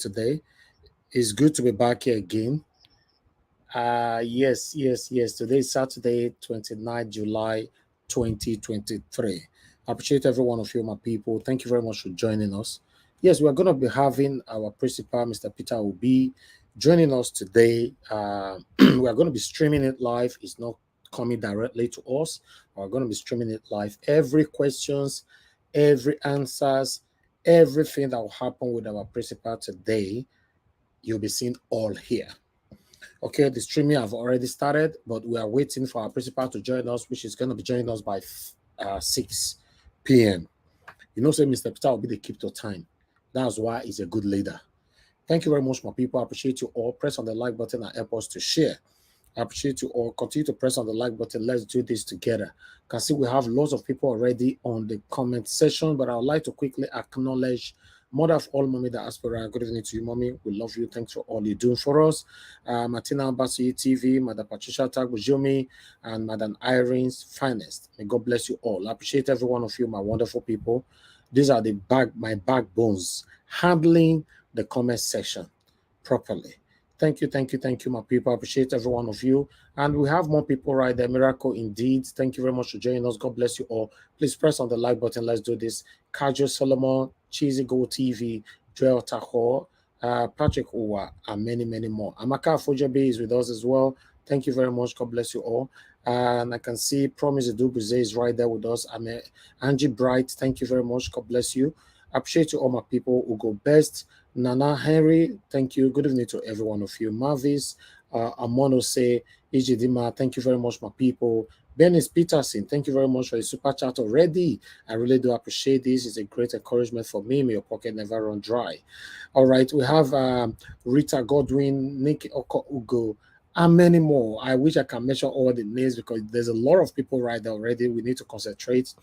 today. It's good to be back here again. Yes. Today is Saturday, 29 July 2023. I appreciate every one of you, my people. Thank you very much for joining us. Yes, we are going to be having our principal, Mr. PeterObi, joining us today. We are going to be streaming it live. It's not coming directly to us. We're going to be streaming it live. Every questions, every answers, everything that will happen with our principal today, you'll be seeing all here. Okay, the streaming have already started, but we are waiting for our principal to join us, which is going to be joining us by 6 p.m. You know, say Mr. Peter will be the keep to time. That's why he's a good leader. Thank you very much, my people. I appreciate you all. Press on the like button and help us to share. I appreciate you all. Continue to press on the like button. Let's do this together. You can see we have lots of people already on the comment section, but I would like to quickly acknowledge Mother of all, Mommy Diaspora. Good evening to you, Mommy. We love you. Thanks for all you're doing for us. Martina Ambassi TV, Mother Patricia Tagbujumi, and Madam Irene's finest. May God bless you all. I appreciate every one of you, my wonderful people. These are my backbones, handling the comment section properly. Thank you, my people. I appreciate every one of you. And we have more people right there. Miracle indeed. Thank you very much for joining us. God bless you all. Please press on the like button. Let's do this. Kajo Solomon, Cheesy Go TV, Joel Taho, Patrick Uwa, and many, many more. Amaka Fojabe is with us as well. Thank you very much. God bless you all. And I can see Promise Edubuze is right there with us. I'm Angie Bright. Thank you very much. God bless you. I appreciate you all, my people who go best. Nana Henry, thank you. Good evening to every one of you. Marvis, Amono say, Ijidima, thank you very much, my people. Dennis Peterson, thank you very much for your super chat already. I really do appreciate this. It's a great encouragement for me. May your pocket never run dry. All right, we have Rita Godwin, Nick Oko Ugo, and many more. I wish I can mention all the names because there's a lot of people right there already. We need to concentrate.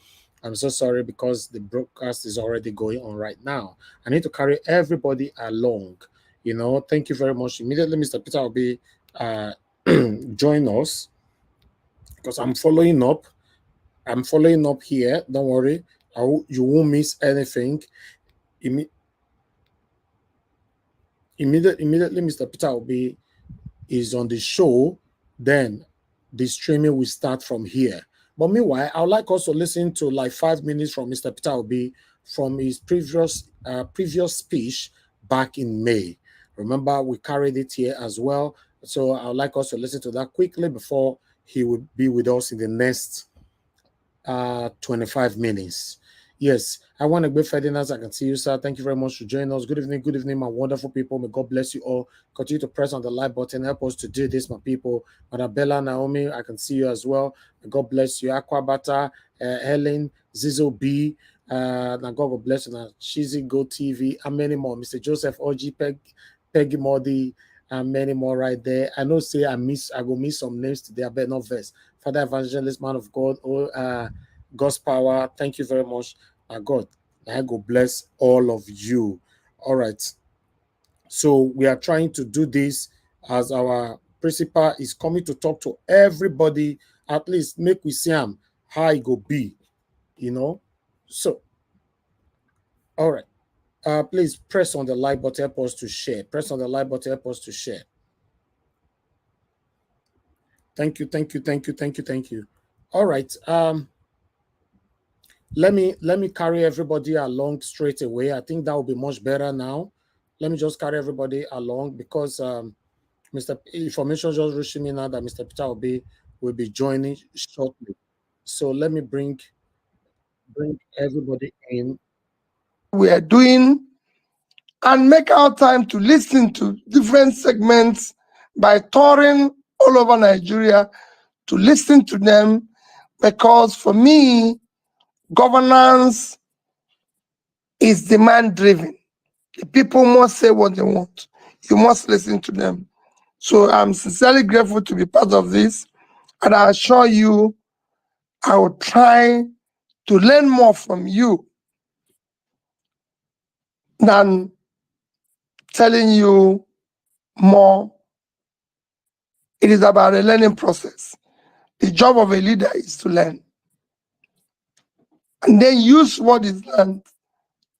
I'm so sorry because the broadcast is already going on right now. I need to carry everybody along. You know, thank you very much. Immediately, Mr. Peter will be join us because I'm following up. I'm following up here. Don't worry. You won't miss anything. Immediately, Mr. Peter will be is on the show. Then the streaming will start from here. But meanwhile, I would like us to listen to like 5 minutes from Mr. PeterObi from his previous speech back in May. Remember, we carried it here as well. So I would like us to listen to that quickly before he will be with us in the next 25 minutes. Yes, I want to be Ferdinand. I can see you, sir. Thank you very much for joining us. Good evening, my wonderful people. May God bless you all. Continue to press on the like button. Help us to do this, my people. Madabella, Naomi, I can see you as well. May God bless you. Aquabata, Helen, Zizo B, now God bless you. Cheesy Go TV, and many more. Mr. Joseph OG, Peggy Modi, and many more right there. I know, say I go miss some names today. I better not verse. Father Evangelist, Man of God, God's power. Thank you very much. God, I go bless all of you. All right. So we are trying to do this as our principal is coming to talk to everybody. At least make we see him how it go be, you know. So, all right. Please press on the like button, help us to share. Press on the like button, help us to share. Thank you. All right. Let me carry everybody along straight away. I think that will be much better now. Let me just carry everybody along because Mr. Information just reaching me now that Mr. PeterObi will be joining shortly. So let me bring everybody in. We are doing and make our time to listen to different segments by touring all over Nigeria to listen to them, because for me, governance is demand-driven. The people must say what they want. You must listen to them. So I'm sincerely grateful to be part of this, and I assure you, I will try to learn more from you than telling you more. It is about a learning process. The job of a leader is to learn and then use what is learned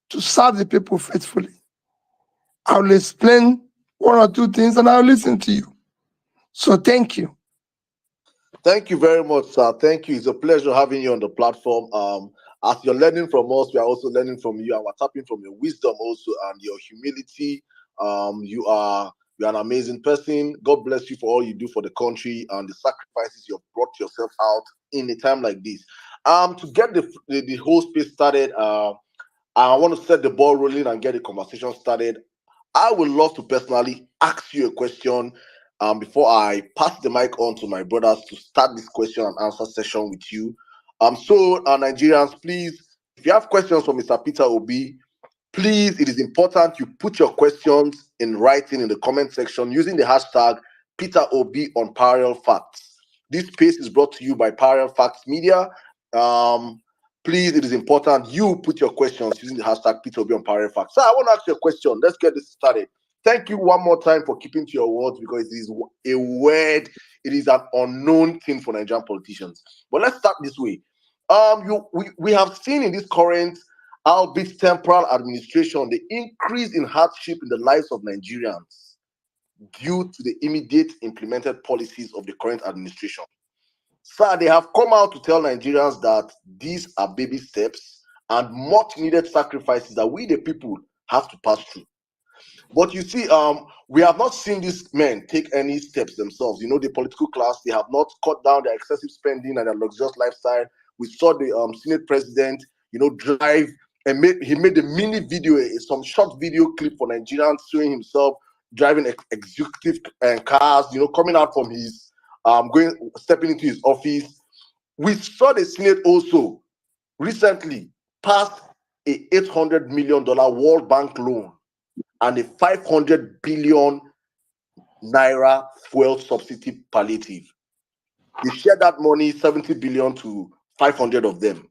to serve the people faithfully. I'll explain one or two things and I'll listen to you. So thank you. Thank you very much, sir. Thank you. It's a pleasure having you on the platform. As you're learning from us, we are also learning from you, and we're tapping from your wisdom also and your humility. You're an amazing person. God bless you for all you do for the country and the sacrifices you've brought yourself out in a time like this. To get the whole space started, I want to set the ball rolling and get the conversation started. I would love to personally ask you a question before I pass the mic on to my brothers to start this question and answer session with you. Nigerians, please, if you have questions for Mr. PeterObi, please, it is important you put your questions in writing in the comment section using the hashtag PeterObi on Parallel Facts. This space is brought to you by Parallel Facts Media. Please, it is important you put your questions using the hashtag PeterObi on Parallel Facts. So I want to ask you a question. Let's get this started. Thank you one more time for keeping to your words, because it is a word, it is an unknown thing for Nigerian politicians. But let's start this way. We have seen in this current, albeit temporal administration, the increase in hardship in the lives of Nigerians due to the immediate implemented policies of the current administration. Sir, they have come out to tell Nigerians that these are baby steps and much needed sacrifices that we, the people, have to pass through. But you see, we have not seen these men take any steps themselves. You know, the political class, they have not cut down their excessive spending and their luxurious lifestyle. We saw the Senate president, you know, drive and he made a mini video, some short video clip for Nigerians showing himself driving executive cars, you know, coming out from his stepping into his office. We saw the Senate also recently passed a $800 million World Bank loan and a 500 billion naira fuel subsidy palliative. They shared that money, 70 billion to 500 of them.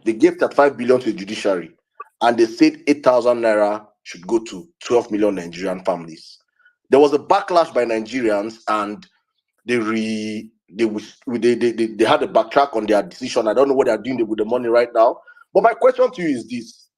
They gave 35 billion to the judiciary, and they said 8,000 naira should go to 12 million Nigerian families. There was a backlash by Nigerians, and they had a backtrack on their decision. I don't know what they're doing with the money right now. But my question to you is this: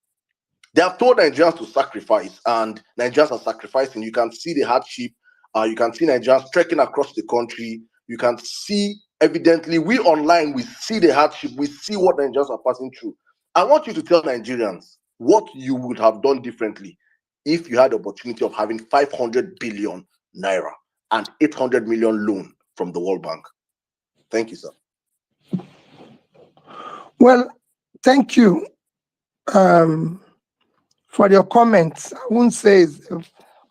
they have told Nigerians to sacrifice, and Nigerians are sacrificing. You can see the hardship. You can see Nigerians trekking across the country. You can see evidently, we online, we see the hardship. We see what Nigerians are passing through. I want you to tell Nigerians what you would have done differently if you had the opportunity of having 500 billion naira and 800 million loan from the World Bank. Thank you, sir. Well, thank you for your comments. I wouldn't say it's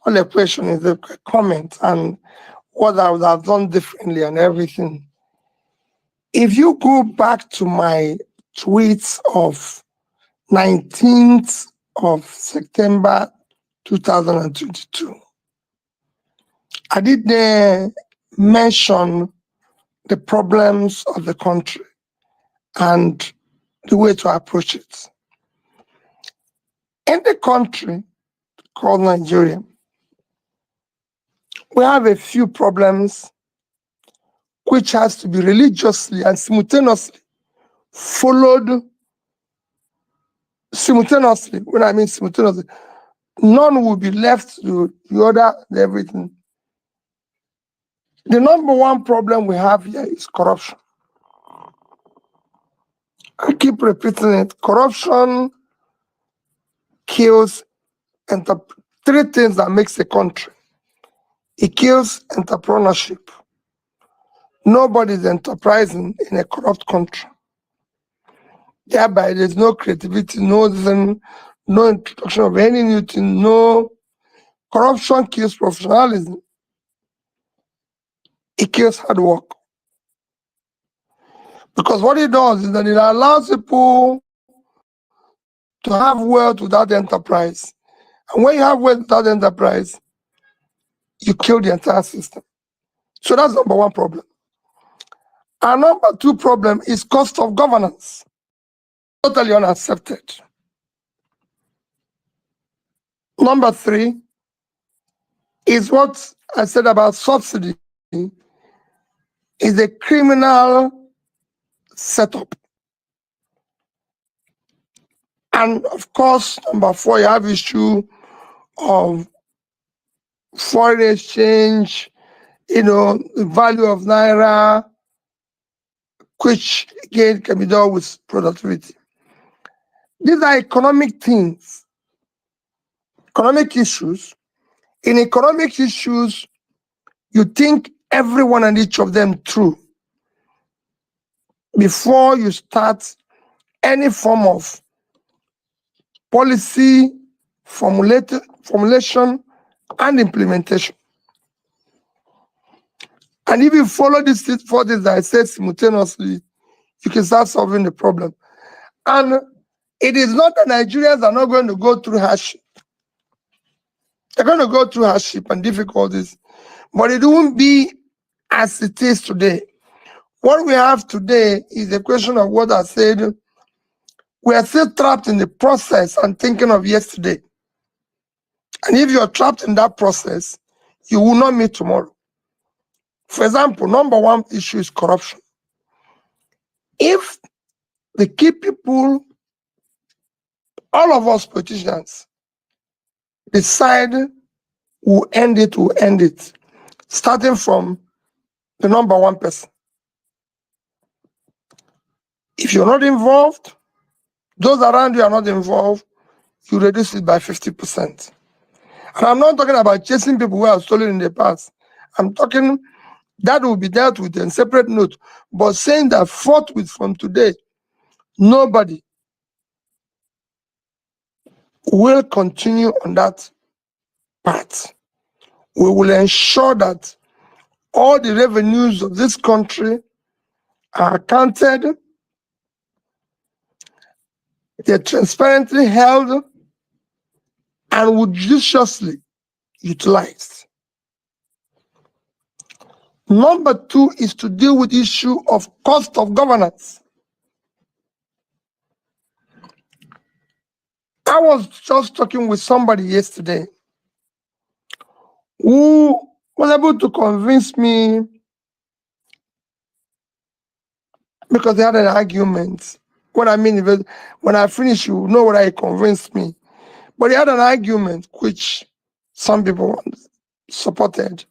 all the question is a comment and what I would have done differently and everything. If you go back to my tweets of 19th of September 2022, I did mention the problems of the country and the way to approach it. In the country called Nigeria, we have a few problems which has to be religiously and simultaneously followed simultaneously. When I mean simultaneously, none will be left to the other and everything. The number one problem we have here is corruption. I keep repeating it. Corruption kills three things that makes a country. It kills entrepreneurship. Nobody is enterprising in a corrupt country. Thereby, there's no creativity, no introduction of any new thing, no. Corruption kills professionalism. It kills hard work. Because what it does is that it allows people to have wealth without enterprise. And when you have wealth without enterprise, you kill the entire system. So that's number one problem. Our number two problem is cost of governance. Totally unaccepted. Number three is what I said about subsidy, is a criminal setup. And of course, number four, you have issue of foreign exchange, the value of naira, which again can be done with productivity. These are economic things, economic issues. In economic issues, you think every one and each of them through before you start any form of policy formulation and implementation. And if you follow these four things that I said simultaneously, you can start solving the problem. And it is not that Nigerians are not going to go through hardship. They're going to go through hardship and difficulties, but it won't be as it is today. What we have today is a question of what I said. We are still trapped in the process and thinking of yesterday. And if you're trapped in that process, you will not meet tomorrow. For example, number one issue is corruption. If the key people, all of us politicians, decide we'll end it, starting from the number one person. If you're not involved, those around you are not involved, you reduce it by 50%. And I'm not talking about chasing people who have stolen in the past. I'm talking that will be dealt with in separate note, but saying that forthwith from today, nobody will continue on that path. We will ensure that all the revenues of this country are accounted, they're transparently held, and would judiciously utilized. Number two is to deal with the issue of cost of governance. I was just talking with somebody yesterday who was able to convince me, because they had an argument. When I finish, you know what I convinced me. But they had an argument which some people supported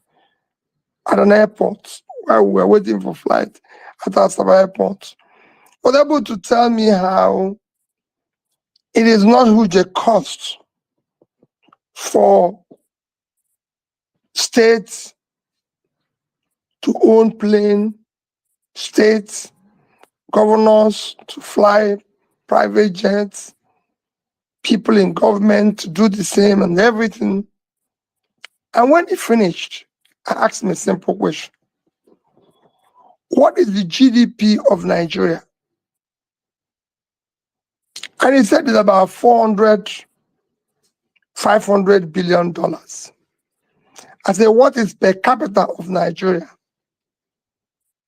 at an airport while we were waiting for flight at Asaba Airport. Was able to tell me how it is not huge a cost for states to own plane, states, governors to fly private jets, people in government to do the same and everything. And when he finished, I asked him a simple question. What is the GDP of Nigeria? And he said it's about $400, $500 billion. I said, what is per capita of Nigeria?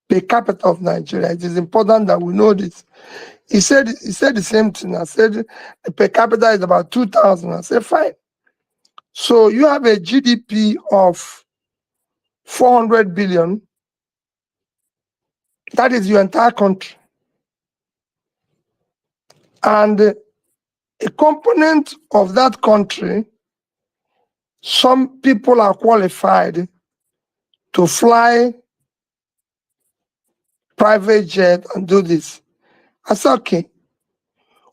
Per capita of Nigeria. It is important that we know this. He said the same thing. I said the per capita is about 2,000. I said, fine. So you have a GDP of 400 billion. That is your entire country. And a component of that country, some people are qualified to fly private jet and do this. I said, okay,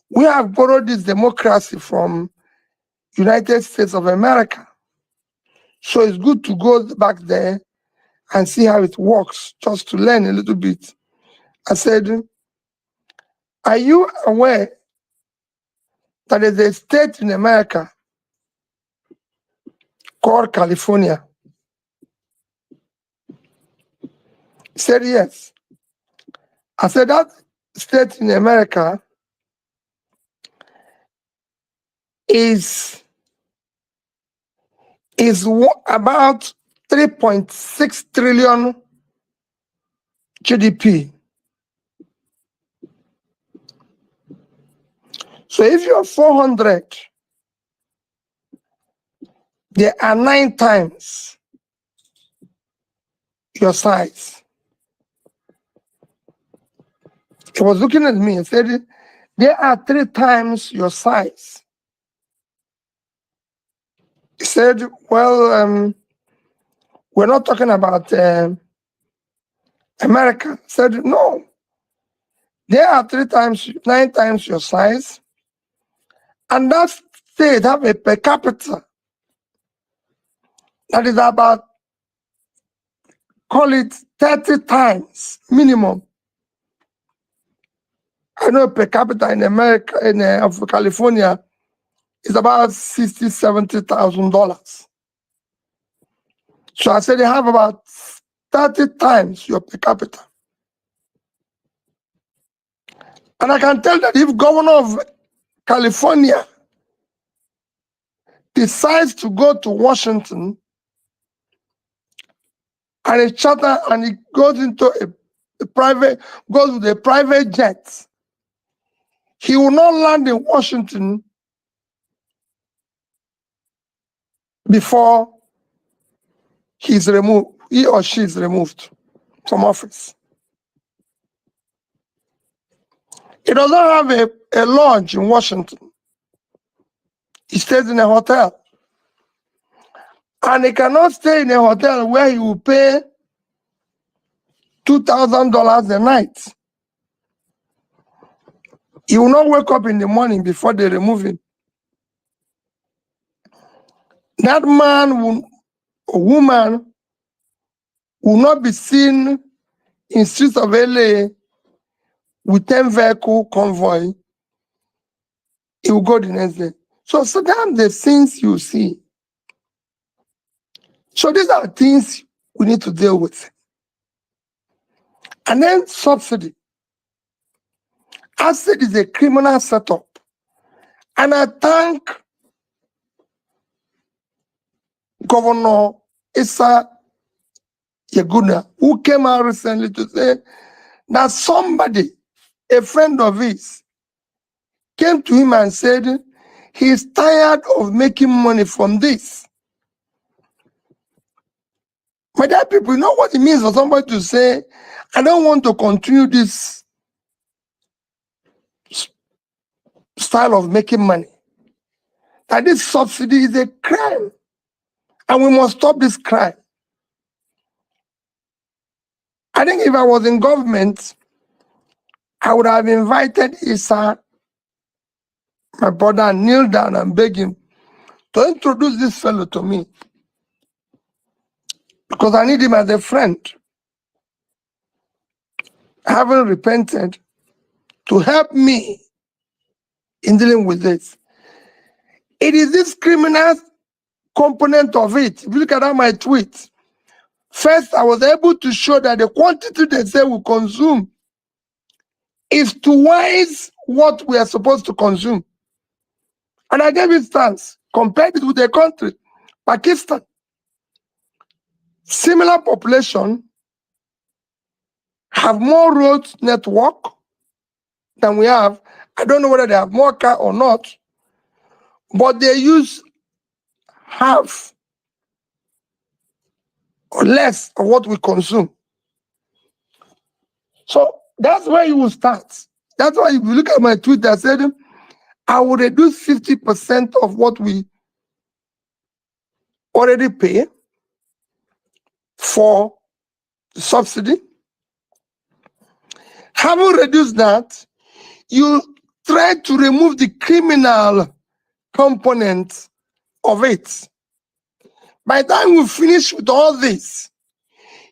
we have borrowed this democracy from United States of America. So it's good to go back there and see how it works, just to learn a little bit. I said, are you aware that there's a state in America called California? He said, yes. I said, that state in America is about 3.6 trillion GDP. So if you're 400, there are 9 times your size. He was looking at me and said, there are 3 times your size. He said, well, we're not talking about America. Said, no, they are 9 times your size. And that state have a per capita that is about, call it 30 times minimum. I know per capita in America, of California, is about $60,000, $70,000. So I said they have about 30 times your per capita. And I can tell that if governor of California decides to go to Washington and a charter and he goes into goes with a private jet, he will not land in Washington before he or she is removed from office. He does not have a lodge in Washington. He stays in a hotel. And he cannot stay in a hotel where he will pay $2,000 a night. He will not wake up in the morning before they remove him. That man or woman will not be seen in streets of LA with 10 vehicle convoy. He will go the next day. So sometimes the things you see. So these are things we need to deal with. And then subsidy. I said it's a criminal setup. And I thank Governor Issa Yeguna, who came out recently to say that somebody, a friend of his, came to him and said he's tired of making money from this. My dear people, you know what it means for somebody to say, I don't want to continue this style of making money. That this subsidy is a crime. And we must stop this crime. I think if I was in government, I would have invited Issa, my brother, and kneel down and beg him to introduce this fellow to me. Because I need him as a friend. I haven't repented to help me in dealing with this. It is this criminal component of it. If you look at my tweet, first I was able to show that the quantity they say we consume is twice what we are supposed to consume. And I gave it stance, compared it with a country, Pakistan. Similar population have more road network than we have. I don't know whether they have more car or not, but they use half or less of what we consume. So that's where you will start. That's why if you look at my tweet, I said, I will reduce 50% of what we already pay for the subsidy. Having reduced that, you try to remove the criminal component of it. By the time we finish with all this,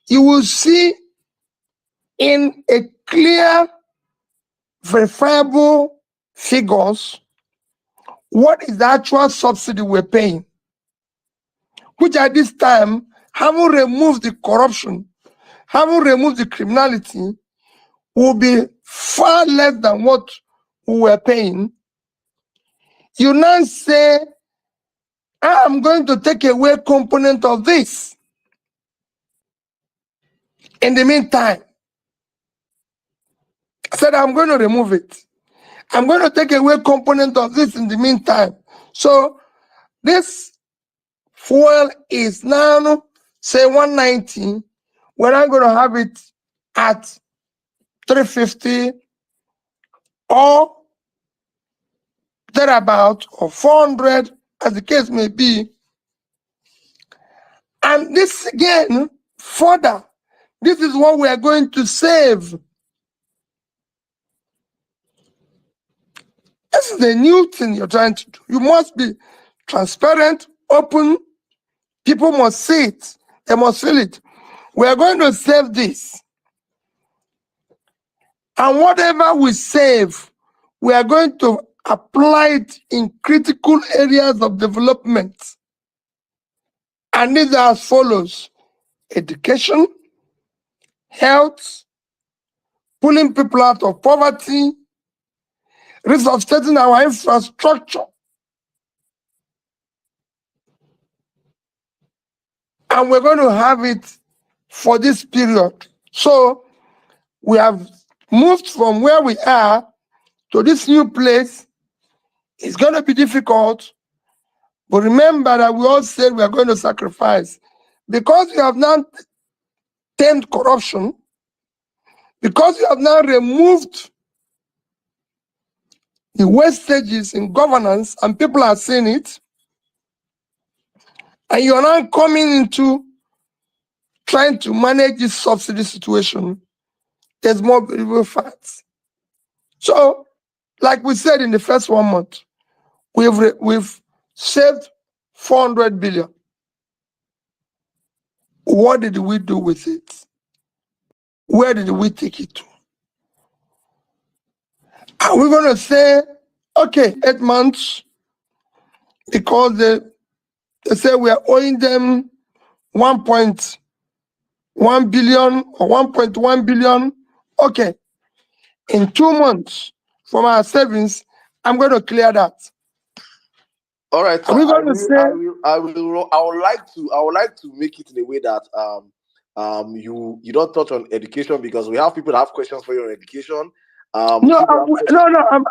you will see in a clear, verifiable figures what is the actual subsidy we're paying, which at this time, having removed the corruption, having removed the criminality, will be far less than what we were paying. You now say, I'm going to take away a component of this. In the meantime, I said, I'm going to remove it. I'm going to take away a component of this in the meantime. So this fuel is now, say, 190. We're not going to have it at 350 or thereabout, or 400, as the case may be. And this again, further, this is what we are going to save. This is a new thing you're trying to do. You must be transparent, open. People must see it. They must feel it. We are going to save this. And whatever we save, we are going to apply it in critical areas of development. And these are as follows: education, health, pulling people out of poverty, resuscitating our infrastructure. And we're going to have it for this period. So we have moved from where we are to this new place. It's going to be difficult, but remember that we all said we are going to sacrifice. Because we have now tamed corruption, because we have now removed the wastages in governance and people are seeing it, and you are now coming into trying to manage this subsidy situation, there's more variable facts. So, like we said in the first 1 month, we've saved 400 billion. What did we do with it? Where did we take it to? Are we going to say, okay, 8 months, because they say we are owing them 1.1 billion or 1.1 billion? Okay, in 2 months from our savings, I'm going to clear that. All right, Are sir. we going to say, I would like to make it in a way that you don't touch on education, because we have people that have questions for you on education. no, People have questions.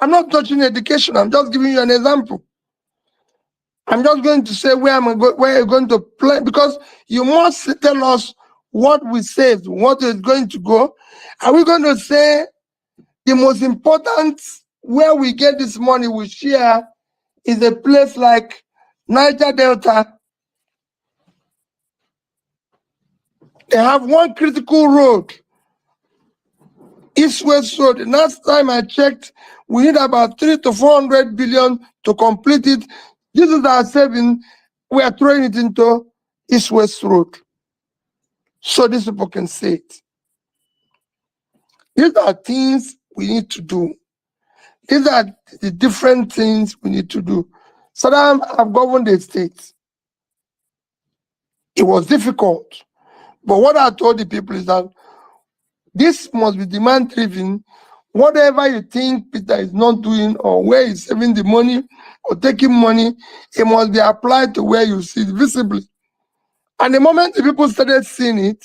I'm not touching education. I'm just giving you an example. I'm just going to say where you're going to play, because you must tell us what we saved, what is going to go. Are we going to say the most important where we get this money we share is a place like Niger Delta? They have one critical road, East-West Road. The last time I checked, we need about 300 to 400 billion to complete it. This is our saving. We are throwing it into East-West Road, so these people can see it. These are things we need to do. These are the different things we need to do. Saddam have governed the state. It was difficult. But what I told the people is that this must be demand driven. Whatever you think Peter is not doing, or where he's saving the money or taking money, it must be applied to where you see it visibly. And the moment the people started seeing it,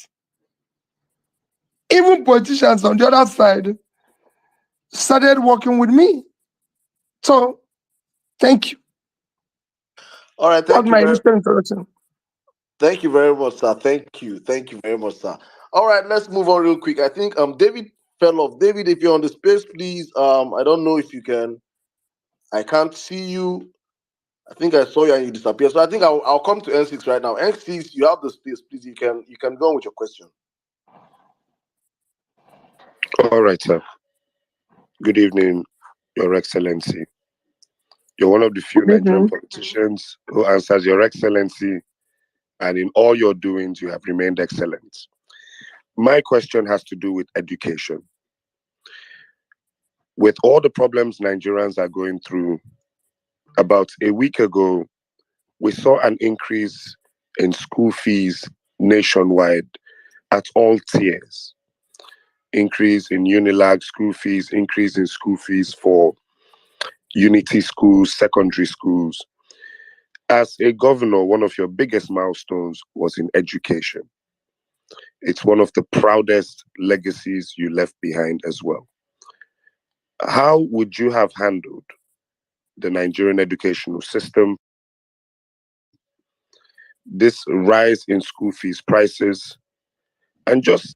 even politicians on the other side started working with me. So, thank you. All right, That's my initial introduction. thank you very much, sir. Thank you very much, sir. All right, let's move on real quick. I think David fell off. David, if you're on the space, please. I don't know if you can. I can't see you. I think I saw you and you disappeared. So I think I'll come to N6 right now. N6, you have the space, please. You can go on with your question. All right, sir. Good evening, Your Excellency. You're one of the few Nigerian politicians who answers Your Excellency, and in all your doings, you have remained excellent. My question has to do with education. With all the problems Nigerians are going through, about a week ago, we saw an increase in school fees nationwide at all tiers. Increase in Unilag school fees, increase in school fees for unity schools, secondary schools. As a governor, one of your biggest milestones was in education. It's one of the proudest legacies you left behind as well. How would you have handled the Nigerian educational system, this rise in school fees prices, and just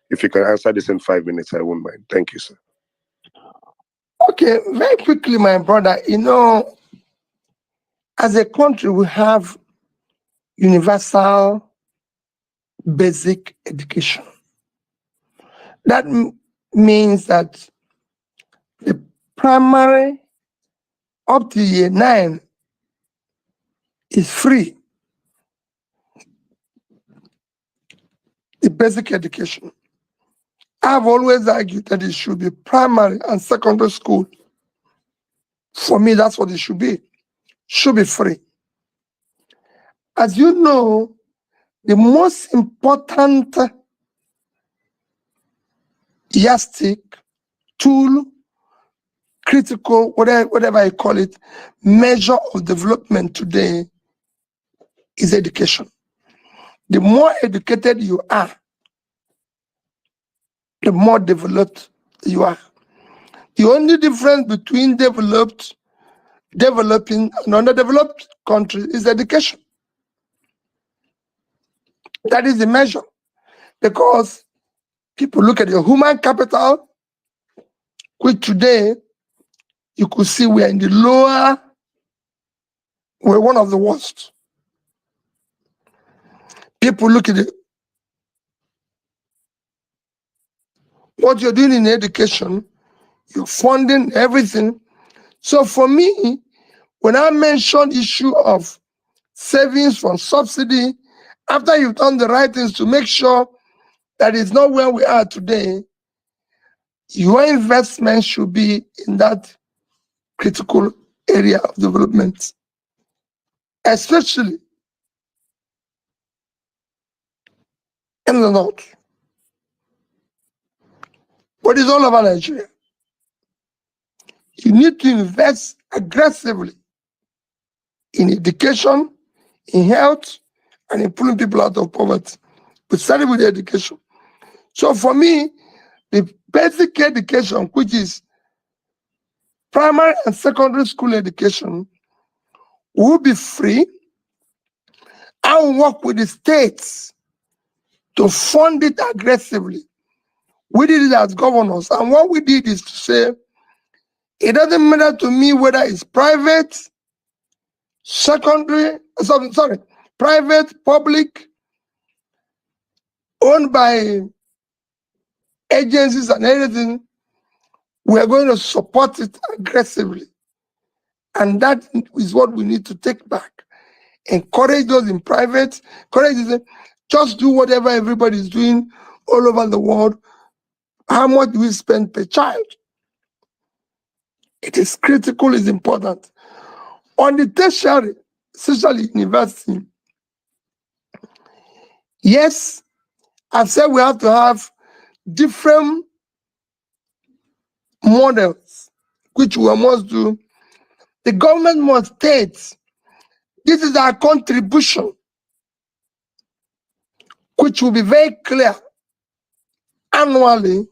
If you can answer this in 5 minutes, I won't mind. Thank you, sir. Okay, very quickly, my brother. As a country, we have universal basic education. That means that the primary up to year 9 is free. The basic education. I've always argued that it should be primary and secondary school. For me, that's what it should be. Should be free. As you know, the most important yardstick, tool, critical, whatever I call it, measure of development today is education. The more educated you are, the more developed you are. The only difference between developing, and underdeveloped countries is education. That is the measure. Because people look at your human capital, which today you could see we're in the lower, we're one of the worst. People look at it, what you're doing in education, you're funding everything. So for me, when I mention issue of savings from subsidy, after you've done the right things to make sure that it's not where we are today, your investment should be in that critical area of development, especially in the north, but it's all over Nigeria. You need to invest aggressively in education, in health, and in pulling people out of poverty. But starting with education. So for me, the basic education, which is primary and secondary school education, will be free. I will work with the states to fund it aggressively. We did it as governors, and what we did is to say, it doesn't matter to me whether it's private, private, public, owned by agencies and everything, we are going to support it aggressively. And that is what we need to take back. Encourage those in private, encourage them, just do whatever everybody is doing all over the world. How much do we spend per child? It is critical, it's important. On the tertiary, especially university, yes, I've said we have to have different models, which we must do. The government must state, this is our contribution, which will be very clear annually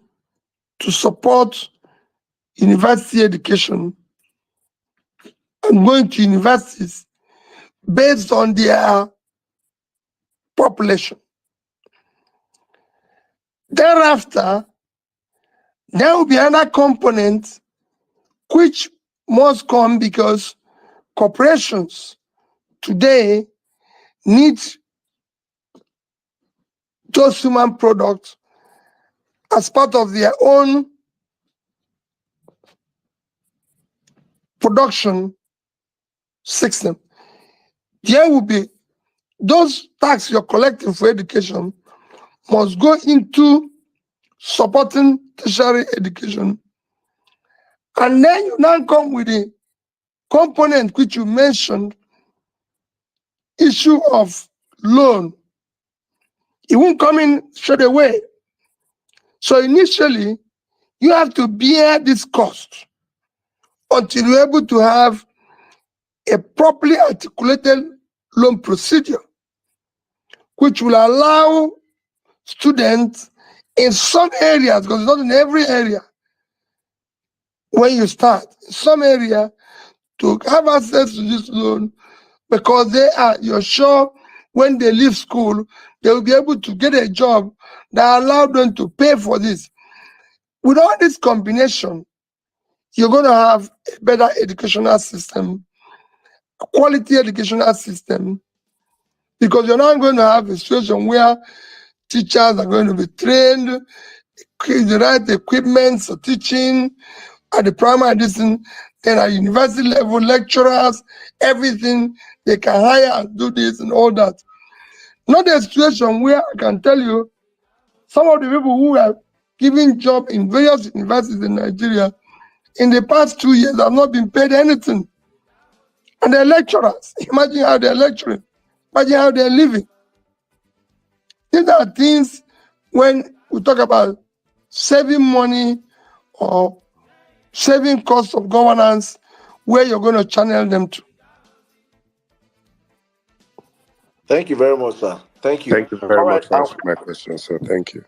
to support university education and going to universities based on their population. Thereafter, there will be another component which must come because corporations today need those human products as part of their own production system. There will be those taxes you're collecting for education must go into supporting tertiary education. And then you now come with the component which you mentioned, issue of loan. It won't come in straight away. So initially, you have to bear this cost until you're able to have a properly articulated loan procedure, which will allow students in some areas, because it's not in every area, when you start, in some area, to have access to this loan, because you're sure when they leave school, they will be able to get a job that allow them to pay for this. With all this combination, you're going to have a better educational system, a quality educational system, because you're not going to have a situation where teachers are going to be trained, the right equipment for teaching at the primary distance, then at university level, lecturers, everything, they can hire and do this and all that. Not a situation where I can tell you some of the people who are giving job in various universities in Nigeria in the past 2 years have not been paid anything. And they're lecturers. Imagine how they're lecturing. Imagine how they're living. These are things when we talk about saving money or saving costs of governance, where you're going to channel them to. Thank you very much, sir. Thank you. Thank you very All much right, for answering my question, sir. Thank you.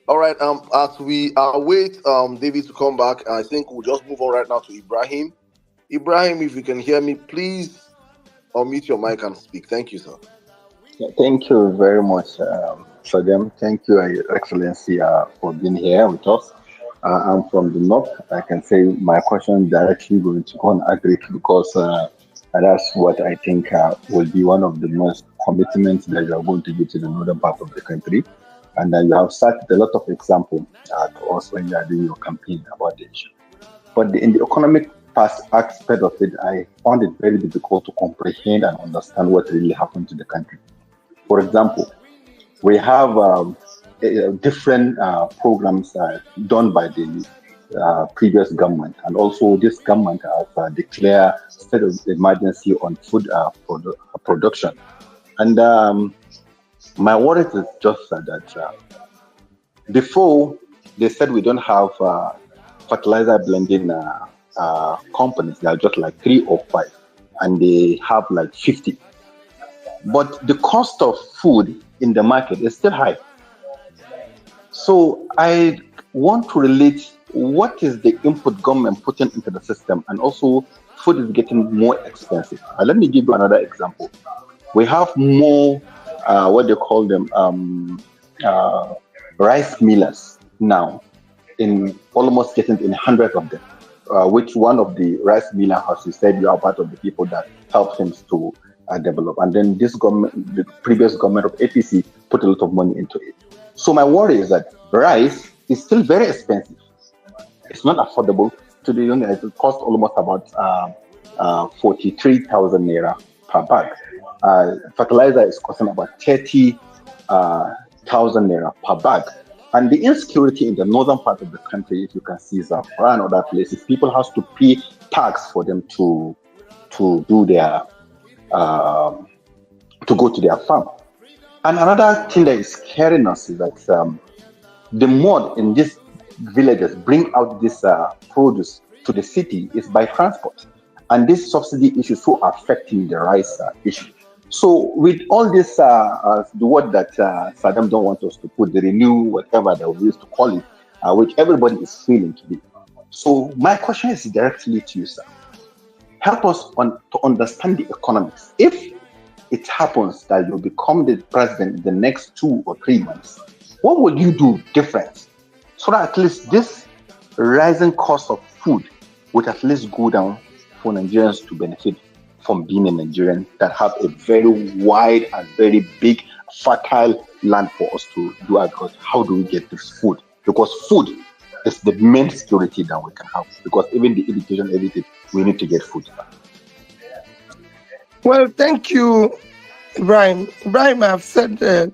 All right. As we await David to come back, I think we'll just move on right now to Ibrahim. Ibrahim, if you can hear me, please unmute your mic and speak. Thank you, sir. Thank you very much, Sadem. Thank you, Your Excellency, for being here with us. I'm from the north. I can say my question directly going to go on agric because that's what I think will be one of the most commitments that you are going to give to the northern part of the country. And you have cited a lot of examples to us when you are doing your campaign about the issue. But in the economic aspect of it, I found it very difficult to comprehend and understand what really happened to the country. For example, we have different programs done by the previous government, and also this government has declared state of emergency on food production. And my worry is just that before they said we don't have fertilizer blending companies, they are just like 3 or 5, and they have like 50. But the cost of food in the market is still high. So I want to relate what is the input government putting into the system, and also food is getting more expensive. Let me give you another example. We have more, what they call them, rice millers now, in almost getting in hundreds of them. Which one of the rice millers, as you said, you are part of the people that helped him to develop. And then this government, the previous government of APC, put a lot of money into it. So my worry is that rice is still very expensive. It's not affordable to the young. It costs almost about 43,000 naira per bag. Fertilizer is costing about 30,000 naira per bag. And the insecurity in the northern part of the country, if you can see Zafra and other places, people have to pay tax for them to do their to go to their farm. And another thing that is scaring us is that the more in these villages bring out this produce to the city is by transport. And this subsidy issue is so affecting the rice issue. So with all this, the word that Saddam don't want us to put, the renew, whatever that we used to call it, which everybody is feeling today. So my question is directly to you, sir. Help us to understand the economics. If it happens that you become the president in the next 2 or 3 months, what will you do different so that at least this rising cost of food would at least go down for Nigerians to benefit from being a Nigerian that have a very wide and very big, fertile land for us to do agriculture? How do we get this food? Because food is the main security that we can have. Because even the education, everything, we need to get food. Well, thank you, Ibrahim. Ibrahim, I've said a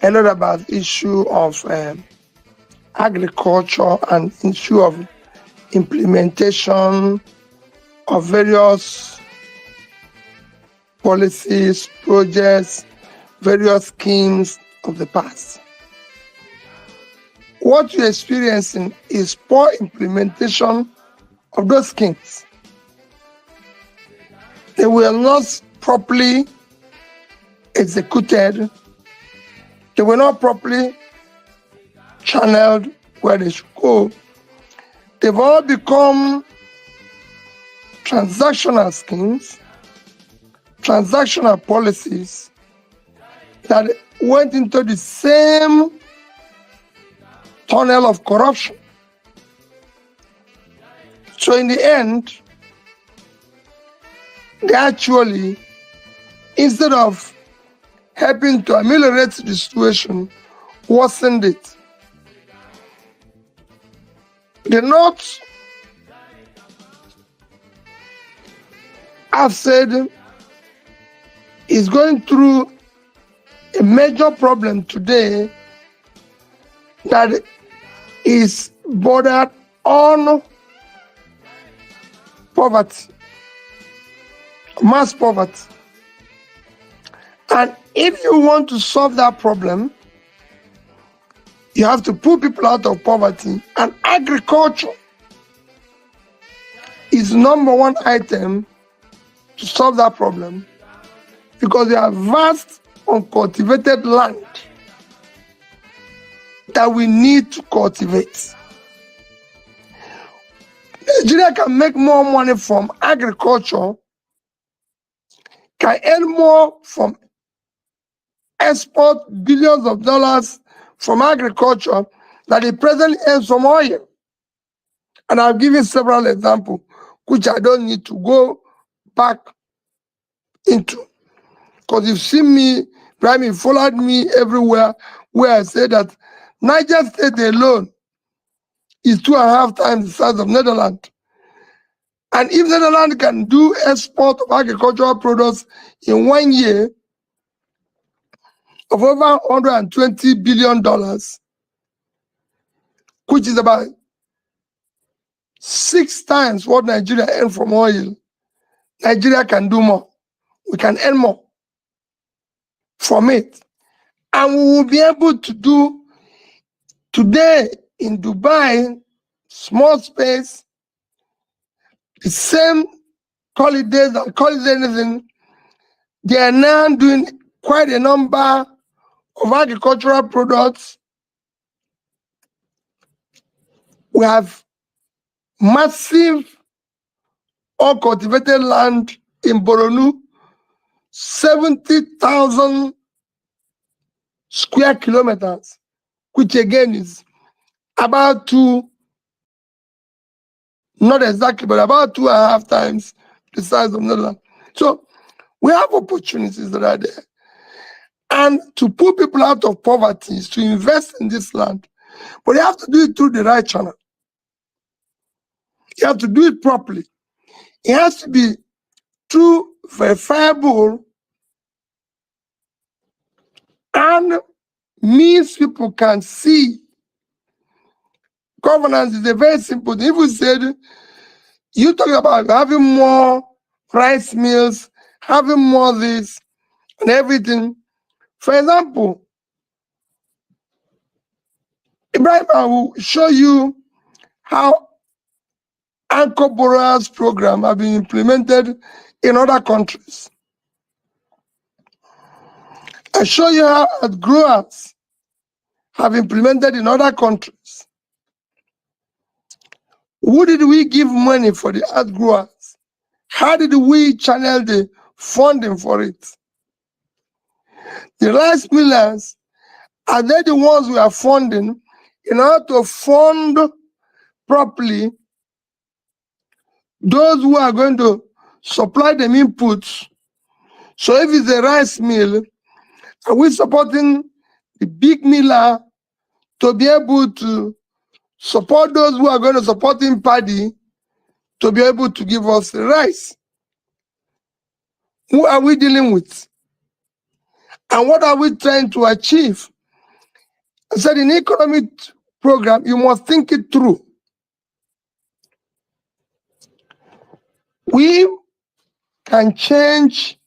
lot about the issue of agriculture and issue of implementation of various policies, projects, various schemes of the past. What you're experiencing is poor implementation of those schemes. They were not properly executed. They were not properly channeled where they should go. They've all become transactional schemes, transactional policies, that went into the same tunnel of corruption. So in the end, they actually, instead of helping to ameliorate the situation, worsened it. The North, I've said, is going through a major problem today that is bordered on poverty, mass poverty. And if you want to solve that problem, you have to pull people out of poverty, and agriculture is #1 item to solve that problem, because there are vast uncultivated land that we need to cultivate. Nigeria can make more money from agriculture, can earn more from export billions of dollars from agriculture that the president earns from oil. And I've given several examples, which I don't need to go back into. Because you've seen me, Brian, you followed me everywhere where I say that Niger State alone is 2.5 times the size of Netherlands. And if Netherlands can do export of agricultural products in 1 year of over $120 billion, which is about 6 times what Nigeria earns from oil, Nigeria can do more. We can earn more from it. And we will be able to do today in Dubai, small space, the same holidays and call it anything. They are now doing quite a number of agricultural products. We have massive uncultivated land in Boronu, 70,000 square kilometers, which again is about not exactly, but about 2.5 times the size of Netherlands. So we have opportunities that are there. And to pull people out of poverty is to invest in this land. But you have to do it through the right channel. You have to do it properly. It has to be through verifiable and means people can see. Governance is a very simple thing. If we said, you talk about having more rice mills, having more this and everything. For example, Ibrahim, I will show you how anchor borrowers program have been implemented in other countries. I show you how growers have implemented in other countries. Who did we give money for the art growers? How did we channel the funding for it? The rice millers, are they the ones we are funding in order to fund properly those who are going to supply them inputs? So if it's a rice mill, are we supporting the big miller to be able to support those who are going to support in paddy to be able to give us the rice? Who are we dealing with? And what are we trying to achieve? I said in economic program, you must think it through. We can change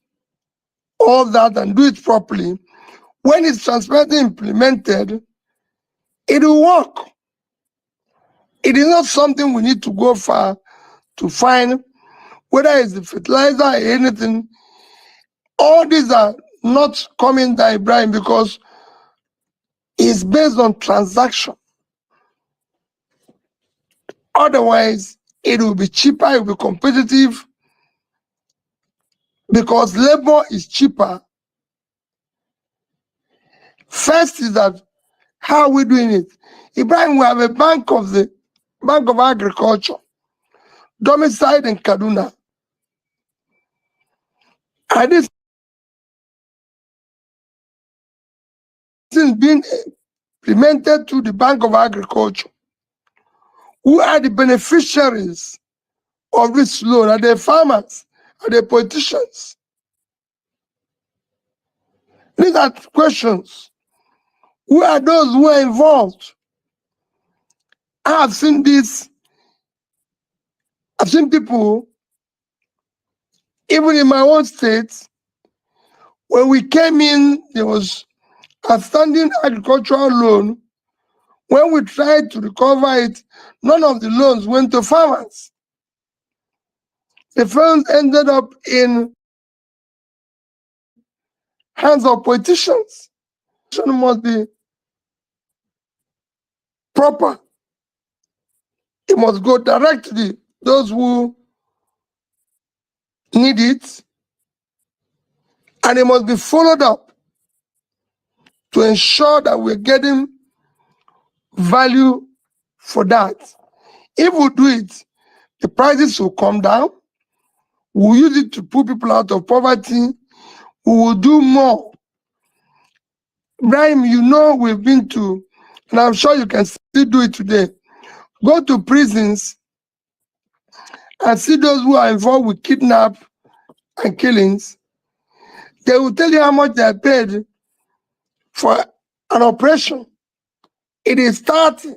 all that and do it properly. When it's transparently implemented, it will work. It is not something we need to go far to find, whether it's the fertilizer or anything. All these are not coming by Ibrahim because it's based on transaction. Otherwise, it will be cheaper, it will be competitive, because labor is cheaper First is that how are we doing it? Ibrahim, we have a Bank of Agriculture, domiciled in Kaduna. And this is being implemented to the Bank of Agriculture. Who are the beneficiaries of this loan? Are they farmers? Are they politicians? These are questions. Who are those who are involved? I have seen this. I've seen people, even in my own state, when we came in, there was a standing agricultural loan. When we tried to recover it, none of the loans went to farmers. The funds ended up in hands of politicians. It must be proper. It must go directly to those who need it, and it must be followed up to ensure that we're getting value for that. If we do it, the prices will come down. We'll use it to put people out of poverty. We will do more. Ibrahim, you know we've been to, and I'm sure you can still do it today. Go to prisons and see those who are involved with kidnap and killings. They will tell you how much they are paid for an operation. It is 30,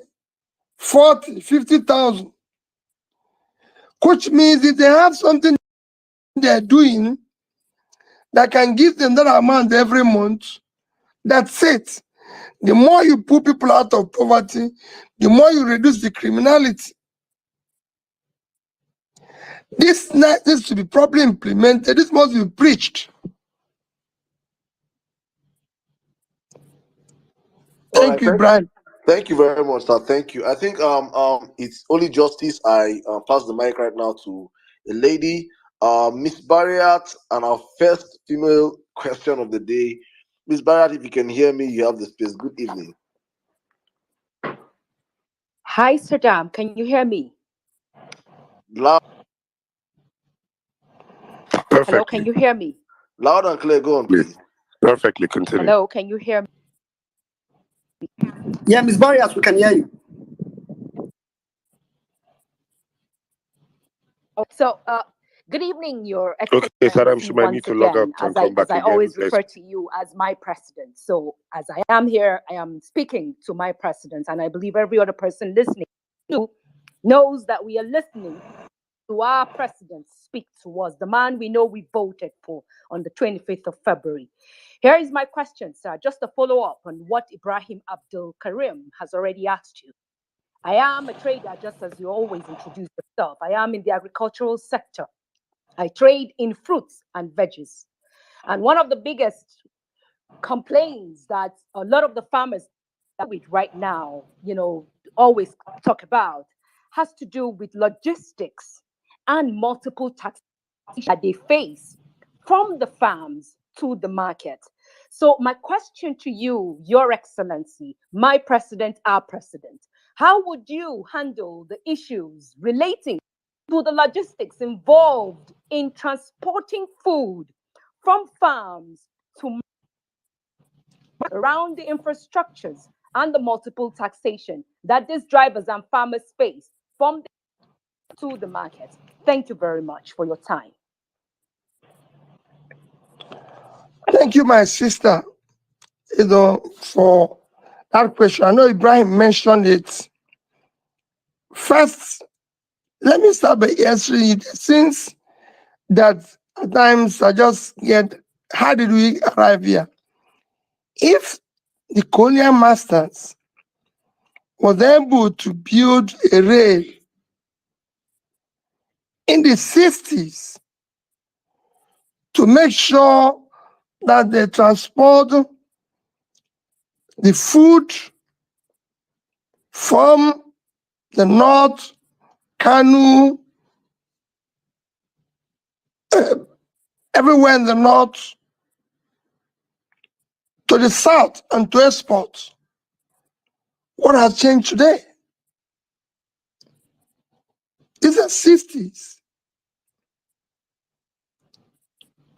40, 50,000. Which means if they have something they're doing that can give them that amount every month, that's it. The more you put people out of poverty, the more you reduce the criminality. This needs to be properly implemented. This must be preached. Thank you, Brian. Thank you very much, sir. Thank you. I think it's only justice I pass the mic right now to a lady, Miss Barriat, and our first female question of the day. Miss Barriat, if you can hear me, you have the space. Good evening. Hi, Saddam. Can you hear me? Loud. Perfectly. Hello, can you hear me? Loud and clear. Go on, please. Perfectly. Continue. Hello, can you hear me? Yeah, Ms. Barriers, we can hear you. So, good evening, Your Excellency. Okay, Saddam, she might need to log out and come back as I again. always refer to you as my president. So, as I am here, I am speaking to my president, and I believe every other person listening knows that we are listening to our president speak to us, the man we know we voted for on the 25th of February. Here is my question, sir, just to follow up on what Ibrahim Abdul Karim has already asked you. I am a trader, just as you always introduce yourself. I am in the agricultural sector. I trade in fruits and veggies. And one of the biggest complaints that a lot of the farmers with right now, always talk about has to do with logistics and multiple taxes that they face from the farms to the market. So my question to you, Your Excellency, my president, our president, how would you handle the issues relating to the logistics involved in transporting food from farms to around the infrastructures and the multiple taxation that these drivers and farmers face from to the market? Thank you very much for your time. Thank you, my sister, for that question. I know Ibrahim mentioned it. First, let me start by answering it. Since that at times I just get, how did we arrive here? If the colonial masters was able to build a rail in the 60s to make sure that they transport the food from the north, Kanu, everywhere in the north, to the south and to export. What has changed today? These are 60s.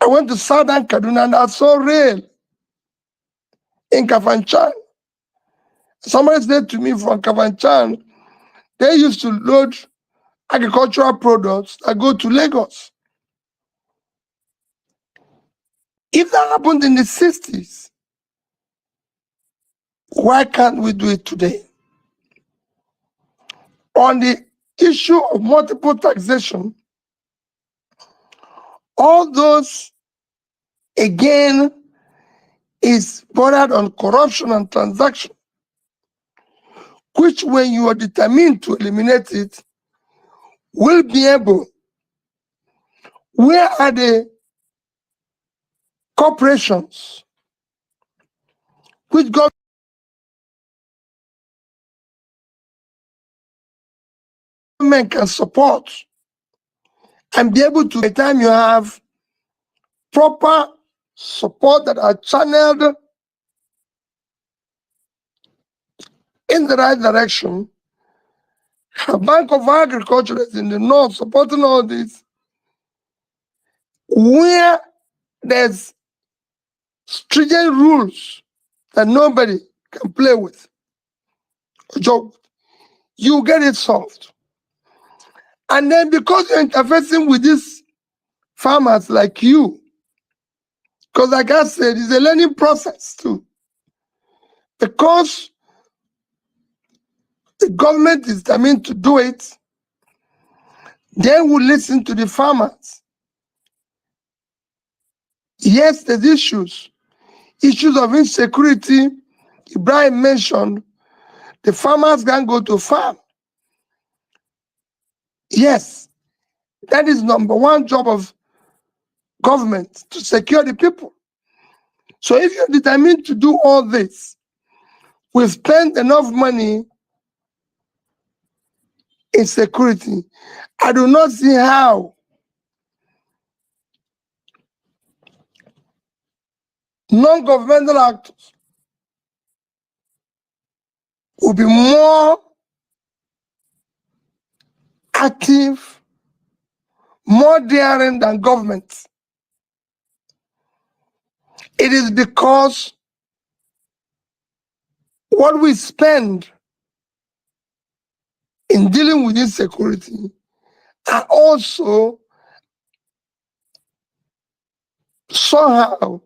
I went to southern Kaduna and I saw rail in Kafanchan. Somebody said to me from Kafanchan, they used to load agricultural products that go to Lagos. If that happened in the 60s, why can't we do it today? On the issue of multiple taxation, all those, again, is bordered on corruption and transaction, which when you are determined to eliminate it, will be able. Where are the corporations which government can support and be able to, by the time you have proper support that are channeled in the right direction? A Bank of Agriculture is in the north supporting all this, where there's stringent rules that nobody can play with. So you get it solved. And then because you're interfacing with these farmers like you, because like I said, it's a learning process too. Because the government is determined to do it, they will listen to the farmers. Yes, there's issues of insecurity. Ibrahim mentioned the farmers can go to farm. Yes, that is number one job of government, to secure the people. So if you're determined to do all this, we've spent enough money in security. I do not see how non-governmental actors will be more active, more daring than government. It is because what we spend in dealing with insecurity are also somehow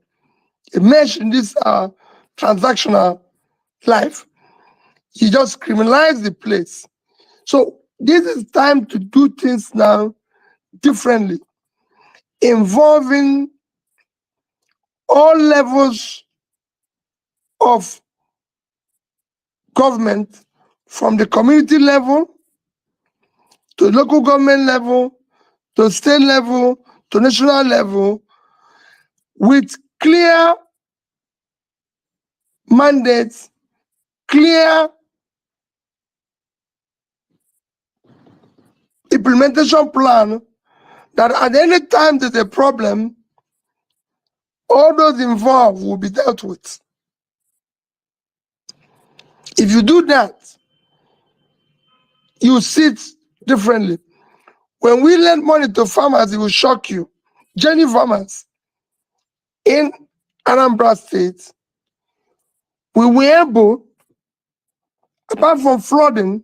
immersed in this transactional life. You just criminalize the place. So this is time to do things now differently, involving all levels of government, from the community level to local government level to state level to national level, with clear mandates, clear implementation plan, that at any time there's a problem, all those involved will be dealt with. If you do that, you see it differently. When we lend money to farmers, it will shock you. Genuine farmers in Anambra State, we were able, apart from flooding,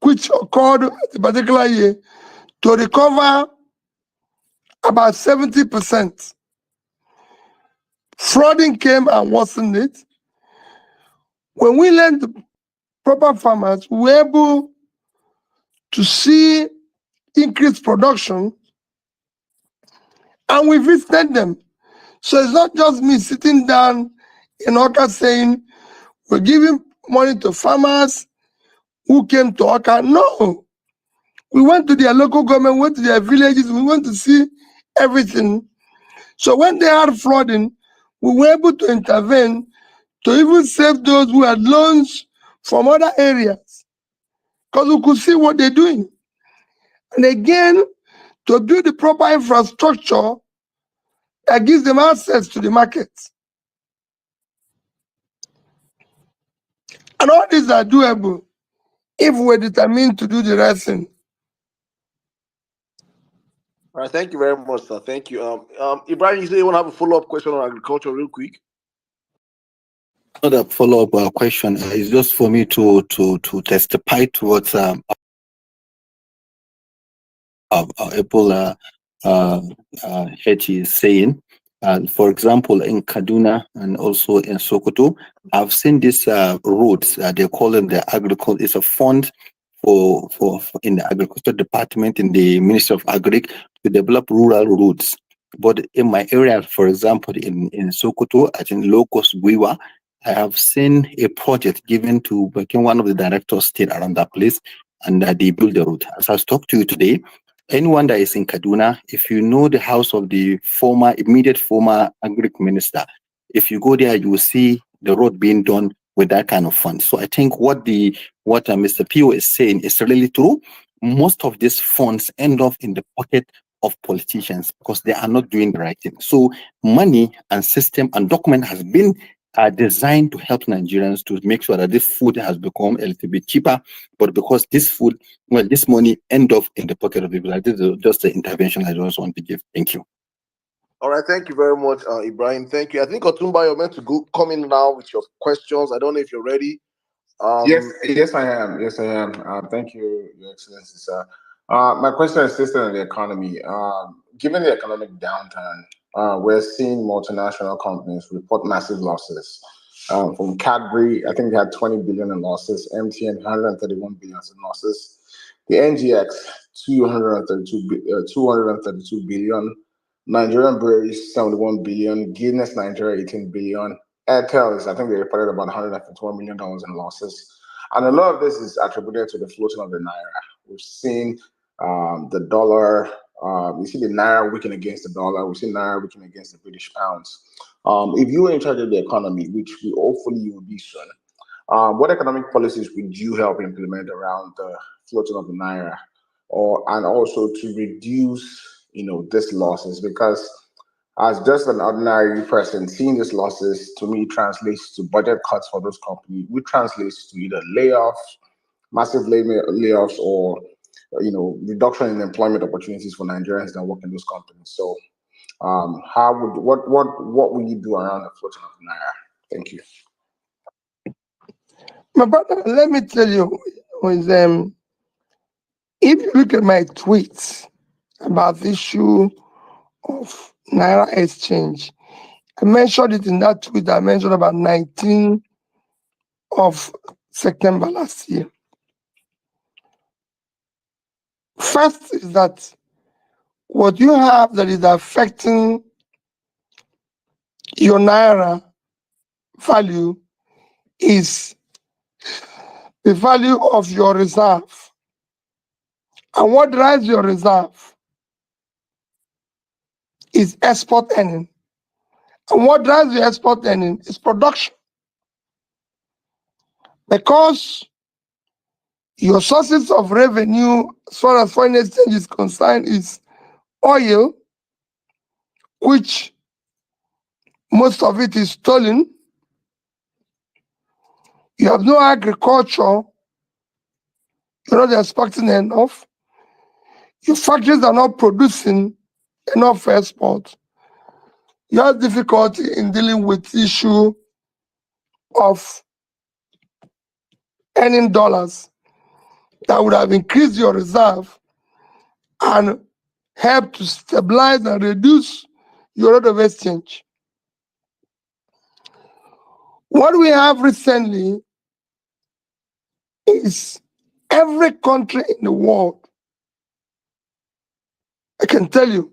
which occurred a particular year, to recover about 70%. Flooding came and worsened it. When we lent the proper farmers, we were able to see increased production, and we visited them. So it's not just me sitting down in Oka saying, we're giving money to farmers who came to Oka. No. We went to their local government, went to their villages, we went to see everything. So when they had flooding, we were able to intervene to even save those who had loans from other areas, because we could see what they're doing. And again, to build the proper infrastructure that gives them access to the market. And all these are doable if we're determined to do the right thing. All right, thank you very much, sir. Thank you. Ibrahim, you say you want to have a follow-up question on agriculture real quick? Not a follow-up question. It's just for me to testify to what Apple Hetty is saying. For example, in Kaduna and also in Sokoto, I've seen these roads. They call them the agriculture. It's a fund for in the agriculture department in the Ministry of Agri to develop rural roads. But in my area, for example, in Sokoto, I think Locust Guiwa, I have seen a project given to one of the directors stayed around that place, and they built the road. As I talked to you today, anyone that is in Kaduna, if you know the house of the immediate former agri minister, if you go there, you will see the road being done with that kind of fund. So I think what Mr. Pio is saying is really true. Most of these funds end up in the pocket of politicians because they are not doing the right thing. So money and system and document has been designed to help Nigerians to make sure that this food has become a little bit cheaper, but because this money end up in the pocket of people. This is just the intervention I just want to give. Thank you. All right, thank you very much, Ibrahim. Thank you. I think Otumba, you're meant to come in now with your questions. I don't know if you're ready. Yes, I am. Yes, I am. Thank you, Your Excellency, sir. My question is still on the economy. Given the economic downturn, we're seeing multinational companies report massive losses. From Cadbury, I think they had 20 billion in losses. MTN, 131 billion in losses. The NGX, 232 billion. Nigerian Breweries, 71 billion. Guinness Nigeria, 18 billion. Airtel is, I think they reported about $151 million in losses. And a lot of this is attributed to the floating of the Naira. We've seen the dollar, we see the Naira weaken against the dollar. We've seen Naira weaken against the British pounds. If you were in charge of the economy, which hopefully you will be soon, what economic policies would you help implement around the floating of the Naira, and also to reduce, these losses? Because as just an ordinary person, seeing these losses to me translates to budget cuts for those companies, which translates to either layoffs, massive layoffs, or reduction in employment opportunities for Nigerians that work in those companies. So, what will you do around the floating of the Naira? Thank you. My brother, let me tell you, if you look at my tweets about the issue of Naira exchange, I mentioned it in that tweet. I mentioned about 19th of September last year. First is that what you have that is affecting your Naira value is the value of your reserve. And what drives your reserve is export earning. And what drives the export earning is production. Because your sources of revenue, as far as foreign exchange is concerned, is oil, which most of it is stolen. You have no agriculture, you're not exporting enough. Your factories are not producing enough export. You have difficulty in dealing with the issue of earning dollars that would have increased your reserve and helped to stabilize and reduce your rate of exchange. What we have recently is every country in the world, I can tell you,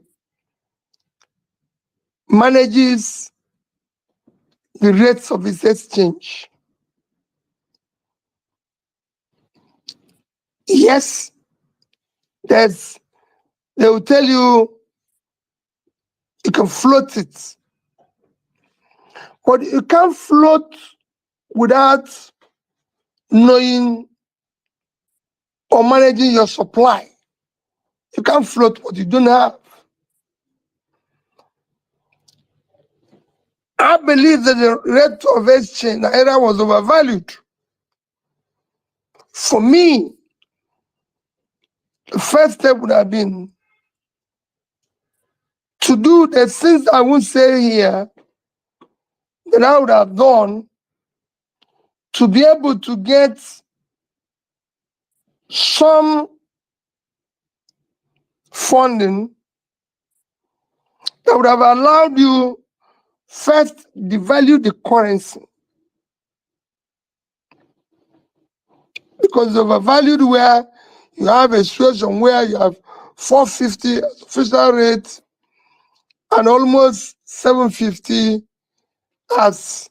manages the rates of its exchange. Yes, they will tell you you can float it, but you can't float without knowing or managing your supply. You can't float what you don't have. I believe that the rate of exchange Naira was overvalued. For me, the first step would have been to do the things I won't say here that I would have done to be able to get some funding that would have allowed you first devalue the currency, because overvalued where you have a situation where you have 450 official rate and almost 750 as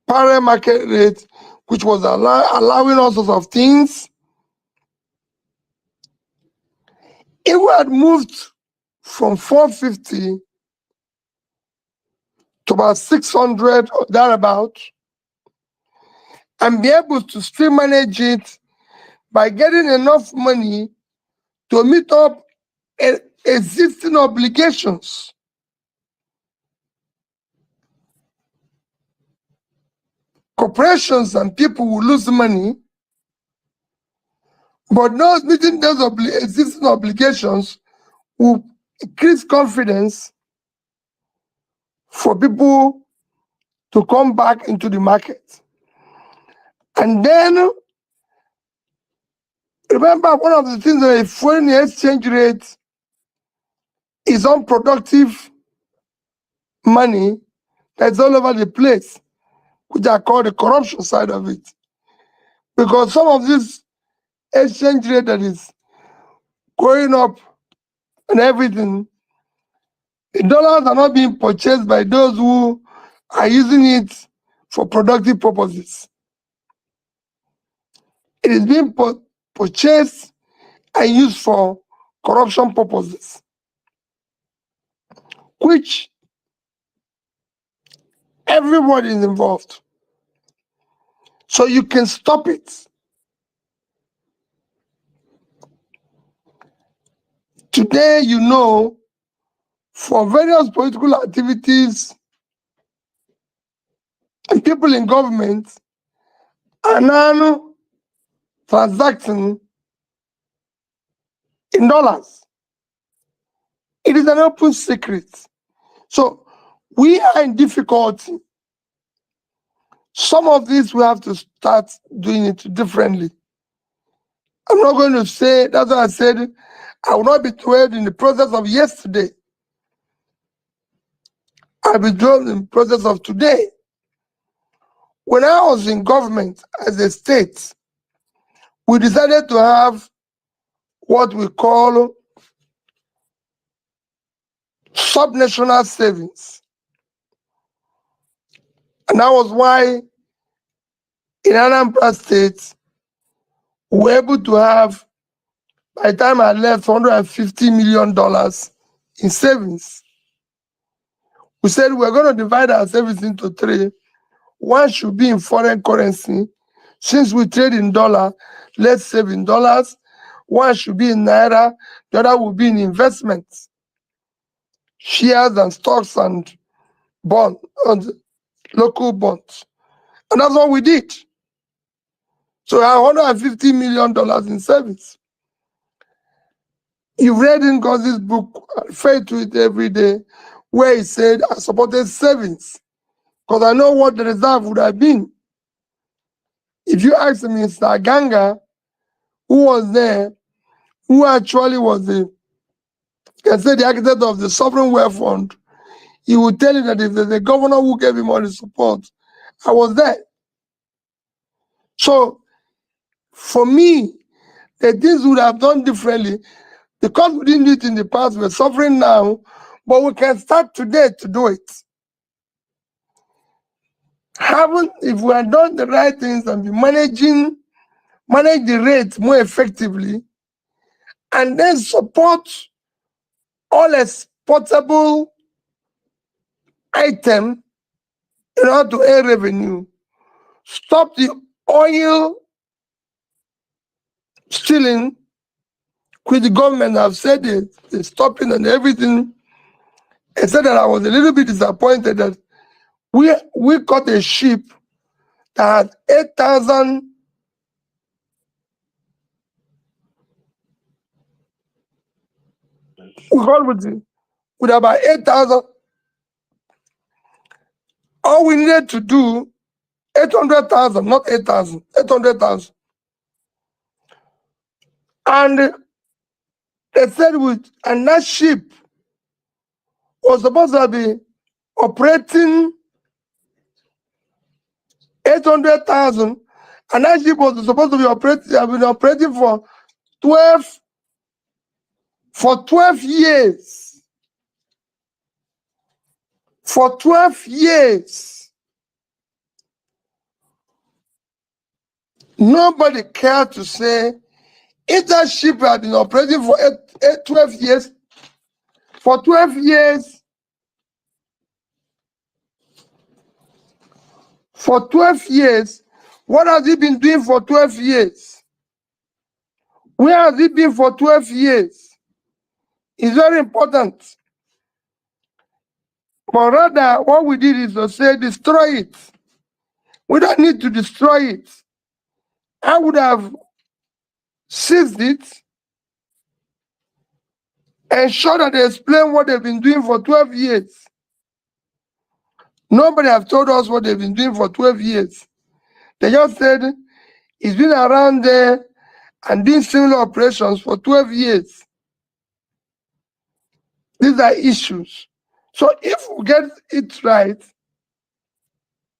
parallel market rate, which was allowing all sorts of things. If we had moved from 450 to about 600 or thereabout, and be able to still manage it by getting enough money to meet up existing obligations. Corporations and people will lose money, but not meeting those existing obligations will increase confidence for people to come back into the market. And then, remember, one of the things that a foreign exchange rate is unproductive money that's all over the place, which I call the corruption side of it. Because some of this exchange rate that is going up and everything, the dollars are not being purchased by those who are using it for productive purposes. It is being purchased and used for corruption purposes, which everybody is involved. So you can stop it. Today, you know, for various political activities, and people in government are now transacting in dollars. It is an open secret. So we are in difficulty. Some of this we have to start doing it differently. I'm not going to say, that's why I said I will not be dwelled in the process of yesterday. I'll be dwelled in the process of today. When I was in government as a state, we decided to have what we call subnational savings. And that was why in Anambra State, we were able to have, by the time I left, $150 million in savings. We said we're going to divide our savings into three. One should be in foreign currency. Since we trade in dollar, let's save in dollars. One should be in naira. The other will be in investments, shares and stocks and bonds, and local bonds. And that's what we did. So I have $150 million in savings. You've read in God's book, I refer to it every day, where he said, I supported savings, because I know what the reserve would have been. If you ask Mr. Ganga, who was there, who actually was the architect of the Sovereign Wealth Fund, he would tell you that if there's a governor who gave him all the support, I was there. So, for me, the things we would have done differently, because we didn't do it in the past, we're suffering now, but we can start today to do it. If we had done the right things and be manage the rate more effectively, and then support all exportable items in order to earn revenue, stop the oil stealing, which the government have said they're stopping and everything. I said that I was a little bit disappointed that we caught a ship that had 8,000 We got with about 8,000. All we needed to do, 800,000, not 8,000, 800,000. And they said and that ship was supposed to be operating 800,000, and that ship was supposed to be operating for 12 years. For 12 years. Nobody cared to say if that ship had been operating for 12 years, for 12 years, for 12 years, what has he been doing for 12 years? Where has he been for 12 years? It's very important. But rather, what we did is to say, destroy it. We don't need to destroy it. I would have seized it, ensure that they explain what they've been doing for 12 years. Nobody have told us what they've been doing for 12 years. They just said he's been around there and doing similar operations for 12 years. These are issues. So if we get it right,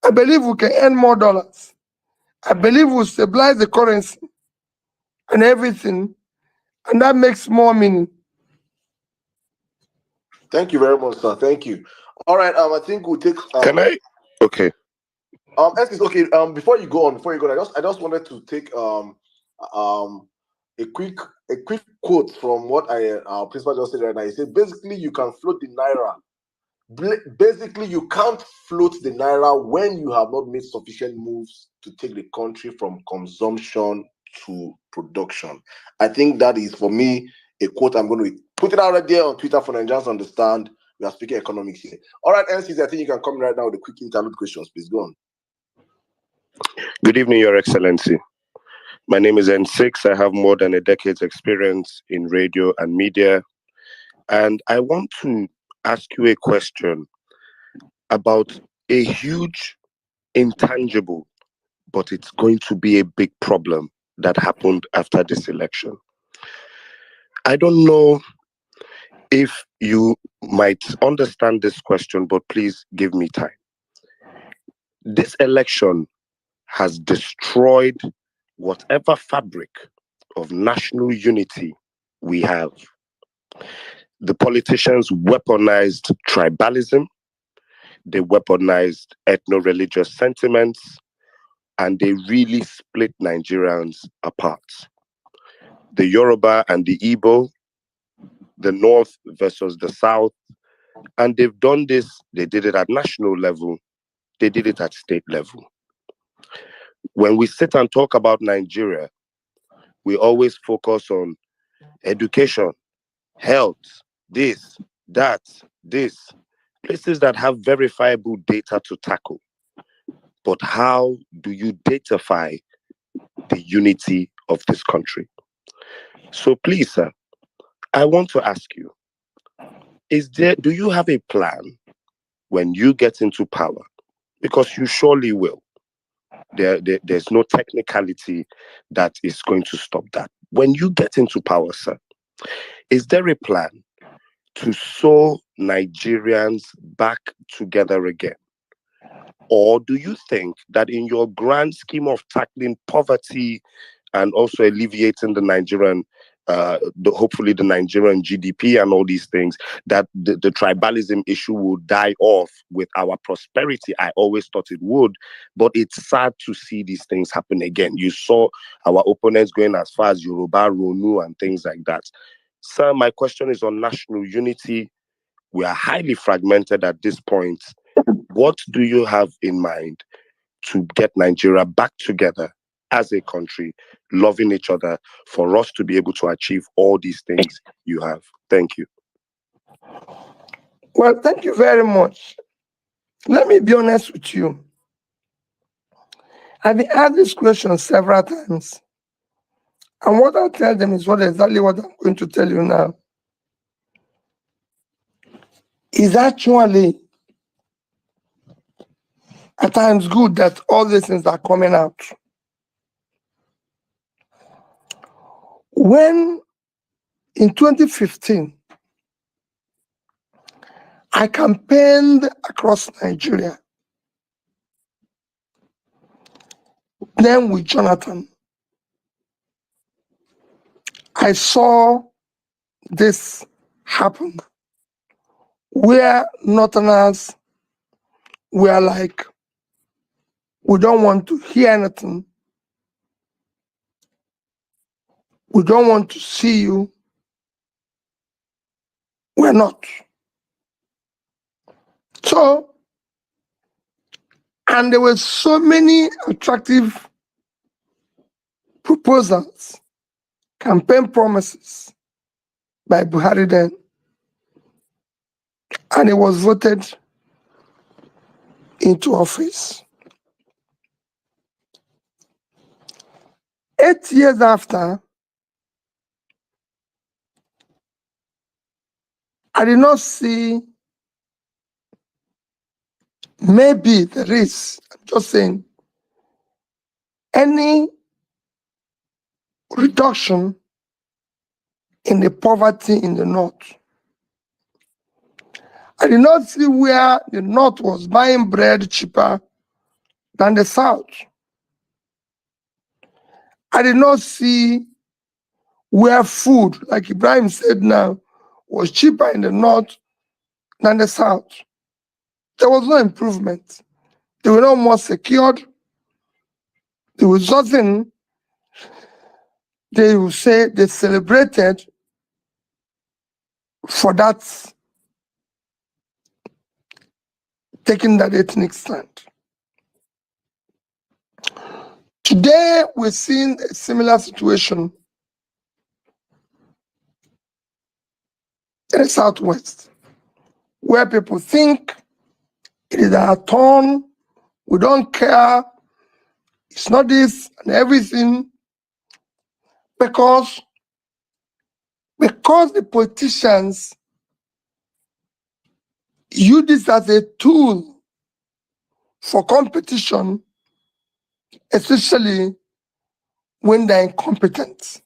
I believe we can earn more dollars. I believe we'll stabilize the currency and everything, and that makes more meaning. Thank you very much, sir. Thank you. All right. I think we'll take. Can I? Okay. Okay. Before you go on, I just wanted to take a quick quote from what our principal just said right now. He said, basically, you can float the naira. Basically, you can't float the naira when you have not made sufficient moves to take the country from consumption to production. I think that is, for me, a quote. I'm going to put it out right there on Twitter for Nigerians to understand. We are speaking economics here. All right, NCs, I think you can come right now with a quick interlude questions. Please go on. Good evening, Your Excellency. My name is N6. I have more than a decade's experience in radio and media. And I want to ask you a question about a huge, intangible, but it's going to be a big problem that happened after this election. I don't know if you might understand this question, but please give me time. This election has destroyed whatever fabric of national unity we have. The politicians weaponized tribalism, they weaponized ethno-religious sentiments, and they really split Nigerians apart. The Yoruba and the Igbo, the North versus the South, and they've done this, they did it at national level, they did it at state level. When we sit and talk about Nigeria, we always focus on education, health, this, that, this, places that have verifiable data to tackle. But how do you datafy the unity of this country? So please, sir, I want to ask you, do you have a plan when you get into power? Because you surely will. There's no technicality that is going to stop that. When you get into power, sir, is there a plan to sew Nigerians back together again? Or do you think that in your grand scheme of tackling poverty and also alleviating the Nigerian, hopefully the Nigerian GDP and all these things, that the tribalism issue will die off with our prosperity? I always thought it would, but it's sad to see these things happen again. You saw our opponents going as far as Yoruba, Ronu, and things like that. Sir, my question is on national unity. We are highly fragmented at this point. What do you have in mind to get Nigeria back together as a country, loving each other, for us to be able to achieve all these things you have? Thank you. Well, thank you very much. Let me be honest with you. I've been asked this question several times. And what I'll tell them is exactly what I'm going to tell you now. is actually at times good that all these things are coming out. When in 2015, I campaigned across Nigeria, then with Jonathan, I saw this happen where Northerners were like, we don't want to hear anything. We don't want to see you. We're not. So, and there were so many attractive proposals, campaign promises by Buhari then, and he was voted into office. 8 years after, I did not see, maybe there is, I'm just saying, any reduction in the poverty in the North. I did not see where the North was buying bread cheaper than the South. I did not see where food, like Ibrahim said now, was cheaper in the North than the South. There was no improvement. They were not more secured. There was nothing they would say they celebrated for that, taking that ethnic stand. Today, we're seeing a similar situation in the Southwest, where people think it is our turn, we don't care, it's not this and everything, because the politicians use this as a tool for competition, especially when they're incompetent.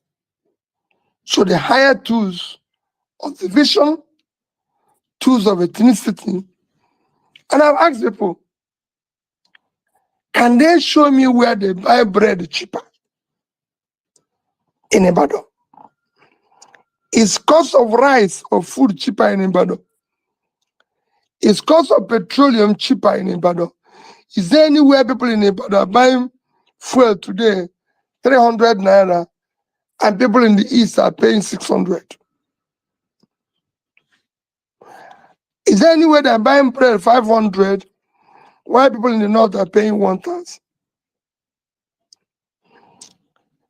So they hire tools of division, tools of ethnicity. And I've asked people, can they show me where they buy bread cheaper in Ibadan? Is cost of rice or food cheaper in Ibadan? Is cost of petroleum cheaper in Ibadan? Is there anywhere people in Ibadan are buying fuel today 300 naira and people in the east are paying 600? Is there anywhere they're buying bread 500 while people in the north are paying 1,000?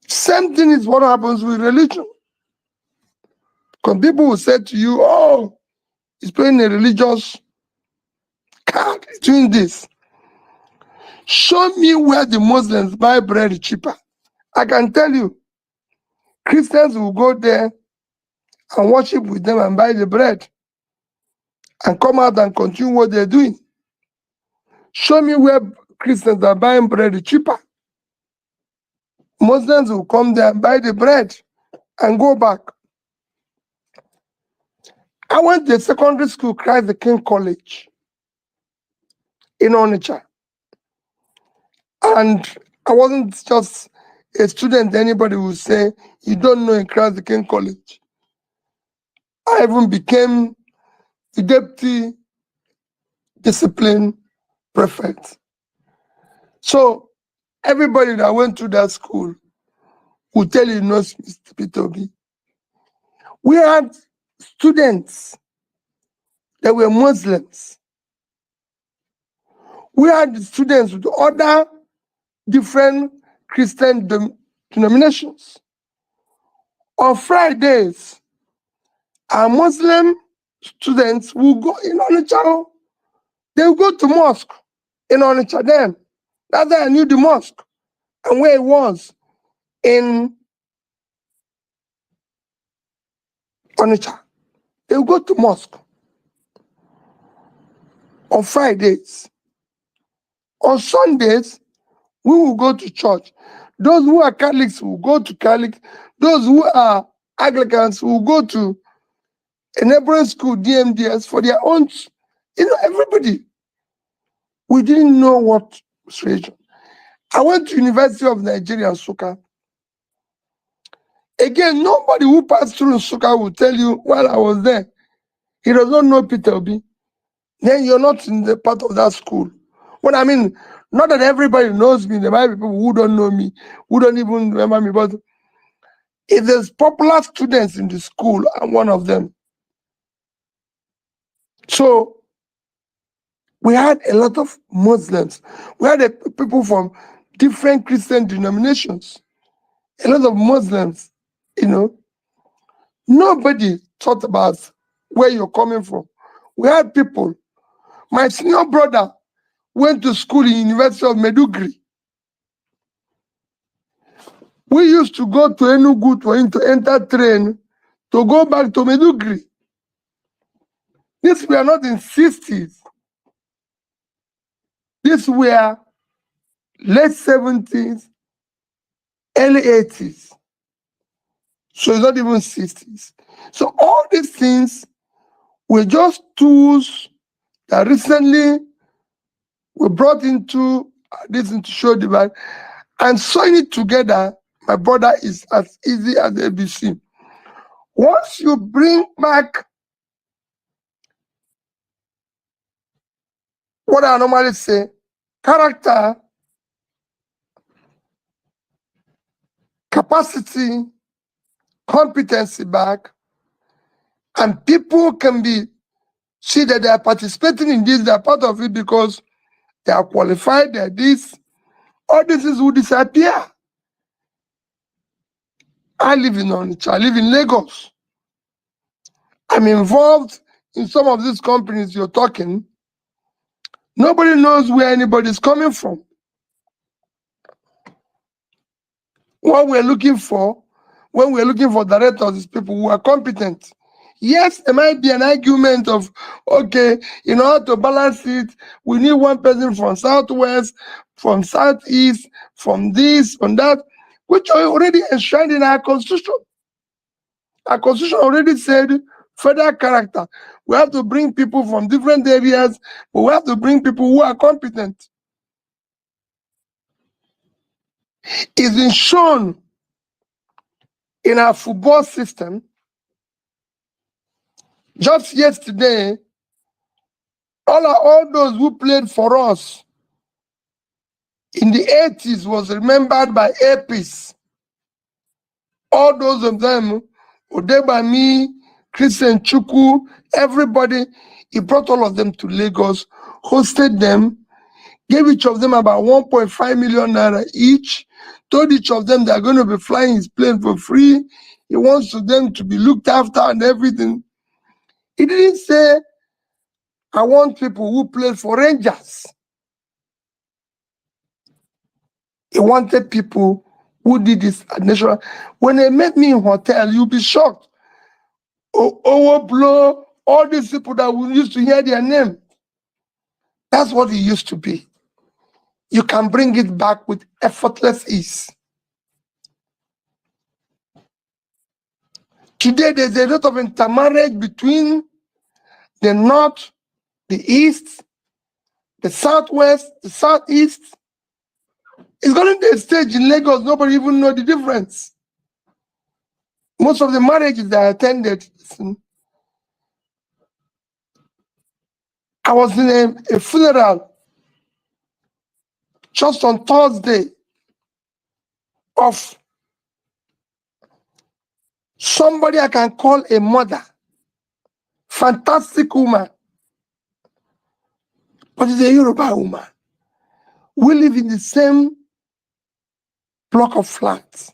Same thing is what happens with religion. Because people will say to you, oh, he's playing a religious card, he's doing this. Show me where the Muslims buy bread cheaper. I can tell you, Christians will go there and worship with them and buy the bread and come out and continue what they're doing. Show me where Christians are buying bread cheaper. Muslims will come there and buy the bread and go back. I went to a secondary school, Christ the King College in Onitsha. And I wasn't just a student anybody would say, you don't know in Christ the King College. I even became the deputy discipline prefect. So everybody that went to that school would tell you knows Mr. PeterObi. We had students that were Muslims. We had students with other different Christian denominations. On Fridays, our Muslim students will go in Onitsha. They will go to mosque in Onitsha then. That's how I knew the mosque and where it was in Onitsha. They will go to mosque. on Fridays. On Sundays, we will go to church. Those who are Catholics will go to Catholic. Those who are Anglicans will go to a neighboring school, DMDS, for their own, everybody. We didn't know what was religion. I went to University of Nigeria, Nsukka. Again, nobody who passed through Nsukka will tell you while I was there, he does not know PeterObi. Then you're not in the part of that school. What I mean, not that everybody knows me. There might be people who don't know me, who don't even remember me, but if there's popular students in the school, I'm one of them. So we had a lot of Muslims. We had people from different Christian denominations. A lot of Muslims, Nobody thought about where you're coming from. We had people. My senior brother went to school in University of Maiduguri. We used to go to Enugu for him to enter train to go back to Maiduguri. This were not in 60s. This were late 70s, early 80s. So it's not even 60s. So all these things were just tools that recently were brought into this into show divide, and sewing it together, my brother, is as easy as ABC. Once you bring back what I normally say, character, capacity, competency back, and people can see that they are participating in this, they are part of it because they are qualified, they are this, all this will disappear. I live in Onitsha, I live in Lagos. I'm involved in some of these companies you're talking. Nobody knows where anybody's coming from. What we're looking for, when we're looking for directors, is people who are competent. Yes, there might be an argument of, okay, in order to balance it, we need one person from Southwest, from Southeast, from this, from that, which are already enshrined in our constitution. Our constitution already said federal character. We have to bring people from different areas, but we have to bring people who are competent. It's been shown in our football system. Just yesterday, all those who played for us in the 80s was remembered by APIS. All those of them, Odebami, Christian Chukwu, everybody, he brought all of them to Lagos, hosted them, gave each of them about 1.5 million naira each, told each of them they're going to be flying his plane for free. He wants them to be looked after and everything. He didn't say, I want people who play for Rangers. He wanted people who did this at national. When they met me in hotel, you'll be shocked. Blow, all these people that we used to hear their name. That's what it used to be. You can bring it back with effortless ease. Today, there's a lot of intermarriage between the North, the East, the Southwest, the Southeast. It's going to a stage in Lagos, nobody even know the difference. Most of the marriages that I attended, I was in a funeral just on Thursday of somebody I can call a mother, fantastic woman, but it's a Yoruba woman. We live in the same block of flats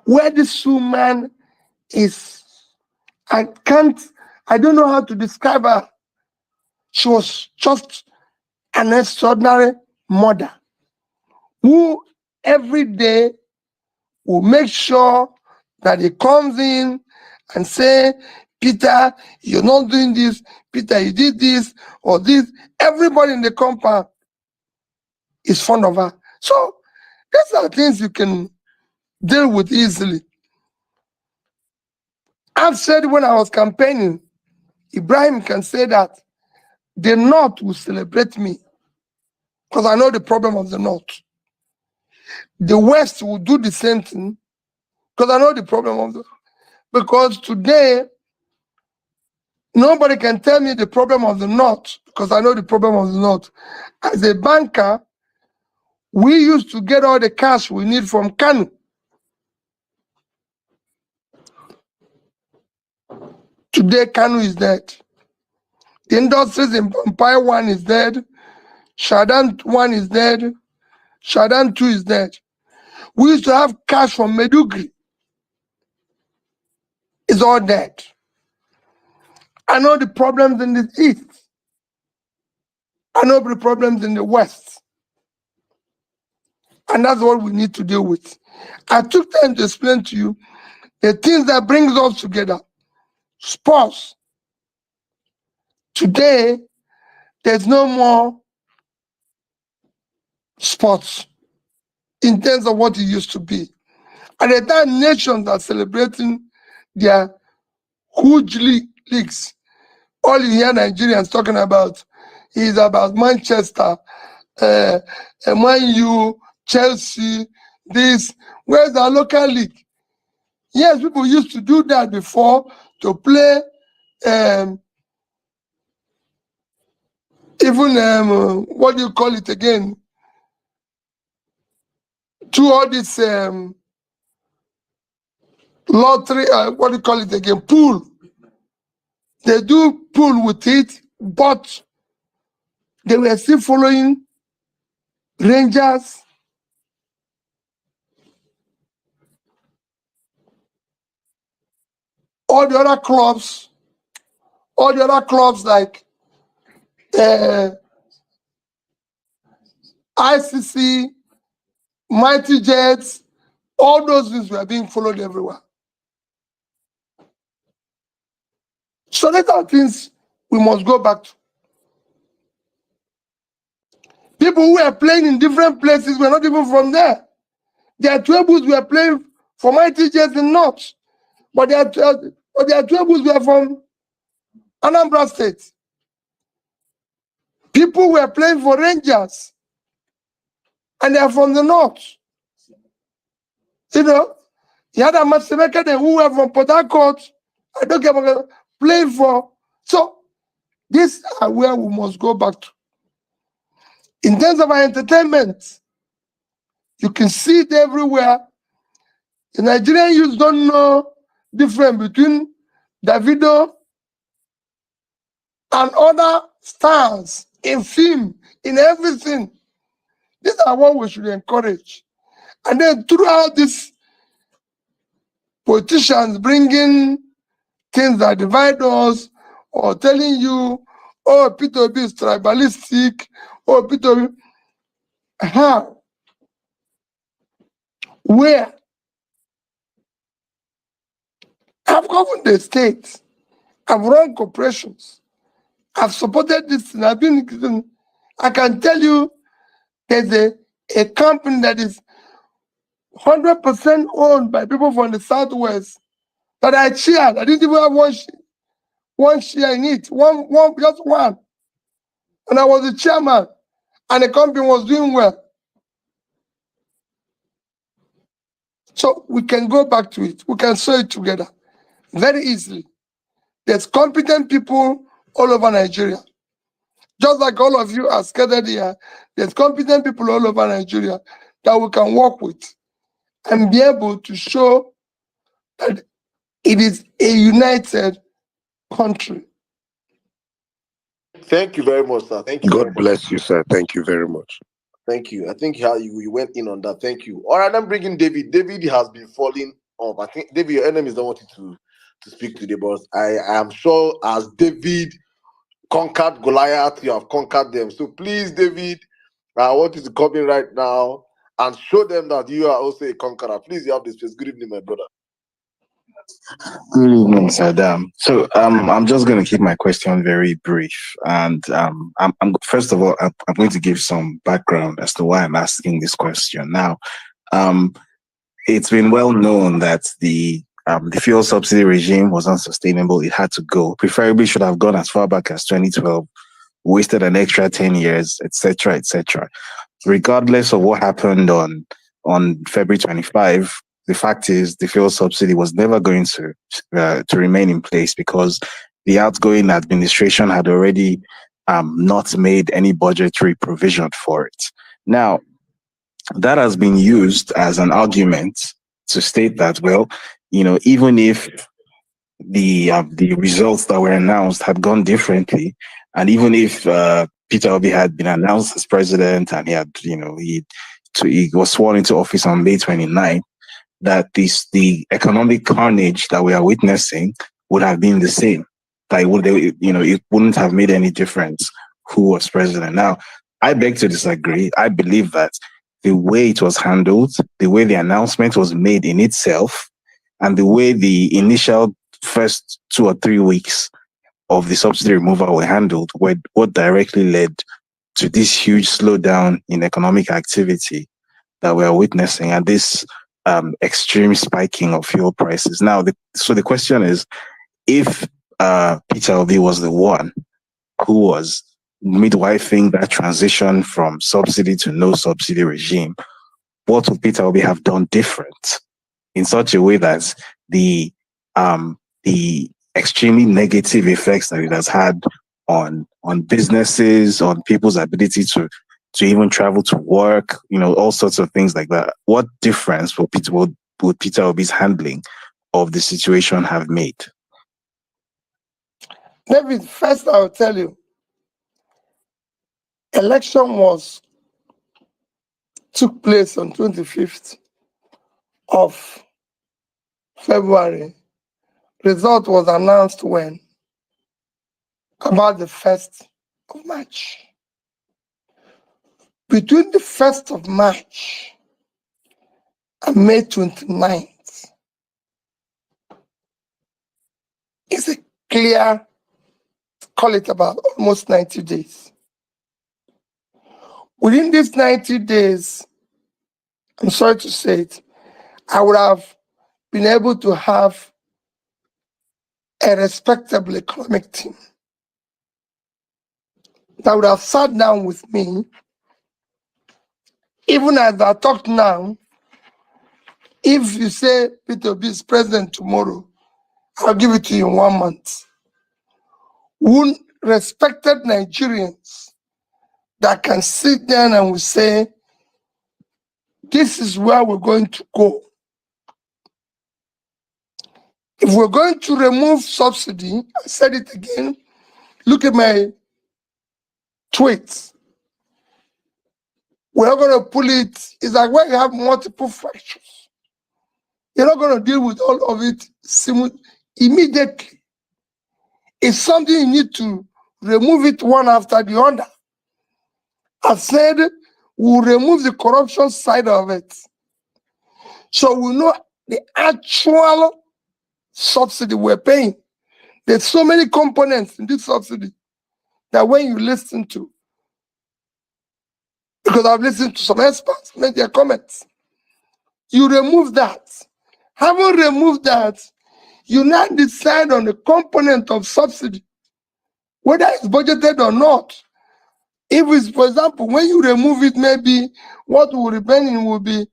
where this woman is. I don't know how to describe her. She was just an extraordinary mother who every day will make sure that he comes in and say, Peter, you're not doing this. Peter, you did this or this. Everybody in the compound is fond of her. So these are things you can deal with easily. I've said when I was campaigning, Ibrahim can say that the North will celebrate me because I know the problem of the North. The West will do the same thing because I know the problem of the. Because today, nobody can tell me the problem of the North because I know the problem of the North. As a banker, we used to get all the cash we need from Kanu. Today, Kanu is dead. The industries in Empire 1 is dead. Shadan 1 is dead. Shadan 2 is dead. We used to have cash from Medugri. It's all dead. I know the problems in the East. I know the problems in the West. And that's what we need to deal with. I took time to explain to you the things that brings us together. Sports. Today, there's no more sports in terms of what it used to be. At the time, nations are celebrating their huge leagues. All you hear Nigerians talking about is about Manchester, Man U, Chelsea, this. Where's our local league? Yes, people used to do that before to play even what do you call it again? To all this lottery, what do you call it again? Pool. They do pool with it, but they were still following Rangers, all the other clubs like ICC, Mighty Jets, all those things were being followed everywhere. So these are things we must go back to. People who were playing in different places were not even from there. Their tributes were playing for Mighty Jets in North, but their tributes were from Anambra State. People were playing for Rangers, and they are from the North. You know, you had a Matsemeka who were from Port Harcourt. I don't care about playing for. So these are where we must go back to. In terms of our entertainment, you can see it everywhere. The Nigerian youth don't know difference between Davido and other stars in film, in everything. These are what we should encourage. And then throughout this, politicians bringing things that divide us or telling you, oh, PeterObi is tribalistic, oh, PeterObi. How? Where? I've governed the state. I've run corporations. I've supported this. And I can tell you there's a company that is 100% owned by people from the Southwest that I chaired. I didn't even have one share in it, just one. And I was the chairman, and the company was doing well. So we can go back to it. We can sew it together very easily. There's competent people all over Nigeria. Just like all of you are scattered here, there's competent people all over Nigeria that we can work with and be able to show that it is a united country. Thank you very much, sir. Thank you. God bless you, sir. Thank you very much. Thank you. I think how you went in on that. Thank you. All right, I'm bringing David. David has been falling off. I think David, your enemies don't want you to speak to the boss. I am sure as David conquered Goliath, you have conquered them. So please, David, I want you to come in right now and show them that you are also a conqueror. Please, you have this space. Good evening, my brother. Good evening, Saddam. So I'm just going to keep my question very brief. And I'm first of all, I'm going to give some background as to why I'm asking this question. Now, um, it's been well known that the fuel subsidy regime was unsustainable. It had to go. Preferably should have gone as far back as 2012, wasted an extra 10 years, etc., etc. Regardless of what happened on February 25, the fact is the fuel subsidy was never going to remain in place because the outgoing administration had already not made any budgetary provision for it. Now, that has been used as an argument to state that, well, even if the results that were announced had gone differently, and even if PeterObi had been announced as president and he had, he was sworn into office on May 29th, that the economic carnage that we are witnessing would have been the same. That it wouldn't have made any difference who was president. Now, I beg to disagree. I believe that the way it was handled, the way the announcement was made in itself, and the way the initial first 2 or 3 weeks of the subsidy removal were handled were what directly led to this huge slowdown in economic activity that we are witnessing and this extreme spiking of fuel prices. Now, the question is, if PeterObi was the one who was midwifing that transition from subsidy to no subsidy regime, what would PeterObi have done different in such a way that the extremely negative effects that it has had on businesses, on people's ability to even travel to work, all sorts of things like that. What difference would PeterObi's handling of the situation have made? David, first I'll tell you, election took place on 25th of February. Result was announced when? About the 1st of March. Between the 1st of March and May 29th is a clear, call it about almost 90 days. Within these 90 days, I'm sorry to say it, I would have been able to have a respectable economic team that would have sat down with me. Even as I talk now, if you say PeterObi is president tomorrow, I'll give it to you in 1 month. Respected Nigerians that can sit down and will say, this is where we're going to go. If we're going to remove subsidy, I said it again, look at my tweets. We're not going to pull it. It's like when you have multiple fractures. You're not going to deal with all of it immediately. It's something you need to remove it one after the other. I said we'll remove the corruption side of it. So we know the actual subsidy we're paying. There's so many components in this subsidy that when you listen to, because I've listened to some experts make their comments, you remove that. Having removed that, you now decide on the component of subsidy, whether it's budgeted or not. If it's, for example, when you remove it, maybe what will remain will be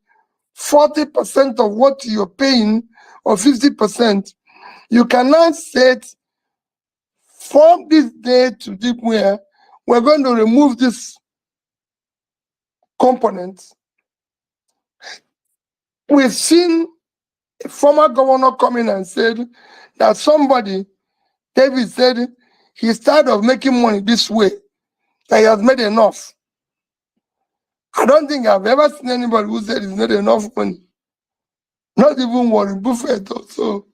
40% of what you're paying or 50%. You cannot set from this day to deep where we're going to remove this component. We've seen a former governor come in and said that somebody, David said, he's tired of making money this way, that he has made enough. I don't think I've ever seen anybody who said he's made enough money. Not even Warren Buffett also,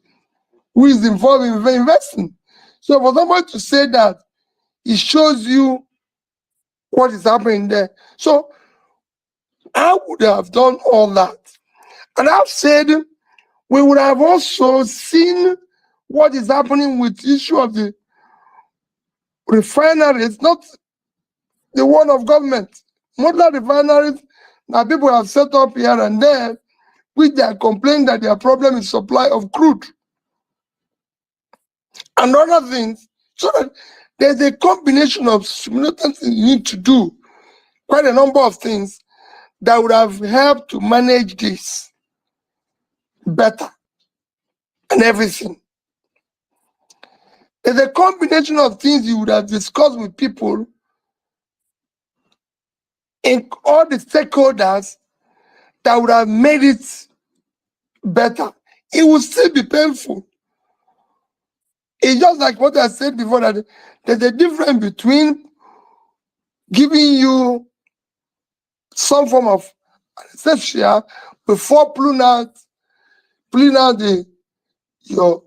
who is involved in investing. So for somebody to say that, it shows you what is happening there. So I would have done all that. And I've said we would have also seen what is happening with the issue of the refineries, not the one of government. Modern refineries that people have set up here and there, which they are complaining that their problem is supply of crude and other things. So that there's a combination of simultaneous things you need to do, quite a number of things that would have helped to manage this better and everything. There's a combination of things you would have discussed with people in all the stakeholders that would have made it better. It will still be painful. It's just like what I said before, that there's a difference between giving you some form of anesthesia before pulling out your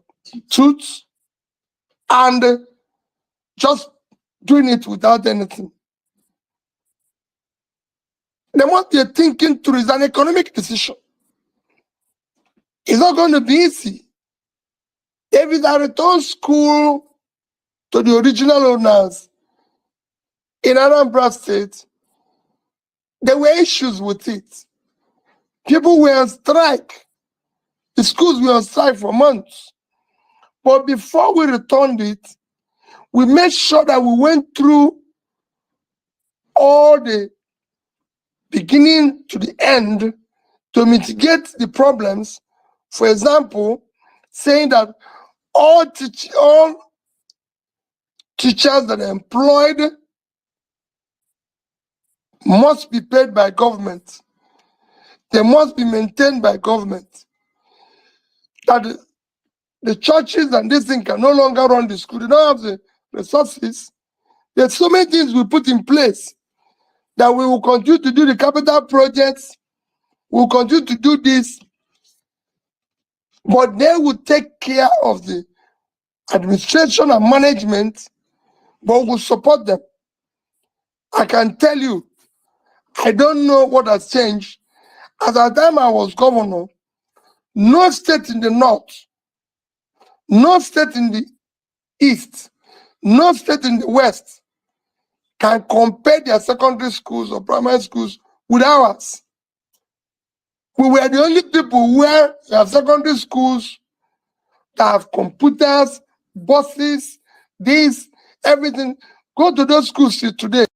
tooth and just doing it without anything. There must be a thinking through. It's an economic decision. It's not going to be easy. If it's a return school to the original owners in Anambra State, there were issues with it. People were on strike. The schools were on strike for months. But before we returned it, we made sure that we went through all the beginning to the end to mitigate the problems. For example, saying that all teachers that are employed must be paid by government. They must be maintained by government. That the churches and this thing can no longer run the school. They don't have the resources. There's so many things we put in place that we will continue to do the capital projects. We will continue to do this. But they will take care of the administration and management, but will support them. I can tell you, I don't know what has changed. At the time I was governor, no state in the north, no state in the east, no state in the west can compare their secondary schools or primary schools with ours. We were the only people where you have secondary schools that have computers, buses, this, everything. Go to those schools today.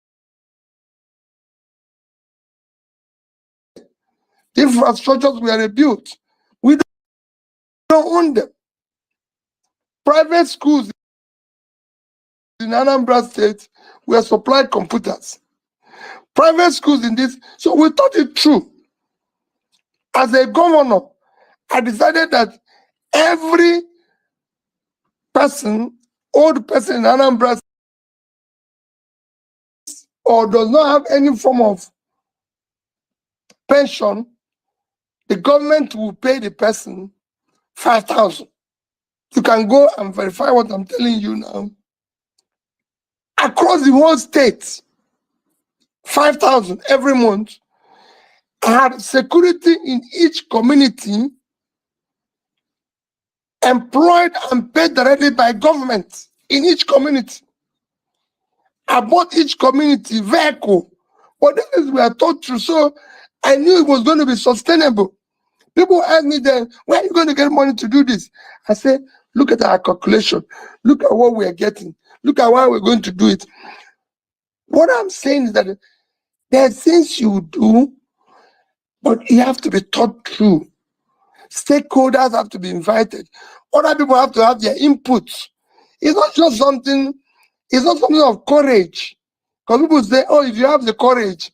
The infrastructures were rebuilt. We don't own them. Private schools in Anambra State were supplied computers. Private schools in this, so we thought it through. As a governor, I decided that every person, old person in Anambra or does not have any form of pension, the government will pay the person 5,000. You can go and verify what I'm telling you now. Across the whole state, 5,000 every month. I had security in each community employed and paid directly by government in each community. I bought each community vehicle. But this we are taught through, so I knew it was going to be sustainable. People ask me then, where are you going to get money to do this? I say, look at our calculation. Look at what we are getting. Look at why we're going to do it. What I'm saying is that there are things you do, but you have to be taught through. Stakeholders have to be invited. Other people have to have their inputs. It's not just something, it's not something of courage. Because people say, oh, if you have the courage,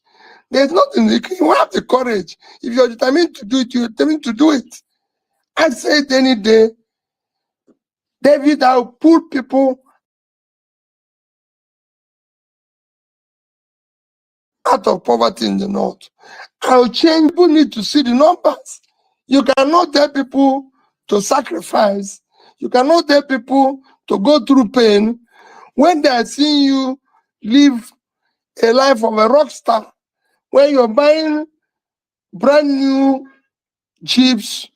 there's nothing, you have the courage. If you're determined to do it, you're determined to do it. I say it any day, David, I'll pull people out of poverty in the north. I'll change. People need to see the numbers. You cannot tell people to sacrifice. You cannot tell people to go through pain when they are seeing you live a life of a rock star, when you're buying brand new Jeeps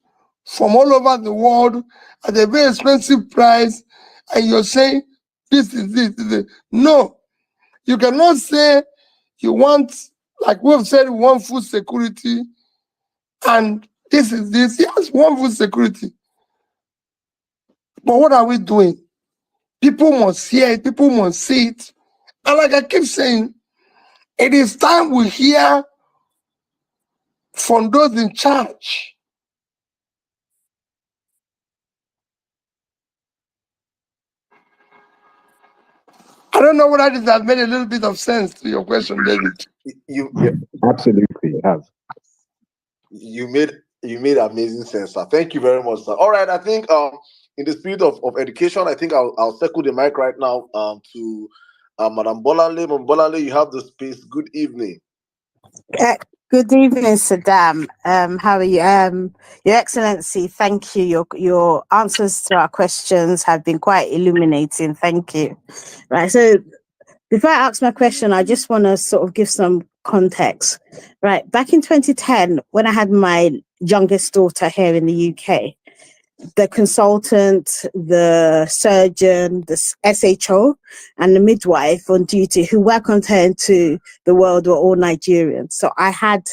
from all over the world at a very expensive price, and you're saying this is this. No, you cannot say you want, like we've said, we want food security, and this is this. Yes, we want food security. But what are we doing? People must hear it, people must see it. And like I keep saying, it is time we hear from those in charge. I don't know whether this has made a little bit of sense to your question, David. Absolutely, it has. You made amazing sense, sir. Thank you very much, sir. All right, I think in the spirit of education, I think I'll circle the mic right now to Madam Bolanle. Madam Bolanle, you have the space. Good evening. Good evening, Saddam. How are you? Your Excellency, thank you. Your answers to our questions have been quite illuminating. Thank you. Right. So before I ask my question, I just want to sort of give some context. Right. Back in 2010, when I had my youngest daughter here in the UK, the consultant, the surgeon, the SHO, and the midwife on duty who welcomed her into the world were all Nigerians. So I had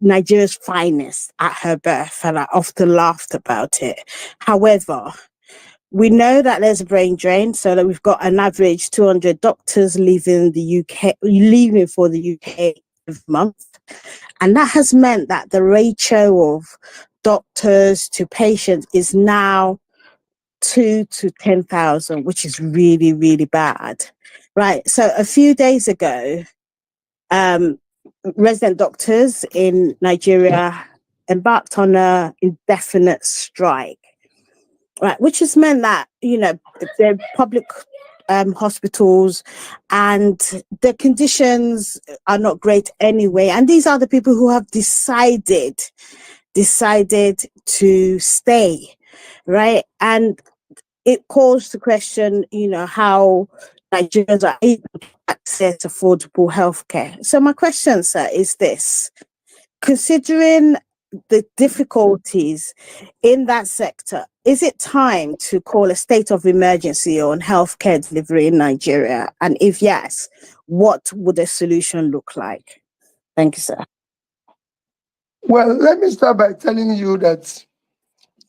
Nigeria's finest at her birth, and I often laughed about it. However, we know that there's a brain drain, so that we've got an average 200 doctors leaving for the UK every month. And that has meant that the ratio of doctors to patients is now 2 to 10,000, which is really, really bad. Right. So a few days ago, resident doctors in Nigeria embarked on an indefinite strike, right, which has meant that, the public hospitals and the conditions are not great anyway. And these are the people who have decided to stay, right? And it calls the question, how Nigerians are able to access affordable healthcare. So my question, sir, is this. Considering the difficulties in that sector, is it time to call a state of emergency on healthcare delivery in Nigeria? And if yes, what would a solution look like? Thank you, sir. Well, let me start by telling you that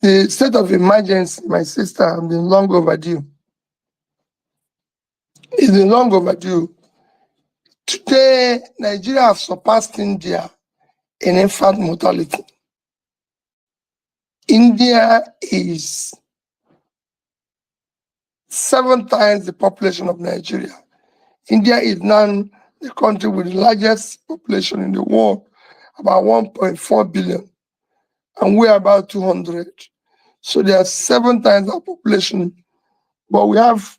the state of emergency, my sister, has been long overdue. It's been long overdue. Today, Nigeria has surpassed India in infant mortality. India is 7 times the population of Nigeria. India is now the country with the largest population in the world, about 1.4 billion, and we're about 200. So there are 7 times our population, but we have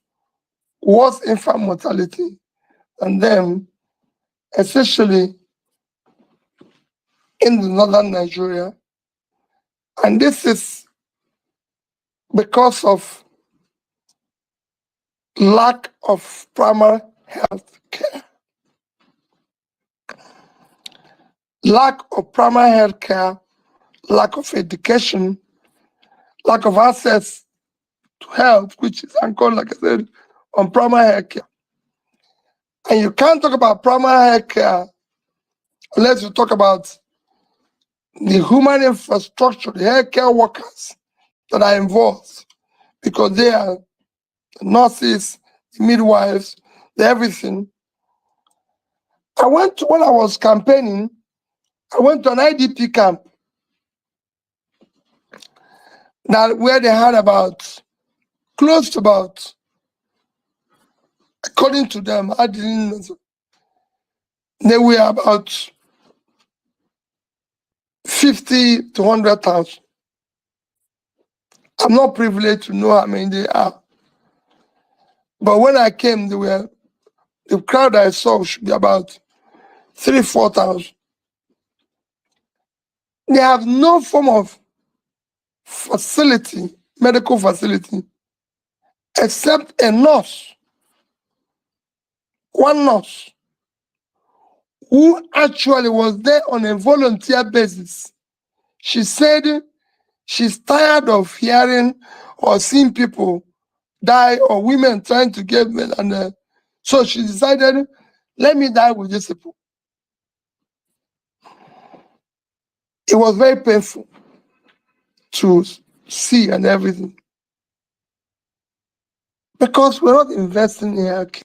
worse infant mortality than them, especially in the northern Nigeria. And this is because of lack of primary health care. Lack of primary health care, lack of education, lack of access to health, which is anchored, like I said, on primary health care. And you can't talk about primary health care unless you talk about the human infrastructure, the healthcare workers that are involved, because they are the nurses, the midwives, the everything. When I was campaigning, I went to an IDP camp where they had close to about, according to them, I didn't know, they were about 50 to 100,000. I'm not privileged to know how many they are. But when I came, the crowd I saw should be about 3,000-4,000. They have no form of facility, medical facility, except a nurse, one nurse, who actually was there on a volunteer basis. She said She's tired of hearing or seeing people die or women trying to get men, and so she decided, let me die with these people. It was very painful to see and everything, because we're not investing in healthcare.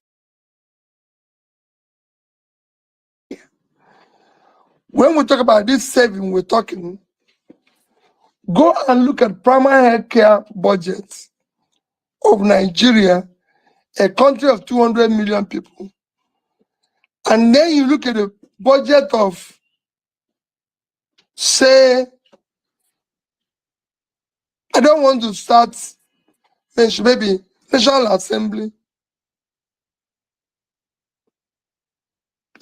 When we talk about this saving, we're talking, go and look at primary healthcare budgets of Nigeria, a country of 200 million people. And then you look at the budget of, say, I don't want to start, maybe National Assembly.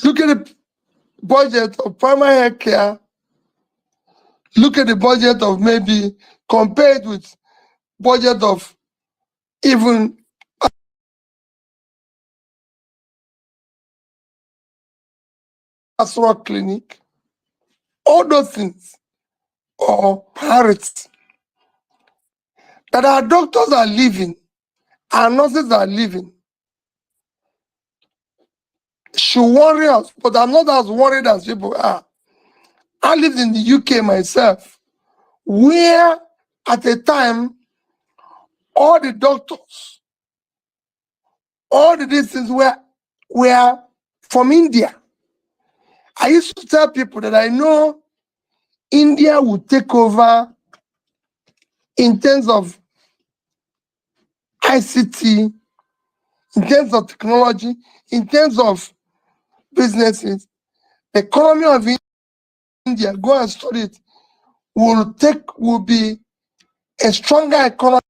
Look at the budget of primary health care. Look at the budget of maybe, compared with budget of even Asra Clinic. All those things, or parrots, that our doctors are leaving, our nurses are leaving, should worry us, but I'm not as worried as people are. I lived in the UK myself, where at a time, all the doctors, all the distance were from India. I used to tell people that I know India would take over in terms of ICT, in terms of technology, in terms of businesses. The economy of India, go and study it, will be a stronger economy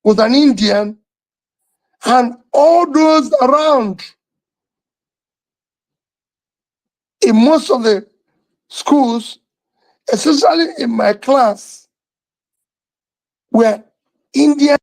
with an Indian, and all those around in most of the schools, especially in my class, were Indian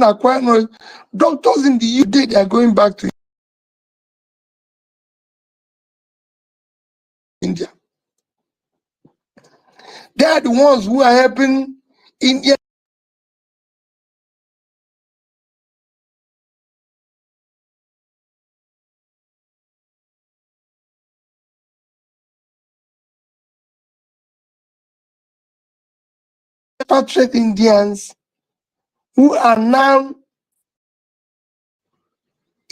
acquired knowledge. Doctors in the UK, they are going back to India. They are the ones who are helping India repatriate Indians who are now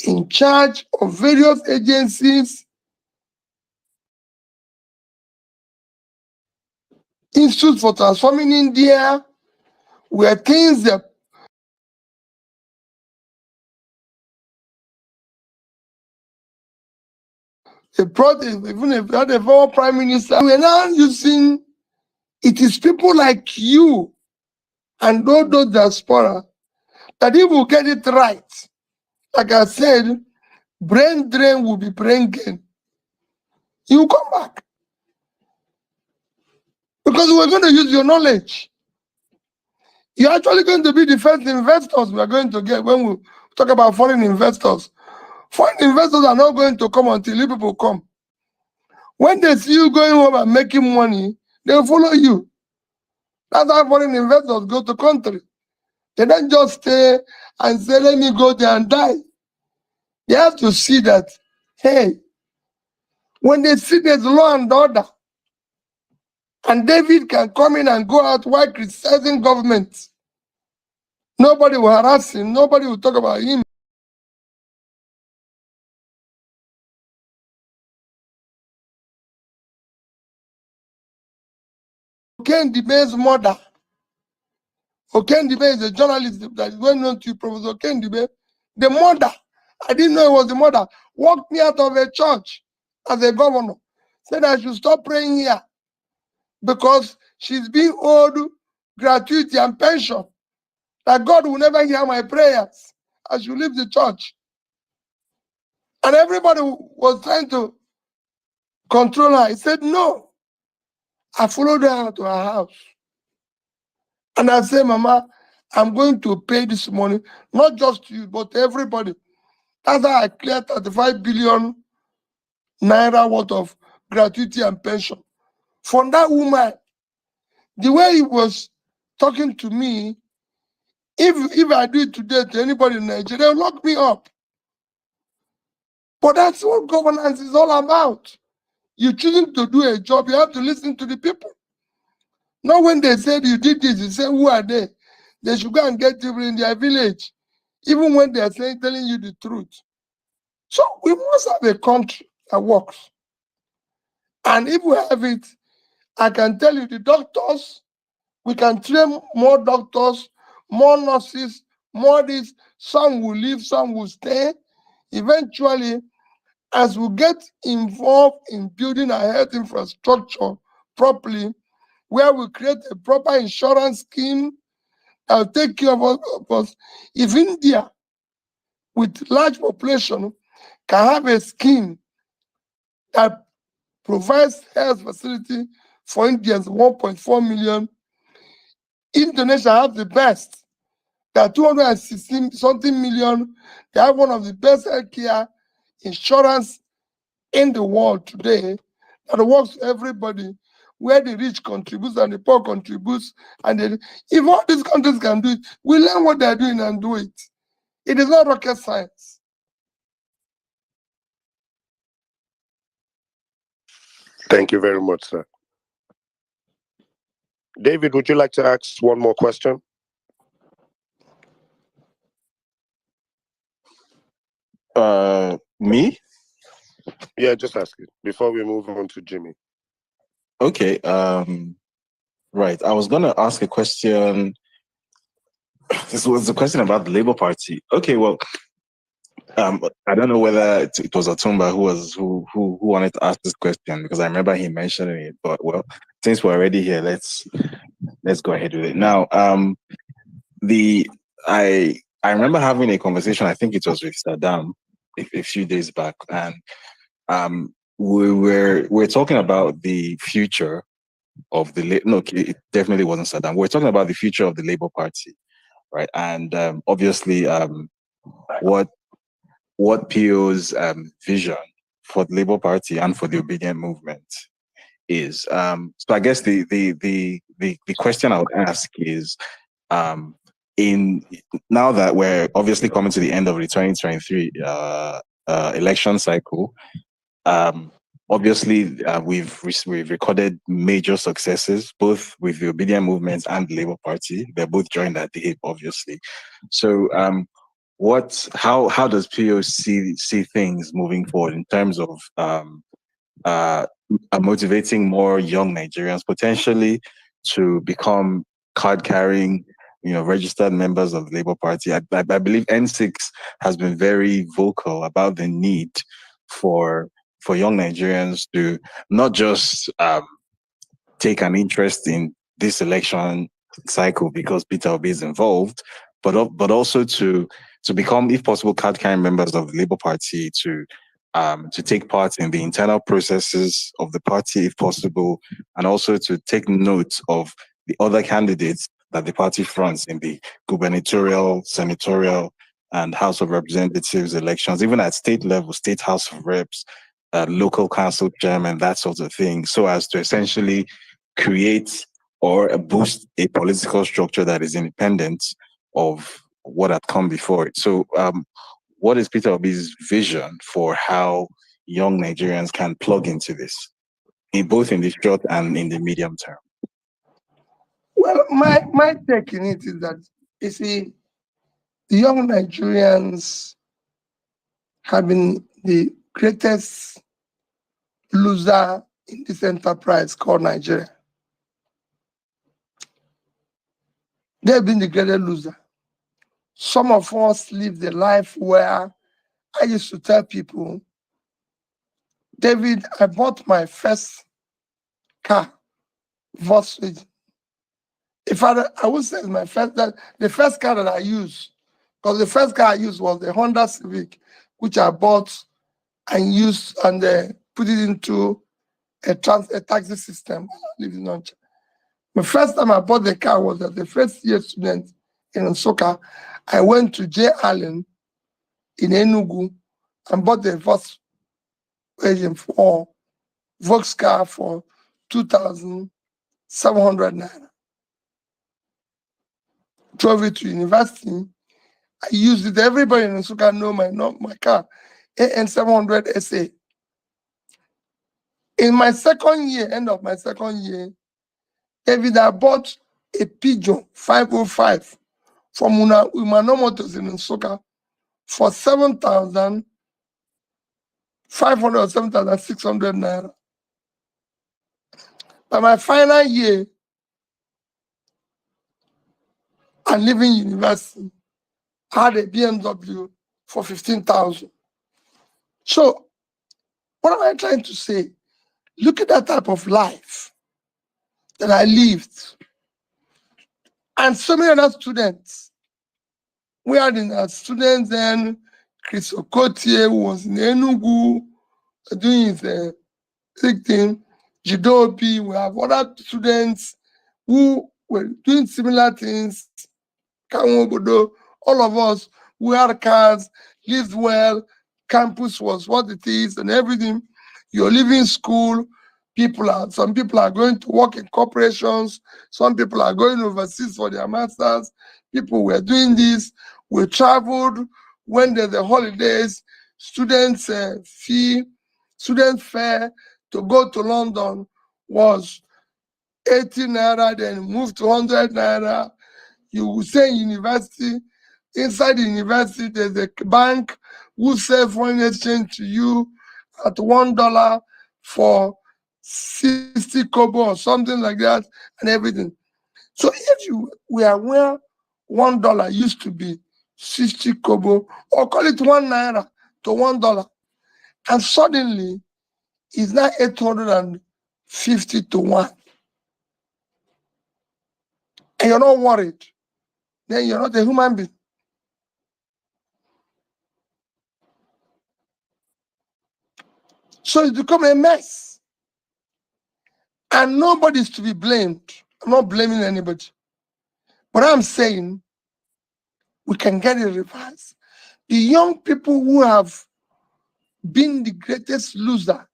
in charge of various agencies, Institute for Transforming India, where things that they brought, even if we had a former prime minister, we are now using, it is people like you and all those diaspora that if we get it right, like I said, brain drain will be brain gain. You come back. Because we're going to use your knowledge. You're actually going to be the first investors we are going to get when we talk about foreign investors. Foreign investors are not going to come until you people come. When they see you going home and making money, they'll follow you. That's how foreign investors go to country. They don't just stay and say, let me go there and die. They have to see that, hey, when they see there's law and order, and David can come in and go out while criticizing government, nobody will harass him, nobody will talk about him. Cain, the man's mother, Okendibe is a journalist that is well known to you, Professor Okendibe. The mother, I didn't know it was the mother, walked me out of a church as a governor, said I should stop praying here because she's being owed gratuity and pension, that God will never hear my prayers. I should leave the church. And everybody was trying to control her. I said, no. I followed her to her house. And I said, Mama, I'm going to pay this money, not just to you, but to everybody. That's how I cleared 35 billion naira worth of gratuity and pension. From that woman, the way he was talking to me, if I do it today to anybody in Nigeria, they'll lock me up. But that's what governance is all about. You're choosing to do a job, you have to listen to the people. Not when they said you did this, you say, who are they? They should go and get people in their village, even when they are telling you the truth. So we must have a country that works. And if we have it, I can tell you the doctors, we can train more doctors, more nurses, more this. Some will leave, some will stay. Eventually, as we get involved in building our health infrastructure properly, where we create a proper insurance scheme that will take care of us. If India, with large population, can have a scheme that provides health facility for Indians, 1.4 million, Indonesia has the best. There are 216 something million. They have one of the best healthcare insurance in the world today that works for everybody, where the rich contributes and the poor contributes. And if all these countries can do it, we learn what they're doing and do it. It is not rocket science. Thank you very much, sir. David, would you like to ask one more question? Me? Yeah, just ask it before we move on to Jimmy. Okay. Right. I was gonna ask a question. This was a question about the Labour Party. Okay, well, I don't know whether it was Otumba who wanted to ask this question, because I remember him mentioning it. But well, since we're already here, let's go ahead with it. Now, I remember having a conversation. I think it was with Saddam a few days back, and we're talking about the future of the it definitely wasn't Saddam. We're talking about the future of the Labour Party, right? And obviously, what PO's vision for the Labour Party and for the obedient movement is. So I guess the question I would ask is, in now that we're obviously coming to the end of the 2023 election cycle, obviously we've recorded major successes both with the obedient movement and the Labour Party. They're both joined at the hip, obviously. So how does PO see things moving forward in terms of motivating more young Nigerians potentially to become card-carrying, registered members of the Labour Party? I believe N6 has been very vocal about the need for young Nigerians to not just take an interest in this election cycle because PeterObi is involved, but also to become, if possible, card-carrying members of the Labour Party, to take part in the internal processes of the party, if possible, and also to take note of the other candidates that the party fronts in the gubernatorial, senatorial, and House of Representatives elections, even at state level, state House of Reps, local council chairman, that sort of thing, so as to essentially create or boost a political structure that is independent of what had come before it. So what is PeterObi's vision for how young Nigerians can plug into this, both in the short and in the medium term? Well, my take in it is that, you see, the young Nigerians have been the greatest loser in this enterprise called Nigeria. they've been the greatest loser. Some of us live the life where I used to tell people, David, I bought my first car, Volkswagen. If I would say my first, that the first car that I used, because the first car I used was the Honda Civic, which I bought and used and put it into a taxi system. I live in Onitsha. The first time I bought the car was as a first year student in Nsukka. I went to J. Allen in Enugu and bought the Volkswagen for Volks car for 2,700 naira. Drove it to university. I used it. Everybody in Nsukka know my car, AN700 SA. In my second year, end of my second year, David, I bought a Pigeon 505 from Umano Motors in Nsukka for 7,500 or 7,600 naira. By my final year, and leaving university, I had a BMW for 15,000. So, what am I trying to say? Look at that type of life that I lived. And so many other students. We had students then, Chris Okotie, who was in Enugu, doing his thing, Judiciary. We have other students who were doing similar things. All of us, we had cars, lived well, campus was what it is and everything. You're leaving school, some people are going to work in corporations, some people are going overseas for their masters, people were doing this, we traveled when there's the holidays, student fare to go to London was 80 naira, then moved to 100 naira. You will say university, inside the university, there's a bank who sell foreign exchange to you at $1 for 60 kobo or something like that, and everything. So if we are where $1 used to be 60 kobo, or call it 1 naira to $1, and suddenly it's now 850 to 1. And you're not worried, then you're not a human being. So it's become a mess. And nobody's to be blamed. I'm not blaming anybody. But I'm saying we can get it reversed. The young people who have been the greatest loser,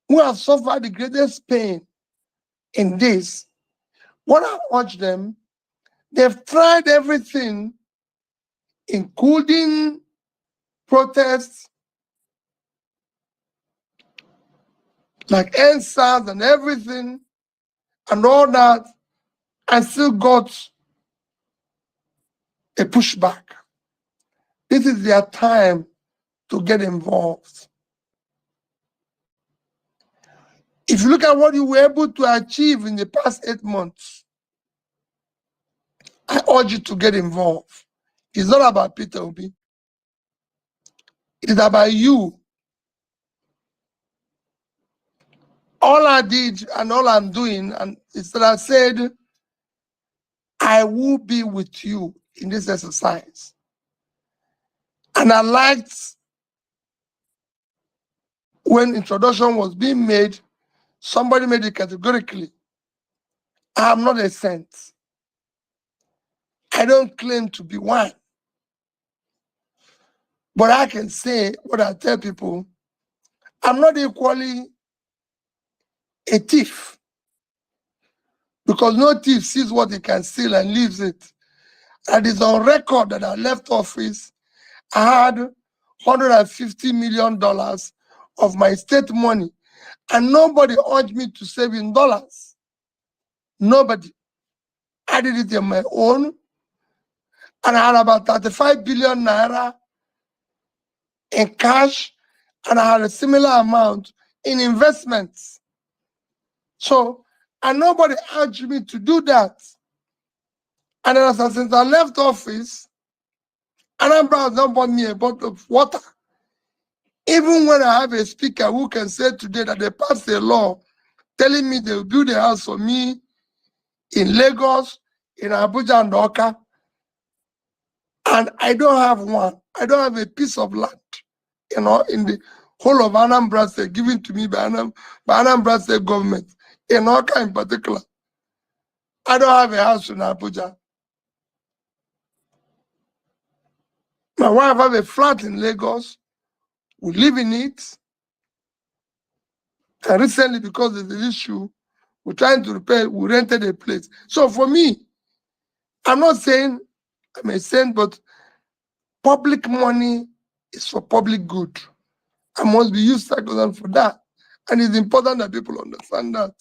who have suffered the greatest pain in this, when I watch them, they've tried everything, including protests, like NSAS and everything, and all that, and still got a pushback. This is their time to get involved. If you look at what you were able to achieve in the past 8 months, I urge you to get involved. It's not about PeterObi. It is about you. All I did and all I'm doing is that I said, I will be with you in this exercise. And I liked when introduction was being made, somebody made it categorically. I am not a saint. I don't claim to be one. But I can say what I tell people, I'm not equally a thief. Because no thief sees what he can steal and leaves it. And it's on record that I left office. I had $150 million of my state money. And nobody urged me to save in dollars. Nobody. I did it on my own. And I had about 35 billion naira in cash. And I had a similar amount in investments. So, and nobody urged me to do that. And then since I left office, Anambra has not bought me a bottle of water. Even when I have a speaker who can say today that they passed a law telling me they will build a house for me in Lagos, in Abuja and Oka, and I don't have one. I don't have a piece of land, in the whole of Anambra State given to me by Anambra State government, in Oka in particular. I don't have a house in Abuja. My wife has a flat in Lagos. We live in it. And recently, because of the issue, we're trying to repair, we rented a place. So for me, I'm not saying I'm a saint, but public money is for public good. I must be used for that. And it's important that people understand that.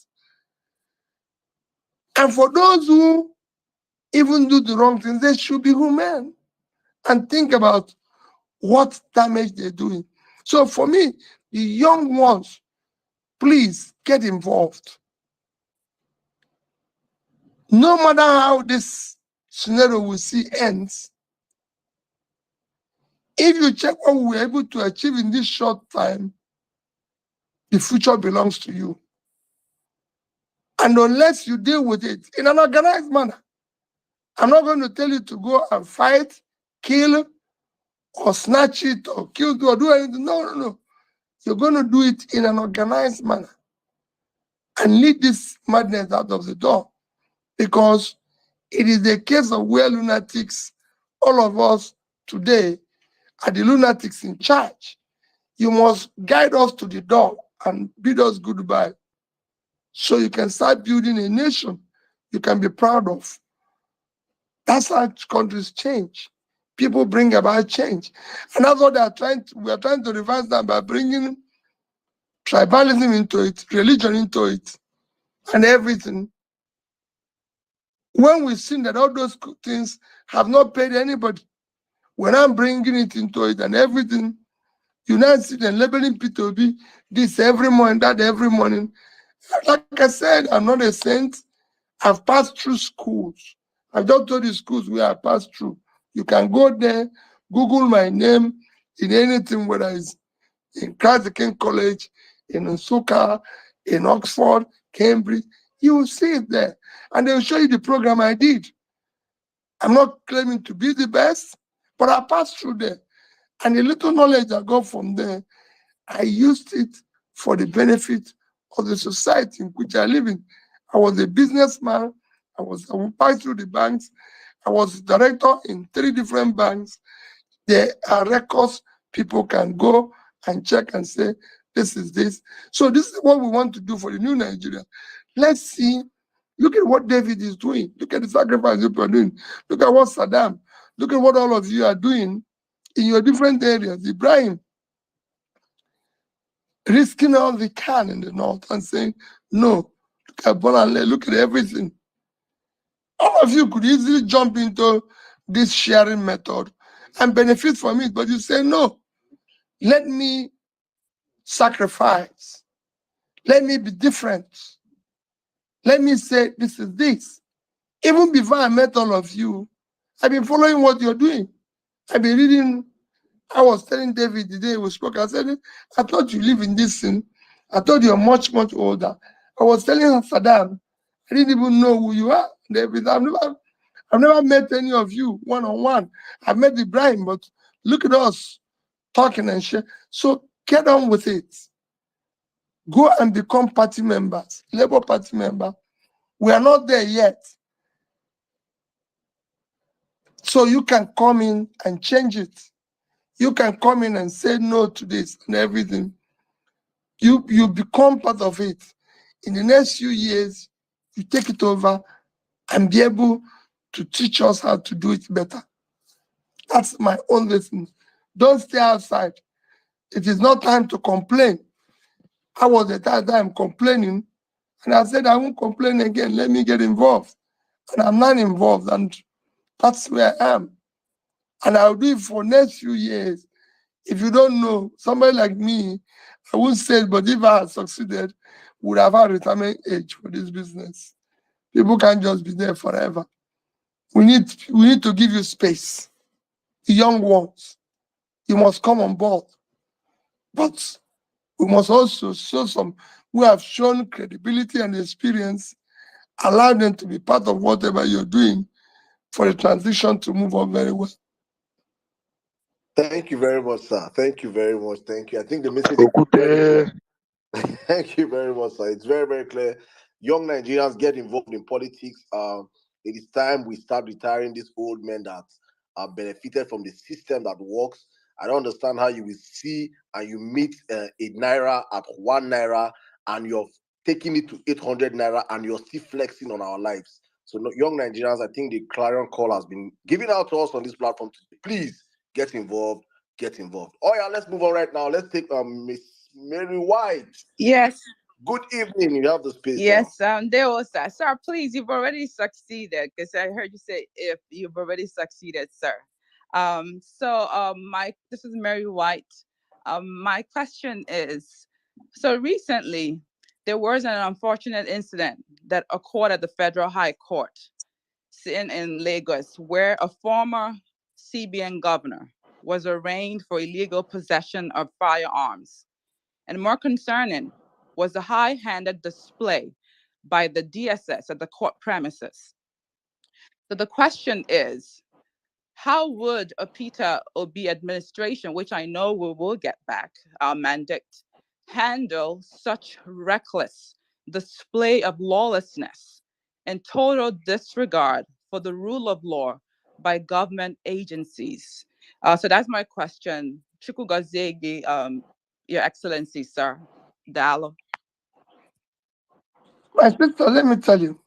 And for those who even do the wrong things, they should be human and think about what damage they're doing. So for me, the young ones, please get involved. No matter how this scenario we see ends, if you check what we were able to achieve in this short time, the future belongs to you. And unless you deal with it in an organized manner, I'm not going to tell you to go and fight, kill, or snatch it, or kill, or do anything. No, no, no. You're going to do it in an organized manner and lead this madness out of the door, because it is a case of where lunatics, all of us today, are the lunatics in charge. You must guide us to the door and bid us goodbye so you can start building a nation you can be proud of. That's how countries change. People bring about change. And that's what we are trying to reverse that by bringing tribalism into it, religion into it, and everything. When we've seen that all those things have not paid anybody, when I'm bringing it into it and everything, you now see them labeling PeterObi this every morning, that every morning. Like I said, I'm not a saint. I've passed through schools. I've just told you schools where I passed through. You can go there, Google my name in anything, whether it's in Christ the King College, in Nsukka, in Oxford, Cambridge. You will see it there. And they'll show you the program I did. I'm not claiming to be the best, but I passed through there. And the little knowledge I got from there, I used it for the benefit of the society in which I live in. I was a businessman. I passed through the banks. I was director in 3 different banks. There are records people can go and check and say, this is this. So this is what we want to do for the new Nigeria. Let's see. Look at what David is doing. Look at the sacrifice you are doing. Look at what Saddam. Look at what all of you are doing in your different areas. Ibrahim, risking all we can in the north and saying, no, look at Bonale, look at everything. All of you could easily jump into this sharing method and benefit from it, but you say, no, let me sacrifice. Let me be different. Let me say, this is this. Even before I met all of you, I've been following what you're doing. I've been reading. I was telling David the day we spoke, I said, I thought you live in this thing. I thought you're much, much older. I was telling Saddam, I didn't even know who you are. David, I've never met any of you one-on-one. I've met Ibrahim, but look at us talking and share. So get on with it. Go and become party members, Labour Party member. We are not there yet. So you can come in and change it. You can come in and say no to this and everything. You become part of it. In the next few years, you take it over and be able to teach us how to do it better. That's my own lesson. Don't stay outside. It is not time to complain. I was at that time complaining, and I said, I won't complain again. Let me get involved. And I'm not involved, and that's where I am. And I'll do it for next few years. If you don't know, somebody like me, I won't say it, but if I had succeeded, would have had retirement age for this business. People can't just be there forever. We need to give you space. The young ones, you must come on board. But we must also show some who have shown credibility and experience, allow them to be part of whatever you're doing for the transition to move on very well. Thank you very much, sir. Thank you very much. Thank you. I think the message is very clear. Thank you very much, sir. It's very, very clear. Young Nigerians get involved in politics. It is time we start retiring these old men that are benefited from the system that works. I don't understand how you will see and you meet a naira at 1 naira and you're taking it to 800 naira and you're still flexing on our lives. So, young Nigerians, I think the clarion call has been given out to us on this platform today. Please get involved. Get involved. Oh yeah, let's move on right now. Let's take Miss Mary White. Yes. Good evening. You have the space. Yes, there was that. Sir, please, you've already succeeded, because I heard you say if you've already succeeded, sir. This is Mary White. My question is, so recently there was an unfortunate incident that occurred at the Federal High Court in Lagos, where a former CBN governor was arraigned for illegal possession of firearms. And more concerning was the high-handed display by the DSS at the court premises. So the question is, how would a PeterObi administration, which I know we will get back our mandate, handle such reckless display of lawlessness and total disregard for the rule of law by government agencies? So that's my question. Chukugozegi, Your Excellency, sir. Dalo. My sister, let me tell you.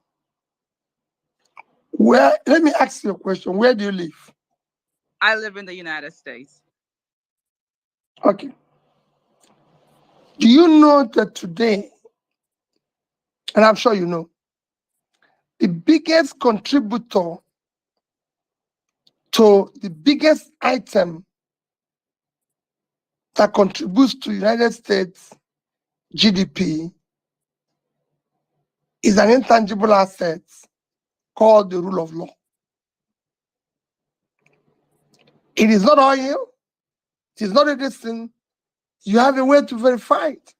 Let me ask you a question. Where do you live? I live in the United States. Okay. Do you know that today, and I'm sure you know, the biggest contributor to the biggest item that contributes to United States GDP is an intangible asset called the rule of law. It is not oil. It is not a distance. You have a way to verify it.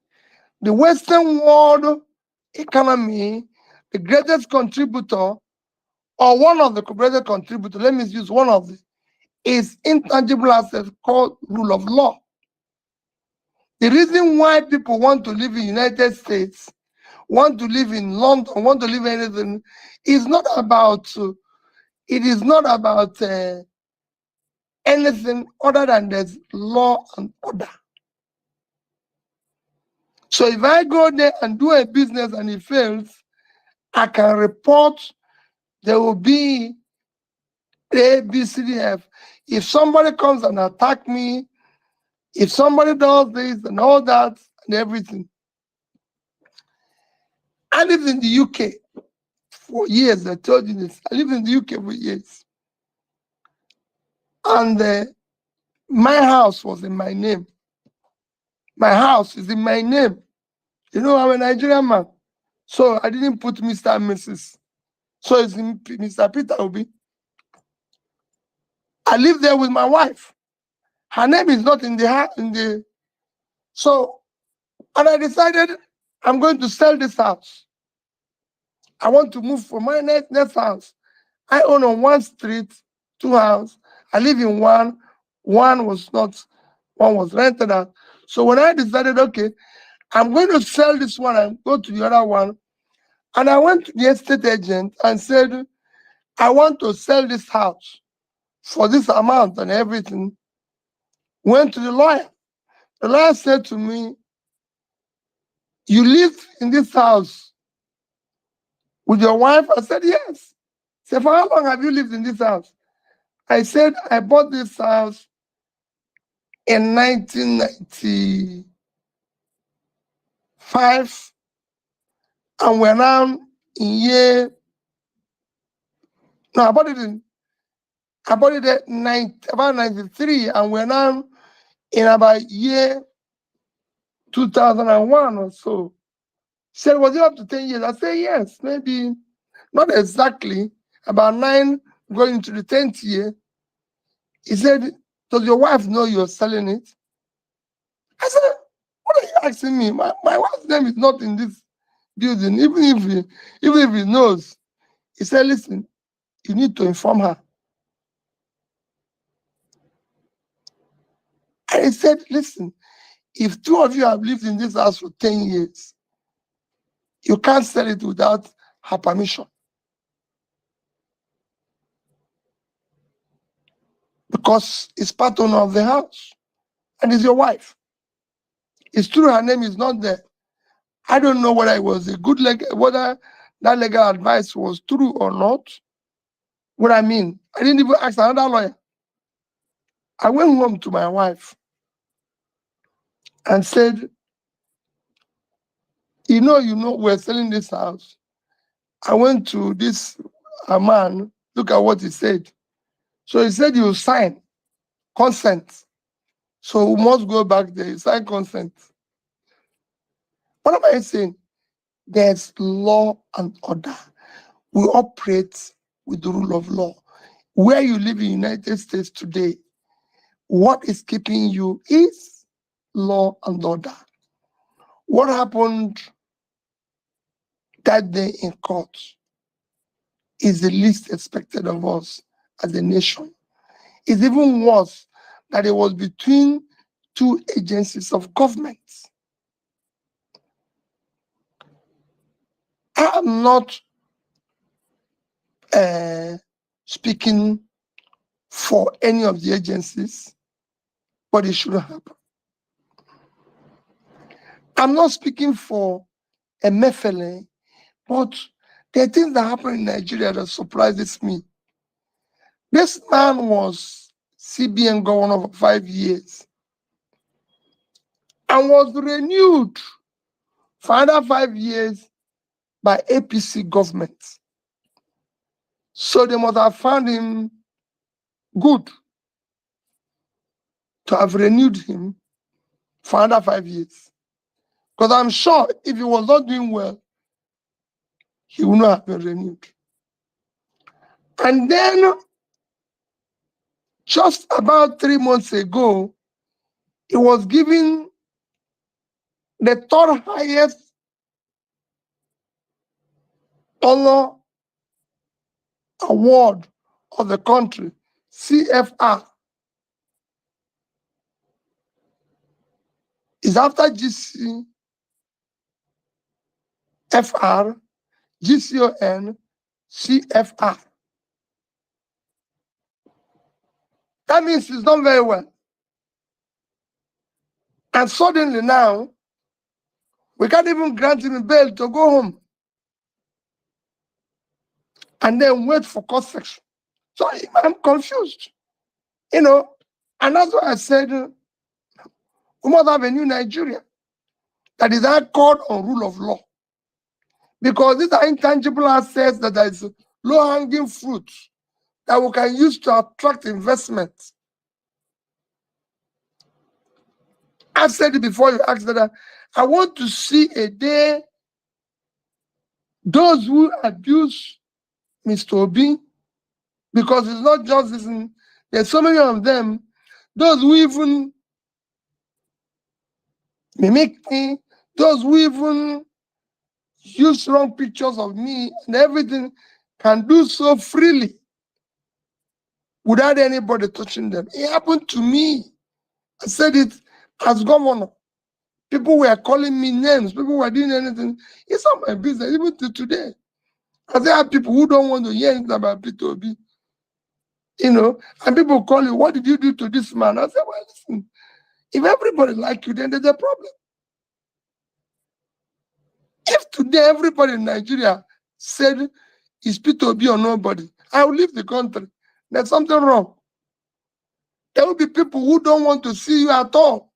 The Western world economy, the greatest contributor, or one of the greatest contributors, let me use one of them, is intangible asset called rule of law. The reason why people want to live in the United States, want to live in London, want to live in anything, is not about, anything other than there's law and order. So if I go there and do a business and it fails, I can report. There will be A, B, C, D, F. If somebody comes and attack me, if somebody does this and all that and everything. I lived in the UK for years. I told you this. I lived in the UK for years. And my house was in my name. My house is in my name. You know, I'm a Nigerian man. So I didn't put Mr. and Mrs. So it's Mr. PeterObi. I live there with my wife. Her name is not in the. So, and I decided I'm going to sell this house. I want to move from my next house. I own on one street, 2 houses. I live in one. One was rented out. So when I decided, okay, I'm going to sell this one and go to the other one. And I went to the estate agent and said, I want to sell this house for this amount and everything. Went to the lawyer. The lawyer said to me, you live in this house with your wife? I said, yes. He said, for how long have you lived in this house? I said, I bought this house in 1995, and we're now in year. No, I bought it at about 93, and we're now in about year 2001 or so. He said, was it up to 10 years? I said, yes, maybe not exactly, about 9 going into the 10th year, he said, does your wife know you're selling it? I said, what are you asking me? My wife's name is not in this building. Even if he knows. He said, listen, you need to inform her. And he said, listen, if two of you have lived in this house for 10 years, you can't sell it without her permission. Because it's part owner of the house. And it's your wife. It's true her name is not there. I don't know whether it was a good whether that legal advice was true or not. What I mean, I didn't even ask another lawyer. I went home to my wife and said, you know, we're selling this house. I went to this man, look at what he said. So he said, you sign consent. So we must go back there, you sign consent. What am I saying? There's law and order. We operate with the rule of law. Where you live in the United States today, what is keeping you is law and order. What happened that day in court is the least expected of us as a nation. It's even worse that it was between two agencies of government. I am not speaking for any of the agencies, but it shouldn't happen. I'm not speaking for Emefiele, but there are things that happen in Nigeria that surprises me. This man was CBN governor for 5 years and was renewed for another 5 years by APC government. So they must have found him good to have renewed him for another 5 years. Because I'm sure if he was not doing well, he would not have been renewed. And then, just about 3 months ago, he was given the third highest honor award of the country, CFR. It's after GCFR, GCON, CFR. That means he's done very well. And suddenly now, we can't even grant him a bail to go home. And then wait for court section. So I'm confused. You know, and that's why I said, we must have a new Nigeria that is anchored on rule of law. Because these are intangible assets that is low-hanging fruit that we can use to attract investment. I've said it before you asked that I want to see a day those who abuse Mr. Obi, because it's not just this, there's so many of them, those who even mimic me, those who even use wrong pictures of me and everything, can do so freely without anybody touching them. It happened to me. I said it as governor. People were calling me names. People were doing anything. It's not my business, even to today. Because there are people who don't want to hear anything about PeterObi. You know, and people call you, what did you do to this man? I said, well, listen, if everybody like you, then there's a problem. If today everybody in Nigeria said, is PeterObi or nobody, I will leave the country. There's something wrong. There will be people who don't want to see you at all,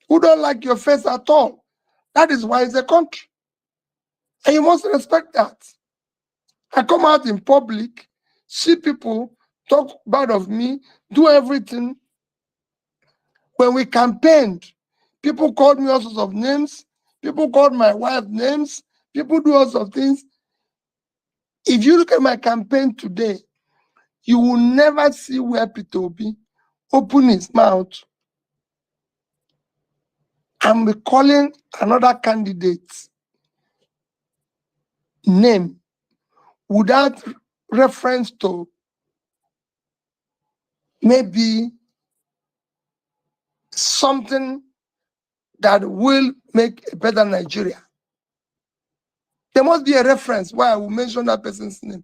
who don't like your face at all. That is why it's a country. And you must respect that. I come out in public, see people talk bad of me, do everything. When we campaigned, people called me all sorts of names. People called my wife names. People do all sorts of things. If you look at my campaign today, You will never see where PeterObi open his mouth and be calling another candidate's name without reference to maybe something that will make a better Nigeria. There must be a reference why I will mention that person's name.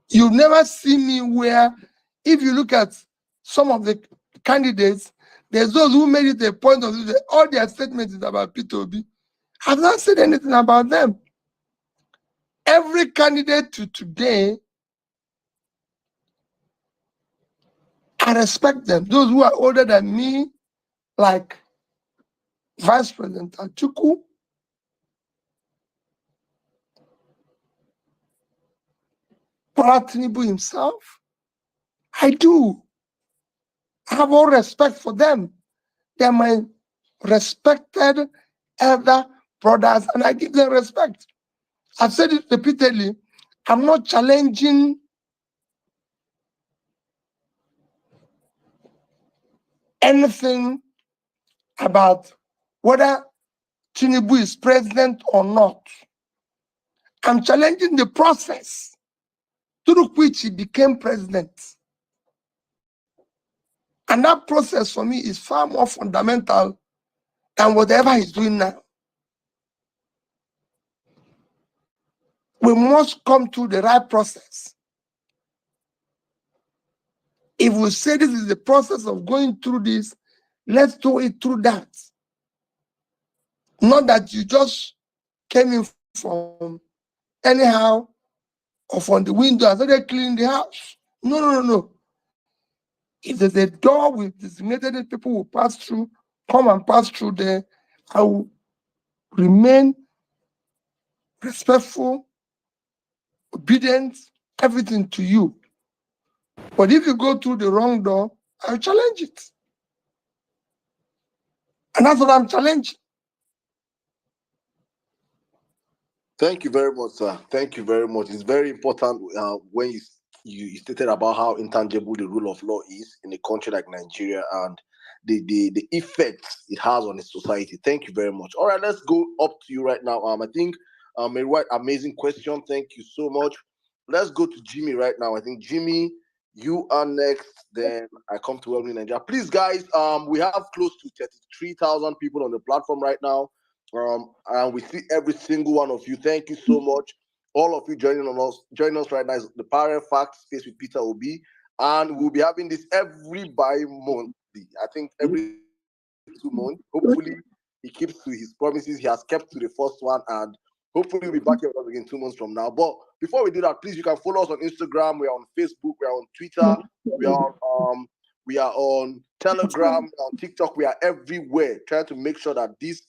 You never see me where, if you look at some of the candidates, there's those who made it a point of view that all their statements is about PeterObi. I've not said anything about them. Every candidate to today, I respect them. Those who are older than me, like Vice President Atiku, Bola Tinubu himself, I do. I have all respect for them. They're my respected elder brothers, and I give them respect. I've said it repeatedly. I'm not challenging anything about whether Tinubu is president or not. I'm challenging the process through which he became president. And that process for me is far more fundamental than whatever he's doing now. We must come to the right process. If we say this is the process of going through this, let's do it through that. Not that you just came in from anyhow or from the window and started cleaning the house. No. If there's a door with designated people will pass through, come and pass through there. I will remain respectful, obedient, everything to you. But if you go through the wrong door, I'll challenge it. And that's what I'm challenging. Thank you very much, sir. Thank you very much. It's very important when you stated about how intangible the rule of law is in a country like Nigeria and the effects it has on the society. Thank you very much. All right, let's go up to you right now. I think a right amazing question. Thank you so much. Let's go to Jimmy right now. I think Jimmy, you are next. Then I come to Welcome Nigeria. Please, guys, we have close to 33,000 people on the platform right now. And we see every single one of you. Thank you so much. All of you joining us right now is the Power Fact Space with PeterObi. And we'll be having this every bi-monthly. I think every 2 months. Hopefully, he keeps to his promises. He has kept to the first one. And hopefully, we'll be back here with us again 2 months from now. But before we do that, please, you can follow us on Instagram. We are on Facebook. We are on Twitter. We are on Telegram, on TikTok. We are everywhere, trying to make sure that this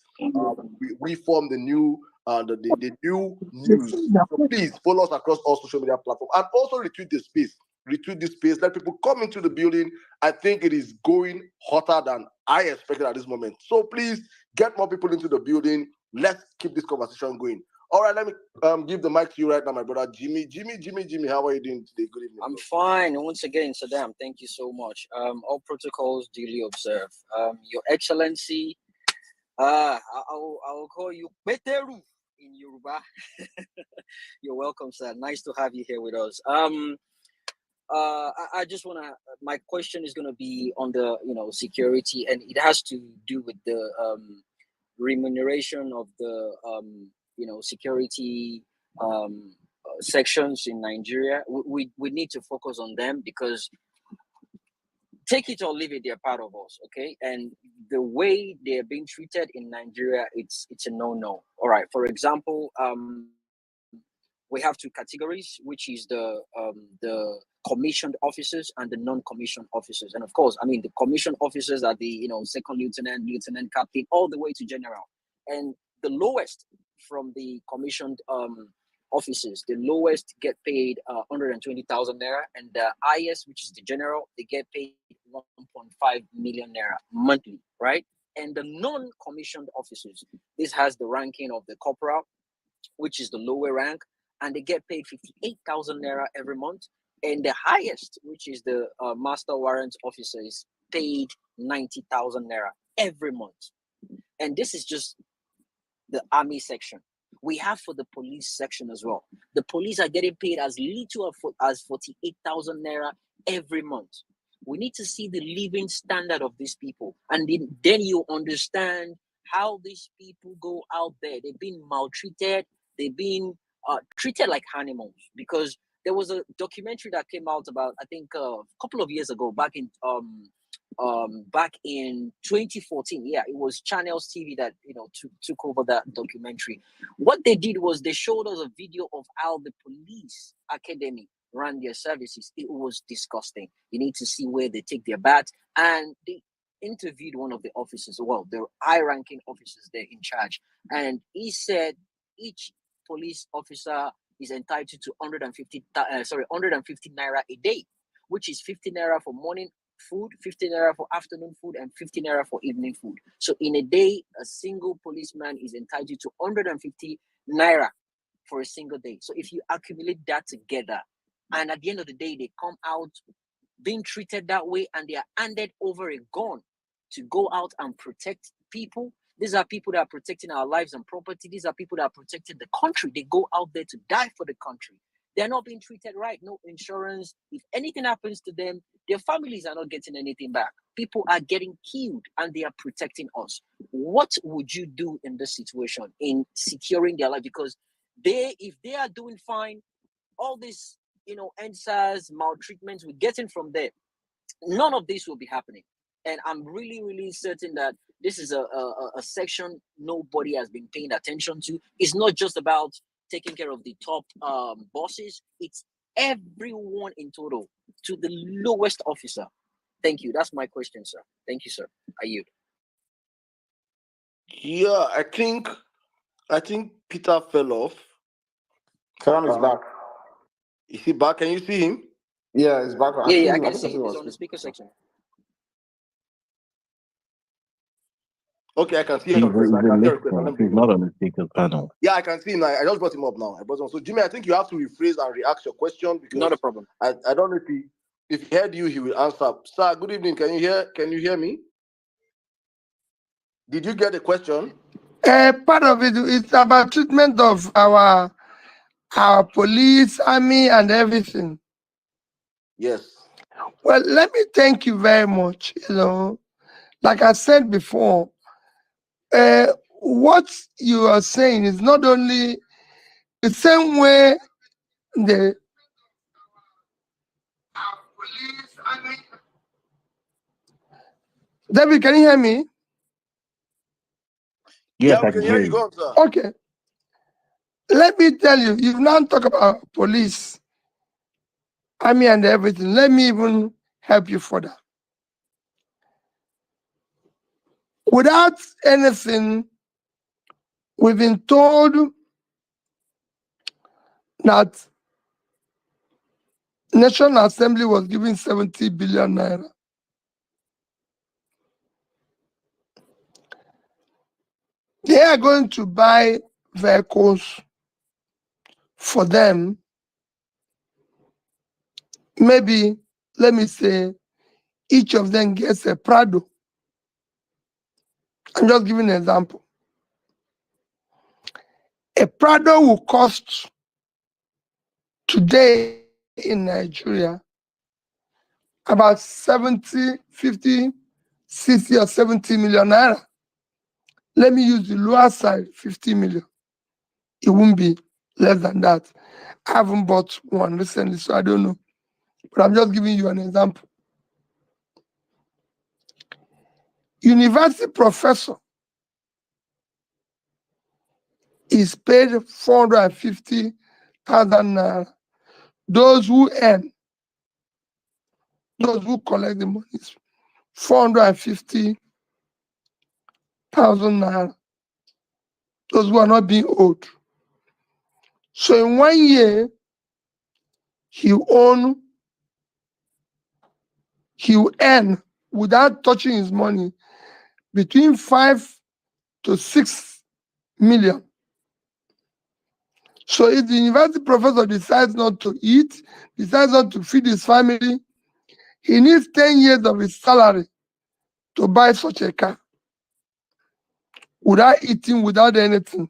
we form the new the new news. So please follow us across all social media platforms and also retweet this space. Retweet this space. Let people come into the building. I think it is going hotter than I expected at this moment. So please get more people into the building. Let's keep this conversation going. All right, let me give the mic to you right now, my brother Jimmy. Jimmy, how are you doing today? Good evening. I'm fine. Once again, Saddam, thank you so much. All protocols duly observed. Your Excellency, I will call you Peteru in Yoruba. You're welcome, sir. Nice to have you here with us. I just want to, my question is going to be on the, security, and it has to do with the remuneration of the, security sections in Nigeria. We need to focus on them because take it or leave it, they're part of us, okay? And the way they're being treated in Nigeria, it's a no-no. All right, for example, we have two categories, which is the commissioned officers and the non-commissioned officers. And of course, I mean, the commissioned officers are the, second lieutenant, lieutenant captain, all the way to general. And the lowest from the commissioned officers, the lowest get paid 120,000 naira, and the highest, which is the general, they get paid 1.5 million naira monthly, right? And the non-commissioned officers, this has the ranking of the corporal, which is the lower rank, and they get paid 58,000 naira every month. And the highest, which is the master warrant officer, is paid 90,000 naira every month. And this is just the army section. We have for the police section as well. The police are getting paid as little as 48,000 naira every month. We need to see the living standard of these people. And then you understand how these people go out there. They've been maltreated. They've been treated like animals. Because there was a documentary that came out about, I think, a couple of years ago, back in 2014. Yeah, it was Channels TV that took over that documentary. What they did was they showed us a video of how the police academy ran their services. It was disgusting. You need to see where they take their baths, and they interviewed one of the officers. Well, the high-ranking officers there in charge, and he said each police officer is entitled to 150 naira a day, which is 50 naira for morning food, 50 naira for afternoon food, and 50 naira for evening food. So in a day, a single policeman is entitled to 150 naira for a single day. So if you accumulate that together, and at the end of the day, they come out being treated that way, and they are handed over a gun to go out and protect people. These are people that are protecting our lives and property. These are people that are protecting the country. They go out there to die for the country. They're not being treated right. No insurance. If anything happens to them, their families are not getting anything back. People are getting killed, and they are protecting us. What would you do in this situation in securing their life? Because if they are doing fine, all this, NSAS, maltreatment we're getting from them, none of this will be happening. And I'm really, really certain that this is a section nobody has been paying attention to. It's not just about taking care of the top bosses. It's everyone in total, to the lowest officer. Thank you. That's my question, sir. Thank you, sir. I yield. Yeah, I think Peter fell off. Saddam is back. Is he back? Can you see him? Yeah, he's back. Yeah, I can see him. He's on the speaker section. Okay, I can see He's him. not on the speaker panel. Yeah, I can see him. I just brought him up now. So Jimmy, I think you have to rephrase and re-ask your question, because not a problem. I don't know if he heard you, he will answer. Sir, good evening. Can you hear me? Did you get the question? Part of it is about treatment of our police, army, and everything. Yes. Well, let me thank you very much. Like I said before, what you are saying is not only the same way the police, army. David, can you hear me? Yes, yeah, we can hear you. Go on, sir. Okay. Let me tell you, you've now talked about police, army, and everything. Let me even help you further. Without anything, we've been told that National Assembly was giving 70 billion naira. They are going to buy vehicles for them. Maybe, let me say, each of them gets a Prado. I'm just giving an example. A Prado will cost today in Nigeria about 70, 50, 60 or 70 million naira. Let me use the lower side, 50 million. It won't be less than that. I haven't bought one recently, so I don't know. But I'm just giving you an example. University professor is paid 450,000 naira. Those who collect the money, 450,000 naira. Those who are not being owed. So in 1 year, he will earn, without touching his money, between 5 to 6 million. So if the university professor decides not to eat, decides not to feed his family, he needs 10 years of his salary to buy such a car without eating, without anything.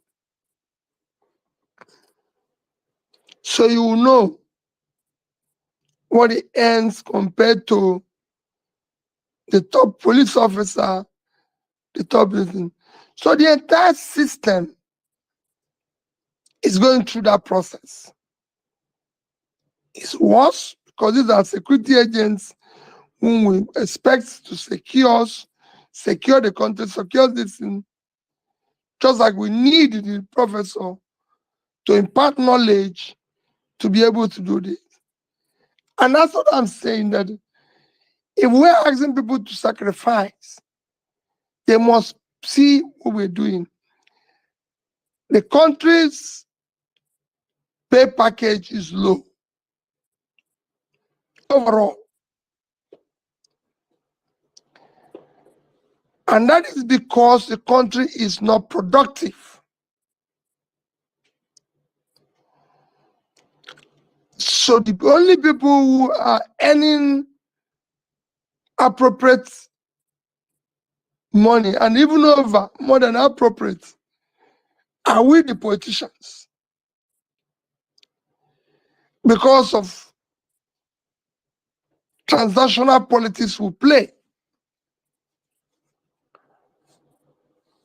So you will know what he earns compared to the top police officer, the top person. So the entire system is going through that process. It's worse because these are security agents whom we expect to secure us, secure the country, secure this thing, just like we need the professor to impart knowledge to be able to do this. And that's what I'm saying, that if we're asking people to sacrifice, they must see what we're doing. The country's pay package is low overall. And that is because the country is not productive. So the only people who are earning appropriate money, and even over more than appropriate, are we, the politicians, because of transactional politics we play.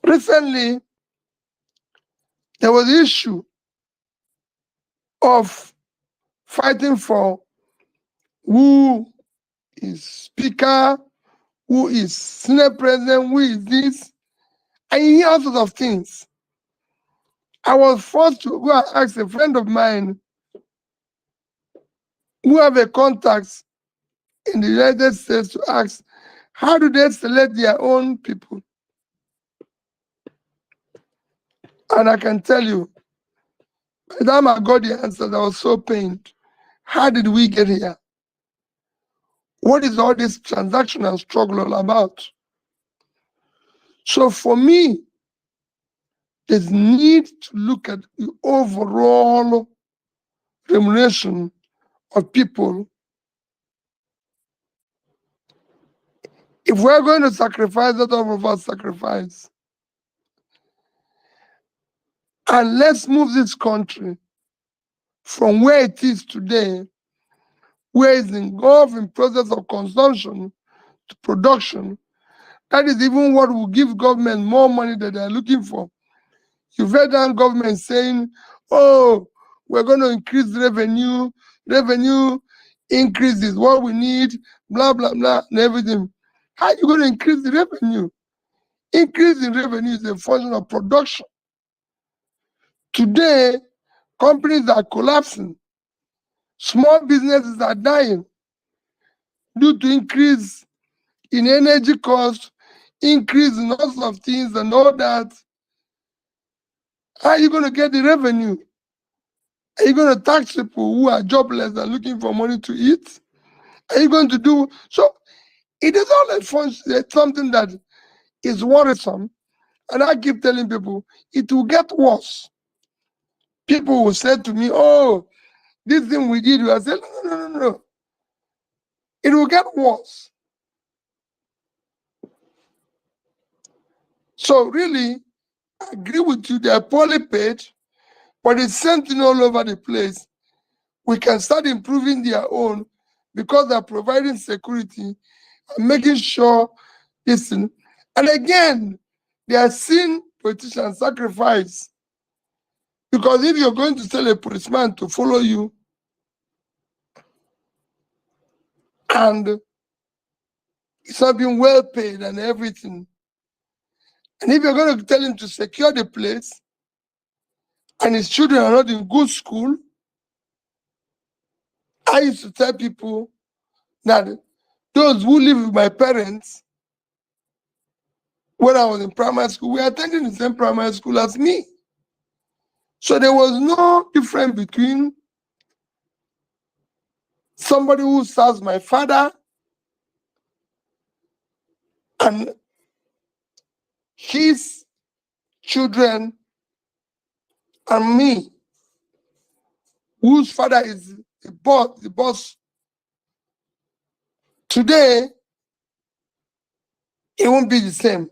Recently, there was the issue of fighting for who is speaker, who is senate president, who is this, and you hear all sorts of things. I was forced to go and ask a friend of mine who have a contact in the United States to ask, how do they select their own people? And I can tell you, by the time I got the answer, I was so pained. How did we get here? What is all this transactional struggle all about? So for me, there's need to look at the overall remuneration of people. If we're going to sacrifice, let all of us sacrifice. And let's move this country from where it is today, where it's engulfed in process of consumption to production. That is even what will give government more money that they're looking for. You've heard that government saying, oh, we're going to increase revenue increase is what we need, blah, blah, blah, and everything. How are you going to increase the revenue? Increase in revenue is a function of production. Today, companies are collapsing. Small businesses are dying due to increase in energy costs, increase in all sorts of things and all that. How are you going to get the revenue? Are you going to tax people who are jobless and looking for money to eat? Are you going to do so? It is all a function. It's something that is worrisome. And I keep telling people, it will get worse. People will say to me, oh, this thing we did, I said, no. It will get worse. So really, I agree with you, they are poorly paid, but it's same thing all over the place. We can start improving their own because they're providing security and making sure this thing. And again, they are seeing politicians sacrifice. Because if you're going to tell a policeman to follow you, and it's not being well paid and everything, and if you're going to tell him to secure the place, and his children are not in good school, I used to tell people that those who live with my parents, when I was in primary school, we attended the same primary school as me. So there was no difference between somebody who serves my father and his children and me. whose father is the boss. Today, it won't be the same.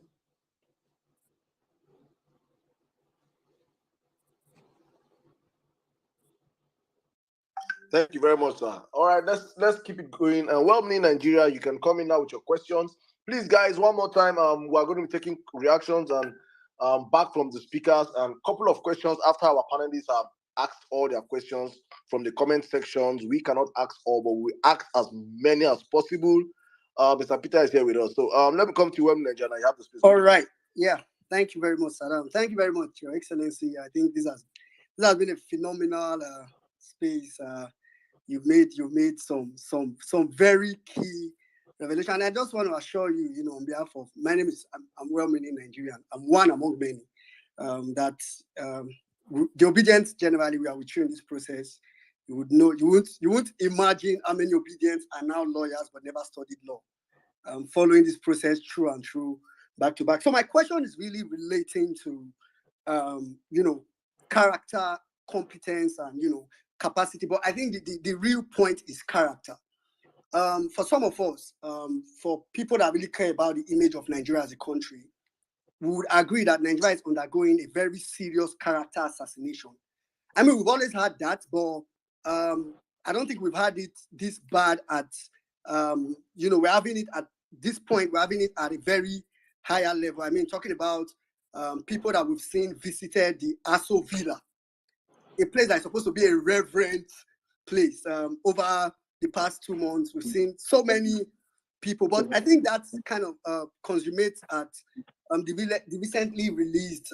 Thank you very much, sir. All right, let's keep it going. And well-meaning Nigeria, you can come in now with your questions. Please, guys, one more time. We are going to be taking reactions and back from the speakers and a couple of questions after our panelists have asked all their questions from the comment sections. We cannot ask all, but we ask as many as possible. Mr. Peter is here with us. So let me come to you, well-meaning Nigeria. You have the space. All right. Yeah. Thank you very much, Saddam. Thank you very much, Your Excellency. I think this has been a phenomenal space. You've made some very key revelation. And I just want to assure you, on behalf of my name is I'm well-meaning Nigerian. I'm one among many. The obedience generally we are with you in this process. You would know you won't imagine how many obedience are now lawyers but never studied law. Following this process through and through, back to back. So my question is really relating to character, competence, and capacity. But I think the real point is character. For some of us, for people that really care about the image of Nigeria as a country, we would agree that Nigeria is undergoing a very serious character assassination. I mean, we've always had that, but I don't think we've had it this bad at, we're having it at this point, we're having it at a very higher level. I mean, talking about people that we've seen visited the Aso Villa, a place that's supposed to be a reverent place. Over the past 2 months, we've seen so many people, but I think that's kind of consummates at the recently released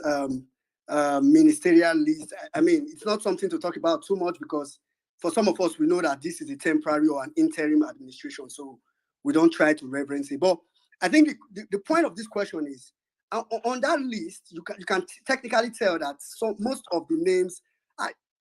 ministerial list. I mean, it's not something to talk about too much because for some of us, we know that this is a temporary or an interim administration, so we don't try to reverence it. But I think the point of this question is, on that list, you can technically tell that most of the names,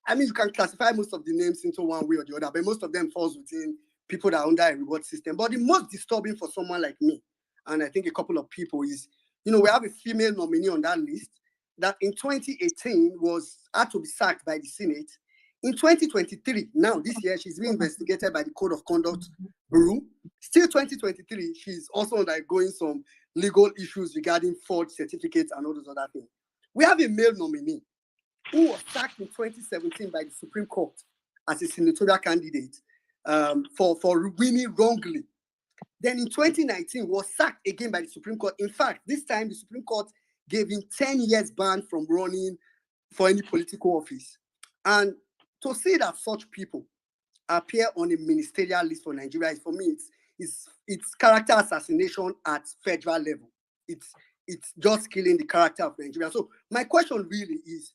I mean, you can classify most of the names into one way or the other, but most of them falls within people that are under a reward system. But the most disturbing for someone like me, and I think a couple of people, is, we have a female nominee on that list that in 2018 had to be sacked by the Senate. In 2023, now this year, she's being investigated by the Code of Conduct Bureau. Still 2023, she's also undergoing some legal issues regarding forged certificates and all those other things. We have a male nominee who was sacked in 2017 by the Supreme Court as a senatorial candidate for winning wrongly. Then in 2019, was sacked again by the Supreme Court. In fact, this time the Supreme Court gave him 10 years ban from running for any political office. And to see that such people appear on a ministerial list for Nigeria, for me, it's character assassination at federal level. It's just killing the character of Nigeria. So my question really is,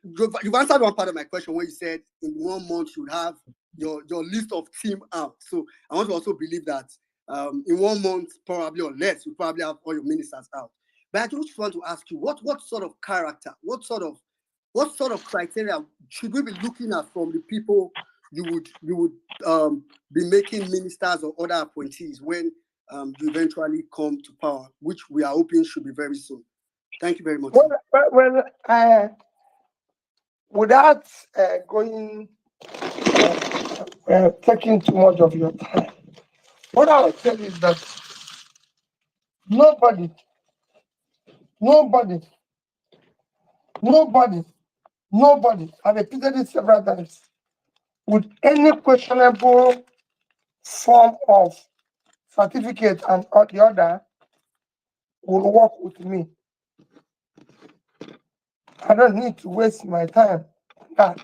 you've answered one part of my question when you said in 1 month you would have your list of team out. So I want to also believe that in 1 month, probably or less, you probably have all your ministers out. But I just want to ask you, what sort of character, what sort of criteria should we be looking at from the people you would be making ministers or other appointees when you eventually come to power, which we are hoping should be very soon? Thank you very much. Well, without taking too much of your time, what I will tell you is that nobody, I've repeated it several times, with any questionable form of certificate and the other will work with me. I don't need to waste my time on that.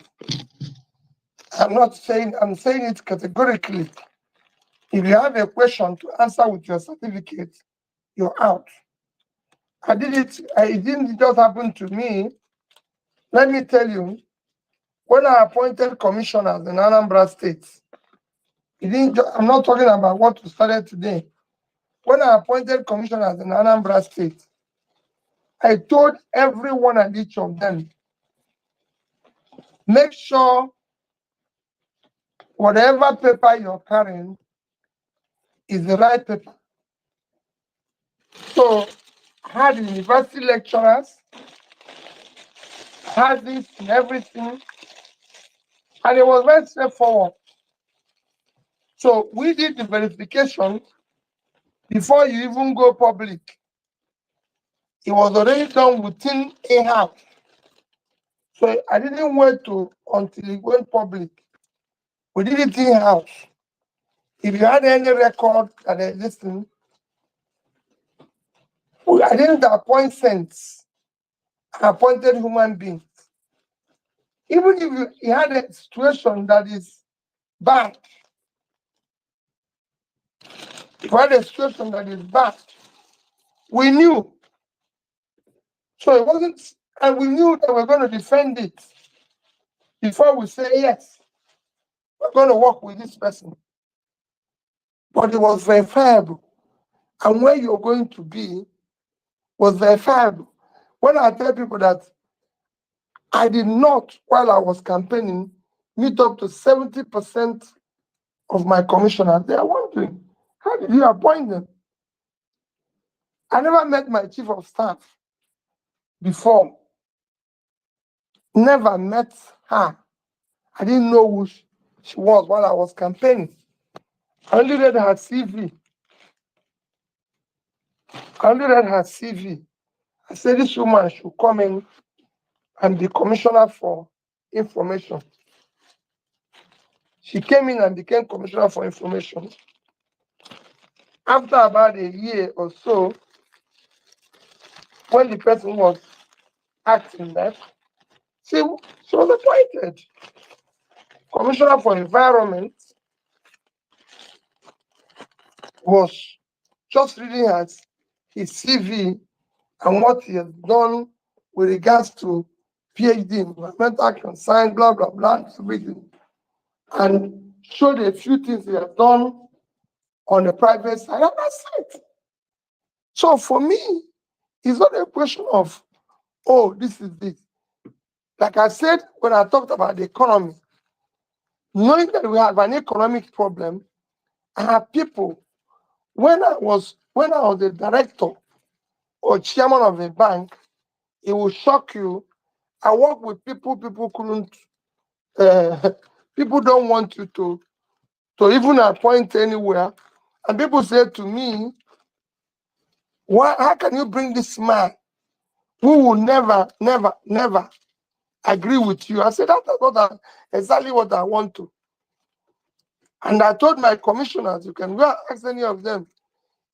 I'm saying it categorically. If you have a question to answer with your certificate, you're out. It didn't just happen to me. Let me tell you, when I appointed commissioners in Anambra State, I'm not talking about what we started today. When I appointed commissioners in Anambra State, I told every one and each of them, make sure whatever paper you're carrying is the right paper. So I had university lecturers, had this and everything. And it was very straightforward. So we did the verification before you even go public. It was already done within a house. So I didn't wait until it went public. We did it in house. If you had any record that existed, I didn't appoint saints. I appointed human beings. Even if you had a situation that is bad, if you had a situation that is bad, we knew. So it wasn't, and we knew that we're going to defend it before we say, yes, we're going to work with this person. But it was verifiable. And where you're going to be was verifiable. When I tell people that I did not, while I was campaigning, meet up to 70% of my commissioners, they are wondering, how did you appoint them? I never met my chief of staff before. Never met her. I didn't know who she was while I was campaigning. I only read her CV. I said this woman should come in and be commissioner for information. She came in and became commissioner for information. After about a year or so, when the person was acting that, she was appointed commissioner for environment. Was just reading his CV and what he has done with regards to PhD in environmental action, science, blah, blah, blah, everything. And showed a few things he has done on the private side, and that's it. So for me, it's not a question of, oh, this is this. Like I said, when I talked about the economy, knowing that we have an economic problem, I have people, when I was a director or chairman of a bank, it will shock you. I work with people couldn't, people don't want you to even appoint anywhere. And people say to me, how can you bring this man who will never agree with you? I said, that's not exactly what I want to. And I told my commissioners, you can go ask any of them.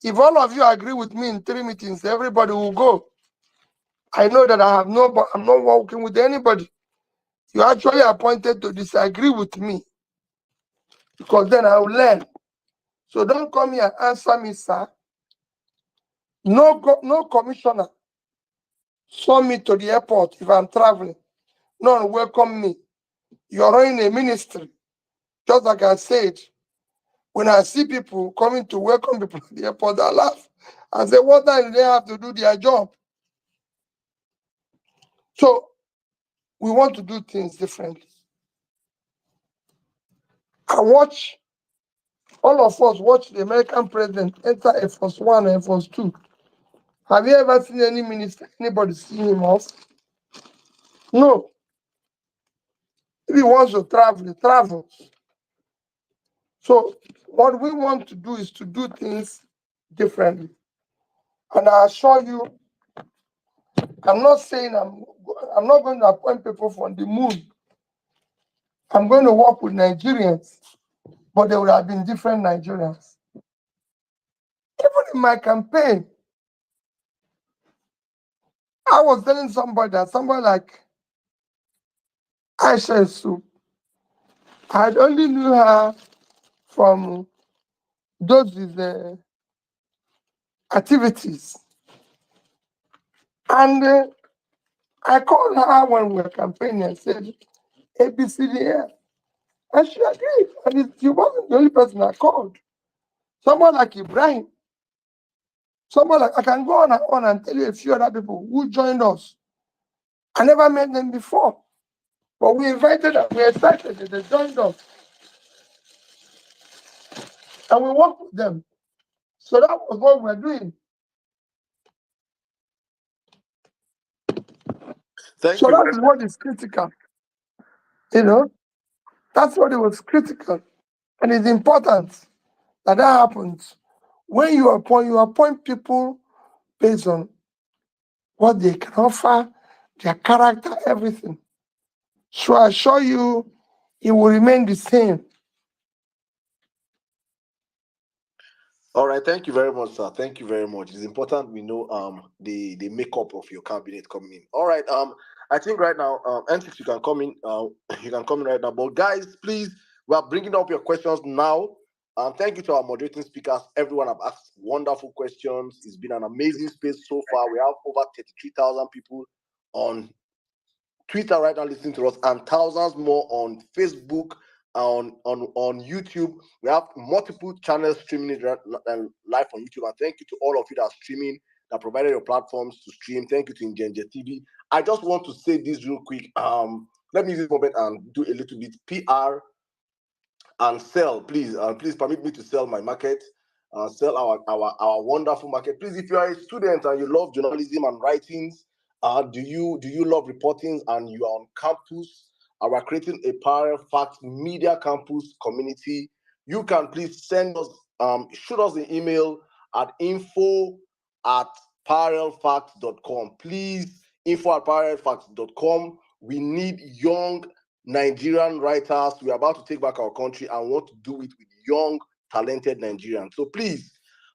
If all of you agree with me in 3 meetings, everybody will go. I know that I'm not working with anybody. You actually appointed to disagree with me, because then I will learn. So don't come here and answer me, sir. No commissioner saw me to the airport if I'm traveling. None welcome me. You're running a ministry. Just like I said, when I see people coming to welcome people at the airport, I laugh. I say, what time do they have to do their job? So we want to do things differently. All of us watch the American president enter Air Force One and Air Force Two. Have you ever seen any minister, anybody see him off? No. If he wants to travel, he travels. So what we want to do is to do things differently. And I assure you, I'm not saying I'm not going to appoint people from the moon. I'm going to work with Nigerians, but there would have been different Nigerians. Even in my campaign, I was telling somebody like Aisha Su, I had only knew her from those activities. And I called her when we were campaigning and said, ABCDF. And she agreed. And she wasn't the only person I called. Someone like Ibrahim. Someone like, I can go on and tell you a few other people who joined us. I never met them before. But we invited them, we excited that they joined us. And we worked with them. So that was what we're doing. Thank So you. that is what is critical. You know? That's what it was critical. And it's important that happens. When you appoint people based on what they can offer, their character, everything. So I assure you, it will remain the same. All right, thank you very much, sir. Thank you very much. It's important we know the makeup of your cabinet coming in. All right, I think right now, Entics, you can come in. You can come in right now. But guys, please, we are bringing up your questions now. Thank you to our moderating speakers. Everyone have asked wonderful questions. It's been an amazing space so far. We have over 33,000 people on Twitter right now listening to us, and thousands more on Facebook, on YouTube. We have multiple channels streaming it live on YouTube. And thank you to all of you that are streaming, that provided your platforms to stream. Thank you to Ingenje TV. I just want to say this real quick. Let me use this moment and do a little bit PR and sell. Please permit me to sell my market. Sell our wonderful market. Please, if you are a student and you love journalism and writings, do you love reporting and you are on campus? We're creating a Parallel Facts Media Campus community. You can please send us, shoot us an email at info@parallelfacts.com. Please, info@parallelfacts.com. We need young Nigerian writers. We're about to take back our country and want to do it with young, talented Nigerians. So please,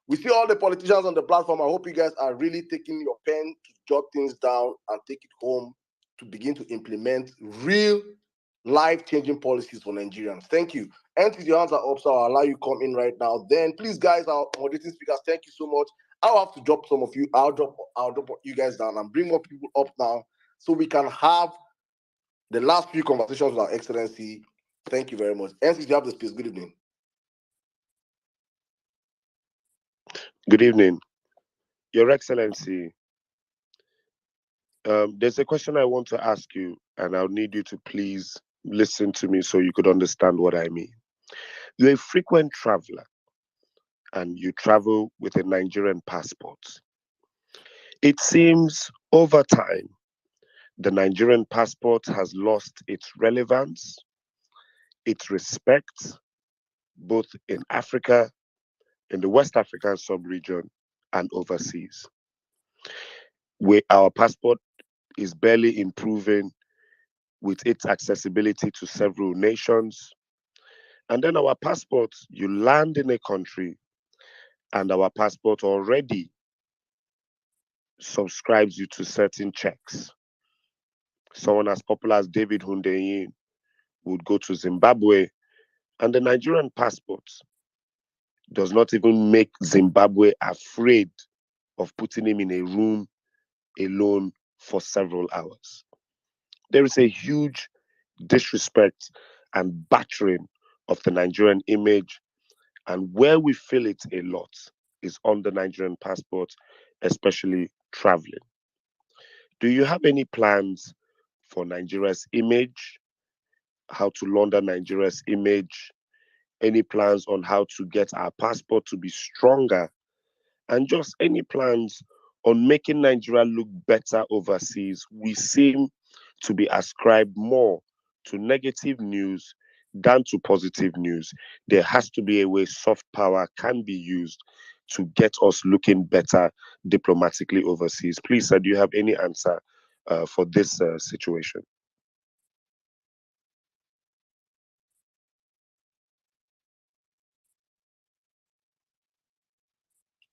we see all the politicians on the platform. I hope you guys are really taking your pen to jot things down and take it home to begin to implement real life-changing policies for Nigerians. Thank you. And if your hands are up, so I'll allow you to come in right now. Then please, guys, our moderating speakers, thank you so much. I'll have to drop some of you. I'll drop you guys down and bring more people up now so we can have the last few conversations with our Excellency. Thank you very much. And if you have the space, good evening. Good evening, Your Excellency. There's a question I want to ask you, and I'll need you to please listen to me so you could understand what I mean. You're a frequent traveler, and you travel with a Nigerian passport. It seems over time, the Nigerian passport has lost its relevance, its respect, both in Africa, in the West African sub-region, and overseas. Our passport is barely improving with its accessibility to several nations. And then our passport, you land in a country and our passport already subscribes you to certain checks. Someone as popular as David Hundeyin would go to Zimbabwe, and the Nigerian passport does not even make Zimbabwe afraid of putting him in a room alone for several hours. There is a huge disrespect and battering of the Nigerian image, and where we feel it a lot is on the Nigerian passport, especially traveling. Do you have any plans for Nigeria's image, how to launder Nigeria's image, any plans on how to get our passport to be stronger, and just any plans on making Nigeria look better overseas? We seem to be ascribed more to negative news than to positive news. There has to be a way soft power can be used to get us looking better diplomatically overseas. Please, sir, do you have any answer for this situation?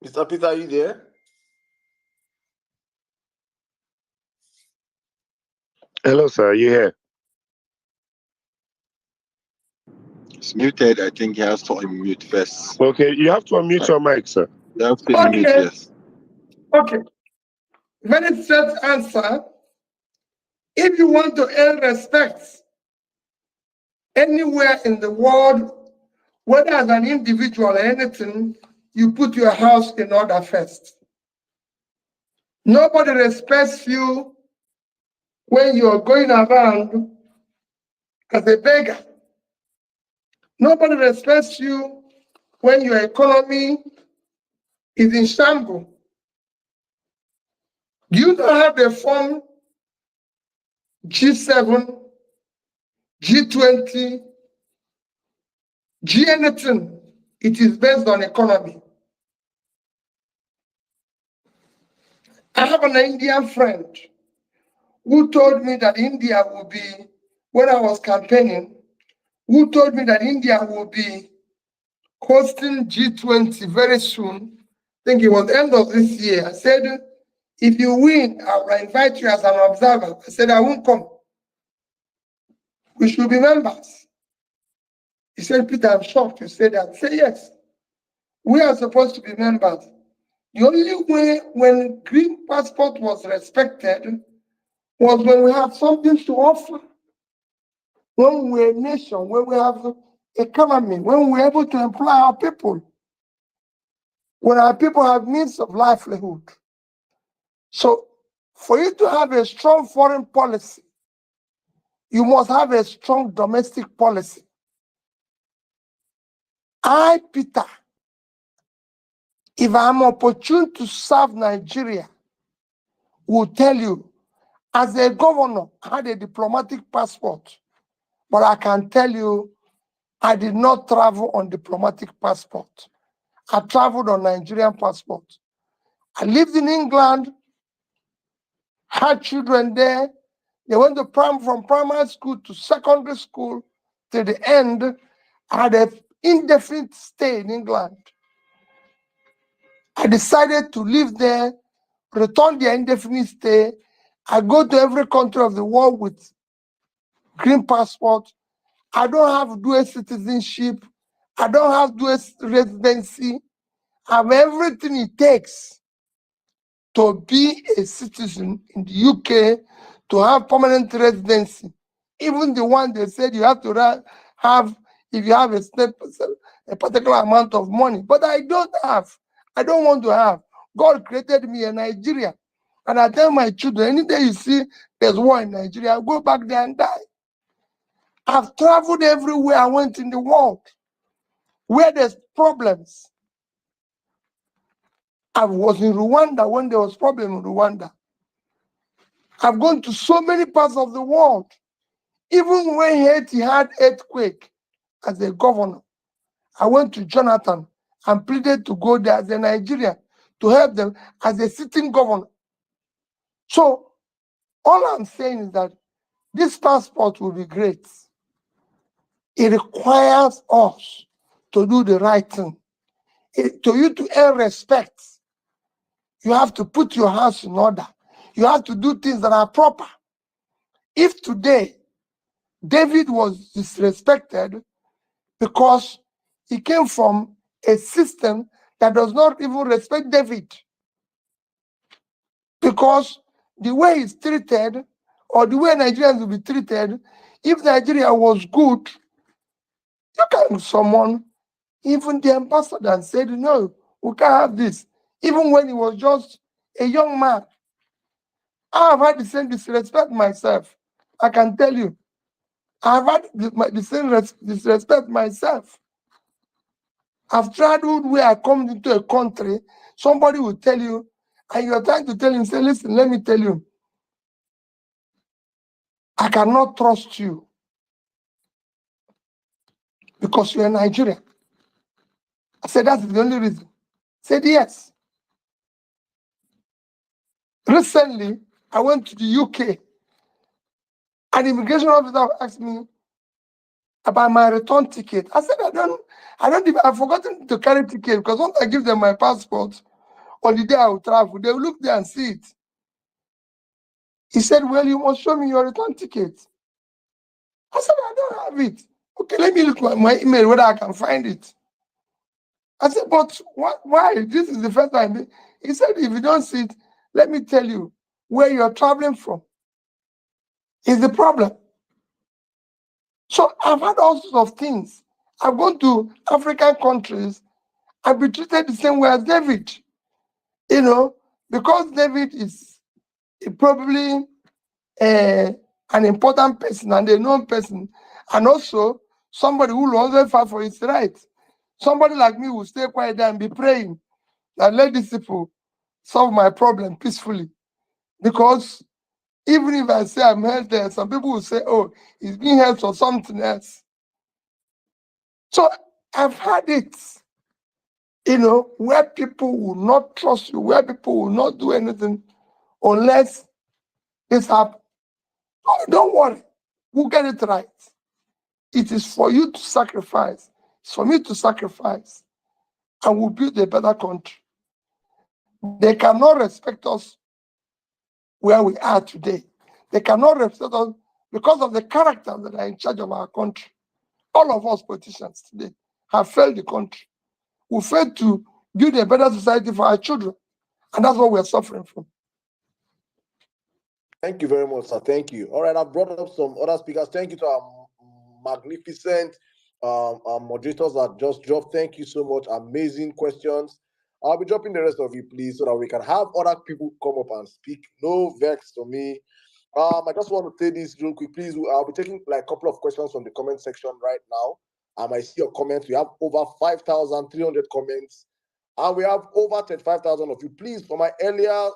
Mr. Peter, are you there? Hello, sir. Are you here? It's muted. I think he has to unmute first. Okay, you have to unmute your mic, sir. You have to unmute, yes. Okay. Very straight answer. If you want to earn respect anywhere in the world, whether as an individual or anything, you put your house in order first. Nobody respects you when you're going around as a beggar. Nobody respects you when your economy is in shambles. Do you know how they form G7, G20, anything, it is based on economy. I have an Indian friend who told me that India will be, when I was campaigning, who told me that India will be hosting G20 very soon. I think it was the end of this year. I said, if you win, I will invite you as an observer. I said, I won't come. We should be members. He said, Peter, I'm shocked you said that. I said, yes. We are supposed to be members. The only way when green passport was respected was when we have something to offer. When we're a nation, when we have economy, when we're able to employ our people, when our people have means of livelihood. So for you to have a strong foreign policy, you must have a strong domestic policy. I, Peter, if I'm opportune to serve Nigeria, will tell you, as a governor, I had a diplomatic passport, but I can tell you, I did not travel on diplomatic passport. I traveled on Nigerian passport. I lived in England, had children there. They went to from primary school to secondary school to the end. I had an indefinite stay in England. I decided to live there, return the indefinite stay. I go to every country of the world with green passport. I don't have dual citizenship. I don't have dual residency. I have everything it takes to be a citizen in the UK, to have permanent residency. Even the one they said you have to have if you have a particular amount of money. But I don't have. I don't want to have. God created me in Nigeria. And I tell my children, any day you see there's war in Nigeria, I'll go back there and die. I've traveled everywhere I went in the world where there's problems. I was in Rwanda when there was problem in Rwanda. I've gone to so many parts of the world. Even when Haiti had earthquake as a governor, I went to Jonathan and pleaded to go there as a Nigerian to help them as a sitting governor. So all I'm saying is that this passport will be great. It requires us to do the right thing. To you to earn respect, you have to put your house in order. You have to do things that are proper. If today David was disrespected because he came from a system that does not even respect David, because the way he's treated or the way Nigerians will be treated, if Nigeria was good, you can summon even the ambassador and said, no, we can't have this. Even when he was just a young man, I have had the same disrespect myself. I can tell you. I have had the same disrespect myself. I've traveled where I come into a country, somebody will tell you, and you're trying to tell him, say, listen, let me tell you, I cannot trust you because you're a Nigerian. I said, that's the only reason. I said, yes. Recently, I went to the UK. An immigration officer asked me about my return ticket. I said, I've forgotten to carry ticket because once I give them my passport, on the day I will travel, they will look there and see it. He said, well, you must show me your return ticket. I said, I don't have it. Okay, let me look at my email whether I can find it. I said, but why? This is the first time. He said, if you don't see it, let me tell you where you're traveling from. Is the problem. So I've had all sorts of things. I've gone to African countries. I've been treated the same way as David. You know, because David is probably an important person and a known person, and also somebody who will always fight for his rights. Somebody like me will stay quiet there and be praying that let these people solve my problem peacefully. Because even if I say I'm held there, some people will say, oh, he's being held for something else. So I've had it, you know, where people will not trust you, where people will not do anything unless this happens. Oh, don't worry, we'll get it right. It is for you to sacrifice. It's for me to sacrifice, and we'll build a better country. They cannot respect us where we are today. They cannot respect us because of the characters that are in charge of our country. All of us politicians today have failed the country. We failed to build a better society for our children, and that's what we're suffering from. Thank you very much, sir. Thank you. All right, I've brought up some other speakers. Thank you to our magnificent moderators that just dropped. Thank you so much. Amazing questions. I'll be dropping the rest of you, please, so that we can have other people come up and speak. No vex to me. I just want to say this real quick, please. I'll be taking like a couple of questions from the comment section right now. I see your comments. We have over 5,300 comments, and we have over 35,000 of you. Please, for my earlier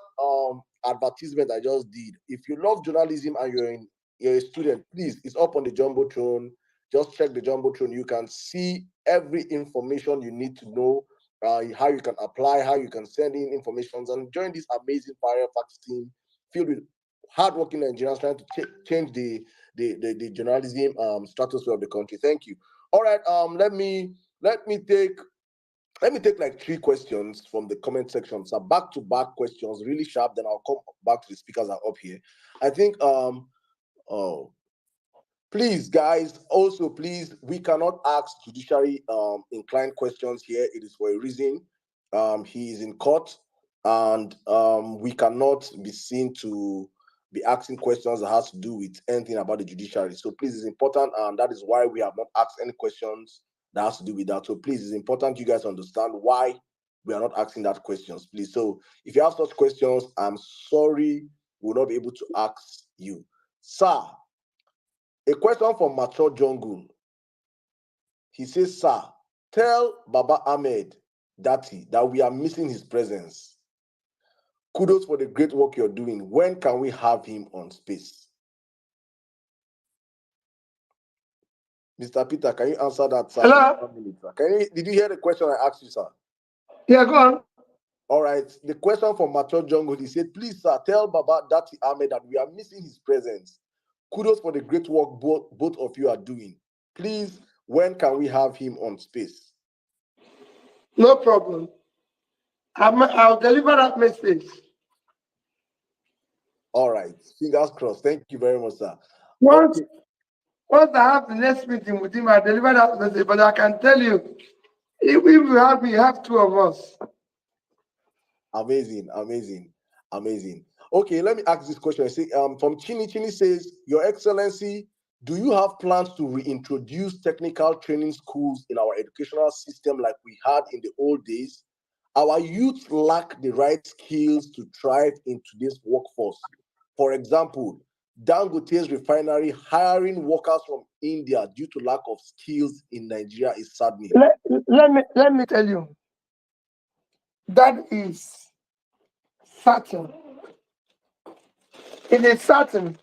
advertisement I just did, if you love journalism and you're a student, please, it's up on the Jumbotron. Just check the Jumbotron. You can see every information you need to know, how you can apply, how you can send in information, and join this amazing Firefox team filled with hardworking Nigerians trying to change the journalism stratosphere of the country. Thank you. All right, let me take like 3 questions from the comment section. So back-to-back questions, really sharp. Then I'll come back to the speakers that are up here. I think please, guys, also please, we cannot ask judiciary inclined questions here. It is for a reason. He is in court, and we cannot be seen to be asking questions that has to do with anything about the judiciary. So please, it's important, and that is why we have not asked any questions that has to do with that. So please, it's important you guys understand why we are not asking that questions, please. So if you have such questions, I'm sorry, we'll not be able to ask you. Sir, a question from Mature Jungle. He says, sir, tell Baba Ahmed Dati that we are missing his presence. Kudos for the great work you're doing. When can we have him on space? Mr. Peter, can you answer that, sir? Hello? Did you hear the question I asked you, sir? Yeah, go on. All right. The question from Mature Jungle, he said, please, sir, tell Baba Dati Ahmed that we are missing his presence. Kudos for the great work both of you are doing. Please, when can we have him on space? No problem. I'll deliver that message. All right. Fingers crossed. Thank you very much, sir. Once I have the next meeting with him, I'll deliver that message. But I can tell you, if you have me, you have 2 of us. Amazing, amazing, amazing. Okay, let me ask this question. See, from Chini says, Your Excellency, do you have plans to reintroduce technical training schools in our educational system like we had in the old days? Our youth lack the right skills to thrive in today's workforce. For example, Dangote's refinery hiring workers from India due to lack of skills in Nigeria is saddening. Let me tell you, that is certain. It is certain.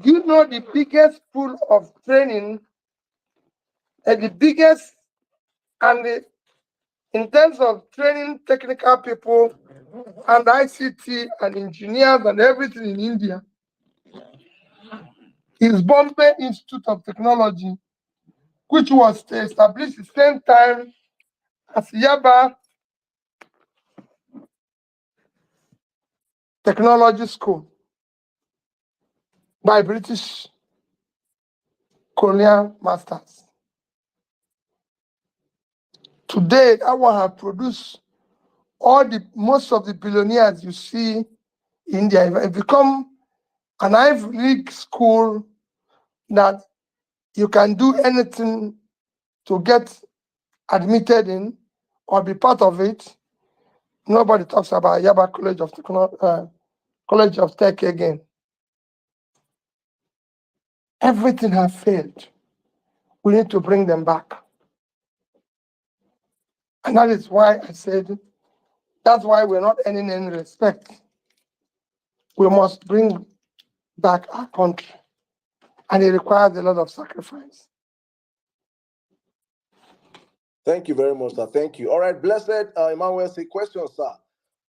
You know the biggest pool of training, and the biggest, and in terms of training technical people and ICT and engineers and everything in India, is Bombay Institute of Technology, which was established the same time as Yaba Technology School by British colonial masters. Today, that one has produced most of the billionaires you see in India. It become an Ivy League school that you can do anything to get admitted in or be part of it. Nobody talks about Yaba College of Tech again. Everything has failed. We need to bring them back. And that is why I said, that's why we're not earning any respect. We must bring back our country. And it requires a lot of sacrifice. Thank you very much, sir. Thank you. All right, blessed Emmanuel, say question, sir.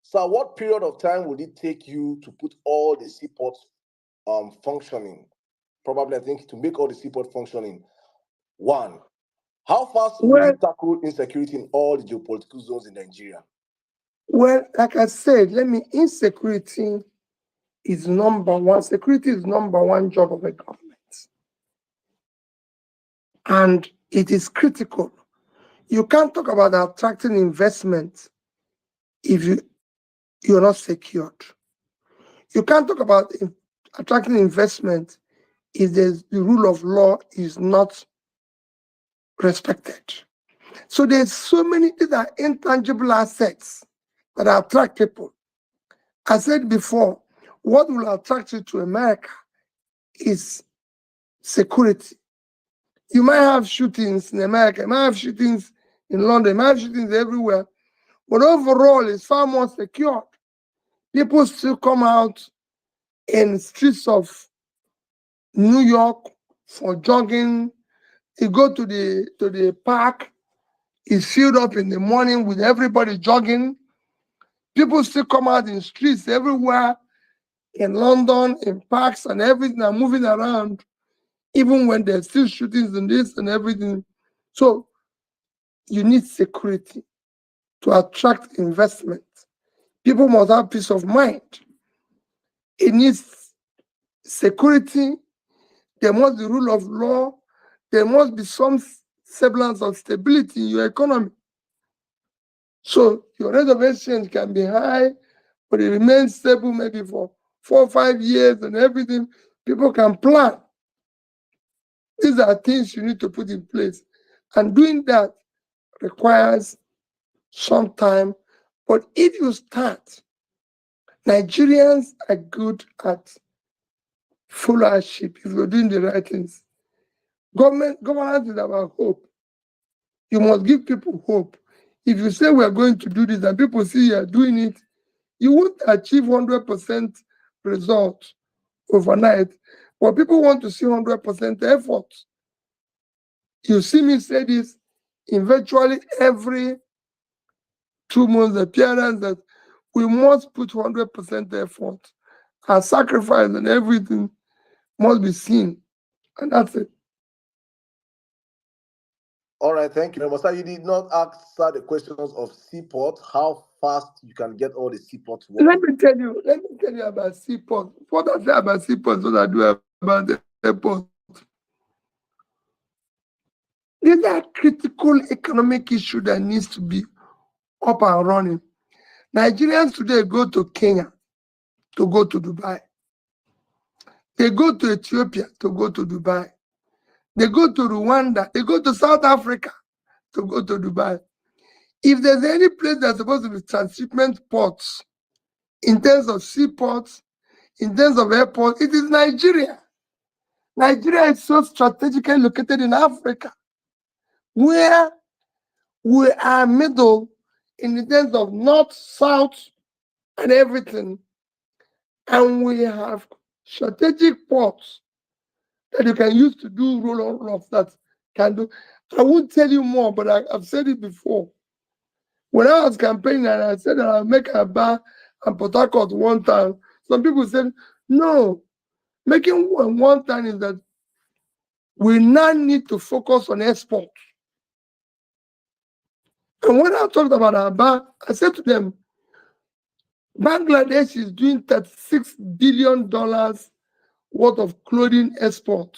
Sir, what period of time would it take you to put all the seaports functioning? Probably, I think, to make all the seaport functioning. One, how fast will Well, you tackle insecurity in all the geopolitical zones in Nigeria? well, like I said, insecurity is number one. Security is number one job of a government. And it is critical. You can't talk about attracting investment if you're not secured. You can't talk about attracting investment if the rule of law is not respected. So there's so many things that are intangible assets that attract people. I said before, what will attract you to America is security. You might have shootings in America, you might have shootings in London, you might have shootings everywhere, but overall it's far more secure. People still come out in streets of New York for jogging. You go to the park, it's filled up in the morning with everybody jogging. People still come out in streets everywhere in London, in parks and everything, are moving around, even when there's still shootings and this and everything. So you need security to attract investment. People must have peace of mind. It needs security. There must be rule of law. There must be some semblance of stability in your economy. So your rate of exchange can be high, but it remains stable maybe for 4 or 5 years and everything. People can plan. These are things you need to put in place. And doing that requires some time. But if you start, Nigerians are good at followership if you're doing the right things. Governance is about hope. You must give people hope. If you say we're going to do this and people see you're doing it, you won't achieve 100% result overnight. But people want to see 100% effort. You see me say this in virtually every 2 months appearance that we must put 100% effort. Our sacrifice and everything must be seen. And that's it. All right, thank you very much. Sir, you did not answer the questions of seaport, how fast you can get all the seaports working. Let me tell you about seaport. What I say about seaport, what I do about the airport. These are critical economic issues that needs to be up and running. Nigerians today go to Kenya to go to Dubai. They go to Ethiopia to go to Dubai. They go to Rwanda. They go to South Africa to go to Dubai. If there's any place that's supposed to be transshipment ports, in terms of seaports, in terms of airports, it is Nigeria. Nigeria is so strategically located in Africa, where we are middle in the terms of north, south, and everything. And we have strategic ports that you can use to do roll off that can do. I won't tell you more, but I've said it before. When I was campaigning and I said that I'll make a bar and Port Harcourt one time, some people said, no, making one time is that we now need to focus on export. And when I talked about our bar, I said to them, Bangladesh is doing $36 billion worth of clothing export.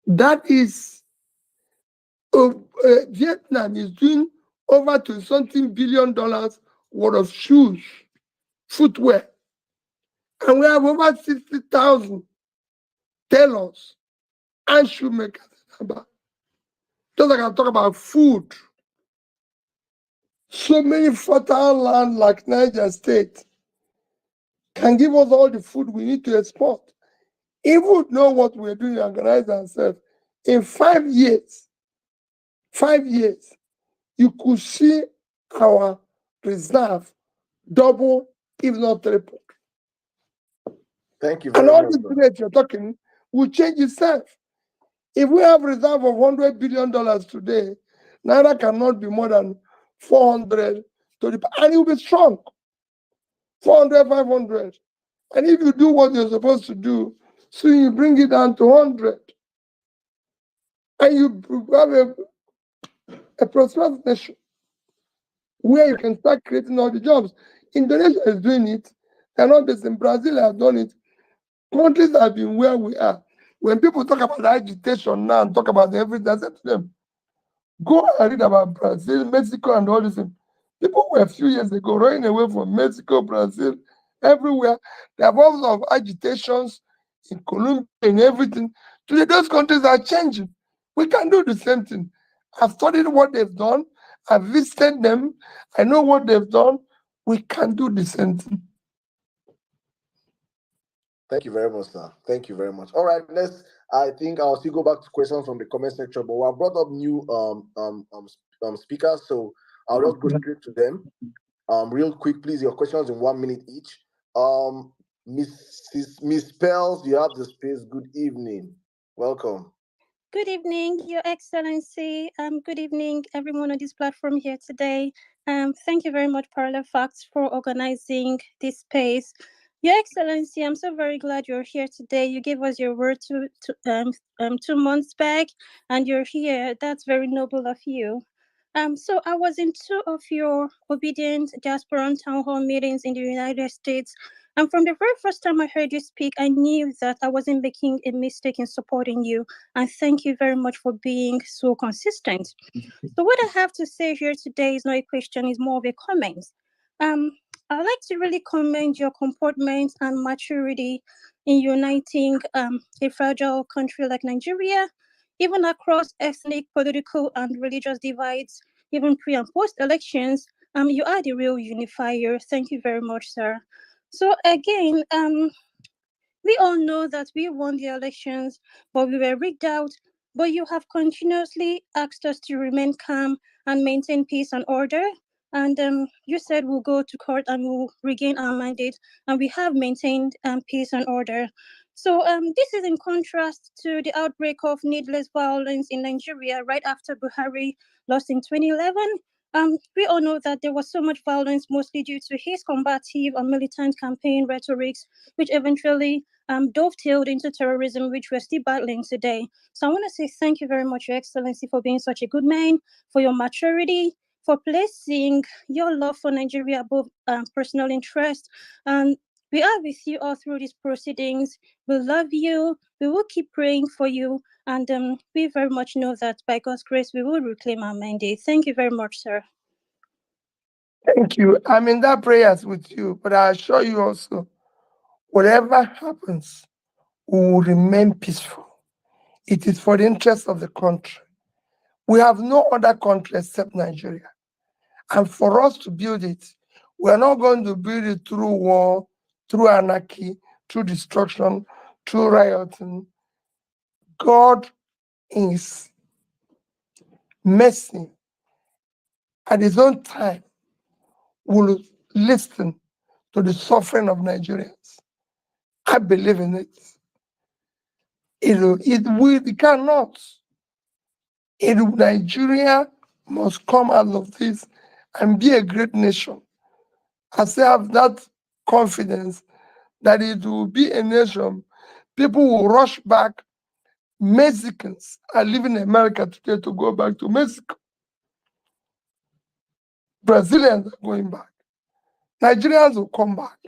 That is, Vietnam is doing over $20-something billion worth of shoes, footwear. And we have over 60,000 tailors and shoemakers. Just like I talk about food. So many fertile land like Niger State can give us all the food we need to export. If we know what we're doing to organize ourselves, in 5 years, you could see our reserve double, if not triple. Thank you very And all much. this rate you're talking will change itself. If we have reserve of $100 billion today, Naira cannot be more than 400 to the, and it will be strong. 400, 500. And if you do what you're supposed to do, so you bring it down to 100. And you have a prosperous nation where you can start creating all the jobs. Indonesia is doing it. They're not based in Brazil, have done it. Countries have been where we are. When people talk about agitation now and talk about everything, I said to them, go and read about Brazil, Mexico, and all this thing. People were a few years ago running away from Mexico, Brazil, everywhere. There are lots of agitations in Colombia and everything. Today, those countries are changing. We can do the same thing. I've studied what they've done. I've visited them. I know what they've done. We can do the same thing. Thank you very much, sir. Thank you very much. All right, I think I'll still go back to questions from the comment section, but I brought up new speakers, so I'll just go straight to them. Real quick, please, your questions in 1 minute each. Miss Pels, you have the space. Good evening. Welcome. Good evening, Your Excellency. Good evening, everyone on this platform here today. Thank you very much, Parallel Facts, for organizing this space. Your Excellency, I'm so very glad you're here today. You gave us your word 2 months back, and you're here. That's very noble of you. So I was in 2 of your obedient diaspora town hall meetings in the United States. And from the very first time I heard you speak, I knew that I wasn't making a mistake in supporting you. And thank you very much for being so consistent. So what I have to say here today is not a question, it's more of a comment. I'd like to really commend your comportment and maturity in uniting a fragile country like Nigeria, even across ethnic, political, and religious divides, even pre and post elections. You are the real unifier. Thank you very much, sir. So again, we all know that we won the elections, but we were rigged out. But you have continuously asked us to remain calm and maintain peace and order. And you said we'll go to court and we'll regain our mandate. And we have maintained peace and order. So this is in contrast to the outbreak of needless violence in Nigeria right after Buhari lost in 2011. We all know that there was so much violence, mostly due to his combative and militant campaign rhetorics, which eventually dovetailed into terrorism, which we're still battling today. So I want to say thank you very much, Your Excellency, for being such a good man, for your maturity, for placing your love for Nigeria above personal interest. We are with you all through these proceedings. We love you. We will keep praying for you. And we very much know that by God's grace, we will reclaim our mandate. Thank you very much, sir. Thank you. I'm in that prayers with you, but I assure you also, whatever happens, we will remain peaceful. It is for the interest of the country. We have no other country except Nigeria. And for us to build it, we are not going to build it through war, through anarchy, through destruction, through rioting. God is mercy. At his own time, will listen to the suffering of Nigerians. I believe in it. It cannot. Nigeria must come out of this and be a great nation. I say I have that confidence that it will be a nation. People will rush back. Mexicans are living in America today to go back to Mexico. Brazilians are going back. Nigerians will come back.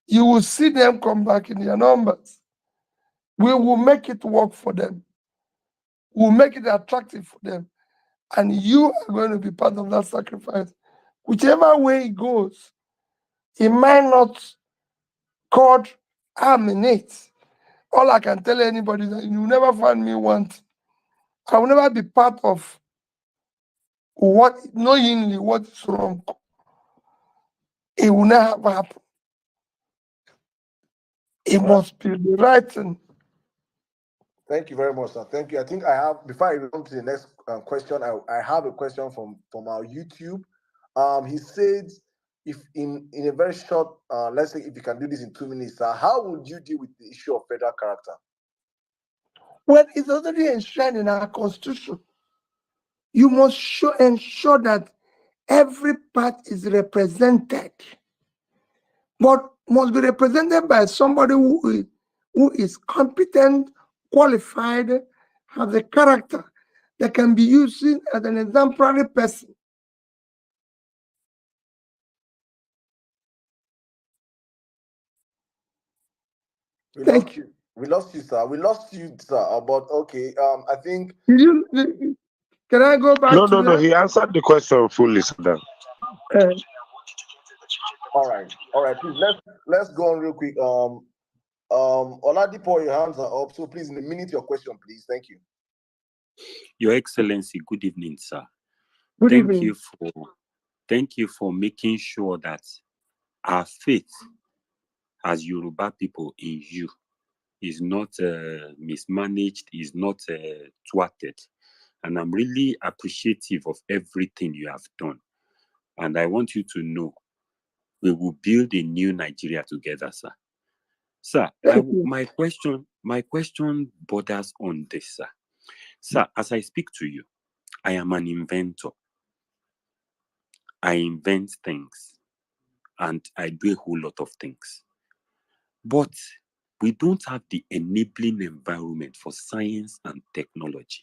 You will see them come back in their numbers. We will make it work for them. We'll make it attractive for them. And you are going to be part of that sacrifice. Whichever way it goes, it might not God terminate. All I can tell anybody is that you will never find me want. I will never be part of what knowingly what is wrong. It will never happen. It must be the right thing. Thank you very much, sir. Thank you. I think I have, before I go to the next question, I have a question from our YouTube. He said, if in a very short, let's say if you can do this in 2 minutes, sir, how would you deal with the issue of federal character? Well, it's already enshrined in our constitution. You must ensure that every part is represented, but must be represented by somebody who is competent, qualified, has a character that can be used as an exemplary person. Thank you. We lost you, sir. We lost you, sir. But okay, I think. Can I go back to No. He answered the question fully, sir. All right. Please let's go on real quick. Oladipo, your hands are up. So please, in a minute, your question, please. Thank you. Your Excellency, good evening, sir. Good evening. Thank you for making sure that our faith as Yoruba people in you is not mismanaged, is not thwarted. And I'm really appreciative of everything you have done. And I want you to know we will build a new Nigeria together, sir. Sir, my question borders on this, sir. Sir, as I speak to you, I am an inventor. I invent things and I do a whole lot of things. But we don't have the enabling environment for science and technology.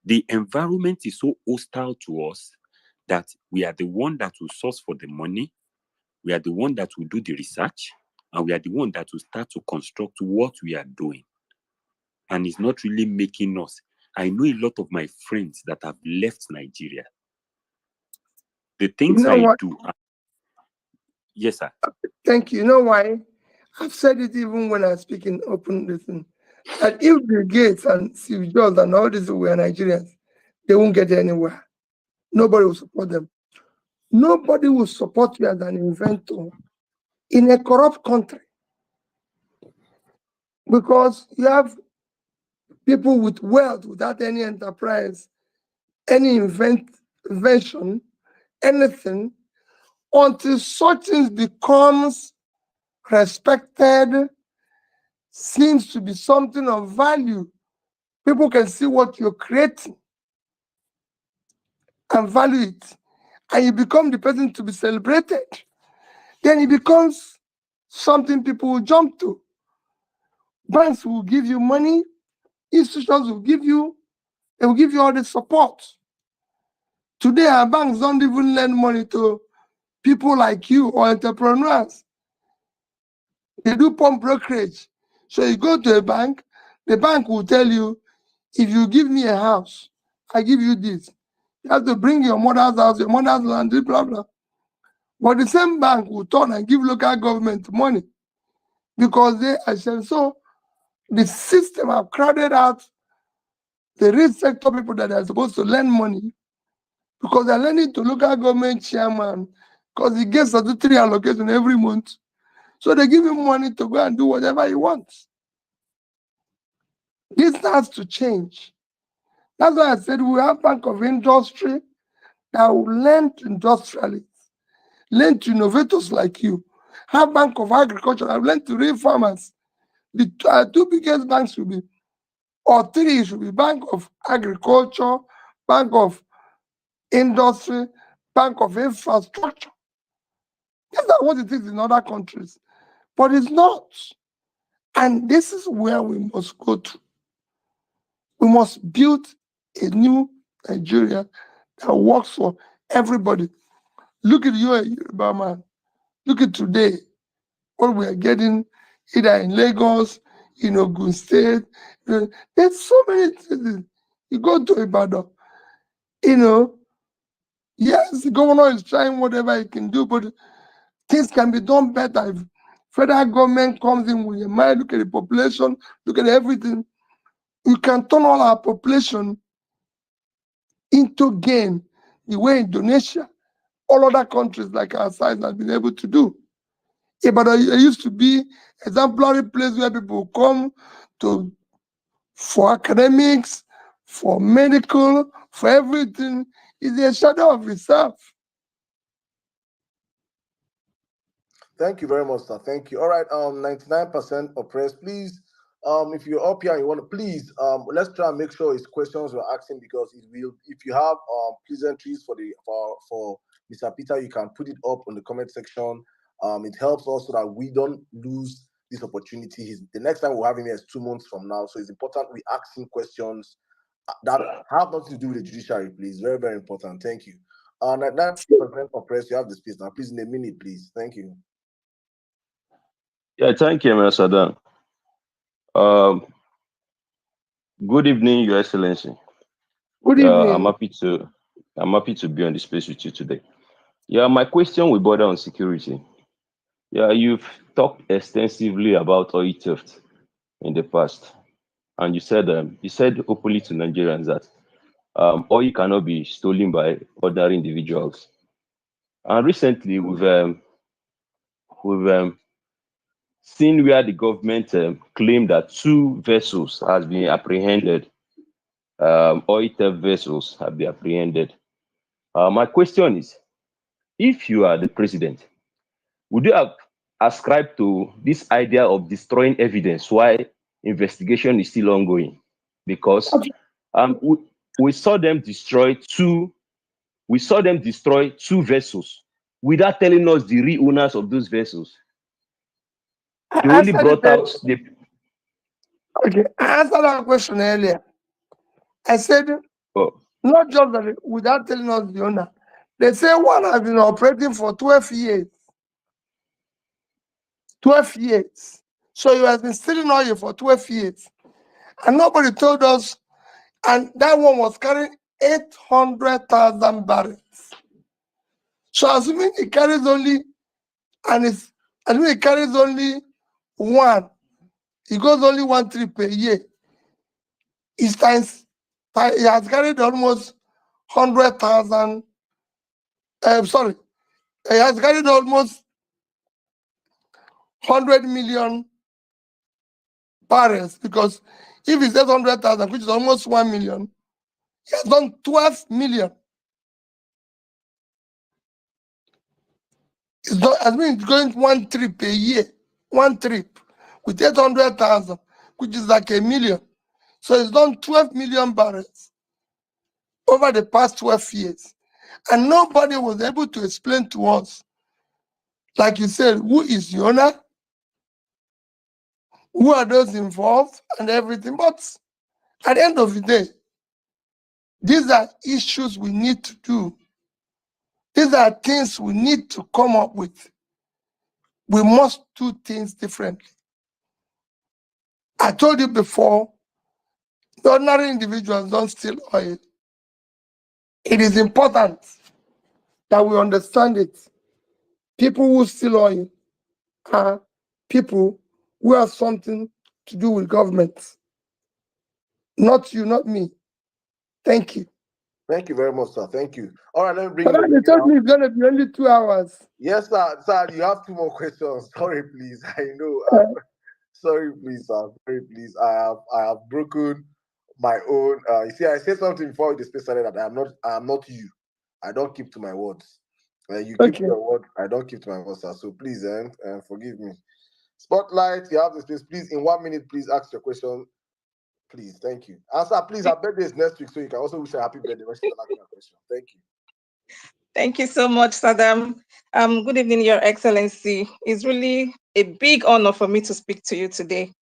The environment is so hostile to us that we are the one that will source for the money, we are the one that will do the research, and we are the one that will start to construct what we are doing. And it's not really making us. I know a lot of my friends that have left Nigeria. The things I do. Yes, sir. Thank you. You know why? I've said it even when I speak in open listen, that if Bill Gates and Steve Jobs and all these were Nigerians, they won't get anywhere. Nobody will support them. Nobody will support you as an inventor in a corrupt country, because you have people with wealth without any enterprise, any invention, anything, until such things becomes respected, seems to be something of value. People can see what you're creating and value it, and you become the person to be celebrated. Then it becomes something people will jump to. Banks will give you money, institutions will give you, they will give you all the support. Today, our banks don't even lend money to people like you or entrepreneurs. They do pump brokerage. So you go to a bank, the bank will tell you, if you give me a house, I give you this. You have to bring your mother's house, your mother's land, blah, blah. But the same bank will turn and give local government money because they are sharing. So the system have crowded out the real sector people that are supposed to lend money, because they're lending to local government chairman because he gets statutory allocation every month. So they give him money to go and do whatever he wants. This has to change. That's why I said we have Bank of Industry that will lend to industrialists, lend to innovators like you. Have Bank of Agriculture that will lend to real farmers. The two biggest banks should be, or three should be, Bank of Agriculture, Bank of Industry, Bank of Infrastructure. These are what it is in other countries, but it's not. And this is where we must go to. We must build a new Nigeria that works for everybody. Look at you, Yoruba man. Look at today, what we are getting either in Lagos, in Ogun State. There's so many things. You go to Ibadan, yes, the governor is trying whatever he can do, but things can be done better if federal government comes in with a mind, look at the population, look at everything. You can turn all our population into gain, the way Indonesia, all other countries like our size have been able to do. Yeah, but it used to be exemplary place where people come to for academics, for medical, for everything. It's a shadow of itself. Thank you very much, sir. Thank you. All right, 99% oppressed. Please, If you're up here and you want to, please, let's try and make sure it's questions we're asking, because it will. If you have pleasantries for Mr. Peter, you can put it up on the comment section. It helps us so that we don't lose this opportunity. The next time we'll have him here is 2 months from now, so it's important we ask him questions that have nothing to do with the judiciary, please. Very, very important. Thank you. That's President of Press. You have the space now. Please, in a minute, please. Thank you. Yeah, thank you, Mr. Dan. Good evening, Your Excellency. Good evening. I'm happy to be on the space with you today. Yeah, my question will border on security. Yeah, you've talked extensively about oil theft in the past, and you said openly to Nigerians that oil cannot be stolen by ordinary individuals. And recently, we've seen where the government claimed that 2 vessels has been apprehended. Oil theft vessels have been apprehended. My question is, if you are the president, would you have ascribed to this idea of destroying evidence while investigation is still ongoing? Because we saw them destroy 2 vessels without telling us the real owners of those vessels. They only brought out the. Okay, I answered that question earlier. I said, not just that without telling us the owner. They say one has been operating for 12 years. 12 years. So you have been stealing oil for 12 years. And nobody told us, and that one was carrying 800,000 barrels. So assuming it carries only, assuming it carries only one, it goes only 1 trip a year. It has carried almost 100,000. Sorry, it has carried almost 100 million barrels, because if it's 800,000, which is almost 1 million, he has done 12 million. It's been going 1 trip a year, 1 trip with 800,000, which is like 1 million. So it's done 12 million barrels over the past 12 years. And nobody was able to explain to us, like you said, who is the owner, who are those involved, and everything. But at the end of the day, these are issues we need to do. These are things we need to come up with. We must do things differently. I told you before, the ordinary individuals don't steal oil. It is important that we understand it. People who steal oil are people who have something to do with government. Not you, not me. Thank you. Thank you very much, sir. Thank you. All right, let me bring But you. they told me it's going to be only 2 hours. Yes, sir. Sir, you have 2 more questions. Sorry, please. I know. Sorry, please, sir. Sorry, please. I have broken my own. You see, I said something before the space started that I am not you. I don't keep to my words. You keep to your word. I don't keep to my words, sir. So please, forgive me. Spotlight, you have the space. Please, in 1 minute, please ask your question. Please, thank you. And sir, please, our birthday is next week, so you can also wish a happy birthday when she's asking your question. Thank you. Thank you so much, Saddam. Good evening, Your Excellency. It's really a big honor for me to speak to you today.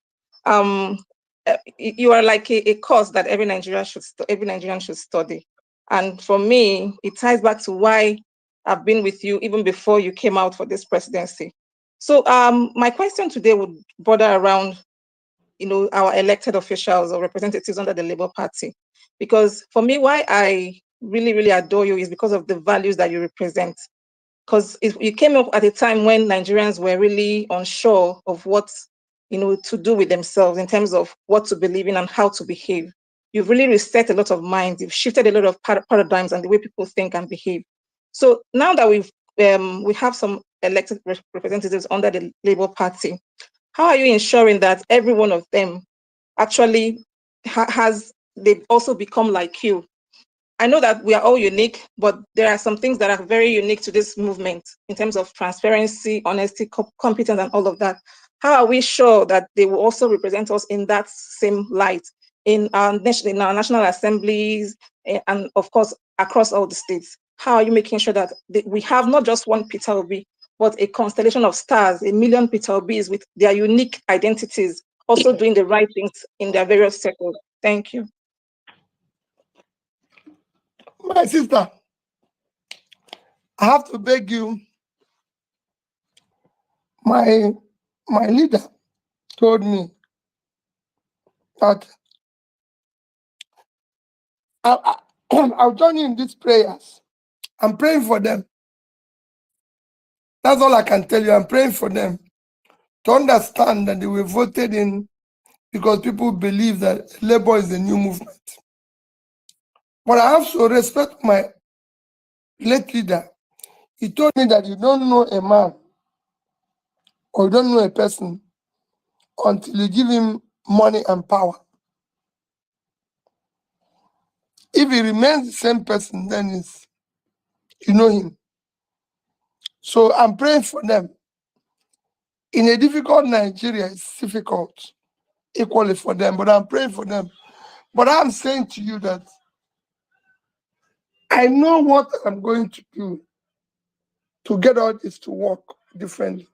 You are like a course that every Nigerian should study. And for me, it ties back to why I've been with you even before you came out for this presidency. So my question today would border around, our elected officials or representatives under the Labour Party. Because for me, why I really, really adore you is because of the values that you represent. Because you came up at a time when Nigerians were really unsure of what, to do with themselves in terms of what to believe in and how to behave. You've really reset a lot of minds. You've shifted a lot of paradigms and the way people think and behave. So now that we have some elected representatives under the Labour Party, how are you ensuring that every one of them actually they've also become like you? I know that we are all unique, but there are some things that are very unique to this movement in terms of transparency, honesty, competence, and all of that. how are we sure that they will also represent us in that same light in our national assemblies and of course across all the states? How are you making sure that we have not just one PeterObi, but a constellation of stars, a million PeterObis with their unique identities, also doing the right things in their various circles? Thank you. My sister, I have to beg you. My leader told me that I'll join you in these prayers. I'm praying for them. That's all I can tell you. I'm praying for them to understand that they were voted in because people believe that Labour is the new movement. But I have to respect my late leader. He told me that you don't know a man or you don't know a person until you give him money and power. If he remains the same person, then you know him. So I'm praying for them. In a difficult Nigeria, it's difficult equally for them, but I'm praying for them. But I'm saying to you that I know what I'm going to do to get all this to work differently.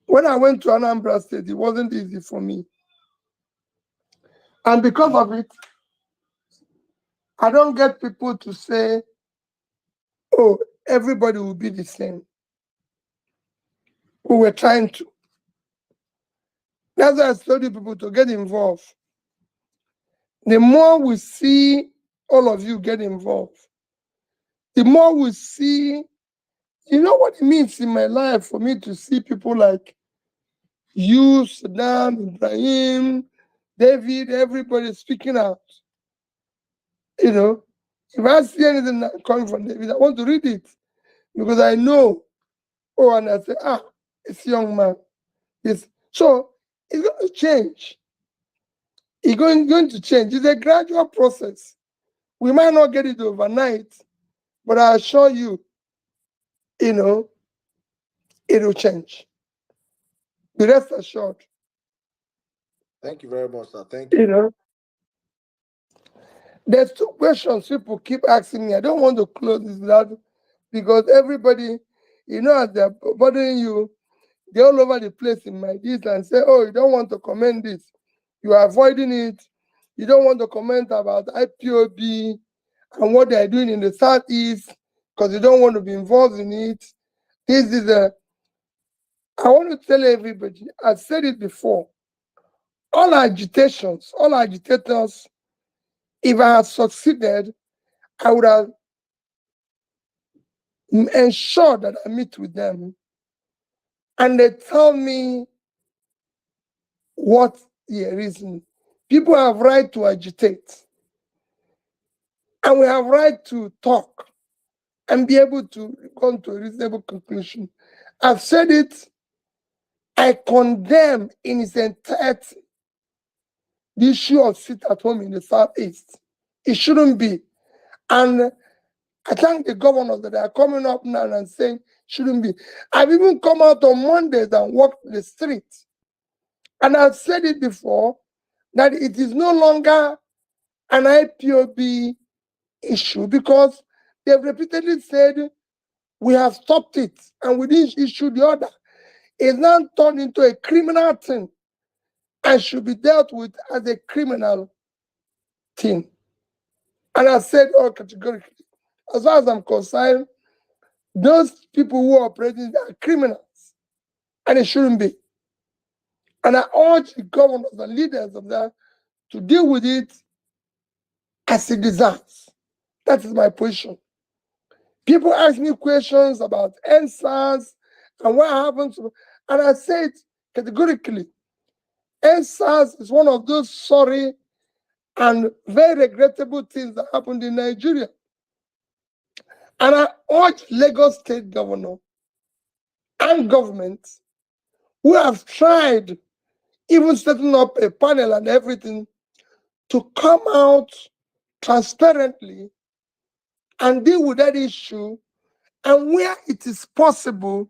When I went to Anambra State, it wasn't easy for me. And because of it, I don't get people to say, oh, everybody will be the same. We were trying to. That's why I told you people to get involved. The more we see all of you get involved, the more we see, you know what it means in my life for me to see people like you, Saddam, Ibrahim, David, everybody speaking out. You know, if I see anything coming from David, I want to read it because I know. Oh, and I say, it's a young man. So it's going to change. It's going to change. It's a gradual process. We might not get it overnight, but I assure you, it will change. Be rest assured. Thank you very much, sir. Thank you. There's two questions people keep asking me. I don't want to close this without, because everybody, as they're bothering you, they're all over the place in my this and say, oh, you don't want to comment this. You are avoiding it. You don't want to comment about IPOB and what they're doing in the Southeast because you don't want to be involved in it. I want to tell everybody, I've said it before, all agitators, if I had succeeded, I would have ensured that I meet with them and they tell me what the reason. People have right to agitate and we have right to talk and be able to come to a reasonable conclusion. I've said it, I condemn in its entirety the issue of sit at home in the Southeast. It shouldn't be. And I thank the governors that are coming up now and saying shouldn't be. I've even come out on Mondays and walked the streets. And I've said it before that it is no longer an IPOB issue because they've repeatedly said we have stopped it and we didn't issue the order. It's now turned into a criminal thing and should be dealt with as a criminal thing. And I said all categorically, as far as I'm concerned, those people who are operating are criminals and it shouldn't be. And I urge the governors and leaders of that to deal with it as it deserves. That is my position. People ask me questions about NSAS and what happens, and I say it categorically. NSAS is one of those sorry and very regrettable things that happened in Nigeria. And I urge Lagos State Governor and government who have tried, even setting up a panel and everything, to come out transparently and deal with that issue, and where it is possible,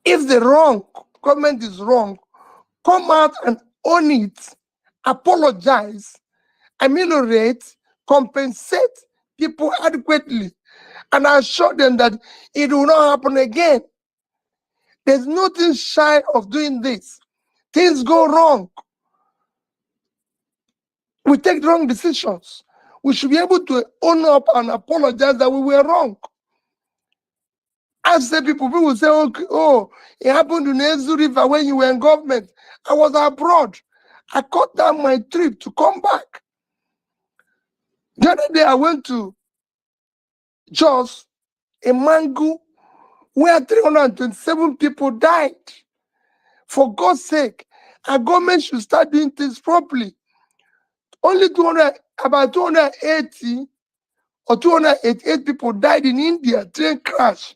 If the wrong government is wrong, come out and own it, apologize, ameliorate, compensate people adequately, and assure them that it will not happen again. There's nothing shy of doing this. Things go wrong. We take wrong decisions. We should be able to own up and apologize that we were wrong. I say people say, okay, oh, it happened in Ezu River when you were in government. I was abroad. I cut down my trip to come back. The other day I went to Jos, a Mangu, where 327 people died. For God's sake, our government should start doing things properly. Only about 280 or 288 people died in India, train crash.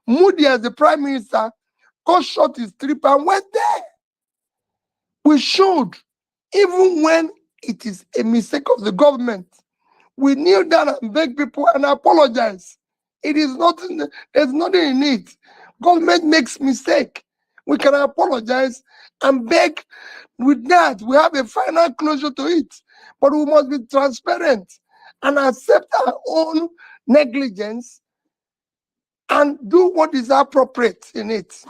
Modi, as the prime minister, got shot his trip and went there. We should, even when it is a mistake of the government, we kneel down and beg people and apologize. It is nothing, there's nothing in it. Government makes mistake. We can apologize and beg. With that, we have a final closure to it. But we must be transparent and accept our own negligence and do what is appropriate in it.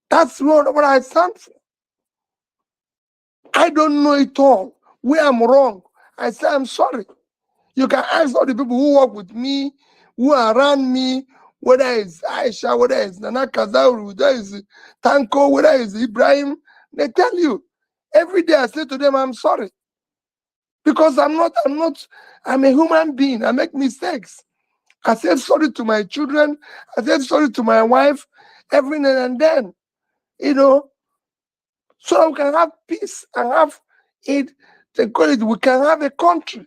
That's what I stand for. I don't know it all. Where I'm wrong, I say I'm sorry. You can ask all the people who work with me, who are around me, whether it's Aisha, whether it's Nana Kazauru, whether it's Tanko, whether it's Ibrahim. They tell you. Every day I say to them, I'm sorry. Because I'm a human being. I make mistakes. I say sorry to my children. I say sorry to my wife every now and then. You know, so we can have peace and have it. They call it, we can have a country.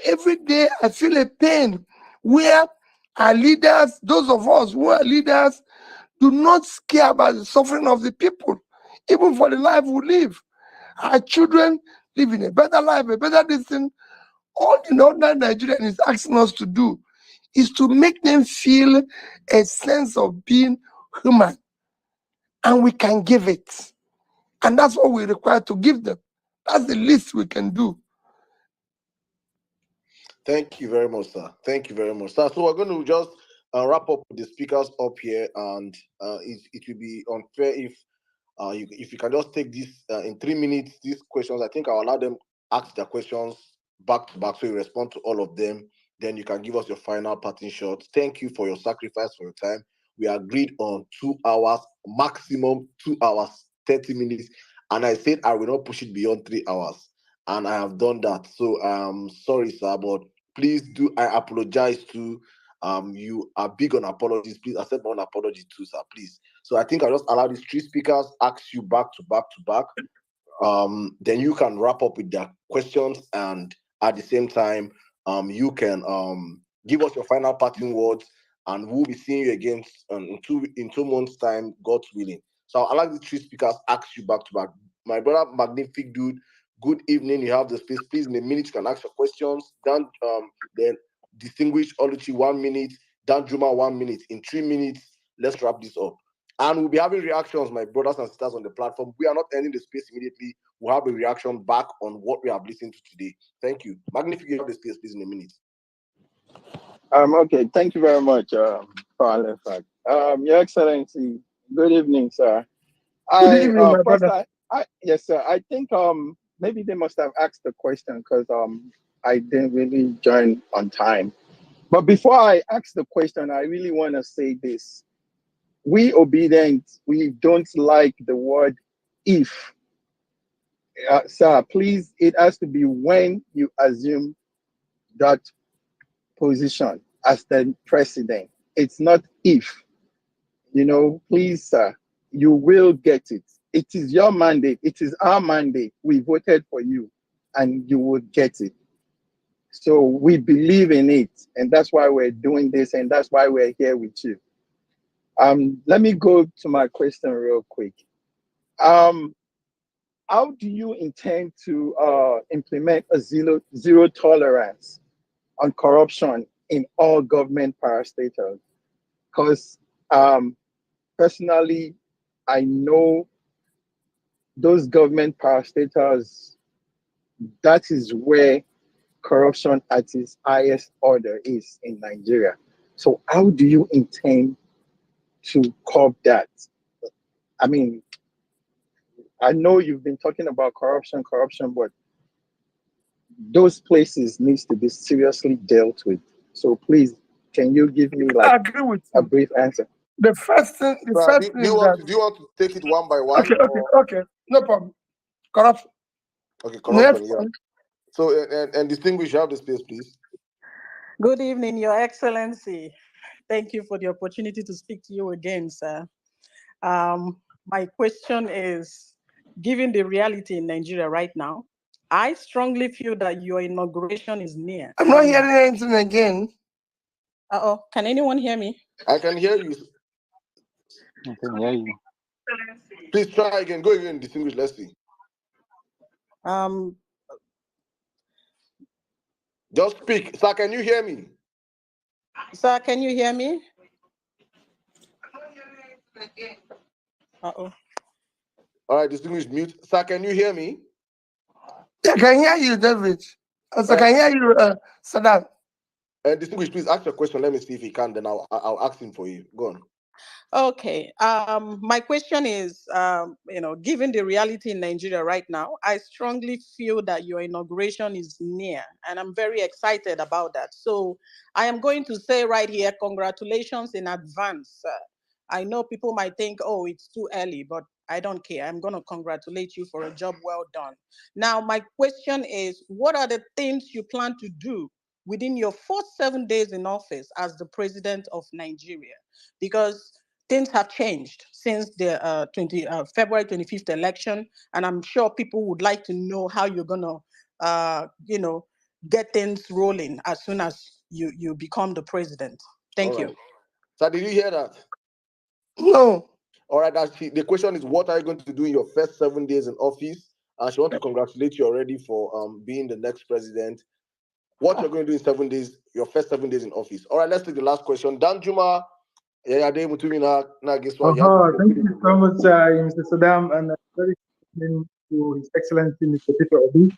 Every day I feel a pain where our leaders, those of us who are leaders, do not care about the suffering of the people, even for the life we live. Our children live in a better life, a better distance. All the ordinary Nigerian is asking us to do is to make them feel a sense of being human. And we can give it. And that's what we require to give them. That's the least we can do. Thank you very much, sir. Thank you very much, sir. So we're going to just wrap up with the speakers up here, and it will be unfair if you can just take this in 3 minutes. These questions, I think I'll allow them ask their questions back to back, so you respond to all of them. Then you can give us your final parting shot. Thank you for your sacrifice, for your time. We agreed on 2 hours, maximum 2 hours, 30 minutes, and I said I will not push it beyond 3 hours, and I have done that. So sorry, sir, but please do. I apologize to you are big on apologies. Please accept my own apology too, sir. Please. So I think I'll just allow these 3 speakers ask you back to back to back. Then you can wrap up with their questions, and at the same time, you can give us your final parting words, and we'll be seeing you again in 2 months' time, God willing. So I'll allow the 3 speakers ask you back to back. My brother, magnific dude, good evening. You have the space. Please, in a minute, you can ask your questions. Then distinguished Oluchi 1 minute. Dan Juma 1 minute. In 3 minutes, let's wrap this up. And we'll be having reactions, my brothers and sisters on the platform. We are not ending the space immediately. We'll have a reaction back on what we have listened to today. Thank you. Magnific, you have the space, please, in a minute. Okay, thank you very much, Paul. Your Excellency, good evening, sir. Good evening, my brother. Yes, sir. I think maybe they must have asked the question because I didn't really join on time. But before I ask the question, I really want to say this. We obedient, we don't like the word if. Sir, please, it has to be when you assume that position as the president. It's not if. Please, sir, you will get it. It is your mandate. It is our mandate. We voted for you and you will get it. So we believe in it. And that's why we're doing this. And that's why we're here with you. Let me go to my question real quick. How do you intend to implement a zero tolerance on corruption in all government parastatals? Because Personally, I know those government parastatals, that is where corruption at its highest order is in Nigeria. So how do you intend to curb that? I mean, I know you've been talking about corruption, but those places needs to be seriously dealt with. So please, can you give me I like agree with a you. brief answer? The first thing Do is that you want to take it one by one? okay, no problem. Corruption. Okay, Next corruption. Yeah. one. So and distinguish, you have the space, please. Good evening, Your Excellency. Thank you for the opportunity to speak to you again, sir. My question is, given the reality in Nigeria right now, I strongly feel that your inauguration is near. I'm not hearing anything again. Uh-oh, can anyone hear me? I can hear you. I can hear you. Please try again. Go again, distinguish. Let's see. Just speak. Sir, can you hear me? Sir, can you hear me? Uh-oh. All right, distinguished, mute. Sir, can you hear me? I can hear you, David. I can hear you, Saddam. Distinguished, please ask your question. Let me see if he can. Then I'll ask him for you. Go on. Okay. My question is, given the reality in Nigeria right now, I strongly feel that your inauguration is near, and I'm very excited about that. So I am going to say right here, congratulations in advance. I know people might think, oh, it's too early, but I don't care. I'm going to congratulate you for a job well done. Now, my question is, what are the things you plan to do within your first 7 days in office as the president of Nigeria? Because things have changed since the February 25th election, and I'm sure people would like to know how you're going to, get things rolling as soon as you become the president. Thank you. Sir, did you hear that? No. All right. The question is, what are you going to do in your first 7 days in office? And she wants to congratulate you already for being the next president. What you're going to do in 7 days, your first 7 days in office. All right, let's take the last question. Danjuma. Thank you so much, Mr. Saddam, and very good to His Excellency Mr. PeterObi,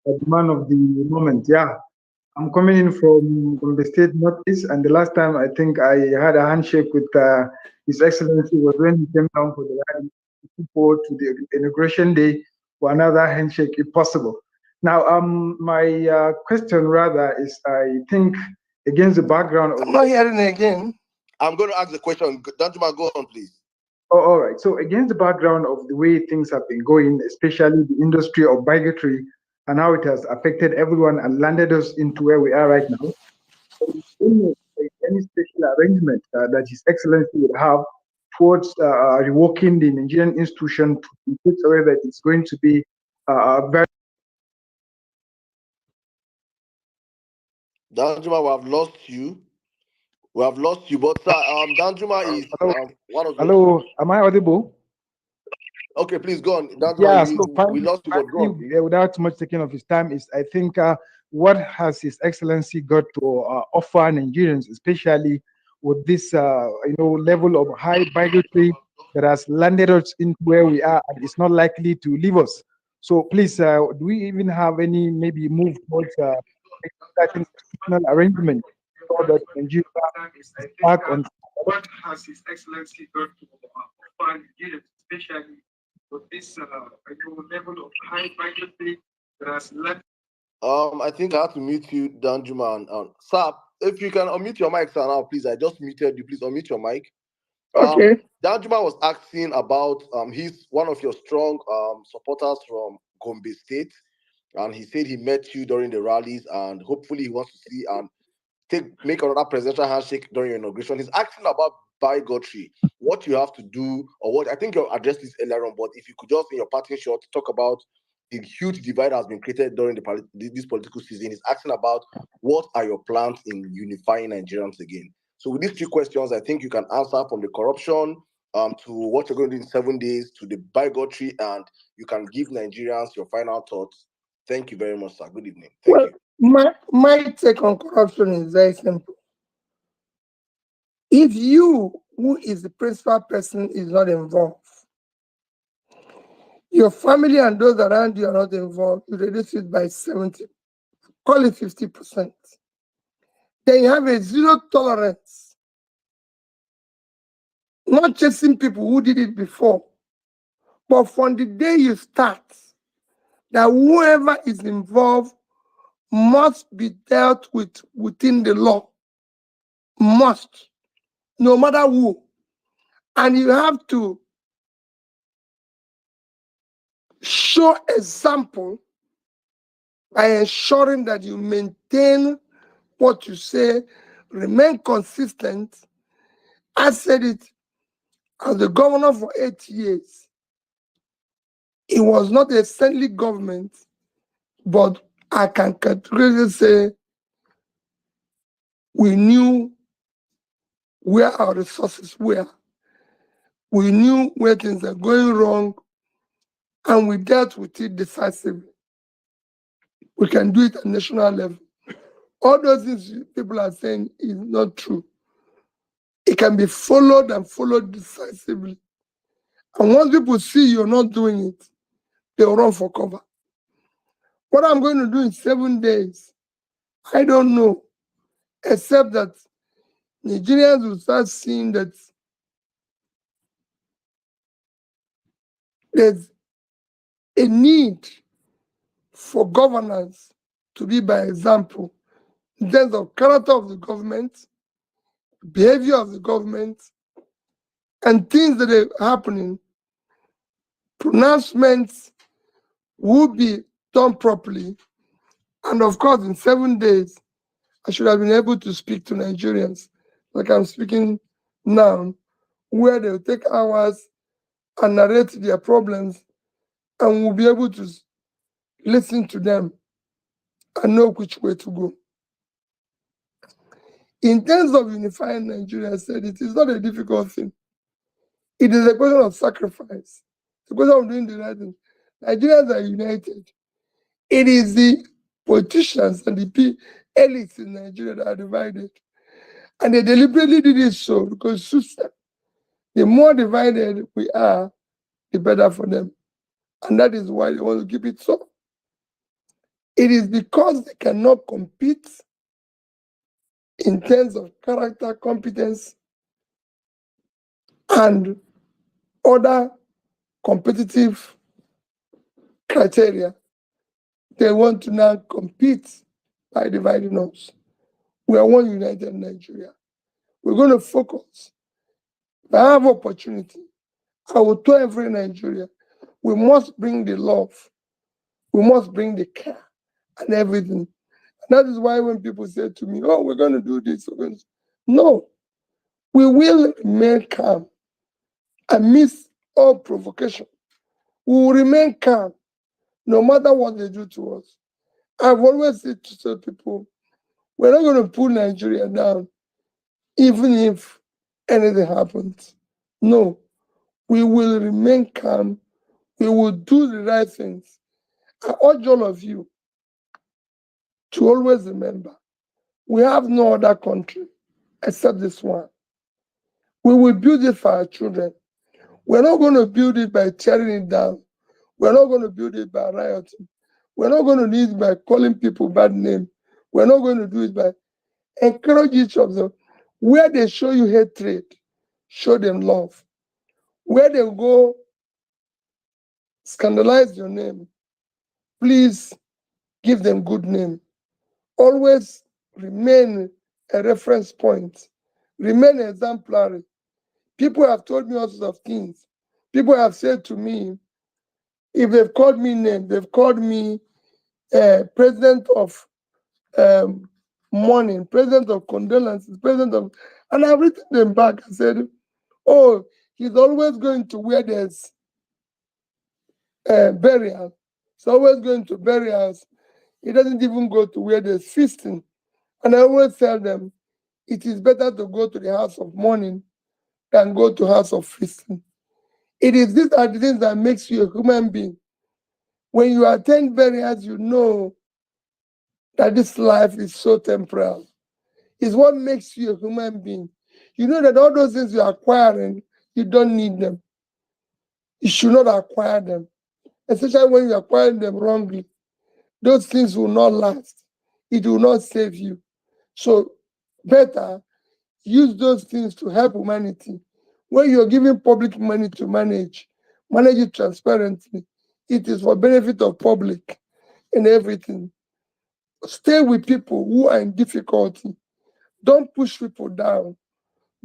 the man of the moment. Yeah, I'm coming in from the state Northeast, and the last time I think I had a handshake with His Excellency was when he came down for the rally. Looking forward to the inauguration day for another handshake, if possible. Now, my question rather is, I think, against the background of— I'm not hearing it again. I'm going to ask the question. Danjuma, go on, please. Oh, all right. So against the background of the way things have been going, especially the industry of bigotry and how it has affected everyone and landed us into where we are right now, any special arrangement that His Excellency would have towards reworking the Nigerian institution to such a way that it's going to be very— Danjuma, we have lost you. We have lost you, but Danjuma is one of the— Hello, am I audible? Okay, please go on. Danjuma, Yeah, so we lost you, but go on. without too much taking of his time, is I think what has His Excellency got to offer Nigerians, especially with this level of high bigotry that has landed us into where we are, and it's not likely to leave us. So please, do we even have any maybe move towards certain institutional arrangement so that Nigeria is back on? What has His Excellency got to offer Nigerians, especially with this level of high bigotry that has led? I think I have to mute you, Danjuma. And sir, if you can unmute your mic, sir, now, please. I just muted you. Please unmute your mic. Okay. Danjuma was asking about he's one of your strong supporters from Gombe State, and he said he met you during the rallies, and hopefully he wants to see and make another presidential handshake during your inauguration. He's asking about bigotry, what you have to do, or what I think you addressed this earlier on, but if you could just in your parting shot talk about the huge divide that has been created during this political season. He's asking about what are your plans in unifying Nigerians again. So with these 3 questions, I think you can answer from the corruption to what you're going to do in 7 days, to the bigotry, and you can give Nigerians your final thoughts. Thank you very much, sir. Good evening. Thank you. My take on corruption is very simple. If you, who is the principal person, is not involved, your family and those around you are not involved, you reduce it by 70, call it 50%. Then you have a zero tolerance, not chasing people who did it before, but from the day you start, that whoever is involved must be dealt with within the law. Must, no matter who. And you have to show example by ensuring that you maintain what you say, remain consistent. I said it as the governor for 8 years. It was not a saintly government, but I can categorically say we knew where our resources were. We knew where things are going wrong, and we dealt with it decisively. We can do it at national level. All those things people are saying is not true. It can be followed and followed decisively. And once people see you're not doing it, they'll run for cover. What I'm going to do in 7 days, I don't know, except that Nigerians will start seeing that there's a need for governance to be by example in terms of character of the government, behavior of the government, and things that are happening. Pronouncements will be done properly. And of course, in 7 days, I should have been able to speak to Nigerians like I'm speaking now, where they'll take hours and narrate their problems, and we'll be able to listen to them and know which way to go. In terms of unifying Nigeria, I said it is not a difficult thing. It is a question of sacrifice. It's a question of doing the right thing. Nigerians are united. It is the politicians and the elites in Nigeria that are divided. And they deliberately did it so because it suits them. The more divided we are, the better for them. And that is why they want to keep it so. It is because they cannot compete in terms of character, competence, and other competitive criteria. They want to now compete by dividing us. We are one united Nigeria. We're going to focus. If I have opportunity, I will tell every Nigeria, we must bring the love, we must bring the care and everything. And that is why when people say to me, oh, we're going to do this, no, we will remain calm amidst all provocation. We will remain calm no matter what they do to us. I've always said to people, we're not going to pull Nigeria down, even if anything happens. No, we will remain calm. We will do the right things. I urge all of you to always remember, we have no other country except this one. We will build it for our children. We're not going to build it by tearing it down. We're not going to build it by rioting. We're not going to do it by calling people bad names. We're not going to do it by encourage each of them. Where they show you hatred, show them love. Where they go scandalize your name, please give them good name. Always remain a reference point. Remain exemplary. People have told me all sorts of things. People have said to me, if they've called me name, they've called me president of mourning, president of condolences, president of, and I've written them back and said, oh, he's always going to where there's burial. He's always going to burials. He doesn't even go to where there's feasting. And I always tell them, it is better to go to the house of mourning than go to house of feasting. It is these are the things that makes you a human being. When you attend burials, you know that this life is so temporal. It's what makes you a human being. You know that all those things you're acquiring, you don't need them. You should not acquire them, especially when you acquire them wrongly. Those things will not last. It will not save you. So better use those things to help humanity. When you're giving public money to manage it transparently. It is for benefit of public and everything. Stay with people who are in difficulty. Don't push people down.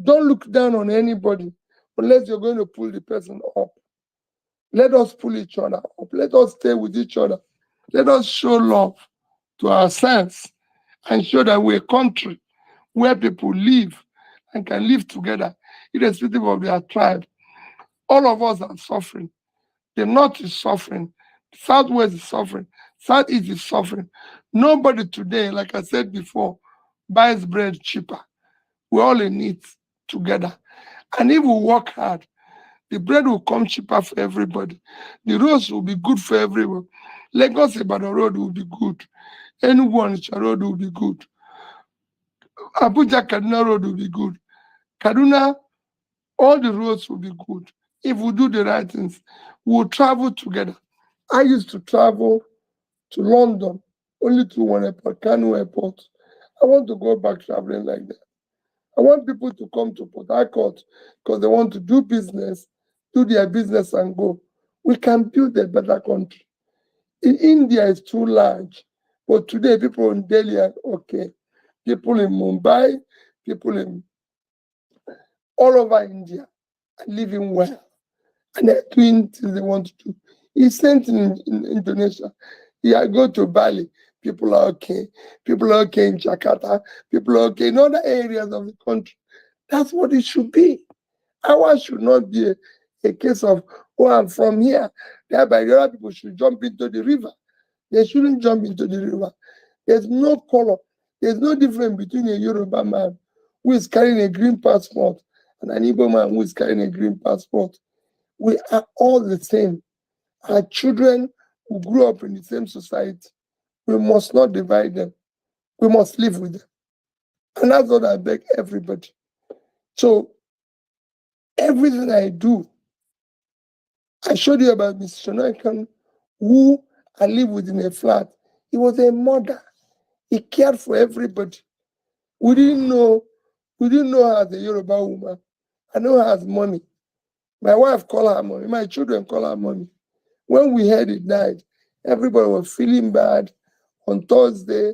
Don't look down on anybody unless you're going to pull the person up. Let us pull each other up. Let us stay with each other. Let us show love to ourselves and show that we're a country where people live and can live together, irrespective of their tribe. All of us are suffering. The North is suffering. The Southwest is suffering. Southeast is suffering. Nobody today, like I said before, buys bread cheaper. We're all in it together. And if we work hard, the bread will come cheaper for everybody. The roads will be good for everyone. Lagos Ibadan road will be good. Enugu Onitsha road will be good. Abuja Kaduna road will be good. Kaduna, all the roads will be good. If we do the right things, we'll travel together. I used to travel to London only through one airport, Kano Airport. I want to go back traveling like that. I want people to come to Port Harcourt because they want to do business, do their business and go. We can build a better country. In India, it's too large. But today, people in Delhi are okay. People in Mumbai, people in all over India are living well. And they're doing things they want to do. It's same thing in Indonesia. Yeah, go to Bali, people are okay. People are okay in Jakarta, people are okay in other areas of the country. That's what it should be. Ours should not be a case of, oh, I'm from here. Thereby, the other people should jump into the river. They shouldn't jump into the river. There's no color. There's no difference between a Yoruba man who is carrying a green passport and an Igbo man who is carrying a green passport. We are all the same. Our children who grew up in the same society, we must not divide them. We must live with them. And that's what I beg everybody. So everything I do, I showed you about Mr. Shanoikan, who I live with in a flat. He was a mother. He cared for everybody. We didn't know her as a Yoruba woman. I know her as money. My wife called her money. My children call her money. When we heard it died, everybody was feeling bad. On Thursday,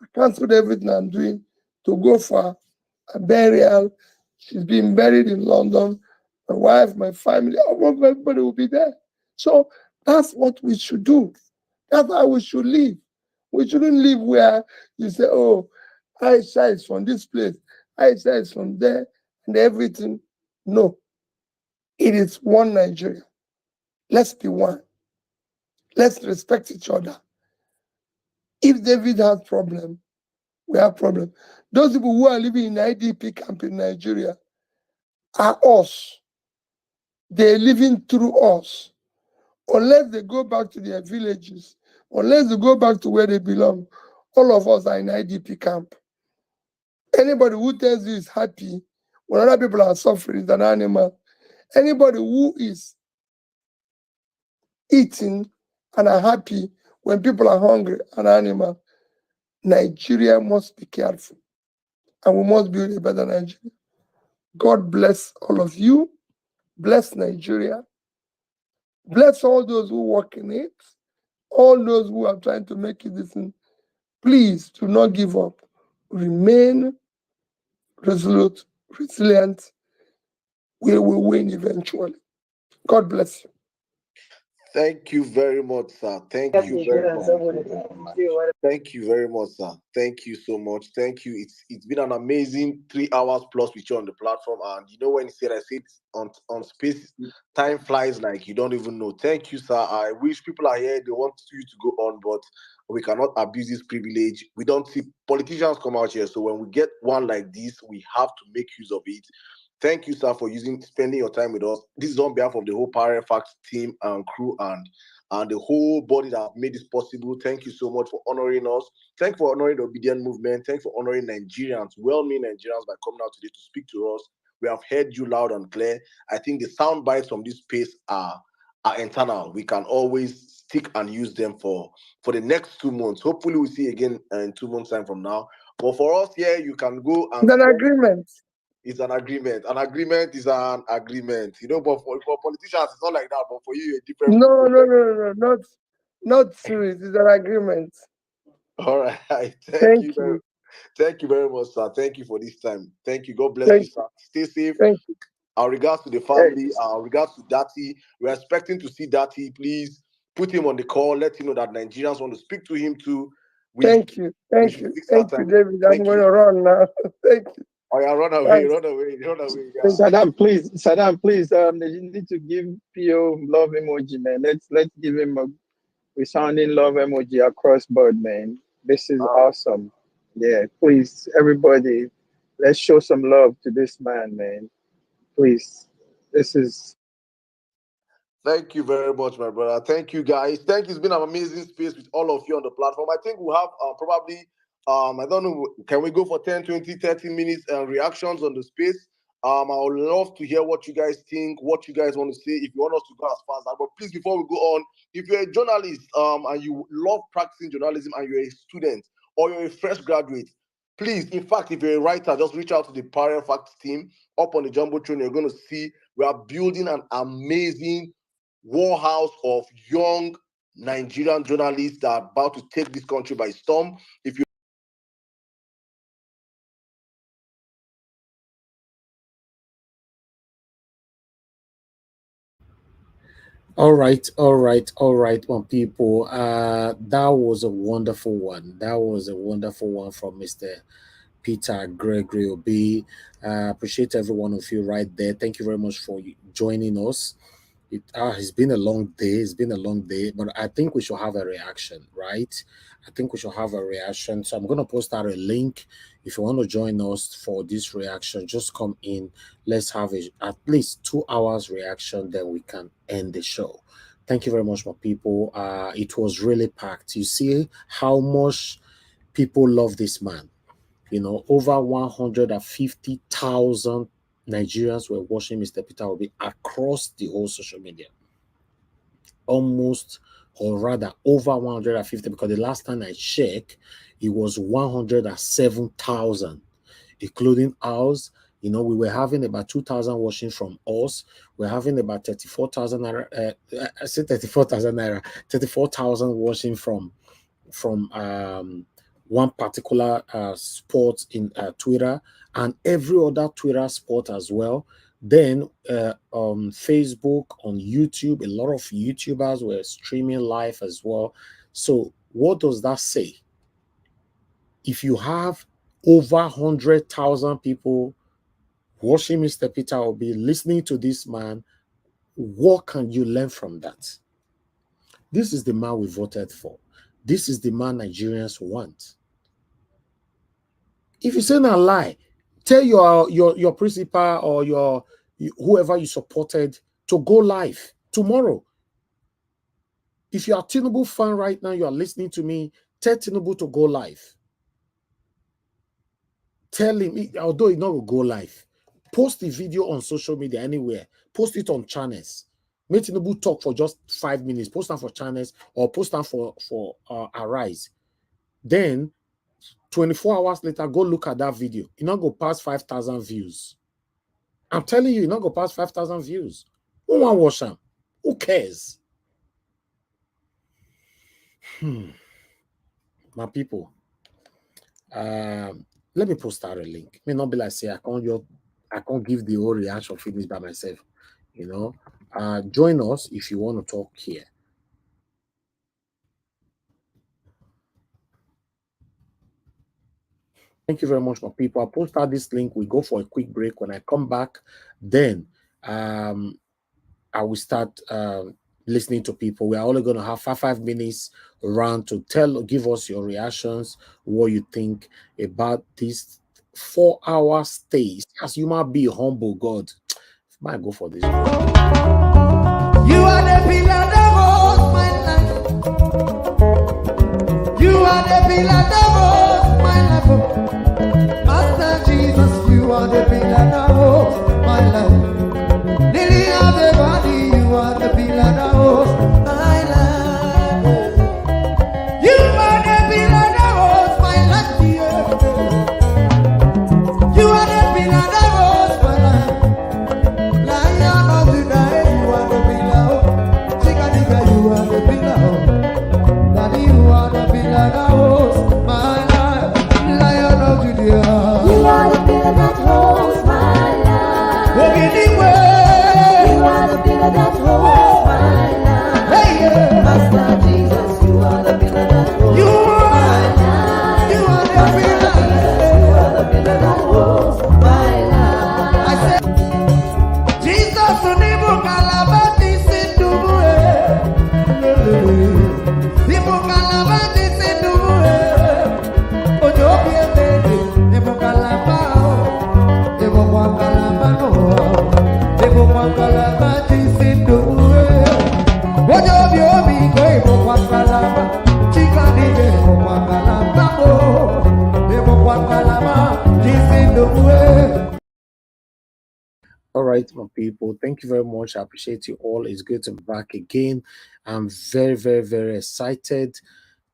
I canceled everything I'm doing to go for a burial. She's being buried in London. My wife, my family, everybody will be there. So that's what we should do. That's how we should live. We shouldn't live where you say, oh, Aisha is from this place, Aisha is from there, and everything. No. It is one Nigeria. Let's be one. Let's respect each other. If David has problem, we have problem. Those people who are living in IDP camp in Nigeria are us. They're living through us. Unless they go back to their villages, unless they go back to where they belong, all of us are in IDP camp. Anybody who tells you is happy when other people are suffering is an animal. Anybody who is eating and are happy when people are hungry, an animal. Nigeria must be careful, and we must build a better Nigeria. God bless all of you. Bless Nigeria. Bless all those who work in it. All those who are trying to make it this thing. Please do not give up. Remain resolute, resilient. We will win eventually. God bless you. Thank you very much, sir. Thank you very much. Thank you very much, sir. Thank you so much. Thank you. It's been an amazing 3 hours plus with you on the platform. And you know when I said on space, time flies like you don't even know. Thank you, sir. I wish people are here. They want you to go on, but we cannot abuse this privilege. We don't see politicians come out here. So when we get one like this, we have to make use of it. Thank you, sir, for spending your time with us. This is on behalf of the whole Power Facts team and crew and the whole body that made this possible. Thank you so much for honoring us. Thank you for honoring the obedient movement. Thank you for honoring Nigerians, well-meaning Nigerians, by coming out today to speak to us We have heard you loud and clear. I think the sound bites from this space are internal. We can always stick and use them for the next 2 months. Hopefully, we'll see again in 2 months' time from now. But for us here, you can go and... It's an agreement. It's an agreement. An agreement is an agreement. But for politicians, it's not like that. But for you, a different... No. Not serious. It's an agreement. All right. Thank you. Thank you very much, sir. Thank you for this time. Thank you. God bless you, sir. Stay safe. Thank you. Our regards to the family. Our regards to Dati. We're expecting to see Dati. Please put him on the call. Let him know that Nigerians want to speak to him too. Thank you, David. I'm going to run now. Thank you. Oh yeah, run away. Yeah. Saddam, please. You need to give PO love emoji, man. Let's give him a resounding love emoji across board, man. This is awesome. Yeah, please, everybody, let's show some love to this man, man. Please, this is... Thank you very much, my brother. Thank you, guys. It's been an amazing space with all of you on the platform. I think we'll have probably, I don't know, can we go for 10, 20, 30 minutes reactions on the space? I would love to hear what you guys think, what you guys want to say, if you want us to go as far as that. But please, before we go on, if you're a journalist and you love practicing journalism and you're a student or you're a fresh graduate, please, in fact, if you're a writer, just reach out to the Parallel Facts team up on the Jumbotron. You're going to see we are building an amazing warhouse of young Nigerian journalists that are about to take this country by storm. If you All right, my people. That was a wonderful one. From Mr. Peter Gregory Obi. Appreciate every one of you right there. Thank you very much for joining us. It's been a long day. But I think we should have a reaction, right? So I'm going to post out a link. If you want to join us for this reaction, just come in. Let's have at least 2 hours reaction, then we can end the show. Thank you very much, my people. It was really packed. You see how much people love this man. Over 150,000 Nigerians were watching Mr. PeterObi across the whole social media. Almost, or rather, over 150, because the last time I checked, it was 107,000, including ours. We were having about 2,000 watching from us. We're having about 34,000 naira. I said 34,000 naira. 34,000 watching from one particular sport in Twitter, and every other Twitter sport as well. Then on Facebook, on YouTube, a lot of YouTubers were streaming live as well. So what does that say? If you have over 100,000 people watching Mr. PeterObi, listening to this man, what can you learn from that? This is the man we voted for. This is the man Nigerians want. If you say a lie, tell your principal or whoever you supported to go live tomorrow. If you are a Tinubu fan right now, you are listening to me, tell Tinubu to go live. Tell him, although he not will go live, post the video on social media anywhere. Post it on channels. Make Tinubu talk for just 5 minutes. Post them for channels or post them for Arise. Then 24 hours later, go look at that video. You not go past 5,000 views. I'm telling you, not go past 5,000 views. Who want to watch them? Who cares? My people, let me post out a link. May not be like say I can't give the whole reaction finish by myself. Join us if you want to talk here. Thank you very much, my people. I'll post out this link. We go for a quick break. When I come back, then I will start listening to people. We're only going to have 5 minutes around to give us your reactions, what you think about this 4-hour stay. As you might be humble, God. Might go for this. You are the pillar that holds my life. You are the pillar that holds my life. Master Jesus, you are the pillar that holds All right, my people. Thank you very much. I appreciate you all. It's good to be back again. I'm very, very, very excited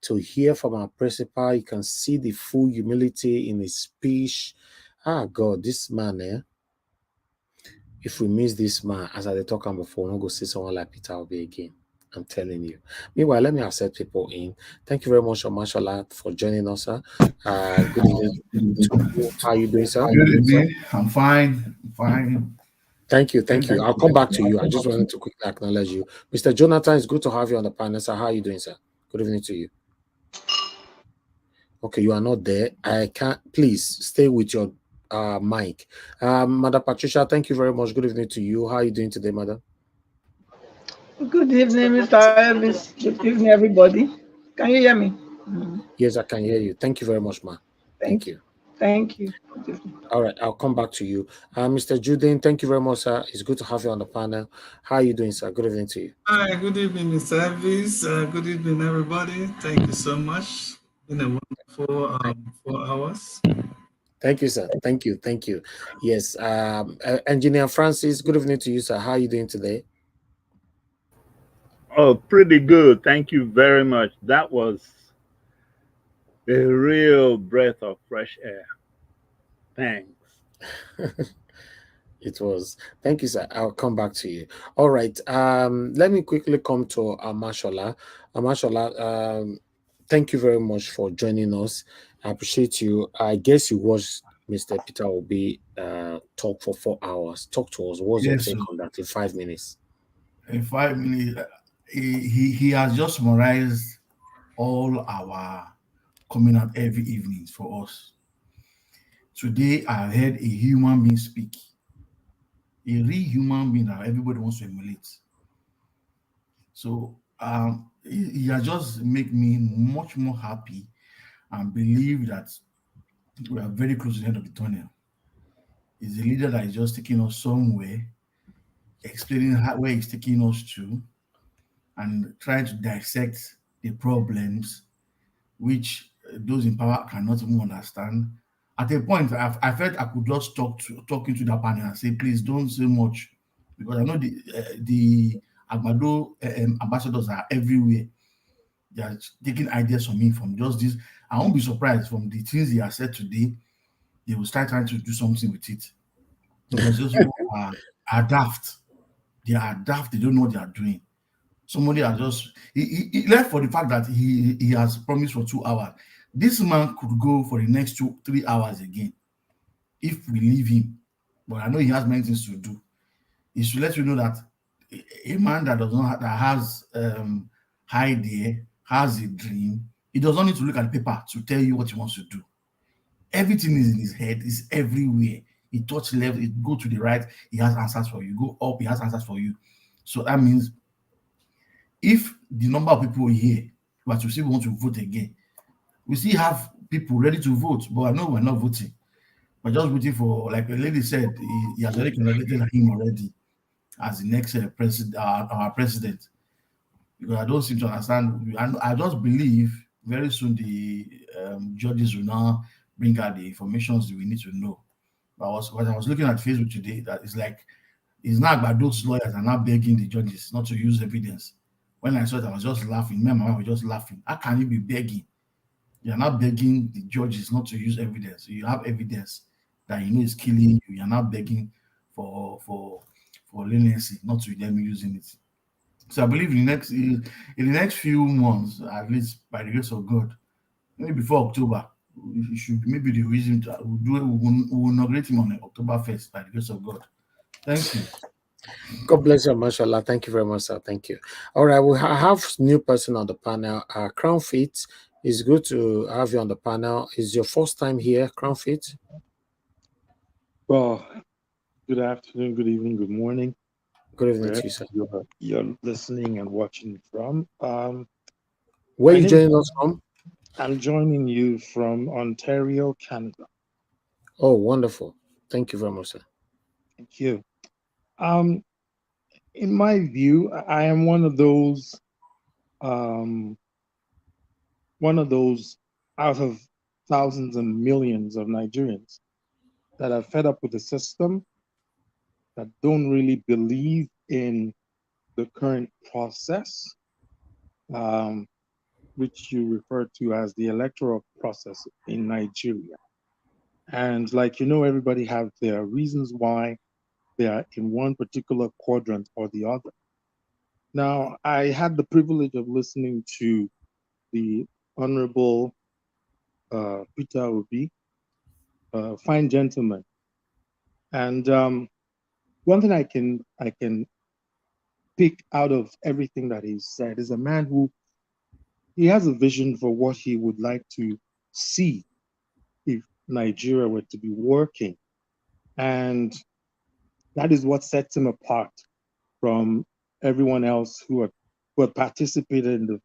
to hear from our principal. You can see the full humility in his speech. Ah, God, this man, if we miss this man, as I talk on before, we're not going to see someone like PeterObi again. I'm telling you. Meanwhile, let me accept people in. Thank you very much, Mashallah, for joining us, sir. Good evening to you. How are you doing, sir? Good evening. I'm fine. I'm fine. Thank you. Thank you. I'll come back to you. I just wanted to quickly acknowledge you. Mr. Jonathan, it's good to have you on the panel, sir. How are you doing, sir? Good evening to you. Okay, you are not there. I can't. Please stay with your mic. Mother Patricia, thank you very much. Good evening to you. How are you doing today, Mother? Good evening, Mr. Elvis. Good evening, everybody. Can you hear me? Yes, I can hear you. Thank you very much, ma. Thank you. Thank you. All right, I'll come back to you. Mr. Juden, thank you very much, sir. It's good to have you on the panel. How are you doing, sir? Good evening to you. Hi, good evening, Mr. Elvis. Good evening, everybody. Thank you so much. Been a wonderful 4 hours. Thank you, sir. Thank you. Thank you. Yes. Engineer Francis, good evening to you, sir. How are you doing today? Oh, pretty good. Thank you very much. That was a real breath of fresh air. Thanks. It was. Thank you, sir. I'll come back to you. All right. Let me quickly come to Amashola. Amashola, thank you very much for joining us. I appreciate you. I guess you watched Mr. PeterObi talk for 4 hours. Talk to us. What's your Yes, take sir. on that in 5 minutes? In 5 minutes, he has just summarized all our coming out every evening for us. Today, I heard a human being speak, a real human being that everybody wants to emulate. So he has just made me much more happy and believe that we are very close to the end of the tunnel. He's a leader that is just taking us somewhere, explaining where he's taking us to, and trying to dissect the problems which those in power cannot even understand. At a point, I felt I could just talk into that panel and say, please don't say much, because I know the Agbado ambassadors are everywhere. They are taking ideas from me from just this. I won't be surprised from the things he has said today. They will start trying to do something with it, because those people are daft. They are daft. They don't know what they are doing. Somebody has just he left for the fact that he has promised for 2 hours. This man could go for the next 3 hours again if we leave him. But I know he has many things to do. He should let you know that a man that does not that has high idea, has a dream, he does not need to look at the paper to tell you what he wants to do. Everything is in his head, is everywhere. He touch left, he go to the right, he has answers for you. Go up, he has answers for you. So that means if the number of people here, but we still want to vote again, we still have people ready to vote, but I know we're not voting. We're just waiting for, like the lady said, he has already congratulated him already as the next president, our president. Because I don't seem to understand. I just believe very soon the judges will now bring out the informations that we need to know. But when I was looking at Facebook today, that it's like it's not about those lawyers are now begging the judges not to use evidence. When I saw it, I was just laughing. Me and my wife were just laughing. How can you be begging? You're not begging the judges not to use evidence. You have evidence that you know is killing you. You're not begging for leniency, not to them using it. So I believe in the next few months, at least by the grace of God, maybe before October, it should maybe the reason we'll inaugurate him on October 1st by the grace of God. Thank you. God bless you, mashallah. Thank you very much, sir. Thank you. All right, we have new person on the panel. Crown Fit, it's good to have you on the panel. Is your first time here, Crown Fit? Well, good afternoon, good evening, good morning. Good evening to you, sir. You're listening and watching from. Where are you joining us from? I'm joining you from Ontario, Canada. Oh, wonderful. Thank you very much, sir. Thank you. In my view, I am one of those out of thousands and millions of Nigerians that are fed up with the system that don't really believe in the current process, which you refer to as the electoral process in Nigeria. And like, everybody have their reasons why they are in one particular quadrant or the other. Now, I had the privilege of listening to the Honorable PeterObi, fine gentleman. And one thing I can pick out of everything that he said is a man who he has a vision for what he would like to see if Nigeria were to be working. And that is what sets him apart from everyone else who had participated in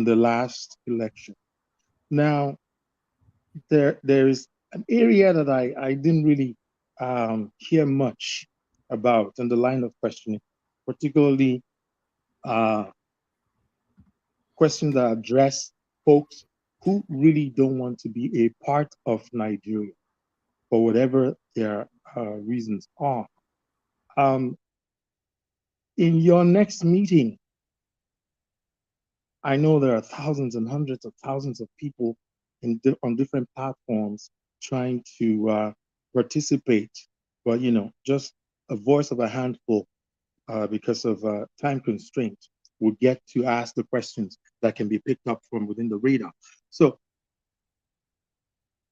the last election. Now, there is an area that I didn't really hear much about in the line of questioning, particularly questions that address folks who really don't want to be a part of Nigeria for whatever their reasons are. In your next meeting, I know there are thousands and hundreds of thousands of people on different platforms trying to participate, but just a voice of a handful because of time constraints will get to ask the questions that can be picked up from within the radar. So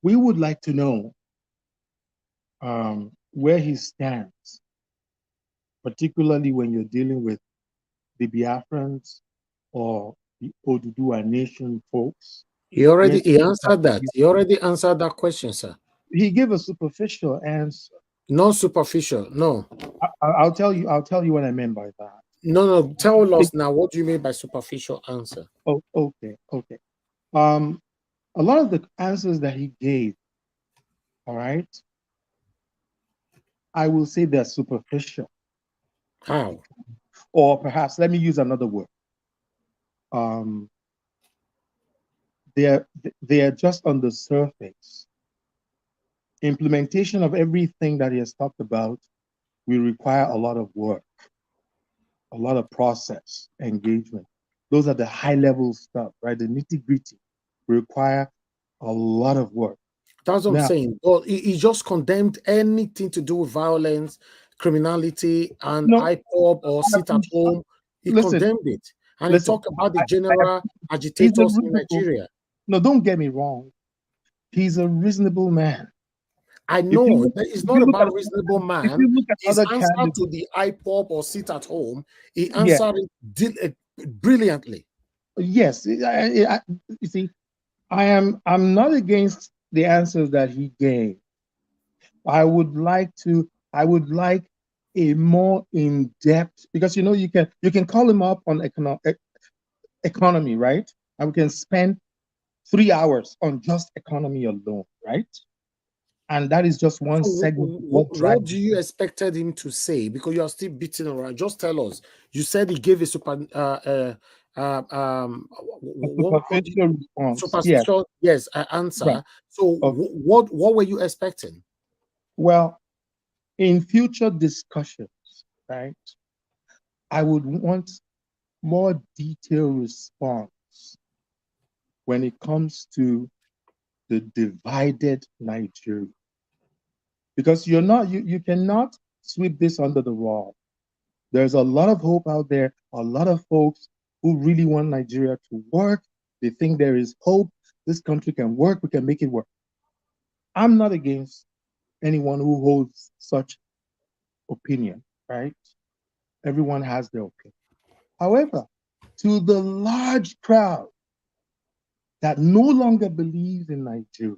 we would like to know where he stands, particularly when you're dealing with the Biafrans or the Oduduwa Nation folks. He answered that. He already answered that question, sir. He gave a superficial answer. No superficial, no. I'll tell you what I meant by that. No, tell us now, what do you mean by superficial answer? Oh, okay. A lot of the answers that he gave, all right, I will say they're superficial. How? Or perhaps let me use another word. They are just on the surface. Implementation of everything that he has talked about will require a lot of work, a lot of process, engagement. Those are the high level stuff, right? The nitty gritty require a lot of work. That's what I'm saying. Well, he just condemned anything to do with violence, criminality, and IPOB or sit at home. He condemned it. And he talked about the general agitators in Nigeria. No, don't get me wrong. He's a reasonable man. I know it's not about reasonable man. His answer to the IPOB or sit at home, he answered it brilliantly. Yes, you see, I'm not against the answers that he gave. I would like a more in-depth, because you can call him up on economy, right? And we can spend 3 hours on just economy alone, right? And that is just one segment. What do you expected him to say? Because you are still beating around. Just tell us. You said he gave a superficial answer. Right. So what were you expecting? Well, in future discussions, right, I would want more detailed response when it comes to the divided Nigeria, because you cannot sweep this under the rug. There's a lot of hope out there, a lot of folks who really want Nigeria to work. They think there is hope. This country can work. We can make it work. I'm not against anyone who holds such opinion, right? Everyone has their opinion. However, to the large crowd that no longer believes in Nigeria,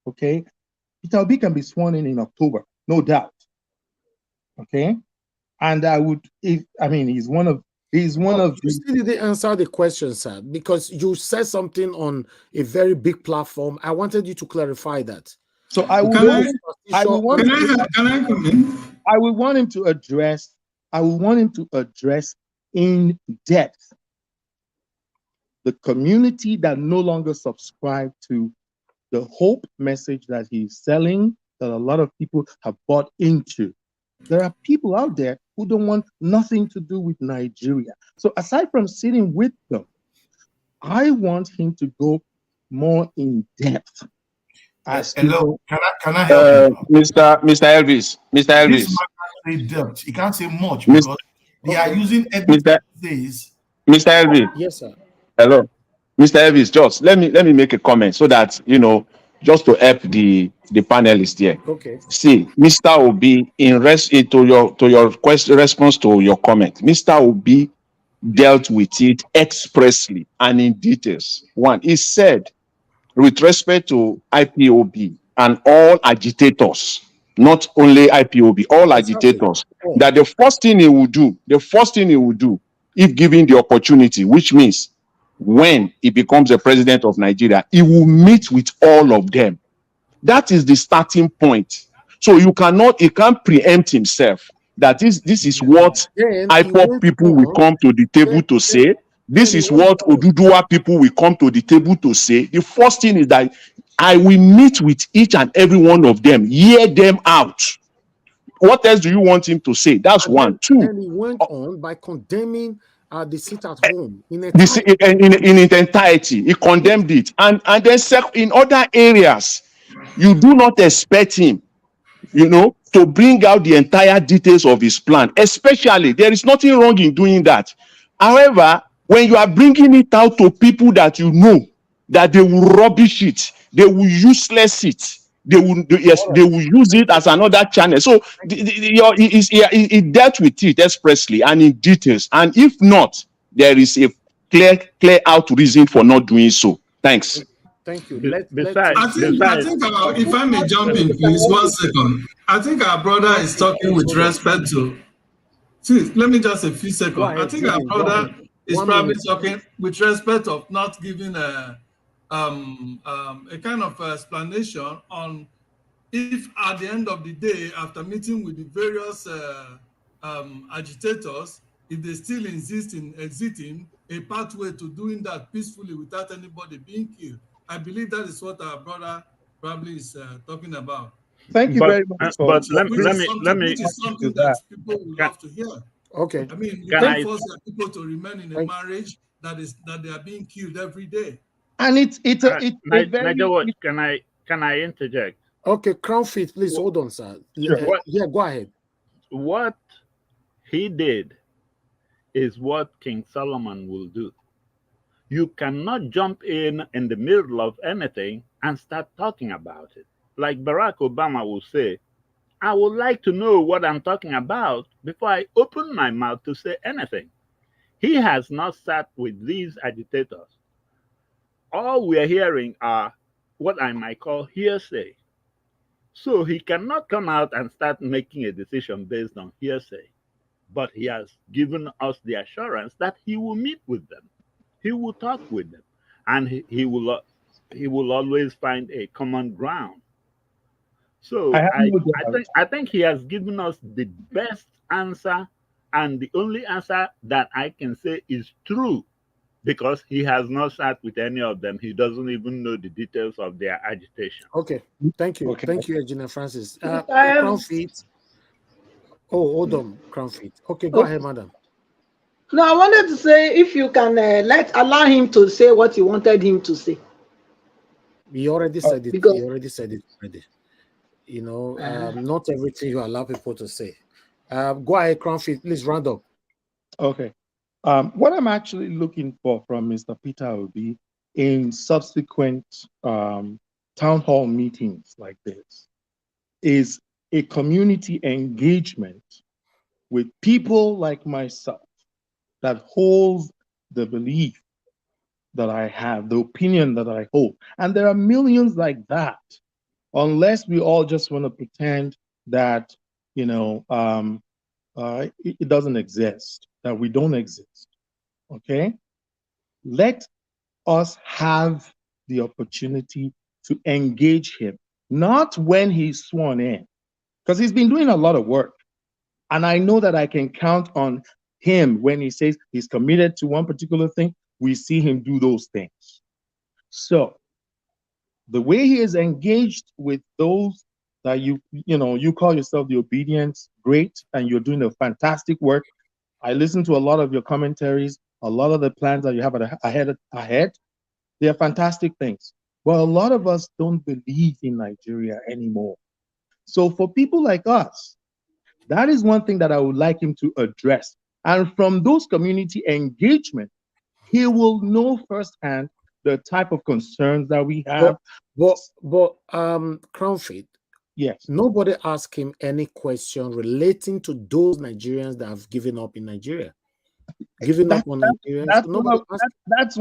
okay, PeterObi can be sworn in October, no doubt. Okay, and he's one of you still didn't answer the question, sir, because you said something on a very big platform. I wanted you to clarify that. So I will want him to address in depth the community that no longer subscribe to the hope message that he's selling that a lot of people have bought into. There are people out there who don't want nothing to do with Nigeria. So aside from sitting with them, I want him to go more in depth as to Hello, can I help him? Mr. Elvis, Mr. This Elvis, man can't say depth. He can't say much Mr. because they are Okay. using Mr. everything he says. Mr. Elvis. Yes, sir. Hello, Mr. Elvis. Just let me make a comment so that just to help the panelists here. Okay. See, Mr. Obi, to your question response to your comment, Mr. Obi dealt with it expressly and in details. One, he said, with respect to IPOB and all agitators, not only IPOB, all Exactly. agitators, Oh, that the first thing he will do, if given the opportunity, which means when he becomes the president of Nigeria, he will meet with all of them. That is the starting point. So he can't preempt himself that this is what then he IPOB went people will on. come to the table Then, to then, say. This then he is went what on. Oduduwa people will come to the table to say. The first thing is that I will meet with each and every one of them, hear them out. What else do you want him to say? That's And one. Two, then he went on by condemning the sit at home in this entirety. in its entirety, he Yes. condemned it. And then in other areas, you do not expect him to bring out the entire details of his plan. Especially, there is nothing wrong in doing that. However, when you are bringing it out to people that you know that they will rubbish it, they will useless it, All they right. will use Thank it you. as another channel. So Thank you. he dealt with it expressly and in details. And if not, there is a clear out reason for not doing so. Thanks. Thank you. Besides, I think if I may jump in, please, 1 second. I think our brother is Francis, talking please with hold on. respect to. See, let me just a few Go seconds. I ahead, think our Jimmy. Go brother ahead. is 1 probably minute. talking with respect of not giving a kind of explanation on if at the end of the day, after meeting with the various agitators, if they still insist in exiting, a pathway to doing that peacefully without anybody being killed. I believe that is what our brother probably is talking about. Thank you very much for Which is to something that that. people would love to hear. Okay. I mean, you Can can't I force people to remain in a Thank marriage that they are being killed every day. And it's a Nadia very Watch, can I interject? Okay, Crown Fit, please hold on, sir. What Yeah, go ahead. what he did is what King Solomon will do. You cannot jump in the middle of anything and start talking about it. Like Barack Obama will say, I would like to know what I'm talking about before I open my mouth to say anything. He has not sat with these agitators. All we are hearing are what I might call hearsay. So he cannot come out and start making a decision based on hearsay. But he has given us the assurance that he will meet with them. He will talk with them. And he will always find a common ground. I So have I, no I doubt. think I think he has given us the best answer and the only answer that I can say is true because he has not sat with any of them. He doesn't even know the details of their agitation. Okay. Thank you. Okay. Thank you, Engineer Francis. Mr. Crown Evans. Fit. Oh, hold on, Crown Fit. Okay, go Okay. ahead, madam. No, I wanted to say if you can allow him to say what you wanted him to say. He already said it. Because He already said it already. Not everything you allow people to say. Go ahead, Crown Fit. Please round up. Okay. What I'm actually looking for from Mr. PeterObi in subsequent town hall meetings like this is a community engagement with people like myself that holds the belief that I have, the opinion that I hold. And there are millions like that, unless we all just want to pretend that, it doesn't exist, that we don't exist. Okay? Let us have the opportunity to engage him, not when he's sworn in, because he's been doing a lot of work. And I know that I can count on him when he says he's committed to one particular thing. We see him do those things. So the way he is engaged with those that you call yourself the obedient great, and you're doing a fantastic work. I listen to a lot of your commentaries, a lot of the plans that you have ahead. They are fantastic things. But a lot of us don't believe in Nigeria anymore. So for people like us, that is one thing that I would like him to address. And from those community engagement, he will know firsthand the type of concerns that we have. But Crownfit, yes, nobody asked him any question relating to those Nigerians that have given up in Nigeria. Giving up on Nigerians. That's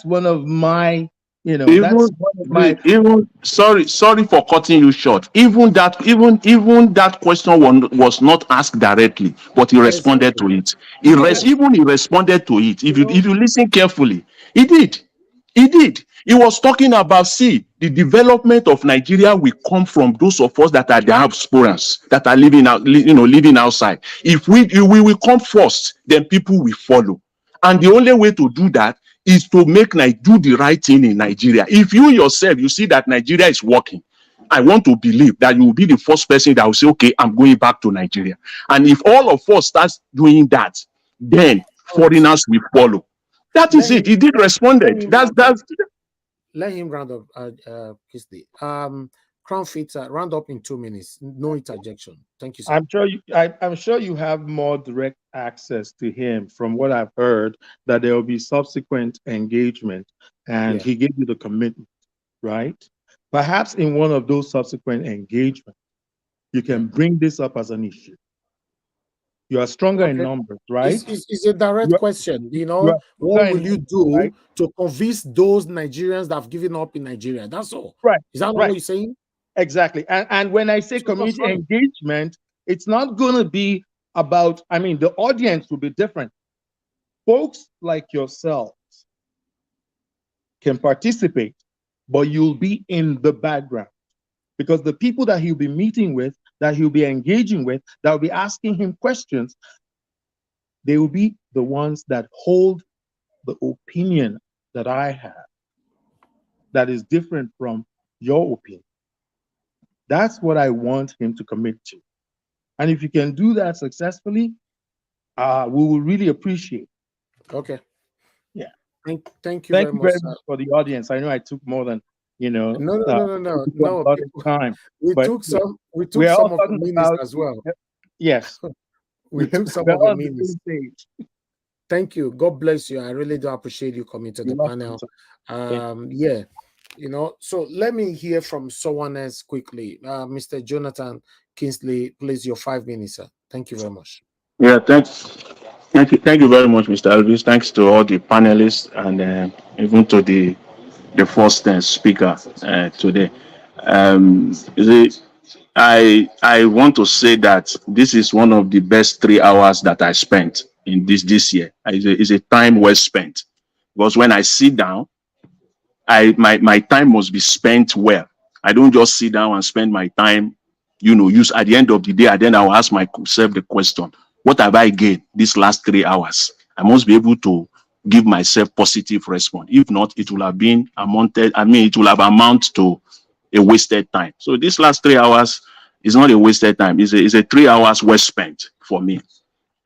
one of my, even sorry for cutting you short. Even that question was not asked directly, but he responded to it. He responded to it. If you listen carefully, he did. He was talking about, see, the development of Nigeria will come from those of us that are diasporans, that are living outside. If we will come first, then people will follow. And the only way to do that is to do the right thing in Nigeria. If you yourself, you see that Nigeria is working, I want to believe that you will be the first person that will say, okay, I'm going back to Nigeria. And if all of us start doing that, then foreigners will follow. That is it. He did respond. Let him round up, Kisley. Crownfit, round up in 2 minutes. No interjection. Thank you, sir. I'm sure you have more direct access to him. From what I've heard, that there will be subsequent engagement, and he gave you the commitment, right? Perhaps in one of those subsequent engagements, you can bring this up as an issue. You are stronger in numbers, right? It's a direct question. What will you do to convince those Nigerians that have given up in Nigeria? That's all. Right. Is that what you're saying? Exactly. And when I say community engagement, it's not going to be about, the audience will be different. Folks like yourselves can participate, but you'll be in the background, because the people that he'll be meeting with, that he'll be engaging with, that will be asking him questions, they will be the ones that hold the opinion that I have that is different from your opinion. That's what I want him to commit to. And if you can do that successfully, we will really appreciate it. Okay. Yeah. Thank you very much for the audience. I know I took more than, No. Time. We took some of the minutes as well. Yes. We took some of the minutes. Thank you. God bless you. I really do appreciate you coming to the panel. So let me hear from someone else quickly. Mr. Jonathan Kingsley, please, your 5 minutes, sir. Thank you very much. Yeah, thank you very much, Mr. Elvis. Thanks to all the panelists and even to the first speaker today. I want to say that this is one of the best 3 hours that I spent in this year. It's a time well spent, because when I sit down, my time must be spent well. I don't just sit down and spend my time, use at the end of the day, and then I'll ask myself the question, what have I gained these last 3 hours? I must be able to give myself positive response. If not, it will have been it will have amounted to a wasted time. So this last 3 hours is not a wasted time. It's a 3 hours well spent for me.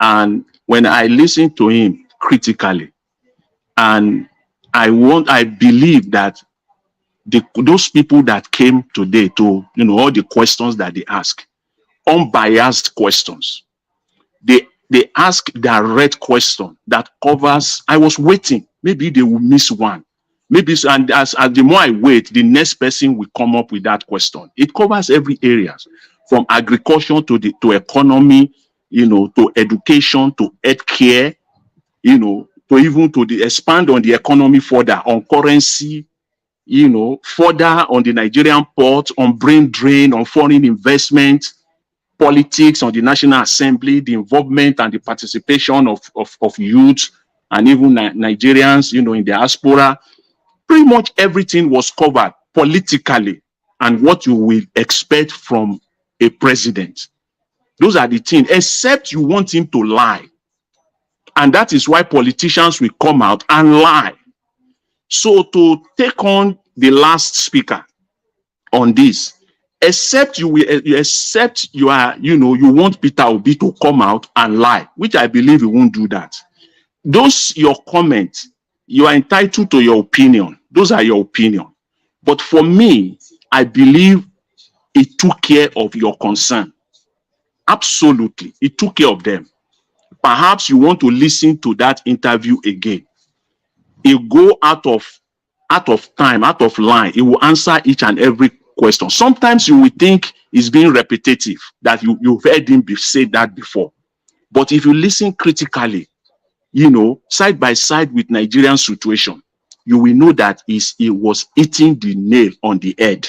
And when I listen to him critically, and I believe that those people that came today to, all the questions that they ask, unbiased questions, they ask direct question that covers. I was waiting, maybe they will miss one. Maybe, and as the more I wait, the next person will come up with that question. It covers every area, from agriculture to economy, to education, to healthcare, to expand on the economy further, on currency, further on the Nigerian port, on brain drain, on foreign investment, politics, on the National Assembly, the involvement and the participation of youth and even Nigerians, in diaspora. Pretty much everything was covered politically, and what you will expect from a president. Those are the things, except you want him to lie. And that is why politicians will come out and lie. So to take on the last speaker on this, except you are, you want Peter Obi to come out and lie, which I believe he won't do that. Those your comments, you are entitled to your opinion. Those are your opinion. But for me, I believe it took care of your concern. Absolutely, it took care of them. Perhaps you want to listen to that interview again. It go out of time, out of line. It will answer each and every question. Sometimes you will think it's being repetitive, that you've heard him say that before. But if you listen critically, side by side with Nigerian situation, you will know that he was hitting the nail on the head.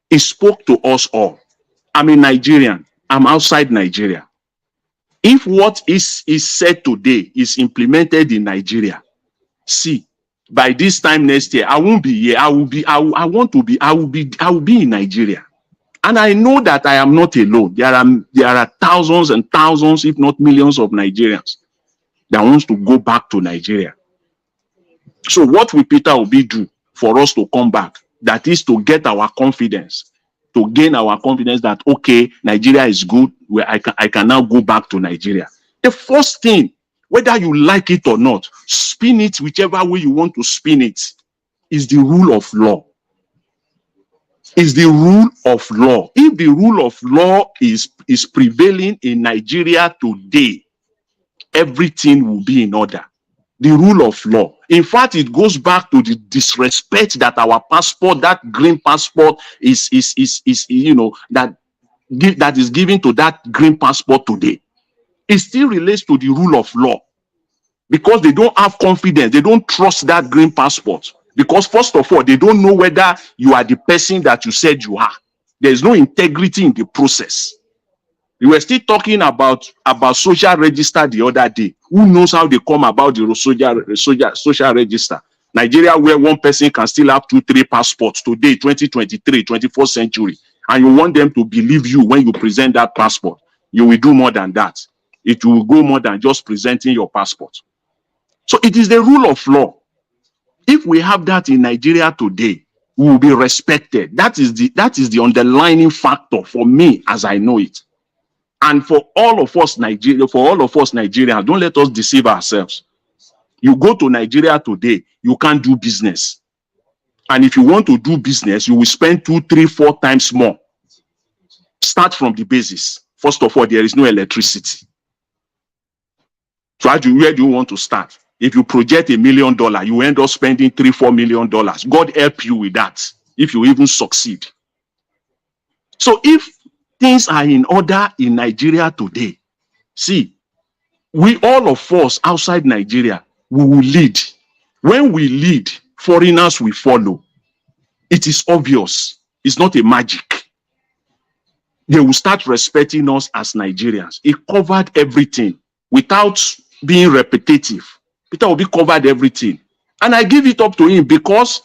He spoke to us all. I'm a Nigerian. I'm outside Nigeria. If what is said today is implemented in Nigeria, see, by this time next year, I won't be here. I will be in Nigeria. And I know that I am not alone. There are thousands and thousands, if not millions of Nigerians that wants to go back to Nigeria. So what will Peter Obi do for us to come back? That is to get our confidence, to gain our confidence that, okay, Nigeria is good, where I can now go back to Nigeria. The first thing, whether you like it or not, spin it whichever way you want to spin it, is the rule of law. Is the rule of law. If the rule of law is prevailing in Nigeria today, everything will be in order. The rule of law. In fact, it goes back to the disrespect that our passport, that green passport, is that is given to that green passport today. It still relates to the rule of law, because they don't have confidence. They don't trust that green passport, because first of all, they don't know whether you are the person that you said you are. There is no integrity in the process. We were still talking about social register the other day. Who knows how they come about the social register? Nigeria, where one person can still have 2-3 passports today, 2023, 21st century, and you want them to believe you when you present that passport. You will do more than that. It will go more than just presenting your passport. So it is the rule of law. If we have that in Nigeria today, we will be respected. That is the underlying factor for me, as I know it. And for all of us Nigerians, don't let us deceive ourselves. You go to Nigeria today, you can't do business. And if you want to do business, you will spend 2, 3, 4 times more. Start from the basis. First of all, there is no electricity. So where do you want to start? If you project $1 million, you end up spending $3-4 million. God help you with that, if you even succeed. So if things are in order in Nigeria today, see, we, all of us outside Nigeria, we will lead. When we lead, foreigners will follow. It is obvious. It's not a magic. They will start respecting us as Nigerians. It covered everything without being repetitive. Peter Obi covered everything. And I give it up to him because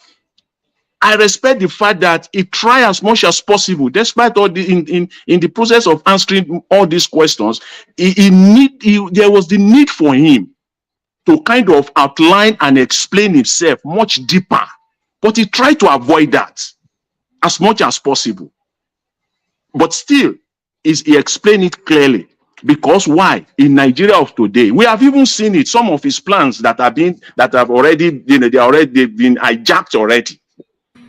I respect the fact that he tried as much as possible, despite all the in the process of answering all these questions, there was the need for him to kind of outline and explain himself much deeper. But he tried to avoid that as much as possible. But still, he explained it clearly. Because why? In Nigeria of today, we have even seen it. Some of his plans that have already been hijacked already.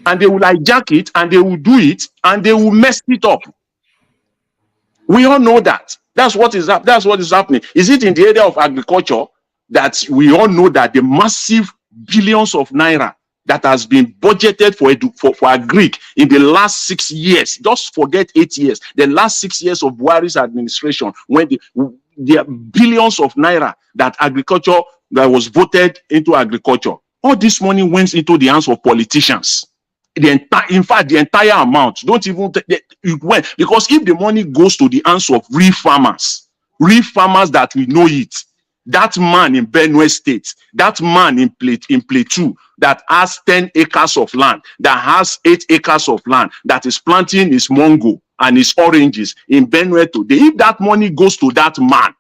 And they will hijack it, and they will do it, and they will mess it up. We all know that. That's what is happening. Is it in the area of agriculture that we all know that the massive billions of naira that has been budgeted for agric in the last 6 years, just forget 8 years, the last 6 years of Buhari's administration, when the billions of naira that was voted into agriculture, all this money went into the hands of politicians. In fact, the entire amount, don't even, it went, because if the money goes to the hands of real farmers that we know it, that man in Benue State, that man in Plateau, that has 10 acres of land, that has 8 acres of land, that is planting his mango and his oranges in Benue today, if that money goes to that man,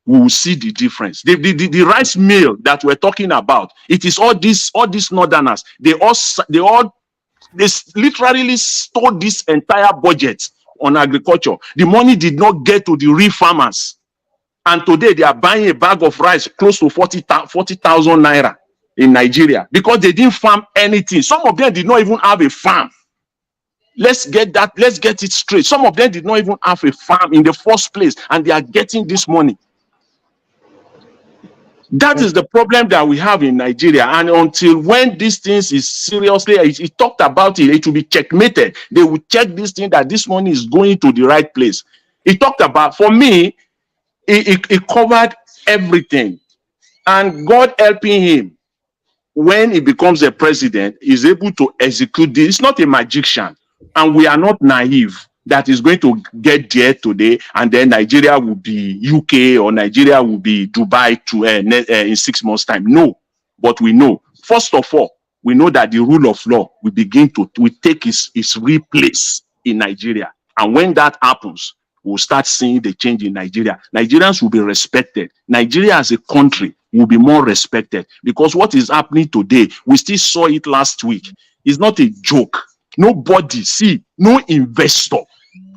we will see the difference. The rice mill that we're talking about, it is all these northerners. They all They literally stole this entire budget on agriculture. The money did not get to the real farmers. And today they are buying a bag of rice close to 40,000 naira in Nigeria because they didn't farm anything. Some of them did not even have a farm. Let's get it straight. Some of them did not even have a farm in the first place, and they are getting this money. That is the problem that we have in Nigeria. And until when these things is seriously, it talked about it, it will be checkmated. They will check this thing that this money is going to the right place. It talked about, for me, it covered everything. And God helping him, when he becomes a president, is able to execute this. It's not a magician. And we are not naive that is going to get there today, and then Nigeria will be UK or Nigeria will be Dubai in 6 months' time. No, but we know. First of all, we know that the rule of law will take its real place in Nigeria. And when that happens, we'll start seeing the change in Nigeria. Nigerians will be respected. Nigeria as a country will be more respected, because what is happening today, we still saw it last week. It's not a joke. Nobody, no investor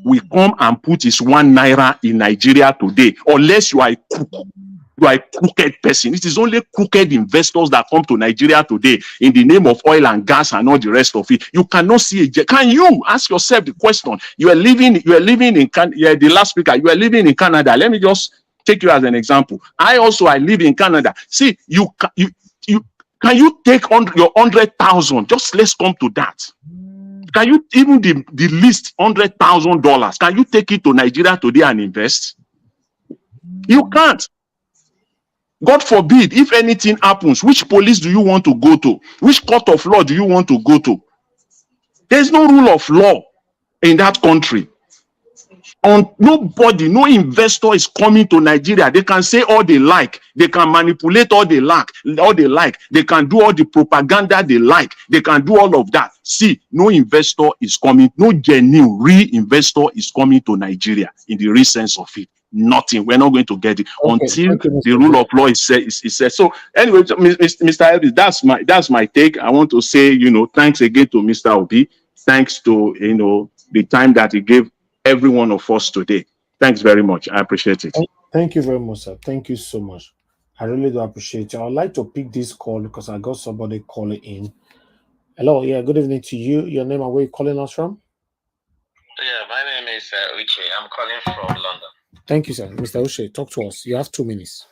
will come and put his 1 naira in Nigeria today, unless you are a crook. You are a crooked person. It is only crooked investors that come to Nigeria today in the name of oil and gas and all the rest of it. You cannot see it. Can you ask yourself the question? You are living in the last speaker. You are living in Canada. Let me just take you as an example. I live in Canada. See, can you take on your 100,000? Just let's come to that. Can you even the least $100,000? Can you take it to Nigeria today and invest? You can't. God forbid, if anything happens, which police do you want to go to? Which court of law do you want to go to? There's no rule of law in that country. Nobody, no investor is coming to Nigeria. They can say all they like. They can manipulate all they like. They can do all the propaganda they like. They can do all of that. See, no investor is coming. No genuine, real investor is coming to Nigeria in the real sense of it. Nothing. We're not going to get it until the rule of law is set. So anyway, Mr. Elvis, that's my take. I want to say, thanks again to Mr. Obi. Thanks to, the time that he gave every one of us today. Thanks very much. I appreciate it. Thank you very much, sir. Thank you so much. I really do appreciate it. I'd like to pick this call because I got somebody calling in. Hello, yeah, good evening to you. Your name and where you calling us from? Yeah, my name is Uche. I'm calling from London. Thank you, sir. Mr. Uche, talk to us. You have 2 minutes.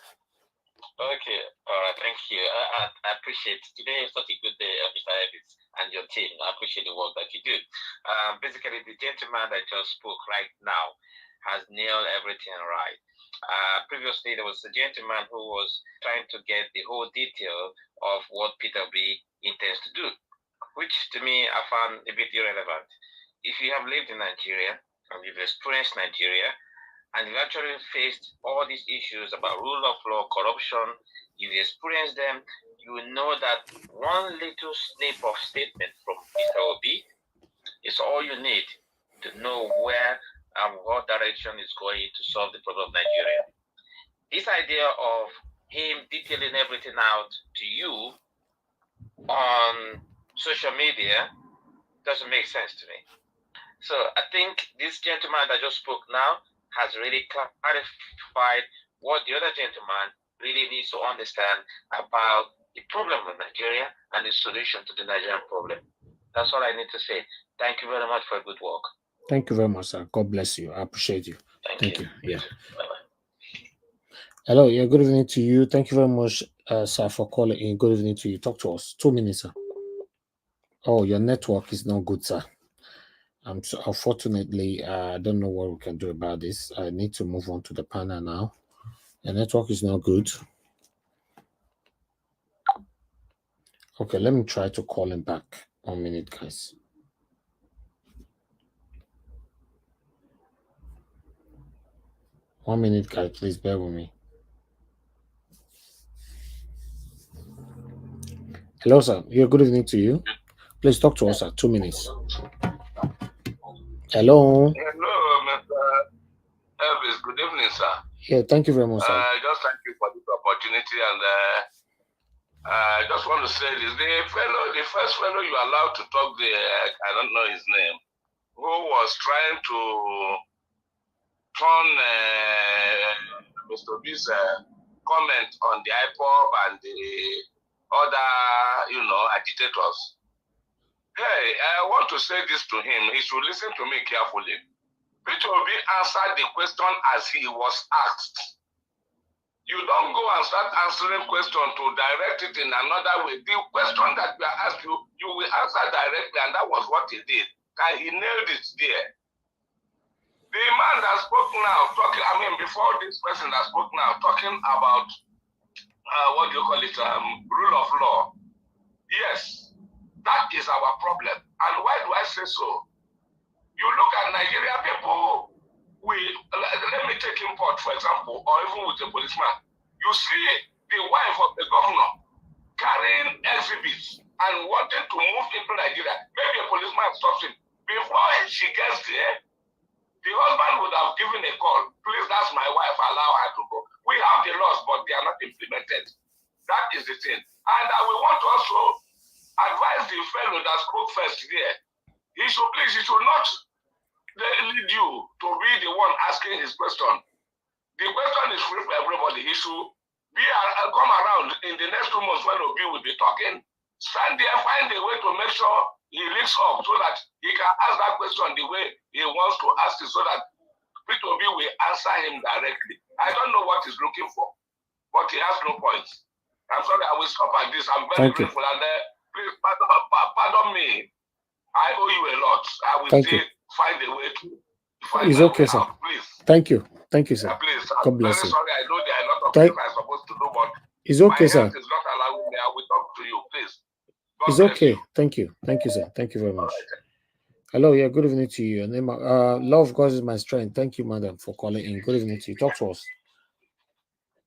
Okay, all right, thank you. I appreciate today is such a good day, Mr. Elvis and your team. I appreciate the work that you do. Basically, the gentleman that just spoke right now has nailed everything right. Previously, there was a gentleman who was trying to get the whole detail of what PeterObi intends to do, which to me I found a bit irrelevant. If you have lived in Nigeria and you've experienced Nigeria, and you've actually faced all these issues about rule of law, corruption, you've experienced them, you will know that one little snip of statement from Mr. Obi is all you need to know where and what direction is going to solve the problem of Nigeria. This idea of him detailing everything out to you on social media doesn't make sense to me. So I think this gentleman that just spoke now has really clarified what the other gentleman really needs to understand about the problem of Nigeria and the solution to the Nigerian problem. That's all I need to say. Thank you very much for good work. Thank you very much, sir. God bless you. I appreciate you. Thank you. Yeah. Bye-bye. Hello. Yeah, good evening to you. Thank you very much, sir, for calling in. Good evening to you. Talk to us. 2 minutes, sir. Oh, your network is not good, sir. So unfortunately, I don't know what we can do about this. I need to move on to the panel now. The network is not good. Okay, let me try to call him back. 1 minute, guys. One minute, guys. Please bear with me. Hello, sir. Yeah, good evening to you. Please talk to us at 2 minutes. Hello. Hello, Mr. Elvis. Good evening, sir. Yeah, thank you very much, sir. Just thank you for this opportunity, and I just want to say this: the first fellow you allowed to talk, I don't know his name, who was trying to turn Mr. B's comment on the IPOB and the other, agitators. Hey, I want to say this to him. He should listen to me carefully. PeterObi answered the question as he was asked. You don't go and start answering questions to direct it in another way. The question that we asked you, you will answer directly, and that was what he did. And he nailed it there. The man that spoke now, before this person that spoke now, talking about, rule of law. Yes, that is our problem. And why do I say so? You look at Nigerian people, let me take import, for example, or even with a policeman. You see the wife of the governor carrying exhibits and wanting to move into Nigeria. Maybe a policeman stops him. Before she gets there, the husband would have given a call. Please, that's my wife, allow her to go. We have the laws, but they are not implemented. That is the thing. And we want to also advise the fellow that spoke first there. He should not lead you to be the one asking his question. The question is free for everybody. He should come around in the next 2 months when Obi will be talking. Stand there, find a way to make sure he links up so that he can ask that question the way he wants to ask it, so that PeterObi will answer him directly. I don't know what he's looking for, but he has no points. I'm sorry, I will stop at this. I'm very grateful. And please pardon me. I owe you a lot. I will find a way to find It's okay, sir. out, please. Thank you. Thank you, sir. Please, God I'm bless very you. sorry. I know there are a lot of things I'm supposed to do, but It's okay, my sir. health is not allowing me. I will talk to you, please. God It's bless okay. you. Thank you. Thank you, sir. Thank you very much. Hello, yeah, good evening to you. Your name, love God is my strength. Thank you, madam, for calling in. Good evening to you. Talk to us.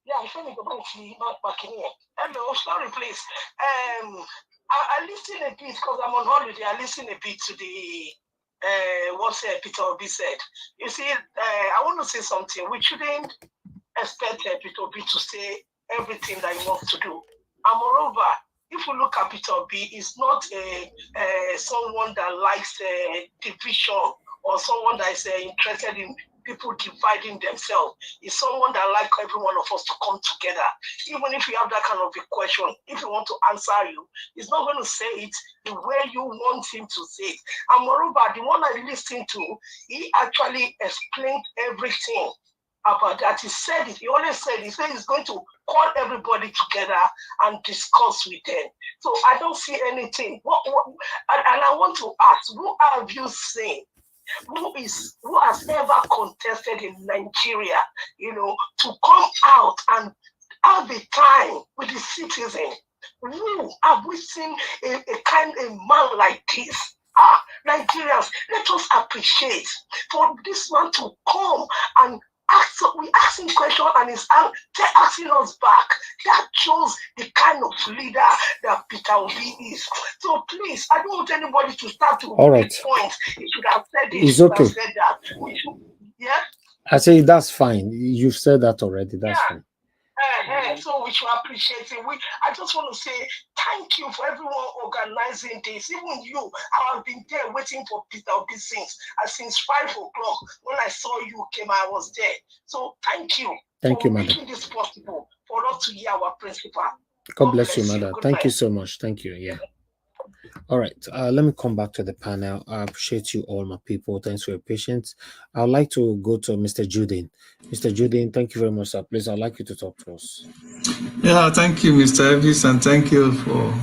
Yeah, I'm trying to go back to not back in here. Hello, sorry, please. I listen a bit because I'm on holiday. I listen a bit to the what PeterObi said. You see, I want to say something. We shouldn't expect PeterObi to say everything that he wants to do. And moreover, if you look at PeterObi, he's not someone that likes division or someone that is interested in people dividing themselves. He's someone that likes every one of us to come together. Even if you have that kind of a question, if you want to answer you, he's not going to say it the way you want him to say it. And moreover, the one I listened to, he actually explained everything about that. He said it. He always said, he said he's going to call everybody together and discuss with them. So I don't see anything. And I want to ask, who have you seen? Who has ever contested in Nigeria, to come out and have a time with the citizen? Who have we seen a man like this? Nigerians, let us appreciate for this man to come and we ask him question and he's asking us back. That shows the kind of leader that PeterObi is. So please, I don't want anybody to start to make points. He should have said this, It's okay. have said that. Yeah? I say that's fine. You've said that already. That's fine. So we should appreciate it. I just want to say thank you for everyone organizing this. Even you, I have been there waiting for PeterObi since 5 o'clock. When I saw you came, I was there. So thank you for making this possible for us to hear our principal. God bless you, madam. Thank you so much. Thank you. Yeah. All right. Let me come back to the panel. I appreciate you all, my people. Thanks for your patience. I'd like to go to Mr. Judin. Mr. Judin, thank you very much, sir. Please, I'd like you to talk to us. Yeah, thank you, Mr. Elvis, and thank you for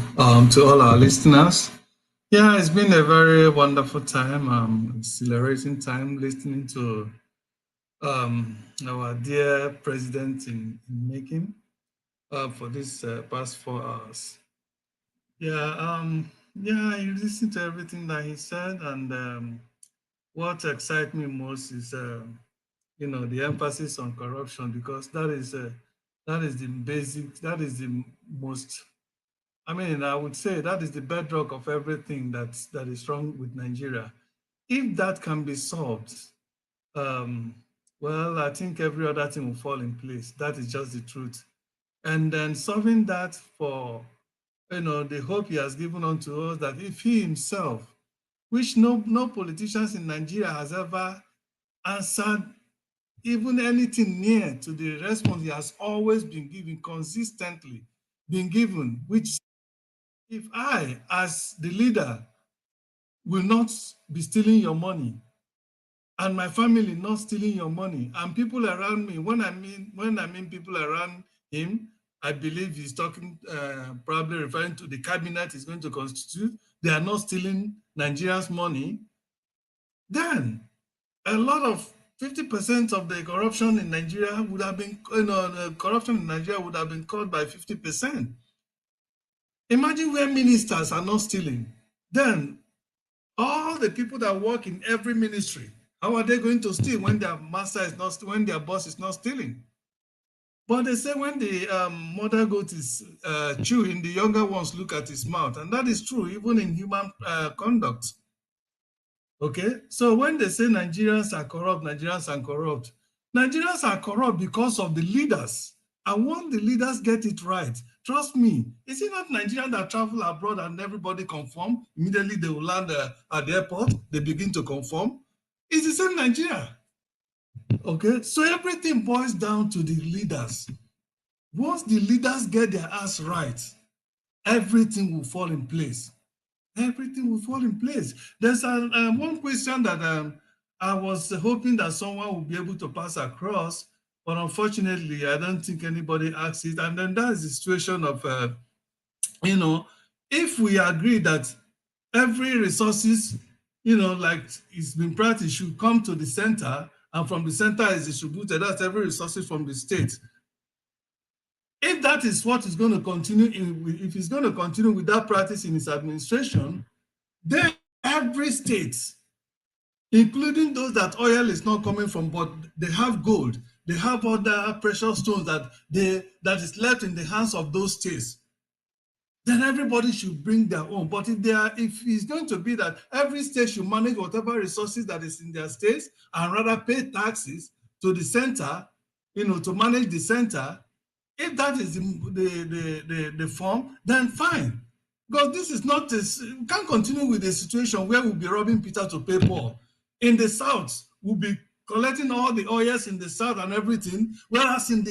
to all our listeners. Yeah, it's been a very wonderful time, exhilarating time listening to our dear president in making for this past 4 hours. Yeah, you listen to everything that he said, and what excites me most is the emphasis on corruption, because that is the basic, that is the most. I would say that is the bedrock of everything that is wrong with Nigeria. If that can be solved, well, I think every other thing will fall in place. That is just the truth. And then solving that for the hope he has given unto us, that if he himself, which no politicians in Nigeria has ever answered even anything near to the response he has always been given, consistently been given, which if I, as the leader, will not be stealing your money, and my family not stealing your money, and people around me, when I mean people around him, I believe he's talking, probably referring to the cabinet is going to constitute, they are not stealing Nigerians' money, then a lot of 50% of the corruption in Nigeria would have been, the corruption in Nigeria would have been cut by 50%. Imagine where ministers are not stealing. Then all the people that work in every ministry, how are they going to steal when their master is not, when their boss is not stealing? But they say when the mother goat is chewing, the younger ones look at his mouth. And that is true, even in human conduct. Okay, so when they say Nigerians are corrupt, Nigerians are corrupt because of the leaders. And once the leaders get it right, trust me, is it not Nigerians that travel abroad and everybody conform? Immediately they will land at the airport, they begin to conform. It's the same Nigeria. Okay, so everything boils down to the leaders. Once the leaders get their ass right, everything will fall in place. Everything will fall in place. There's one question that I was hoping that someone would be able to pass across, but unfortunately, I don't think anybody asked it. And then that's the situation of, if we agree that every resources, like it's been practiced, should come to the center, and from the center is distributed, that's every resources from the state. If that is what is going to continue, if it's going to continue with that practice in its administration, then every state, including those that oil is not coming from, but they have gold, they have other precious stones that is left in the hands of those states, then everybody should bring their own. But if it's going to be that every state should manage whatever resources that is in their states and rather pay taxes to the center, to manage the center, if that is the form, then fine. Because this is not this, we can't continue with a situation where we'll be robbing Peter to pay Paul. In the south, we'll be collecting all the oils in the south and everything, whereas in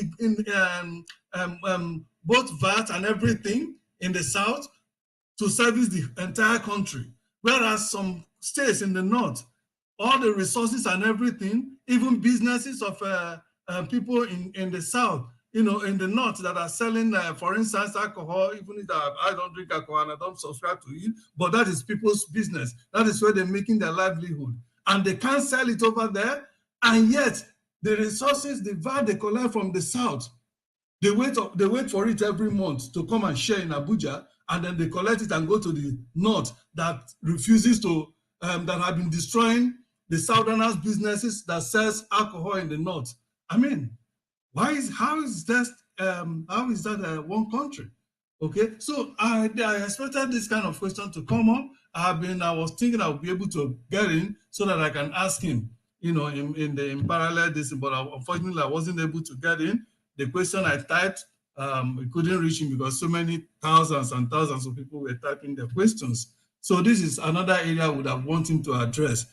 both VAT and everything in the south to service the entire country. Whereas some states in the north, all the resources and everything, even businesses of people in the south, in the north that are selling, for instance, alcohol, even if I don't drink alcohol and I don't subscribe to it, but that is people's business. That is where they're making their livelihood. And they can't sell it over there. And yet, the resources, the VAT they collect from the south, they wait for it every month to come and share in Abuja, and then they collect it and go to the north that refuses to, that have been destroying the southerners' businesses that sells alcohol in the north. I mean, how is that one country? Okay, so I expected this kind of question to come up. I was thinking I would be able to get in so that I can ask him, in parallel this, but unfortunately I wasn't able to get in. The question I typed, we couldn't reach him because so many thousands and thousands of people were typing their questions. So this is another area I would have wanted him to address,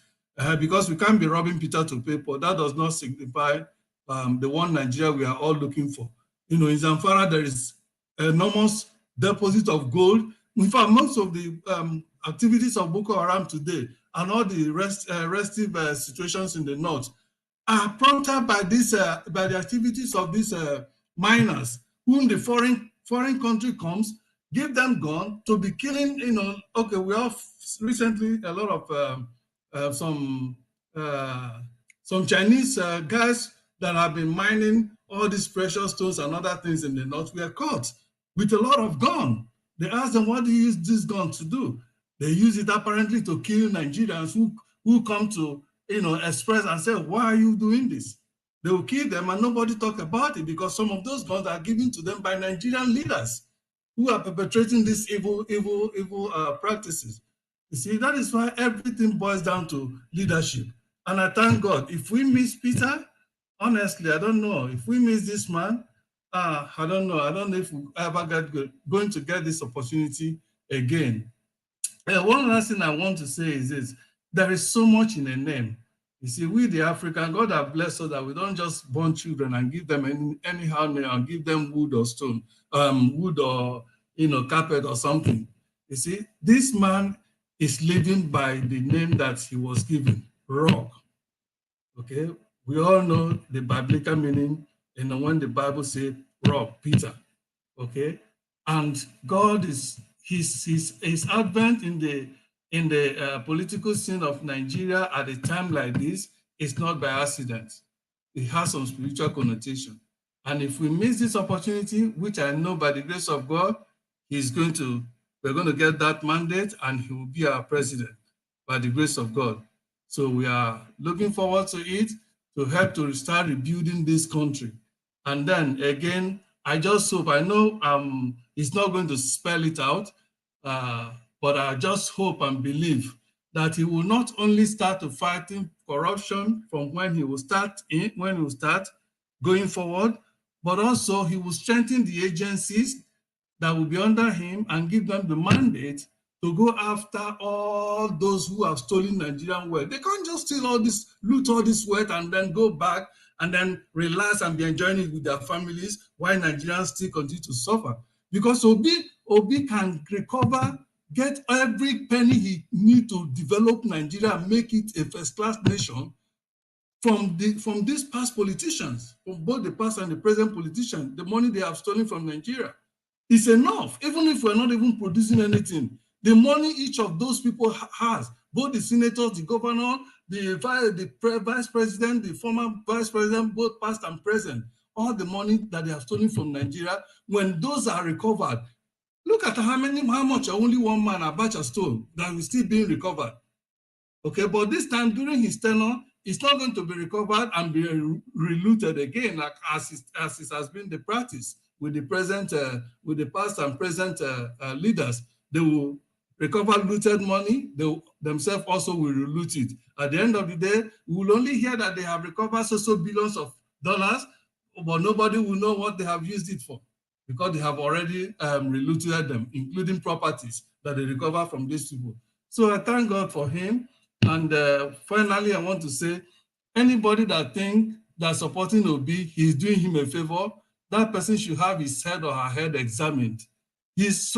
because we can't be robbing Peter to pay Paul. That does not signify the one Nigeria we are all looking for. In Zamfara, there is enormous deposit of gold. In fact, most of the activities of Boko Haram today and all the restive situations in the north are prompted by by the activities of these miners, whom the foreign country comes, give them gun to be killing. Okay, we have recently a lot of some Chinese guys that have been mining all these precious stones and other things in the north were caught with a lot of gun. They asked them, what do you use this gun to do? They use it apparently to kill Nigerians who come to express and say, why are you doing this? They will kill them and nobody talk about it because some of those guns are given to them by Nigerian leaders who are perpetrating these evil practices. You see, that is why everything boils down to leadership. And I thank God. If we miss Peter, honestly, I don't know. If we miss this man, I don't know. I don't know if we ever going to get this opportunity again. One last thing I want to say is this: there is so much in a name. You see, we the African, God have blessed us that we don't just born children and give them anyhow name and give them wood or stone, wood or carpet or something. You see, this man is living by the name that he was given, Rock. Okay, we all know the biblical meaning, when the Bible said Rock, Peter. Okay, and God is his advent in the political scene of Nigeria at a time like this is not by accident. It has some spiritual connotation, and if we miss this opportunity, which I know by the grace of God, we're going to get that mandate, and he will be our president by the grace of God. So we are looking forward to it, to help to start rebuilding this country. And then again, I just hope, I know he's not going to spell it out, but I just hope and believe that he will not only start to fighting corruption from when he will start going forward, but also he will strengthen the agencies that will be under him and give them the mandate to go after all those who have stolen Nigerian wealth. They can't just steal all this, loot all this wealth and then go back and then relax and be enjoying it with their families while Nigerians still continue to suffer. Because Obi can recover, get every penny he needs to develop Nigeria and make it a first-class nation from these past politicians, from both the past and the present politicians, the money they have stolen from Nigeria. It's enough, even if we're not even producing anything. The money each of those people has, both the senators, the governor, the vice president, the former vice president, both past and present, all the money that they have stolen from Nigeria, when those are recovered, look at how much only one man, Abacha, stole that is still being recovered. Okay, but this time during his tenure, it's not going to be recovered and be relooted again, like as it has been the practice with the present, with the past and present leaders. They will recover looted money. They themselves also will reloot it. At the end of the day, we will only hear that they have recovered so billions of dollars, but nobody will know what they have used it for because they have already relooted them, including properties that they recover from these people. So I thank God for him. And finally, I want to say, anybody that thinks that supporting Obi, he's doing him a favor, that person should have his head or her head examined.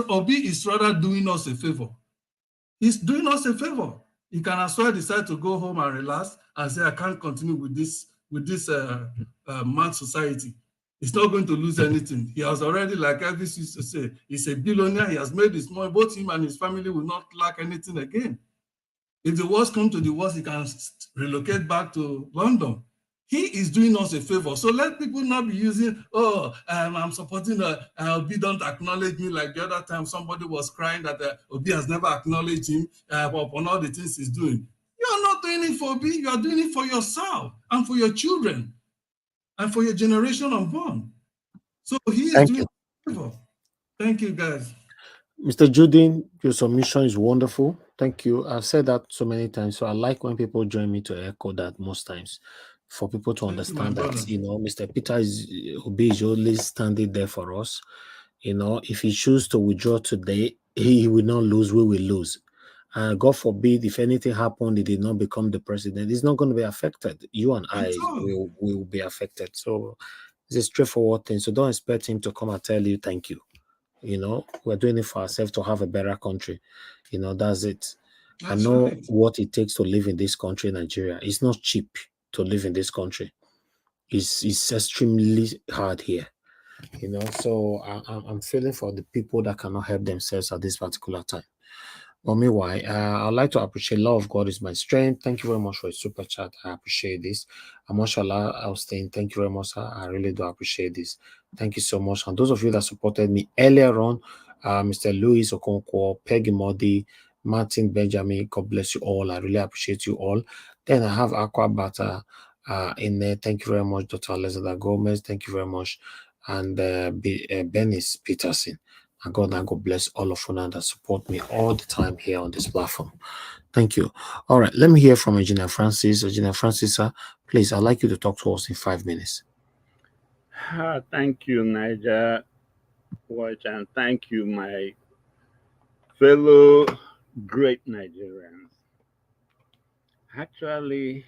Obi is rather doing us a favor. He's doing us a favor. He can as well decide to go home and relax and say, I can't continue with this mad society. He's not going to lose anything. He has already, like Elvis used to say, he's a billionaire. He has made his money. Both him and his family will not lack anything again. If the worst comes to the worst, he can relocate back to London. He is doing us a favor. So let people not be using, I'm supporting Obi, don't acknowledge me, like the other time somebody was crying that Obi has never acknowledged him upon all the things he's doing. You are not doing it for Obi, you are doing it for yourself and for your children and for your generation unborn. So he is doing a favor. Thank you, guys. Mr. Judin, your submission is wonderful. Thank you. I've said that so many times. So I like when people join me to echo that most times for people to understand that, Mr. Peter Obi is always standing there for us. If he chooses to withdraw today, he will not lose, we will lose. And God forbid, if anything happened, he did not become the president, he's not going to be affected. You and I will be affected. So it's a straightforward thing. So don't expect him to come and tell you thank you. We're doing it for ourselves to have a better country. That's it. I know what it takes to live in this country, Nigeria. It's not cheap to live in this country. It's extremely hard here. So I'm feeling for the people that cannot help themselves at this particular time. But meanwhile, I'd like to appreciate Love of God is my strength. Thank you very much for a super chat. I appreciate this. Mashallah Austin, thank you very much, sir. I really do appreciate this. Thank you so much. And those of you that supported me earlier on, Mr. Louis Okonkwo, Peggy Modi, Martin Benjamin, God bless you all. I really appreciate you all. Then I have Aqua Bata in there. Thank you very much, Dr. Alexander Gomez. Thank you very much. And Benis Peterson. And God bless all of you that support me all the time here on this platform. Thank you. All right, let me hear from Engineer Francis. Engineer Francis, sir, please, I'd like you to talk to us in 5 minutes. Thank you, Niger Watch, and thank you, my fellow great Nigerians. Actually,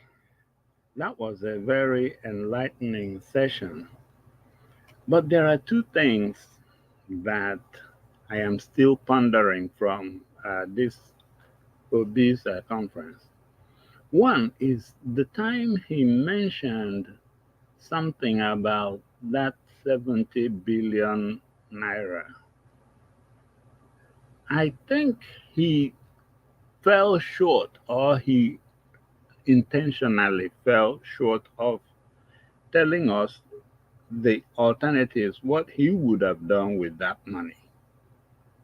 that was a very enlightening session. But there are two things that I am still pondering from this OB's conference. One is the time he mentioned something about that 70 billion naira. I think he fell short, or he intentionally fell short of telling us the alternatives, what he would have done with that money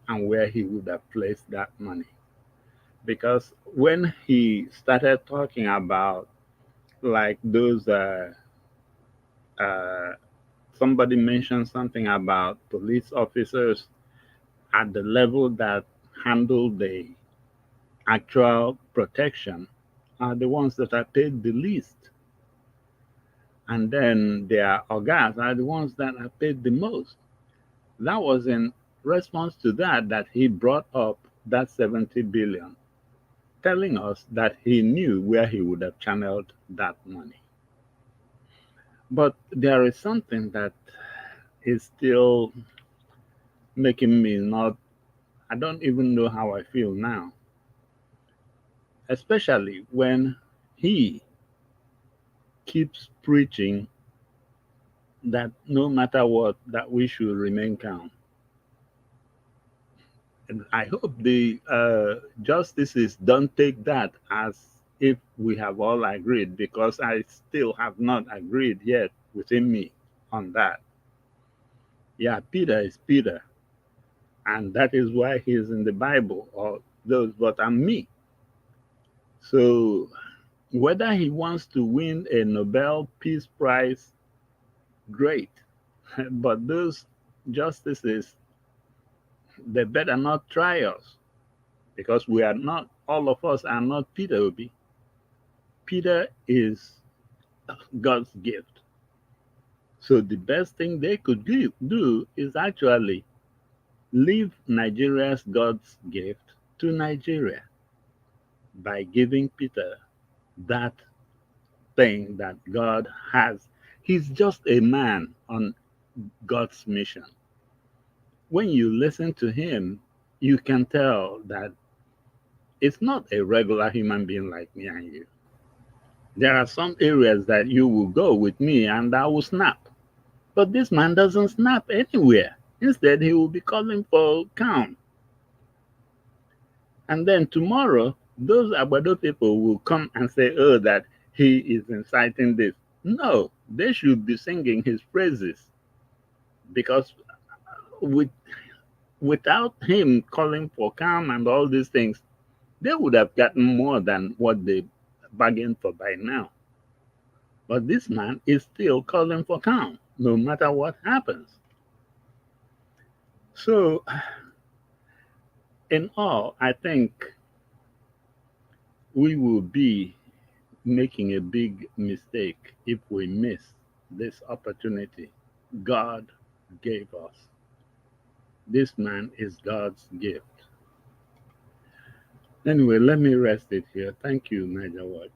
and where he would have placed that money. Because when he started talking about like those, uh, somebody mentioned something about police officers at the level that handle the actual protection are the ones that are paid the least. And then their organs are the ones that are paid the most. That was in response to that that he brought up that 70 billion, telling us that he knew where he would have channeled that money. But there is something that is still making me not, I don't even know how I feel now, especially when he keeps preaching that no matter what, that we should remain calm. And I hope the justices don't take that as if we have all agreed, because I still have not agreed yet within me on that. Yeah, Peter is Peter, and that is why he is in the Bible, or those, but I'm me. So whether he wants to win a Nobel Peace Prize, great. But those justices, they better not try us, because we are not, all of us are not PeterObi. Peter is God's gift. So the best thing they could do is actually leave Nigeria's God's gift to Nigeria by giving Peter that thing that God has. He's just a man on God's mission. When you listen to him, you can tell that it's not a regular human being like me and you. There are some areas that you will go with me and I will snap. But this man doesn't snap anywhere. Instead, he will be calling for calm. And then tomorrow, those Abado people will come and say, oh, that he is inciting this. No, they should be singing his praises, because with, without him calling for calm and all these things, they would have gotten more than what they bargained for by now. But this man is still calling for calm, no matter what happens. So, in all, I think we will be making a big mistake if we miss this opportunity God gave us. This man is God's gift. Anyway, let me rest it here. Thank you, Niger Watch.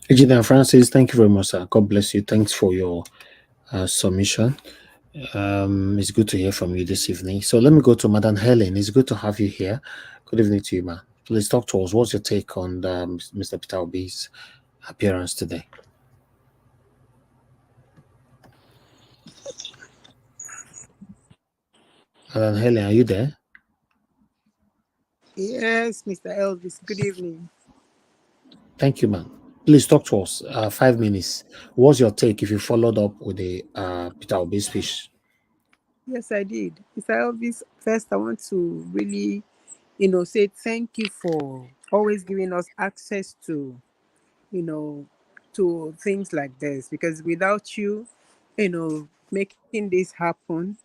Engineer Francis, thank you very much, sir. God bless you. Thanks for your submission. It's good to hear from you this evening. So let me go to Madam Helen. It's good to have you here. Good evening to you, ma. Please talk to us. What's your take on Mr. PeterObi's appearance today? Madam Helen, are you there? Yes, Mr. Elvis. Good evening. Thank you, ma'am. Please talk to us. 5 minutes. What's your take if you followed up with the PeterObi speech? Yes, I did. Mr. Elvis, first I want to really, say thank you for always giving us access to, to things like this. Because without you, making this happen,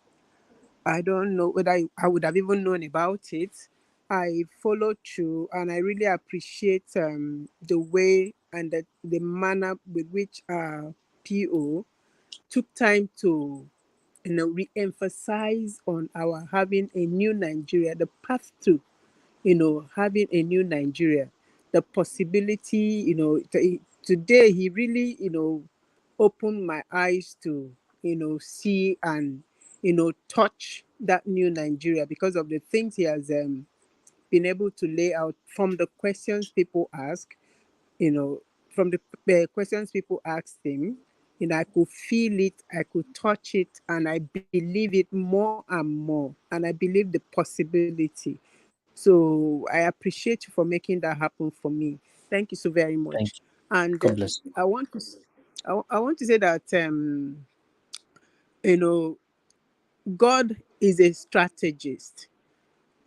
I don't know whether I would have even known about it. I followed through, and I really appreciate the way and the manner with which PO took time to re-emphasize on our having a new Nigeria, the path to having a new Nigeria, the possibility. Today he really opened my eyes to see and touch that new Nigeria because of the things he has been able to lay out from the questions people ask, you know, from the questions people asked him. I could feel it, I could touch it, and I believe it more and more. And I believe the possibility. So I appreciate you for making that happen for me. Thank you so very Thank much. you. And God bless you. I want to say that you know God is a strategist.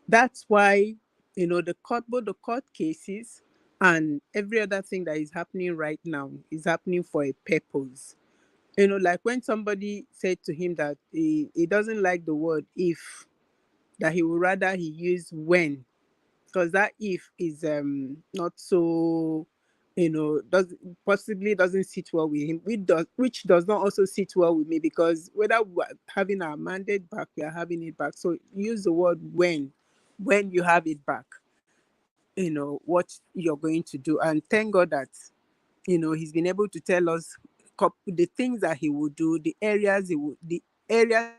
That's why both the court cases and every other thing that is happening right now is happening for a purpose. Like when somebody said to him that he doesn't like the word if, that he would rather he use when, because that if is not so, does possibly doesn't sit well with him, which does not also sit well with me, because whether we're having our mandate back, we are having it back. So use the word when you have it back, what you're going to do. And thank God that he's been able to tell us the things that he will do, the areas that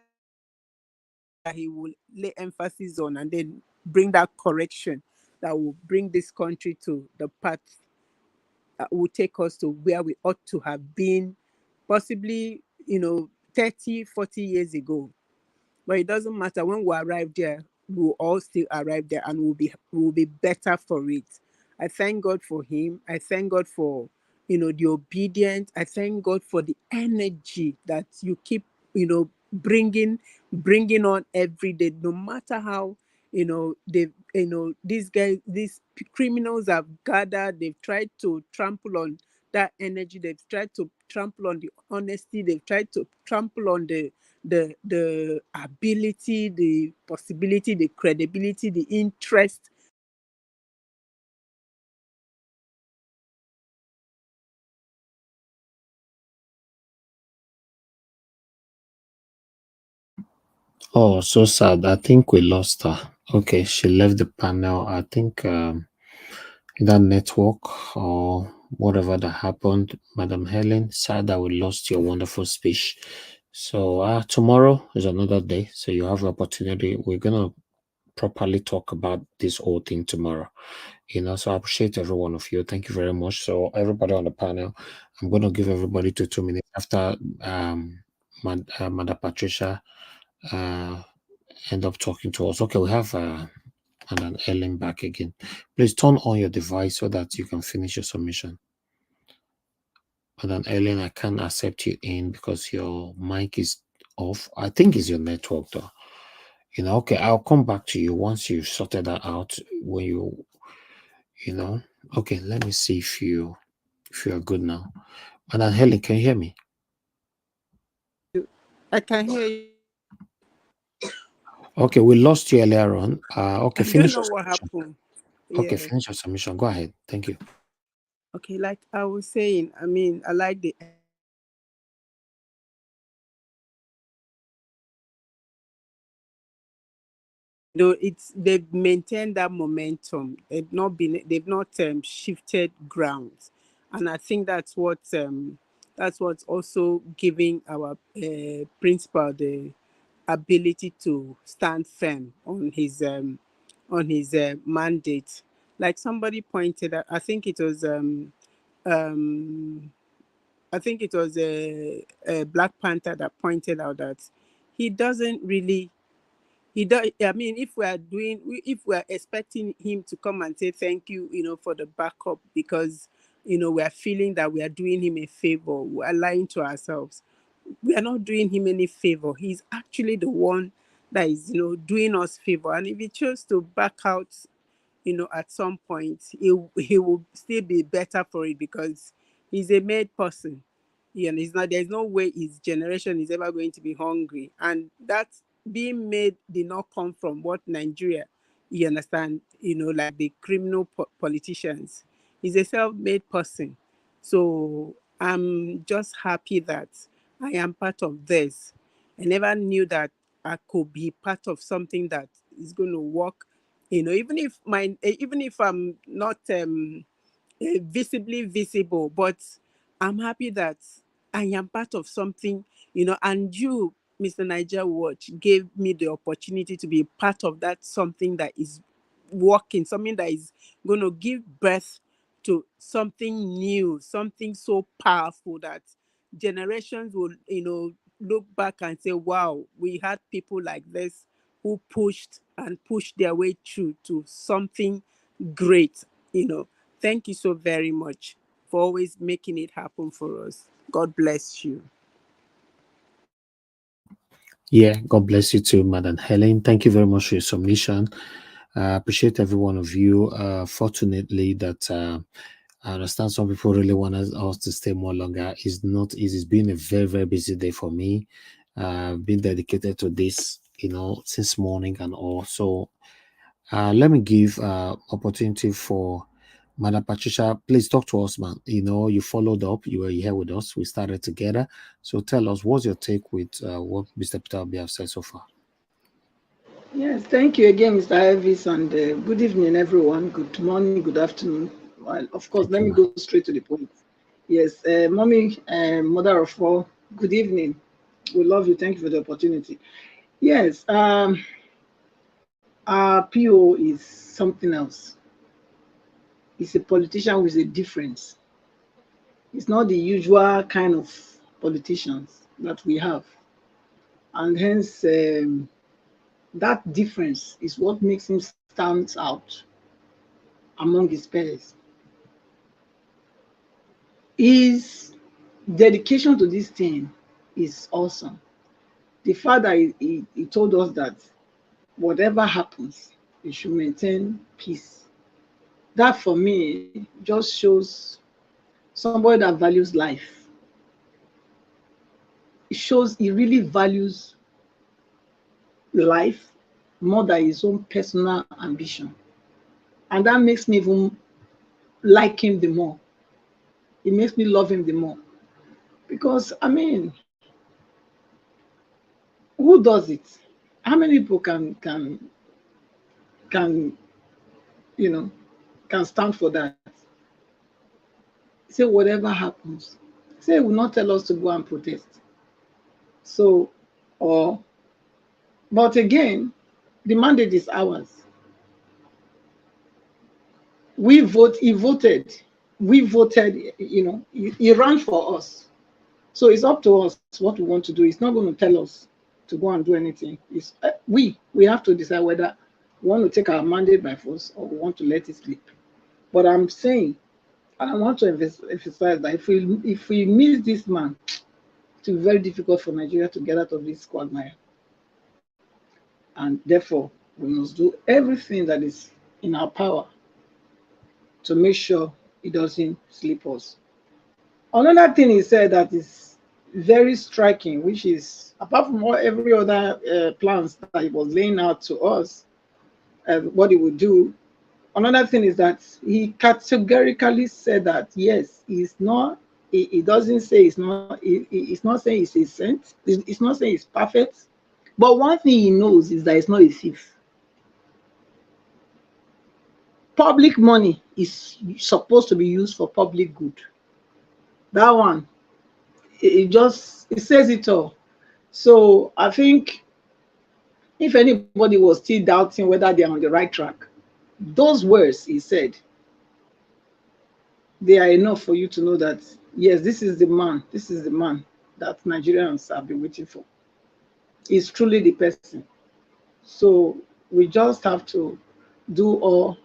he will lay emphasis on, and then bring that correction that will bring this country to the path that will take us to where we ought to have been, possibly 30, 40 years ago. But it doesn't matter. When we arrive there, we'll all still arrive there, and we'll be better for it. I thank God for him. I thank God for the obedience. I thank God for the energy that you keep bringing on every day, no matter how they these criminals have gathered. They've tried to trample on that energy. They've tried to trample on the honesty. They've tried to trample on the ability, the possibility, the credibility, the interest. Oh, so sad. I think we lost her. Okay, she left the panel. I think that network or whatever that happened. Madam Helen, sad that we lost your wonderful speech. So tomorrow is another day. So you have the opportunity. We're gonna properly talk about this whole thing tomorrow. So I appreciate every one of you. Thank you very much. So everybody on the panel, I'm gonna give everybody 2 minutes after Madam Patricia end up talking to us. Okay, we have Madam Ellen back again. Please turn on your device so that you can finish your submission. Madam Ellen, I can't accept you in because your mic is off. I think it's your network though. Okay, I'll come back to you once you've sorted that out. When okay, let me see if you are good now. Madam Helen, can you hear me? I can hear you. Okay, we lost you earlier on. Okay, I don't finish your know what submission. happened. Okay, Yes. finish your submission. Go ahead. Thank you. Okay, like I was saying, I mean, I like the it's they've maintained that momentum. They've not shifted grounds, and I think that's what's also giving our principal the ability to stand firm on his mandate. Like somebody pointed out, um I think it was a Black Panther that pointed out that he doesn't really he does. I mean, if we are expecting him to come and say thank you, for the backup, because we are feeling that we are doing him a favor, we are lying to ourselves. We are not doing him any favor. He's actually the one that is doing us favor. And if he chose to back out, at some point, he will still be better for it, because he's a made person. He's not. There's no way his generation is ever going to be hungry, and that being made did not come from what Nigeria You understand? Like the criminal politicians. He's a self-made person. So I'm just happy that I am part of this. I never knew that I could be part of something that is going to work. Even if I'm not visibly visible, but I'm happy that I am part of something, and you, Mr. Niger Watch, gave me the opportunity to be part of that something that is working, something that is going to give birth to something new, something so powerful that generations will, look back and say, wow, we had people like this who pushed and pushed their way through to something great. Thank you so very much for always making it happen for us. God bless you. Yeah, God bless you too, Madam Helen. Thank you very much for your submission. I appreciate every one of you. Fortunately, that I understand some people really want us to stay more longer. It's not easy. It's been a very, very busy day for me. I've been dedicated to this, since morning and all. So let me give opportunity for Madam Patricia. Please talk to us, man. You followed up. You were here with us. We started together. So tell us, what's your take with what Mr. PeterObi have said so far? Yes, thank you again, Mr. Elvis, and good evening, everyone. Good morning, good afternoon. Well, of course, Thank let you, me man. go straight to the point. Yes, mommy, mother of four, good evening. We love you. Thank you for the opportunity. Yes, our PO is something else. He's a politician with a difference. It's not the usual kind of politicians that we have. And hence, that difference is what makes him stand out among his peers. His dedication to this thing is awesome. The fact that he told us that whatever happens, we should maintain peace. That for me just shows somebody that values life. It shows he really values life more than his own personal ambition. And that makes me even like him the more. It makes me love him the more. Because I mean, who does it? How many people can you know can stand for that? Say whatever happens. Say he will not tell us to go and protest. So or but again, the mandate is ours. He voted. We voted, he ran for us. So it's up to us what we want to do. It's not going to tell us to go and do anything. It's we have to decide whether we want to take our mandate by force or we want to let it slip. But I'm saying, and I want to emphasize that if we miss this man, it will be very difficult for Nigeria to get out of this quagmire. And therefore, we must do everything that is in our power to make sure it doesn't slip us. Another thing he said that is very striking, which is apart from every other plans that he was laying out to us, what he would do. Another thing is that he categorically said that yes, he's not. He doesn't say he's not saying he's a saint. He's not saying he's perfect. But one thing he knows is that he's not a thief. Public money is supposed to be used for public good. That one, it says it all. So I think if anybody was still doubting whether they're on the right track, those words he said, they are enough for you to know that yes, this is the man that Nigerians have been waiting for. He's truly the person. So we just have to do all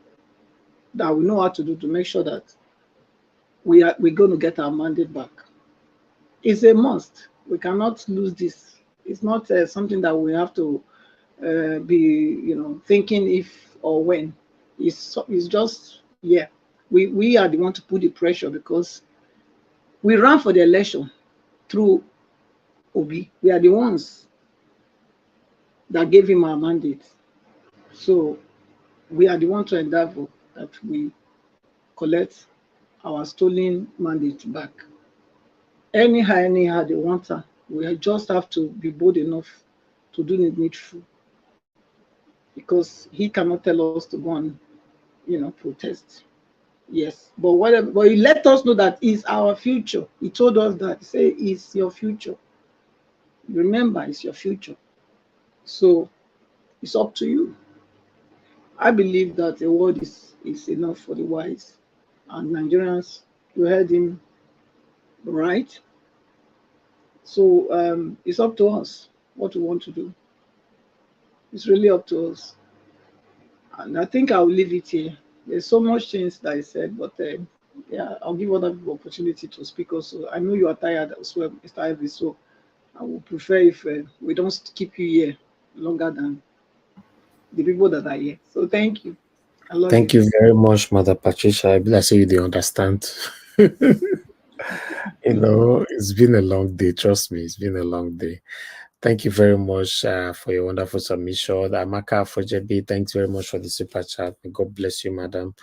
that we know how to do to make sure that we're going to get our mandate back. It's a must. We cannot lose this. It's not something that we have to be, thinking if or when. It's just, yeah. We are the one to put the pressure because we ran for the election through Obi. We are the ones that gave him our mandate. So we are the one to endeavor that we collect our stolen mandate back. Anyhow they want her, we just have to be bold enough to do the needful, because he cannot tell us to go and, protest. Yes, but whatever. But he let us know that it's our future. He told us that. He said, "It's your future. Remember, it's your future." So it's up to you. I believe that the word is enough for the wise, and Nigerians, you heard him right. So it's up to us what we want to do. It's really up to us, and I think I'll leave it here. There's so much things that I said, but yeah, I'll give other people opportunity to speak also. I know you are tired as well, Mr. Ivy, so I would prefer if we don't keep you here longer than the people that are here. So thank you. I love Thank you. you very much, Mother Patricia. I believe you do understand. It's been a long day. Trust me, it's been a long day. Thank you very much for your wonderful submission. Amaka Fojebi, thanks very much for the super chat. May God bless you, madam,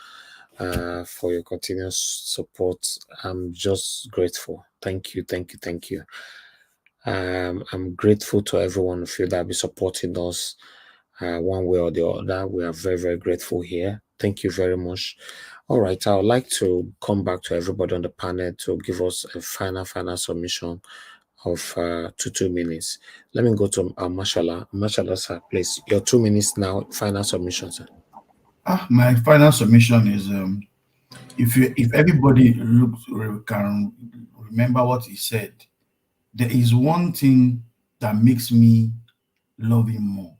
for your continuous support. I'm just grateful. Thank you, thank you, thank you. I'm grateful to every one of you that will be supporting us one way or the other. We are very, very grateful here. Thank you very much. All right, I would like to come back to everybody on the panel to give us a final submission of 2 minutes. Let me go to Mashallah. Mashallah, sir, please. Your 2 minutes now. Final submission, sir. My final submission is if everybody can remember what he said, there is one thing that makes me love him more.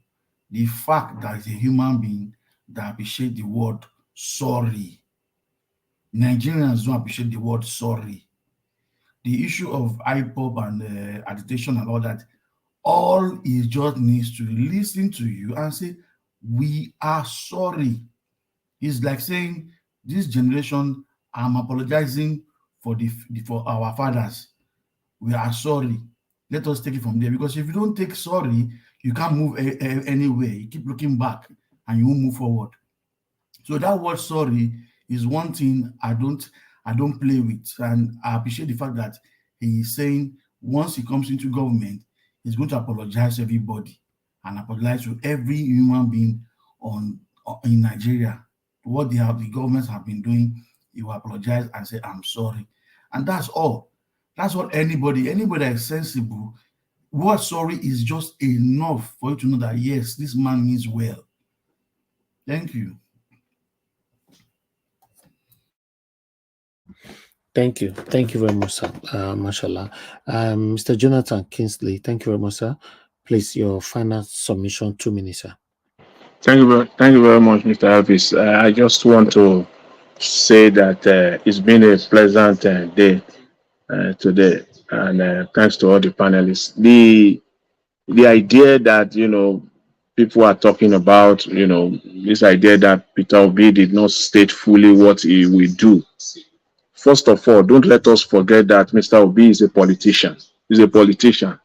The fact that he's a human being that appreciate the word sorry. Nigerians don't appreciate the word sorry. The issue of IPOB and agitation and all he just needs to listen to you and say, we are sorry. It's like saying, this generation, I'm apologizing for for our fathers. We are sorry. Let us take it from there. Because if you don't take sorry, you can't move anywhere. You keep looking back and you won't move forward. So that word sorry is one thing I don't play with. And I appreciate the fact that he is saying once he comes into government, he's going to apologize to everybody and apologize to every human being in Nigeria. What the governments have been doing, he will apologize and say, I'm sorry. And that's all. That's what anybody that is sensible, what sorry is just enough for you to know that, yes, this man means well. Thank you. Thank you. Thank you very much, sir. Mashallah. Mr. Jonathan Kingsley, thank you very much, sir. Please, your final submission, 2 minutes, sir. Thank you very much, Mr. Elvis. I just want to say that it's been a pleasant day today, and thanks to all the panelists. The idea that people are talking about, this idea that PeterObi did not state fully what he will do. First of all, don't let us forget that Mr. Obi is a politician. He's a politician.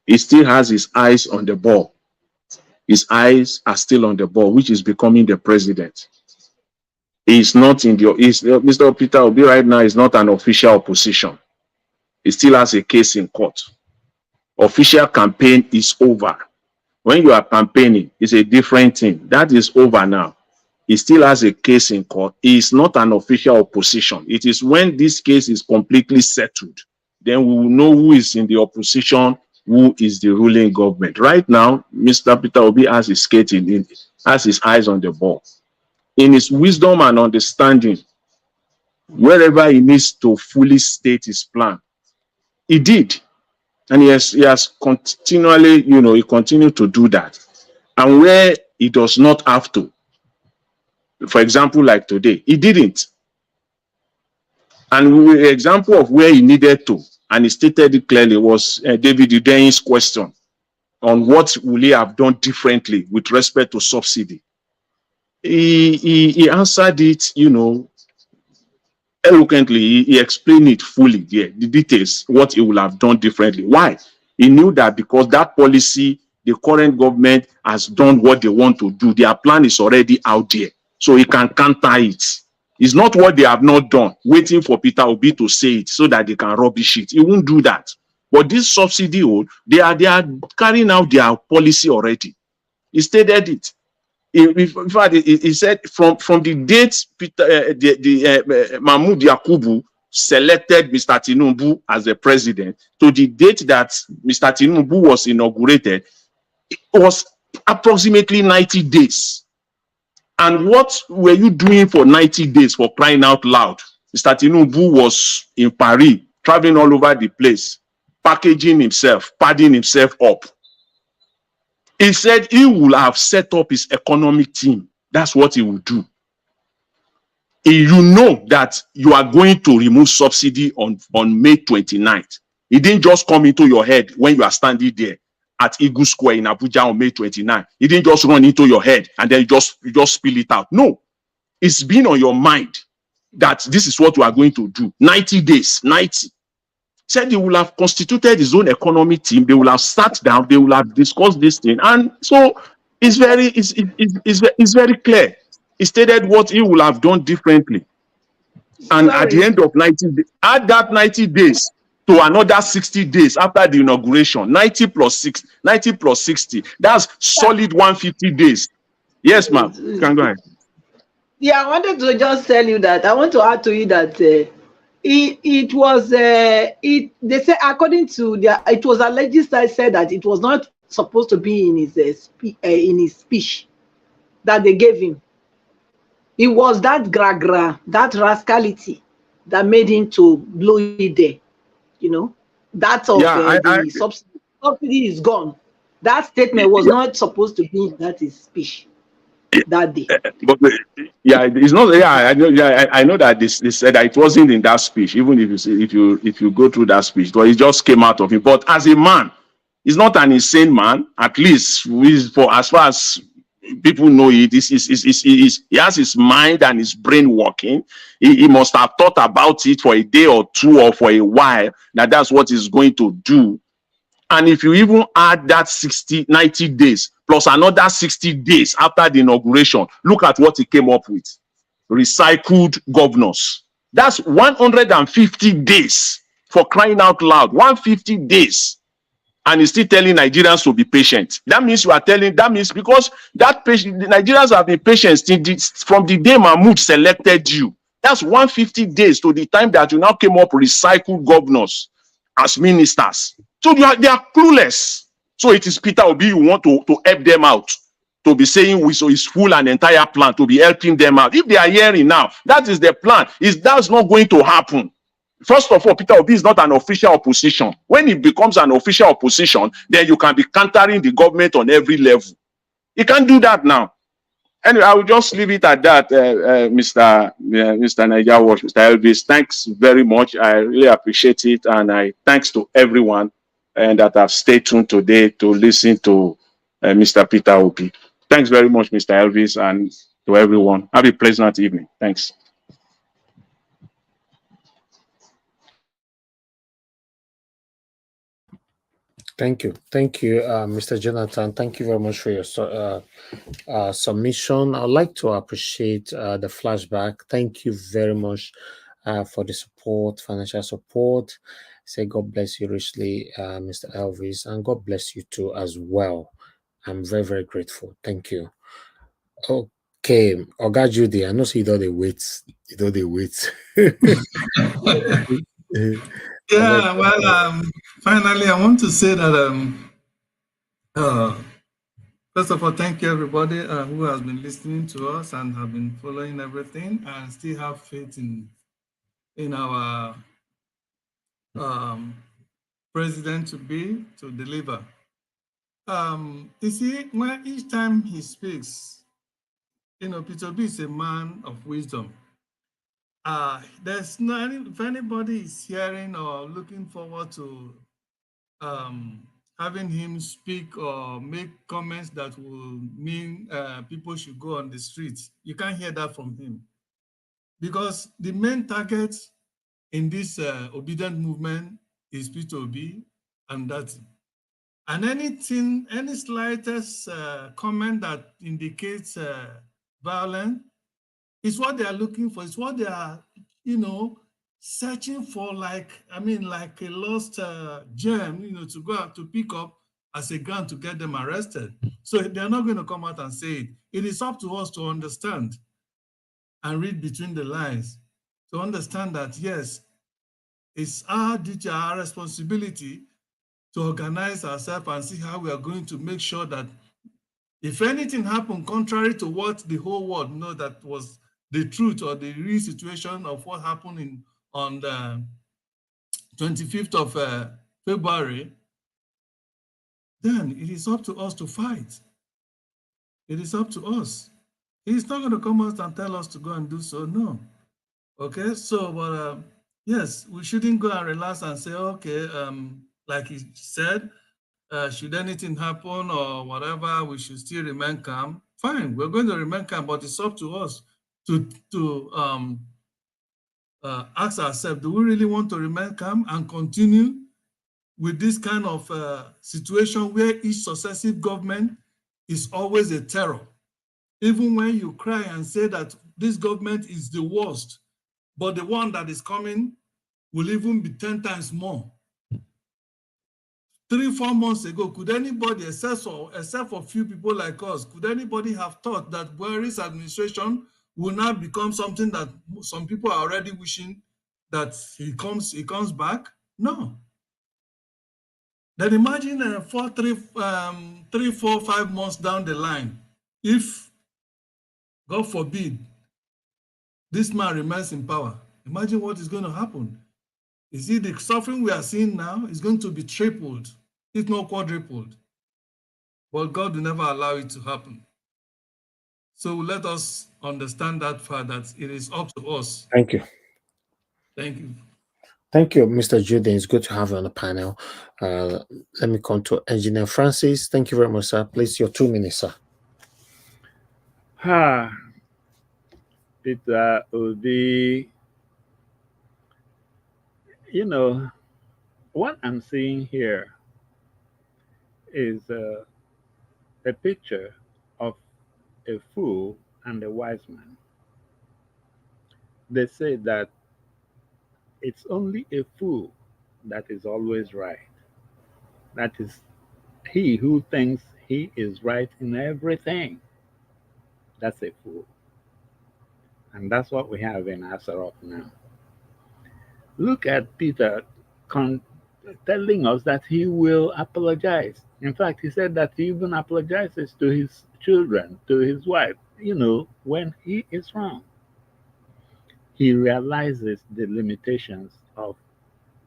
He still has his eyes on the ball. His eyes are still on the ball, which is becoming the president. He's not in Mr. PeterObi right now is not an official opposition. He still has a case in court. Official campaign is over. When you are campaigning, it's a different thing. That is over now. He still has a case in court. He is not an official opposition. It is when this case is completely settled, then we will know who is in the opposition, who is the ruling government. Right now, Mr. PeterObi has his eyes on the ball. In his wisdom and understanding, wherever he needs to fully state his plan, he did. And he has continually, he continued to do that. And where he does not have to, for example, like today, he didn't. And the example of where he needed to, and he stated it clearly, was David Udeny's question on what will he have done differently with respect to subsidy. He answered it, eloquently. He explained it fully there, the details, what he will have done differently. Why? He knew that because that policy the current government has done what they want to do. Their plan is already out there, so he can counter it. It's not what they have not done, waiting for PeterObi to say it so that they can rubbish it. He won't do that. But this subsidy, they are carrying out their policy already. He stated it. In fact, he said from the date Mahmoud Yakubu selected Mr. Tinubu as the president to the date that Mr. Tinubu was inaugurated, it was approximately 90 days. And what were you doing for 90 days, for crying out loud? Mr. Tinubu was in Paris, traveling all over the place, packaging himself, padding himself up. He said he will have set up his economic team. That's what he will do. You know that you are going to remove subsidy on May 29th. It didn't just come into your head when you are standing there at Eagle Square in Abuja on May 29th. It didn't just run into your head and then you just spill it out. No, it's been on your mind that this is what we are going to do. 90 days, 90. Said he will have constituted his own economic team. They will have sat down. They will have discussed this thing. And so it's very clear. He stated what he will have done differently. And at the end of 90 days, add that 90 days to another 60 days after the inauguration, 90 plus 60. That's solid 150 days. Yes, ma'am. You can go ahead. Yeah, I wanted to just tell you that I want to add to you that they say according to it was alleged that said that it was not supposed to be in his speech that they gave him. It was that gragra, that rascality that made him to blow it there. You know, that of the subsidy is gone. That statement was not supposed to be in that his speech that day. But yeah, it's not. Yeah, I know. Yeah, I know that they said that it wasn't in that speech. Even if you go through that speech, but it just came out of him. But as a man, he's not an insane man. At least for as far as people know it, he has his mind and his brain working. He must have thought about it for a day or two or for a while that that's what he's going to do. And if you even add that 90 days plus another 60 days after the inauguration, look at what he came up with. Recycled governors. That's 150 days, for crying out loud. 150 days. And he's still telling Nigerians to be patient. That means because the Nigerians have been patient from the day Mahmoud selected you. That's 150 days to the time that you now came up with recycled governors as ministers. So they are clueless. So it is PeterObi you want to help them out, to be saying so it's full an entire plan, to be helping them out. If they are hearing now, that is the plan. That's not going to happen. First of all, PeterObi is not an official opposition. When he becomes an official opposition, then you can be countering the government on every level. You can't do that now. Anyway, I will just leave it at that, Mr. Niger Watch, Mr. Elvis. Thanks very much. I really appreciate it. And thanks to everyone that have stayed tuned today to listen to Mr. PeterObi. Thanks very much, Mr. Elvis, and to everyone. Have a pleasant evening. Thanks. Thank you, Mr. Jonathan. Thank you very much for your submission. I'd like to appreciate the flashback. Thank you very much for the support, financial support. Say God bless you richly, Mr. Elvis, and God bless you too as well. I'm very, very grateful. Thank you. Okay, Oga Judy, I know you don't they wait. You don't they wait. Yeah, well, finally, I want to say that first of all, thank you everybody who has been listening to us and have been following everything and still have faith in our president to deliver. You see, when each time he speaks, PeterObi is a man of wisdom. There's no, if anybody is hearing or looking forward to having him speak or make comments that will mean people should go on the streets, you can't hear that from him. Because the main target in this obedient movement is PeterObi and that. And anything, any slightest comment that indicates violence is what they are looking for. It's what they are, searching for, like a lost gem, to go out to pick up as a gun to get them arrested. So they're not going to come out and say it. It is up to us to understand and read between the lines to understand that, yes, it's our duty, our responsibility to organize ourselves and see how we are going to make sure that if anything happened contrary to what the whole world know that was the truth or the real situation of what happened on the 25th of February, then it is up to us to fight. It is up to us. He's not going to come out and tell us to go and do so, no. Okay, so, but yes, we shouldn't go and relax and say, okay, like he said, should anything happen or whatever, we should still remain calm. Fine, we're going to remain calm, but it's up to us to ask ourselves, do we really want to remain calm and continue with this kind of situation where each successive government is always a terror? Even when you cry and say that this government is the worst, but the one that is coming will even be 10 times more. 3-4 months ago, could anybody, except for a few people like us, could anybody have thought that Buhari's administration will now become something that some people are already wishing that he comes back? No. Then imagine 3, 4, 5 months down the line, if, God forbid, this man remains in power. Imagine what is going to happen. You see, the suffering we are seeing now is going to be tripled, if not quadrupled. But God will never allow it to happen. So let us understand that fact that it is up to us. Thank you. Thank you. Thank you, Mr. Jude. It's good to have you on the panel. Let me come to Engineer Francis. Thank you very much, sir. Please, your 2 minutes, sir. PeterObi, what I'm seeing here is a picture of a fool and a wise man. They say that it's only a fool that is always right. That is he who thinks he is right in everything. That's a fool. And that's what we have in Asarok now. Look at Peter telling us that he will apologize. In fact, he said that he even apologizes to his children, to his wife, when he is wrong. He realizes the limitations of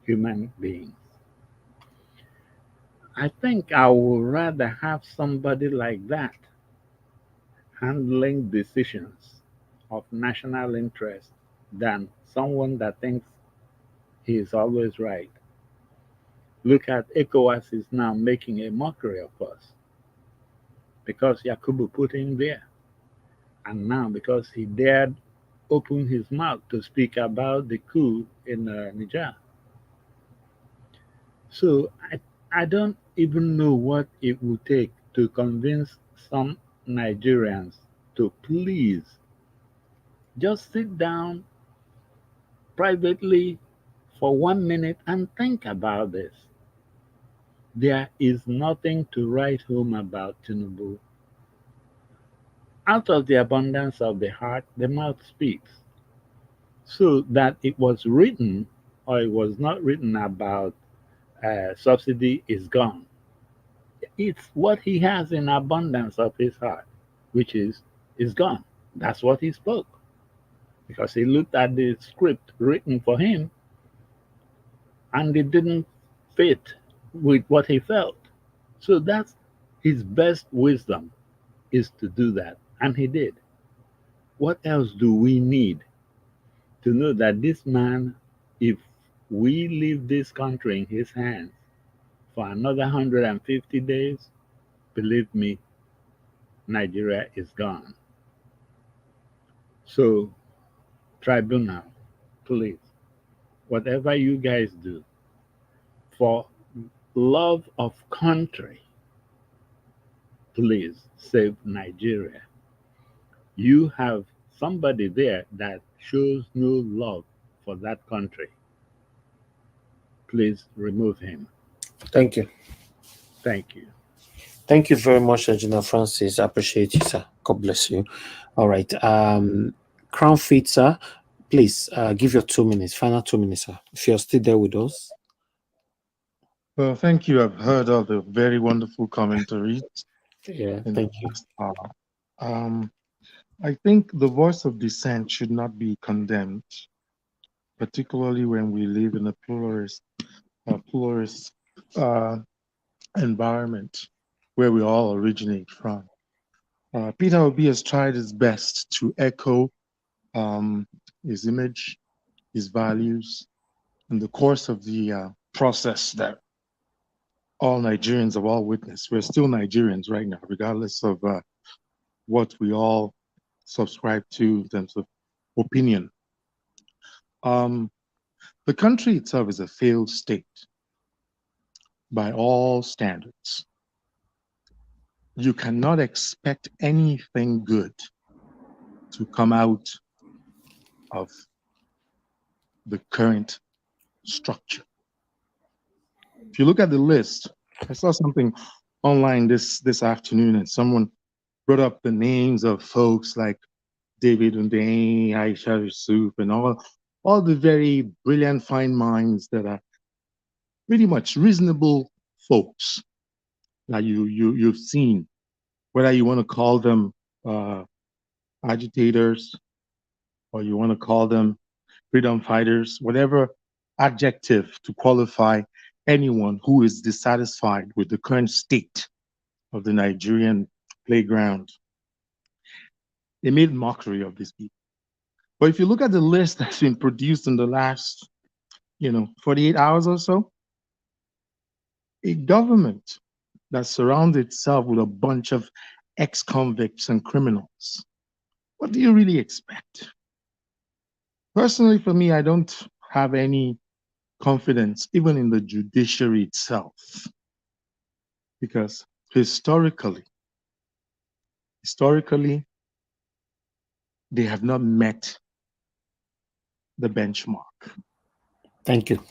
human beings. I think I would rather have somebody like that handling decisions of national interest than someone that thinks he is always right. Look at ECOWAS is now making a mockery of us because Yakubu put him there. And now because he dared open his mouth to speak about the coup in Niger. So I don't even know what it would take to convince some Nigerians to please just sit down privately for 1 minute and think about this. There is nothing to write home about Tinubu. Out of the abundance of the heart, the mouth speaks. So that it was written or it was not written about subsidy is gone. It's what he has in abundance of his heart, which is gone. That's what he spoke. Because he looked at the script written for him and it didn't fit with what he felt. So that's his best wisdom, is to do that. And he did. What else do we need to know that this man, if we leave this country in his hands for another 150 days, believe me, Nigeria is gone. So, tribunal, please, whatever you guys do for love of country, please save Nigeria. You have somebody there that shows no love for that country. Please remove him. Thank you. Thank you. Thank you very much, Engineer Francis. I appreciate you, sir. God bless you. All right. Crown Fit, sir, please give your 2 minutes, final 2 minutes, sir. If you're still there with us. Well, thank you. I've heard all the very wonderful commentaries Yeah, in the thank you. last hour. I think the voice of dissent should not be condemned, particularly when we live in a pluralist environment where we all originate from. PeterObi has tried his best to echo his image, his values, in the course of the process that all Nigerians have all witnessed. We're still Nigerians right now, regardless of what we all subscribe to in terms of opinion. The country itself is a failed state by all standards. You cannot expect anything good to come out of the current structure. If you look at the list, I saw something online this afternoon, and someone brought up the names of folks like David Hundeyin, Aisha Yusuf, and all the very brilliant, fine minds that are pretty much reasonable folks that you've seen, whether you want to call them agitators or you want to call them freedom fighters, whatever adjective to qualify anyone who is dissatisfied with the current state of the Nigerian playground. They made mockery of these people. But if you look at the list that's been produced in the last, 48 hours or so, a government that surrounds itself with a bunch of ex-convicts and criminals, what do you really expect? Personally, for me, I don't have any confidence even in the judiciary itself, because historically, they have not met the benchmark. Thank you.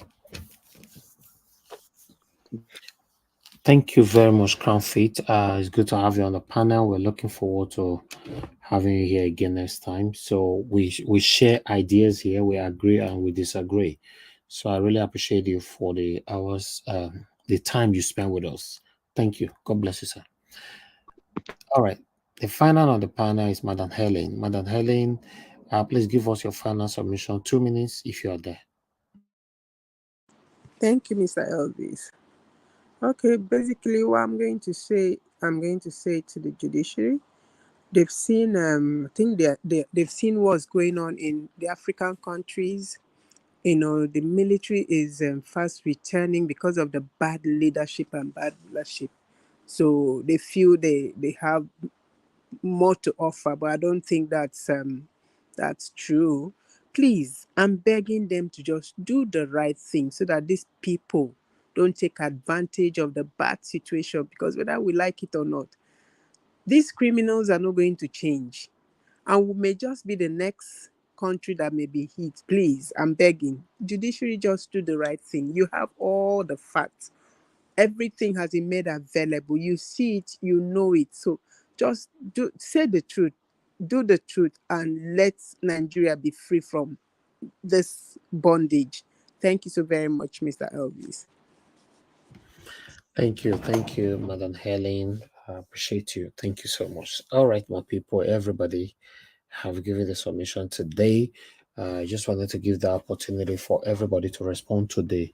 Thank you very much, Crown Fit. It's good to have you on the panel. We're looking forward to having you here again next time. So we share ideas here. We agree and we disagree. So I really appreciate you for the hours, the time you spent with us. Thank you. God bless you, sir. All right. The final on the panel is Madam Helen. Madam Helen, please give us your final submission. 2 minutes if you are there. Thank you, Mr. Elvis. Okay, basically what I'm going to say to the judiciary. They've seen, I think they've seen what's going on in the African countries. The military is fast returning because of the bad leadership and bad leadership. So they feel they have more to offer, but I don't think that's true. Please, I'm begging them to just do the right thing so that these people don't take advantage of the bad situation, because whether we like it or not, these criminals are not going to change. And we may just be the next country that may be hit. Please, I'm begging. Judiciary, just do the right thing. You have all the facts. Everything has been made available. You see it, you know it. So just say the truth, do the truth, and let Nigeria be free from this bondage. Thank you so very much, Mr. Elvis. Thank you, Madam Helen. I appreciate you. Thank you so much. All right, my people, everybody have given the submission today. I just wanted to give the opportunity for everybody to respond to the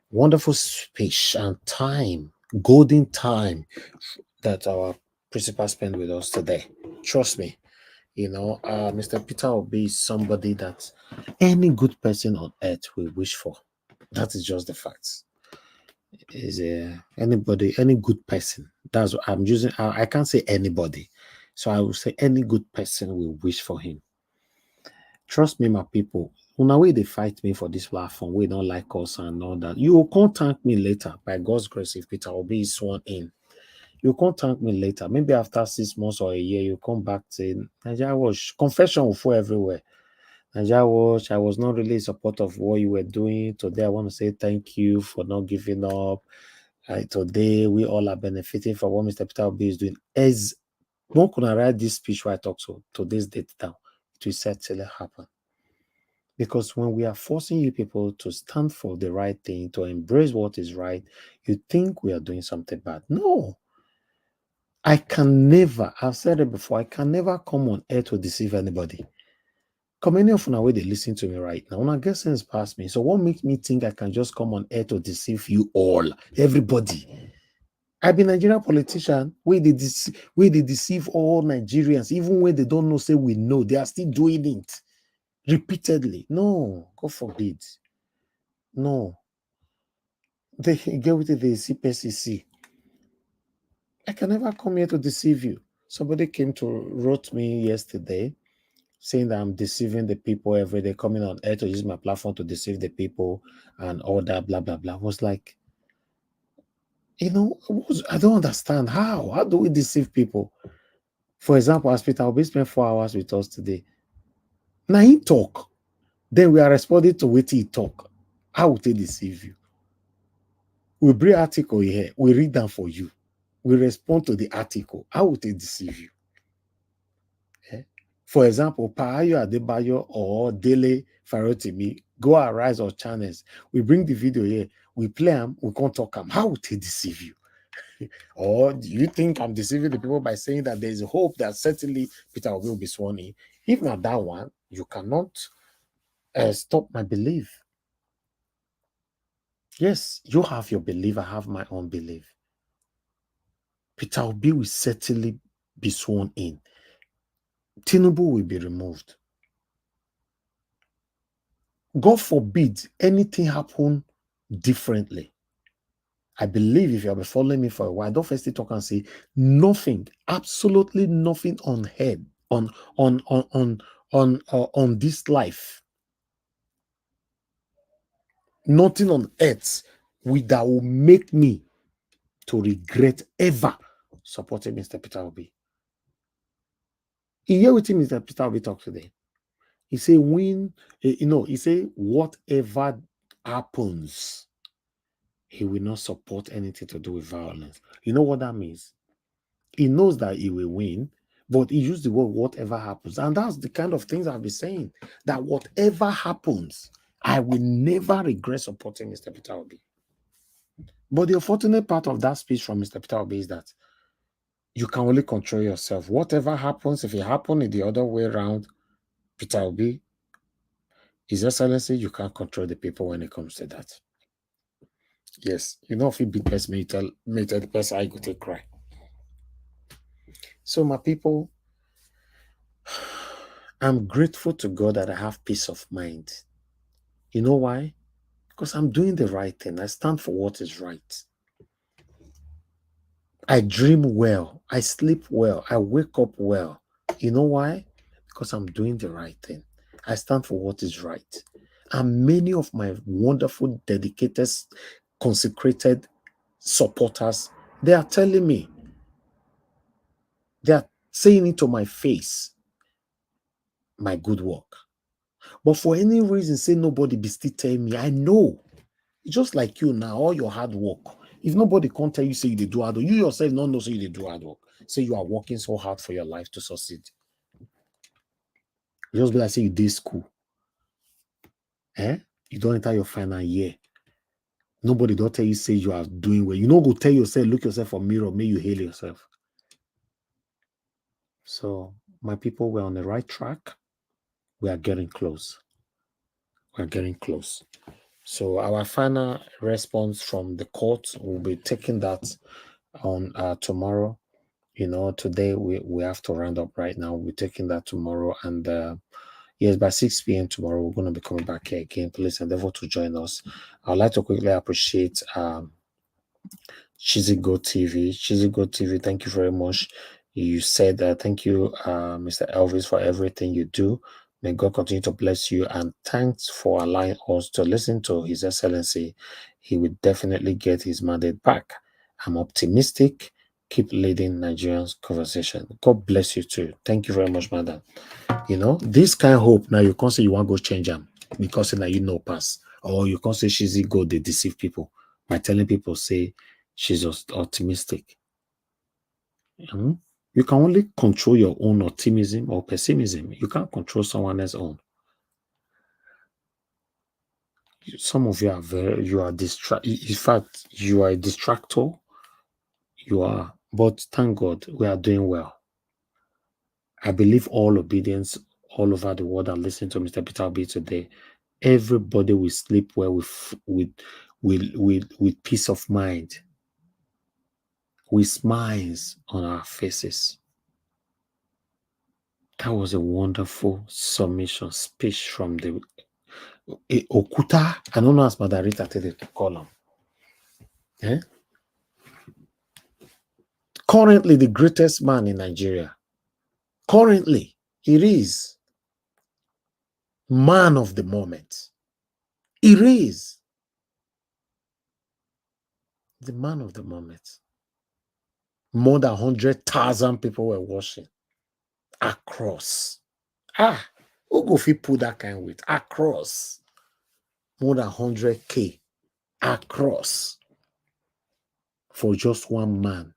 wonderful speech and time, golden time that our principal spent with us today. Trust me, Mr. PeterObi is somebody that any good person on earth will wish for. That is just the facts. Is any good person. That's what I'm using. I can't say anybody, so I will say any good person will wish for him. Trust me, my people. Una way they fight me for this platform, we don't like us and all that. You will contact me later by God's grace if PeterObi is sworn in. You contact me later. Maybe after 6 months or a year, you come back saying, Nigeria Watch, confession will fall everywhere. Nigeria Watch, I was not really in support of what you were doing. Today, I want to say thank you for not giving up. Today, we all are benefiting from what Mr. PeterObi is doing. As one could write this speech where I talk so today's date down, it will certainly happen. Because when we are forcing you people to stand for the right thing, to embrace what is right, you think we are doing something bad. No. I can never, I've said it before, I can never come on air to deceive anybody. Come any of the way they listen to me right now. When I get sense past me. So what makes me think I can just come on air to deceive you all, everybody? I be Nigerian politician where they deceive all Nigerians, even when they don't know, say we know, they are still doing it repeatedly. No, God forbid. No. They get with it, they see PCC. I can never come here to deceive you. Somebody wrote me yesterday saying that I'm deceiving the people every day, coming on air to use my platform to deceive the people and all that, blah, blah, blah. I was like, I don't understand. How do we deceive people? For example, as PeterObi spent 4 hours with us today. Now he talk. Then we are responding to what he talk. How would they deceive you? We bring article here. We read them for you. We respond to the article. How would they deceive you? For example, Pahayo Adebayo or Dele Farotimi go arise or channels. We bring the video here. We play them. We can't talk them. How would they deceive you? Or do you think I'm deceiving the people by saying that there is a hope that certainly PeterObi will be sworn in? If not that one, you cannot stop my belief. Yes, you have your belief. I have my own belief. PeterObi will certainly be sworn in. Tinubu will be removed. God forbid anything happen differently. I believe if you have been following me for a while, don't first talk and say nothing, absolutely nothing on head on this life, nothing on earth that will make me to regret ever supporting Mr. PeterObi. You hear with him, Mr. PeterObi talk today. He say he say whatever happens, he will not support anything to do with violence. You know what that means? He knows that he will win, but he used the word whatever happens. And that's the kind of things I've been saying, that whatever happens, I will never regret supporting Mr. PeterObi. But the unfortunate part of that speech from Mr. PeterObi is that you can only control yourself. Whatever happens, if it happens in the other way around, PeterObi, His Excellency, you can't control the people when it comes to that. Yes, if you beat person, may tell the person I go take cry. So my people, I'm grateful to God that I have peace of mind. You know why? Because I'm doing the right thing. I stand for what is right. I dream well. I sleep well. I wake up well. You know why? Because I'm doing the right thing. I stand for what is right. And many of my wonderful, dedicated, consecrated supporters, they are telling me, they are saying it to my face, my good work. But for any reason, say nobody be still telling me, I know. Just like you now, all your hard work. If nobody can't tell you, say you did do hard work, you yourself don't know, say you did do hard work. Say you are working so hard for your life to succeed. You just be like, say you did school. You don't enter your final year. Nobody don't tell you, say you are doing well. You don't go tell yourself, look yourself for mirror, may you hail yourself. So, my people, we're on the right track. We are getting close. We're getting close. So, our final response from the court, will be taking that on tomorrow. Today we have to round up right now. We're taking that tomorrow. And yes, by 6 p.m. tomorrow, we're going to be coming back here again. Please endeavor to join us. I'd like to quickly appreciate Chizigo TV. Chizigo TV, thank you very much. You said thank you, Mr. Elvis, for everything you do. May God continue to bless you, and thanks for allowing us to listen to His Excellency. He will definitely get his mandate back. I'm optimistic. Keep leading Nigerians conversation. God bless you too. Thank you very much, madam. You know, this kind of hope, now you can't say you want to go change them because now you know pass. Or you can't say she's go, they deceive people by telling people, say she's just optimistic. You can only control your own optimism or pessimism. You can't control someone else's own. Some of you are in fact, you are a distractor. You are, but thank God we are doing well. I believe all obedience all over the world are listening to Mr. PeterObi today. Everybody will sleep well with peace of mind, with smiles on our faces. That was a wonderful submission speech from the Okuta. I don't know as Madarita to call him. Eh? Currently, the greatest man in Nigeria. Currently, he is man of the moment. He is the man of the moment. More than 100,000 people were watching across. Who go fit put that kind of weight? Across. More than 100K across for just one man.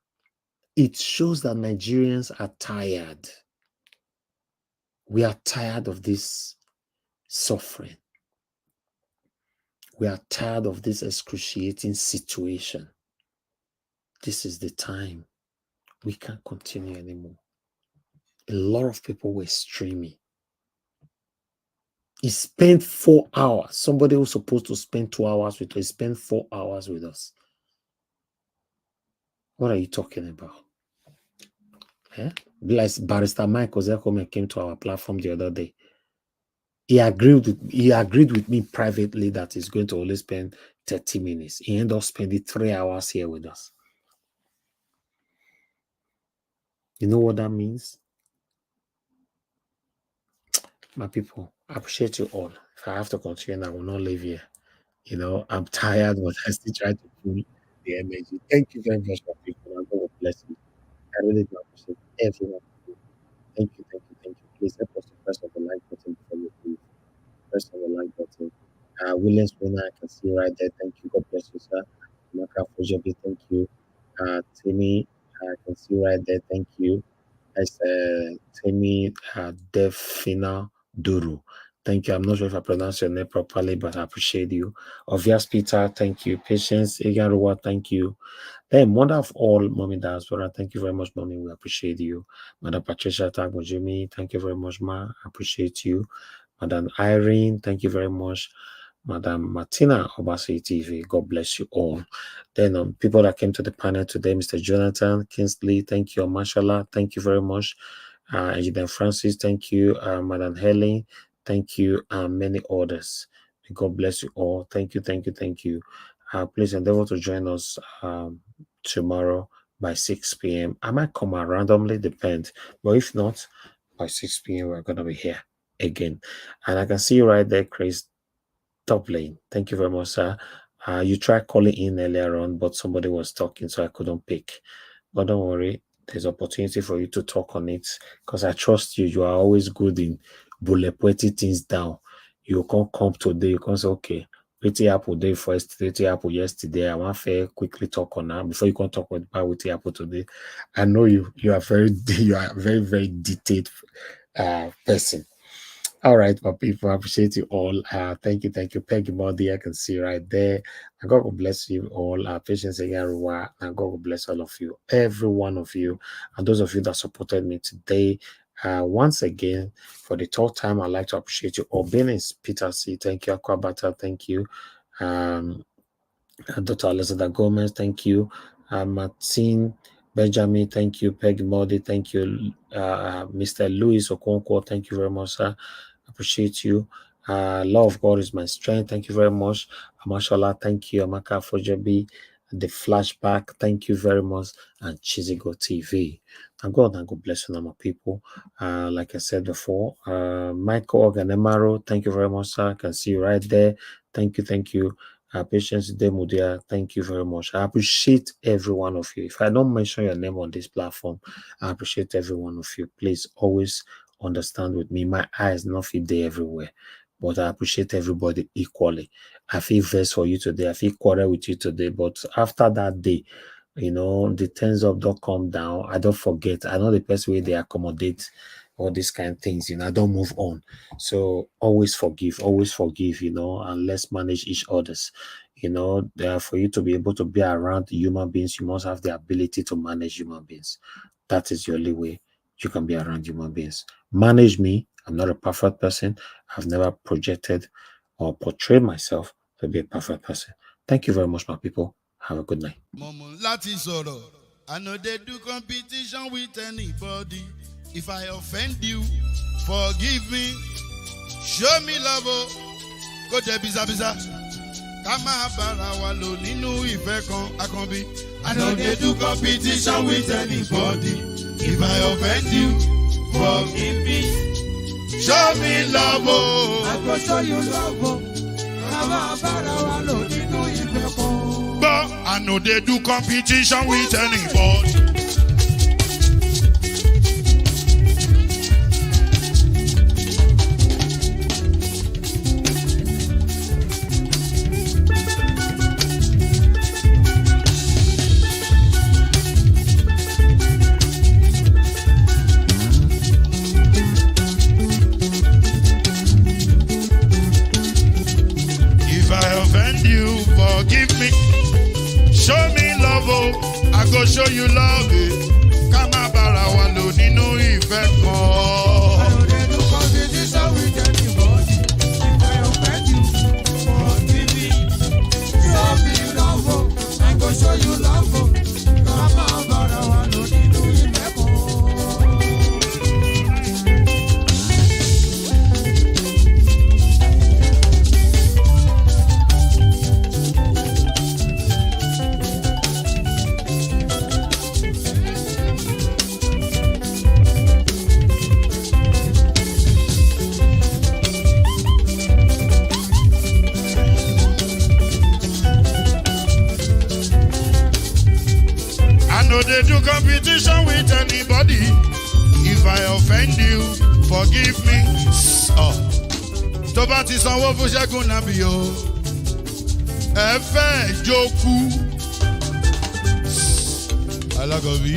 It shows that Nigerians are tired. We are tired of this suffering. We are tired of this excruciating situation. This is the time. We can't continue anymore. A lot of people were streaming. He spent 4 hours. Somebody who's supposed to spend 2 hours with us, he spent 4 hours with us. What are you talking about? Like Barrister Mike Ozekome came to our platform the other day. He agreed with me privately that he's going to only spend 30 minutes. He ended up spending 3 hours here with us. You know what that means? My people, I appreciate you all. If I have to continue, I will not leave here. You know, I'm tired, but I still try to pull the energy. Thank you very much, my people. And God will bless you. I really do appreciate everyone. Thank you, thank you, thank you. Please help us to press on the like button before you leave. Press on the like button. Williams Winner, I can see right there. Thank you. God bless you, sir. Maka Fujobi, thank you. Timmy, I can see right there. Thank you. As Timmy Defina Duru. Thank you. I'm not sure if I pronounced your name properly, but I appreciate you. Obvious Peter, thank you. Patience Igaruwa, thank you. Then, mother of all, Mommy Diaspora, thank you very much, Mommy. We appreciate you. Mother Patricia Tagbojimi, thank you very much, Ma. I appreciate you. Madam Irene, thank you very much. Madam Martina Obasi TV, God bless you all. Then people that came to the panel today, Mr. Jonathan Kingsley, thank you. Mashallah, thank you very much. Engineer Francis, thank you. Madam Helen, thank you. Many others. May God bless you all. Thank you, thank you, thank you. Please endeavor to join us tomorrow by 6 p.m. I might come out randomly, depends. But if not, by 6 p.m. we're going to be here again. And I can see you right there, Chris. Top lane. Thank you very much, sir. You tried calling in earlier on, but somebody was talking, so I couldn't pick. But don't worry, there's opportunity for you to talk on it because I trust you. You are always good in bullet pointing things down. You can't come today. You can't say, okay, wait Apple day first, wait Apple yesterday. I want to quickly talk on that before you can talk about wait Apple today. I know you are very very detailed person. All right, my people, I appreciate you all. Thank you, Peggy Modi. I can see right there. And God will bless you all. Patience again, and God will bless all of you, every one of you, and those of you that supported me today. Once again, for the third time, I'd like to appreciate you all. Benis, Peter C, thank you. Aquabata, thank you. Dr. Alessandra Gomez, thank you. Martin Benjamin, thank you. Peggy Modi, thank you. Mr. Louis Okonkwo, thank you very much, sir. Appreciate you. Law of God is my strength. Thank you very much. Amashallah, thank you. Amaka Fojabi, The Flashback, thank you very much, and Chizigo TV. And God bless you, my people. Like I said before, Michael Oganemaro, thank you very much, sir. I can see you right there. Thank you. Patience Demudia, thank you very much. I appreciate every one of you. If I don't mention your name on this platform, I appreciate every one of you. Please always understand with me. My eyes not fit there everywhere, but I appreciate everybody equally. I feel vex for you today. I feel quarrel with you today, but after that day, the turns up don't come down. I don't forget. I know the best way they accommodate all these kind of things. I don't move on. So always forgive, and let's manage each other's. For you to be able to be around human beings, you must have the ability to manage human beings. That is the only way you can be around human beings. Manage me. I'm not a perfect person. I've never projected or portrayed myself to be a perfect person. Thank you very much, my people. Have a good night. I know they do competition with anybody. If I offend you, forgive me. Show me love. Go there, biza. Kama bara walo ninu ife kan akanbi. I know they do competition with anybody. If I offend you, forgive me. Show me love. I go show you love. Kama bara walo ninu ife kan. But I know they do competition with anybody. Forgive me, show me love, I go show you love. Kama bara walo ninu ife kan. I know they do competition with anybody. If I offend you, forgive me. Show me love, I go show you love. Kama bara walo ninu ife kan. They do competition with anybody. If I offend you, forgive me. Tó bá ti sanwó fún Ṣẹ́gun Nàbí o. Ẹ fẹ́ jókù. Alákọ̀bí.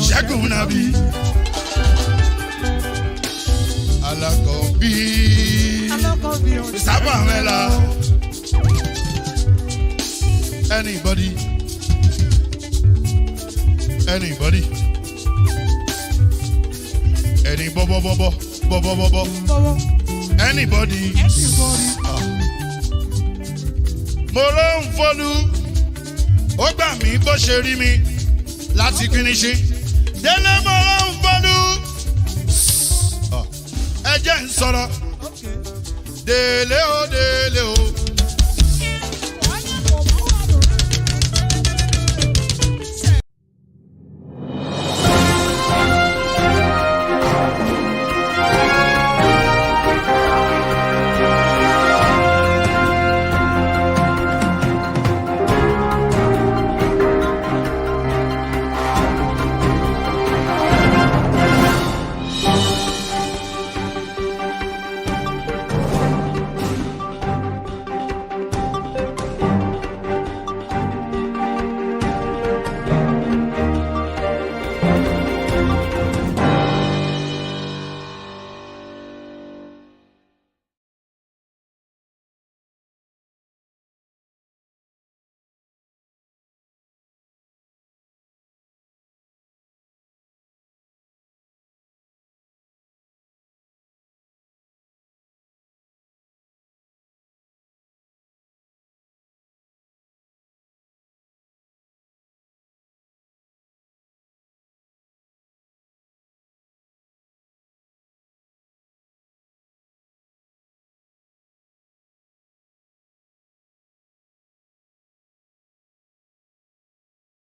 Ṣẹ́gun Nàbí. Alákọ̀bí. Sábà mẹ́la. Anybody? Any anybody. Mo ló ń folú, ó gbà mí bó ṣe rí mi láti finishi. Délé mo ló ń folú, ẹ jẹ́ ń sọ̀rọ̀. Délé o.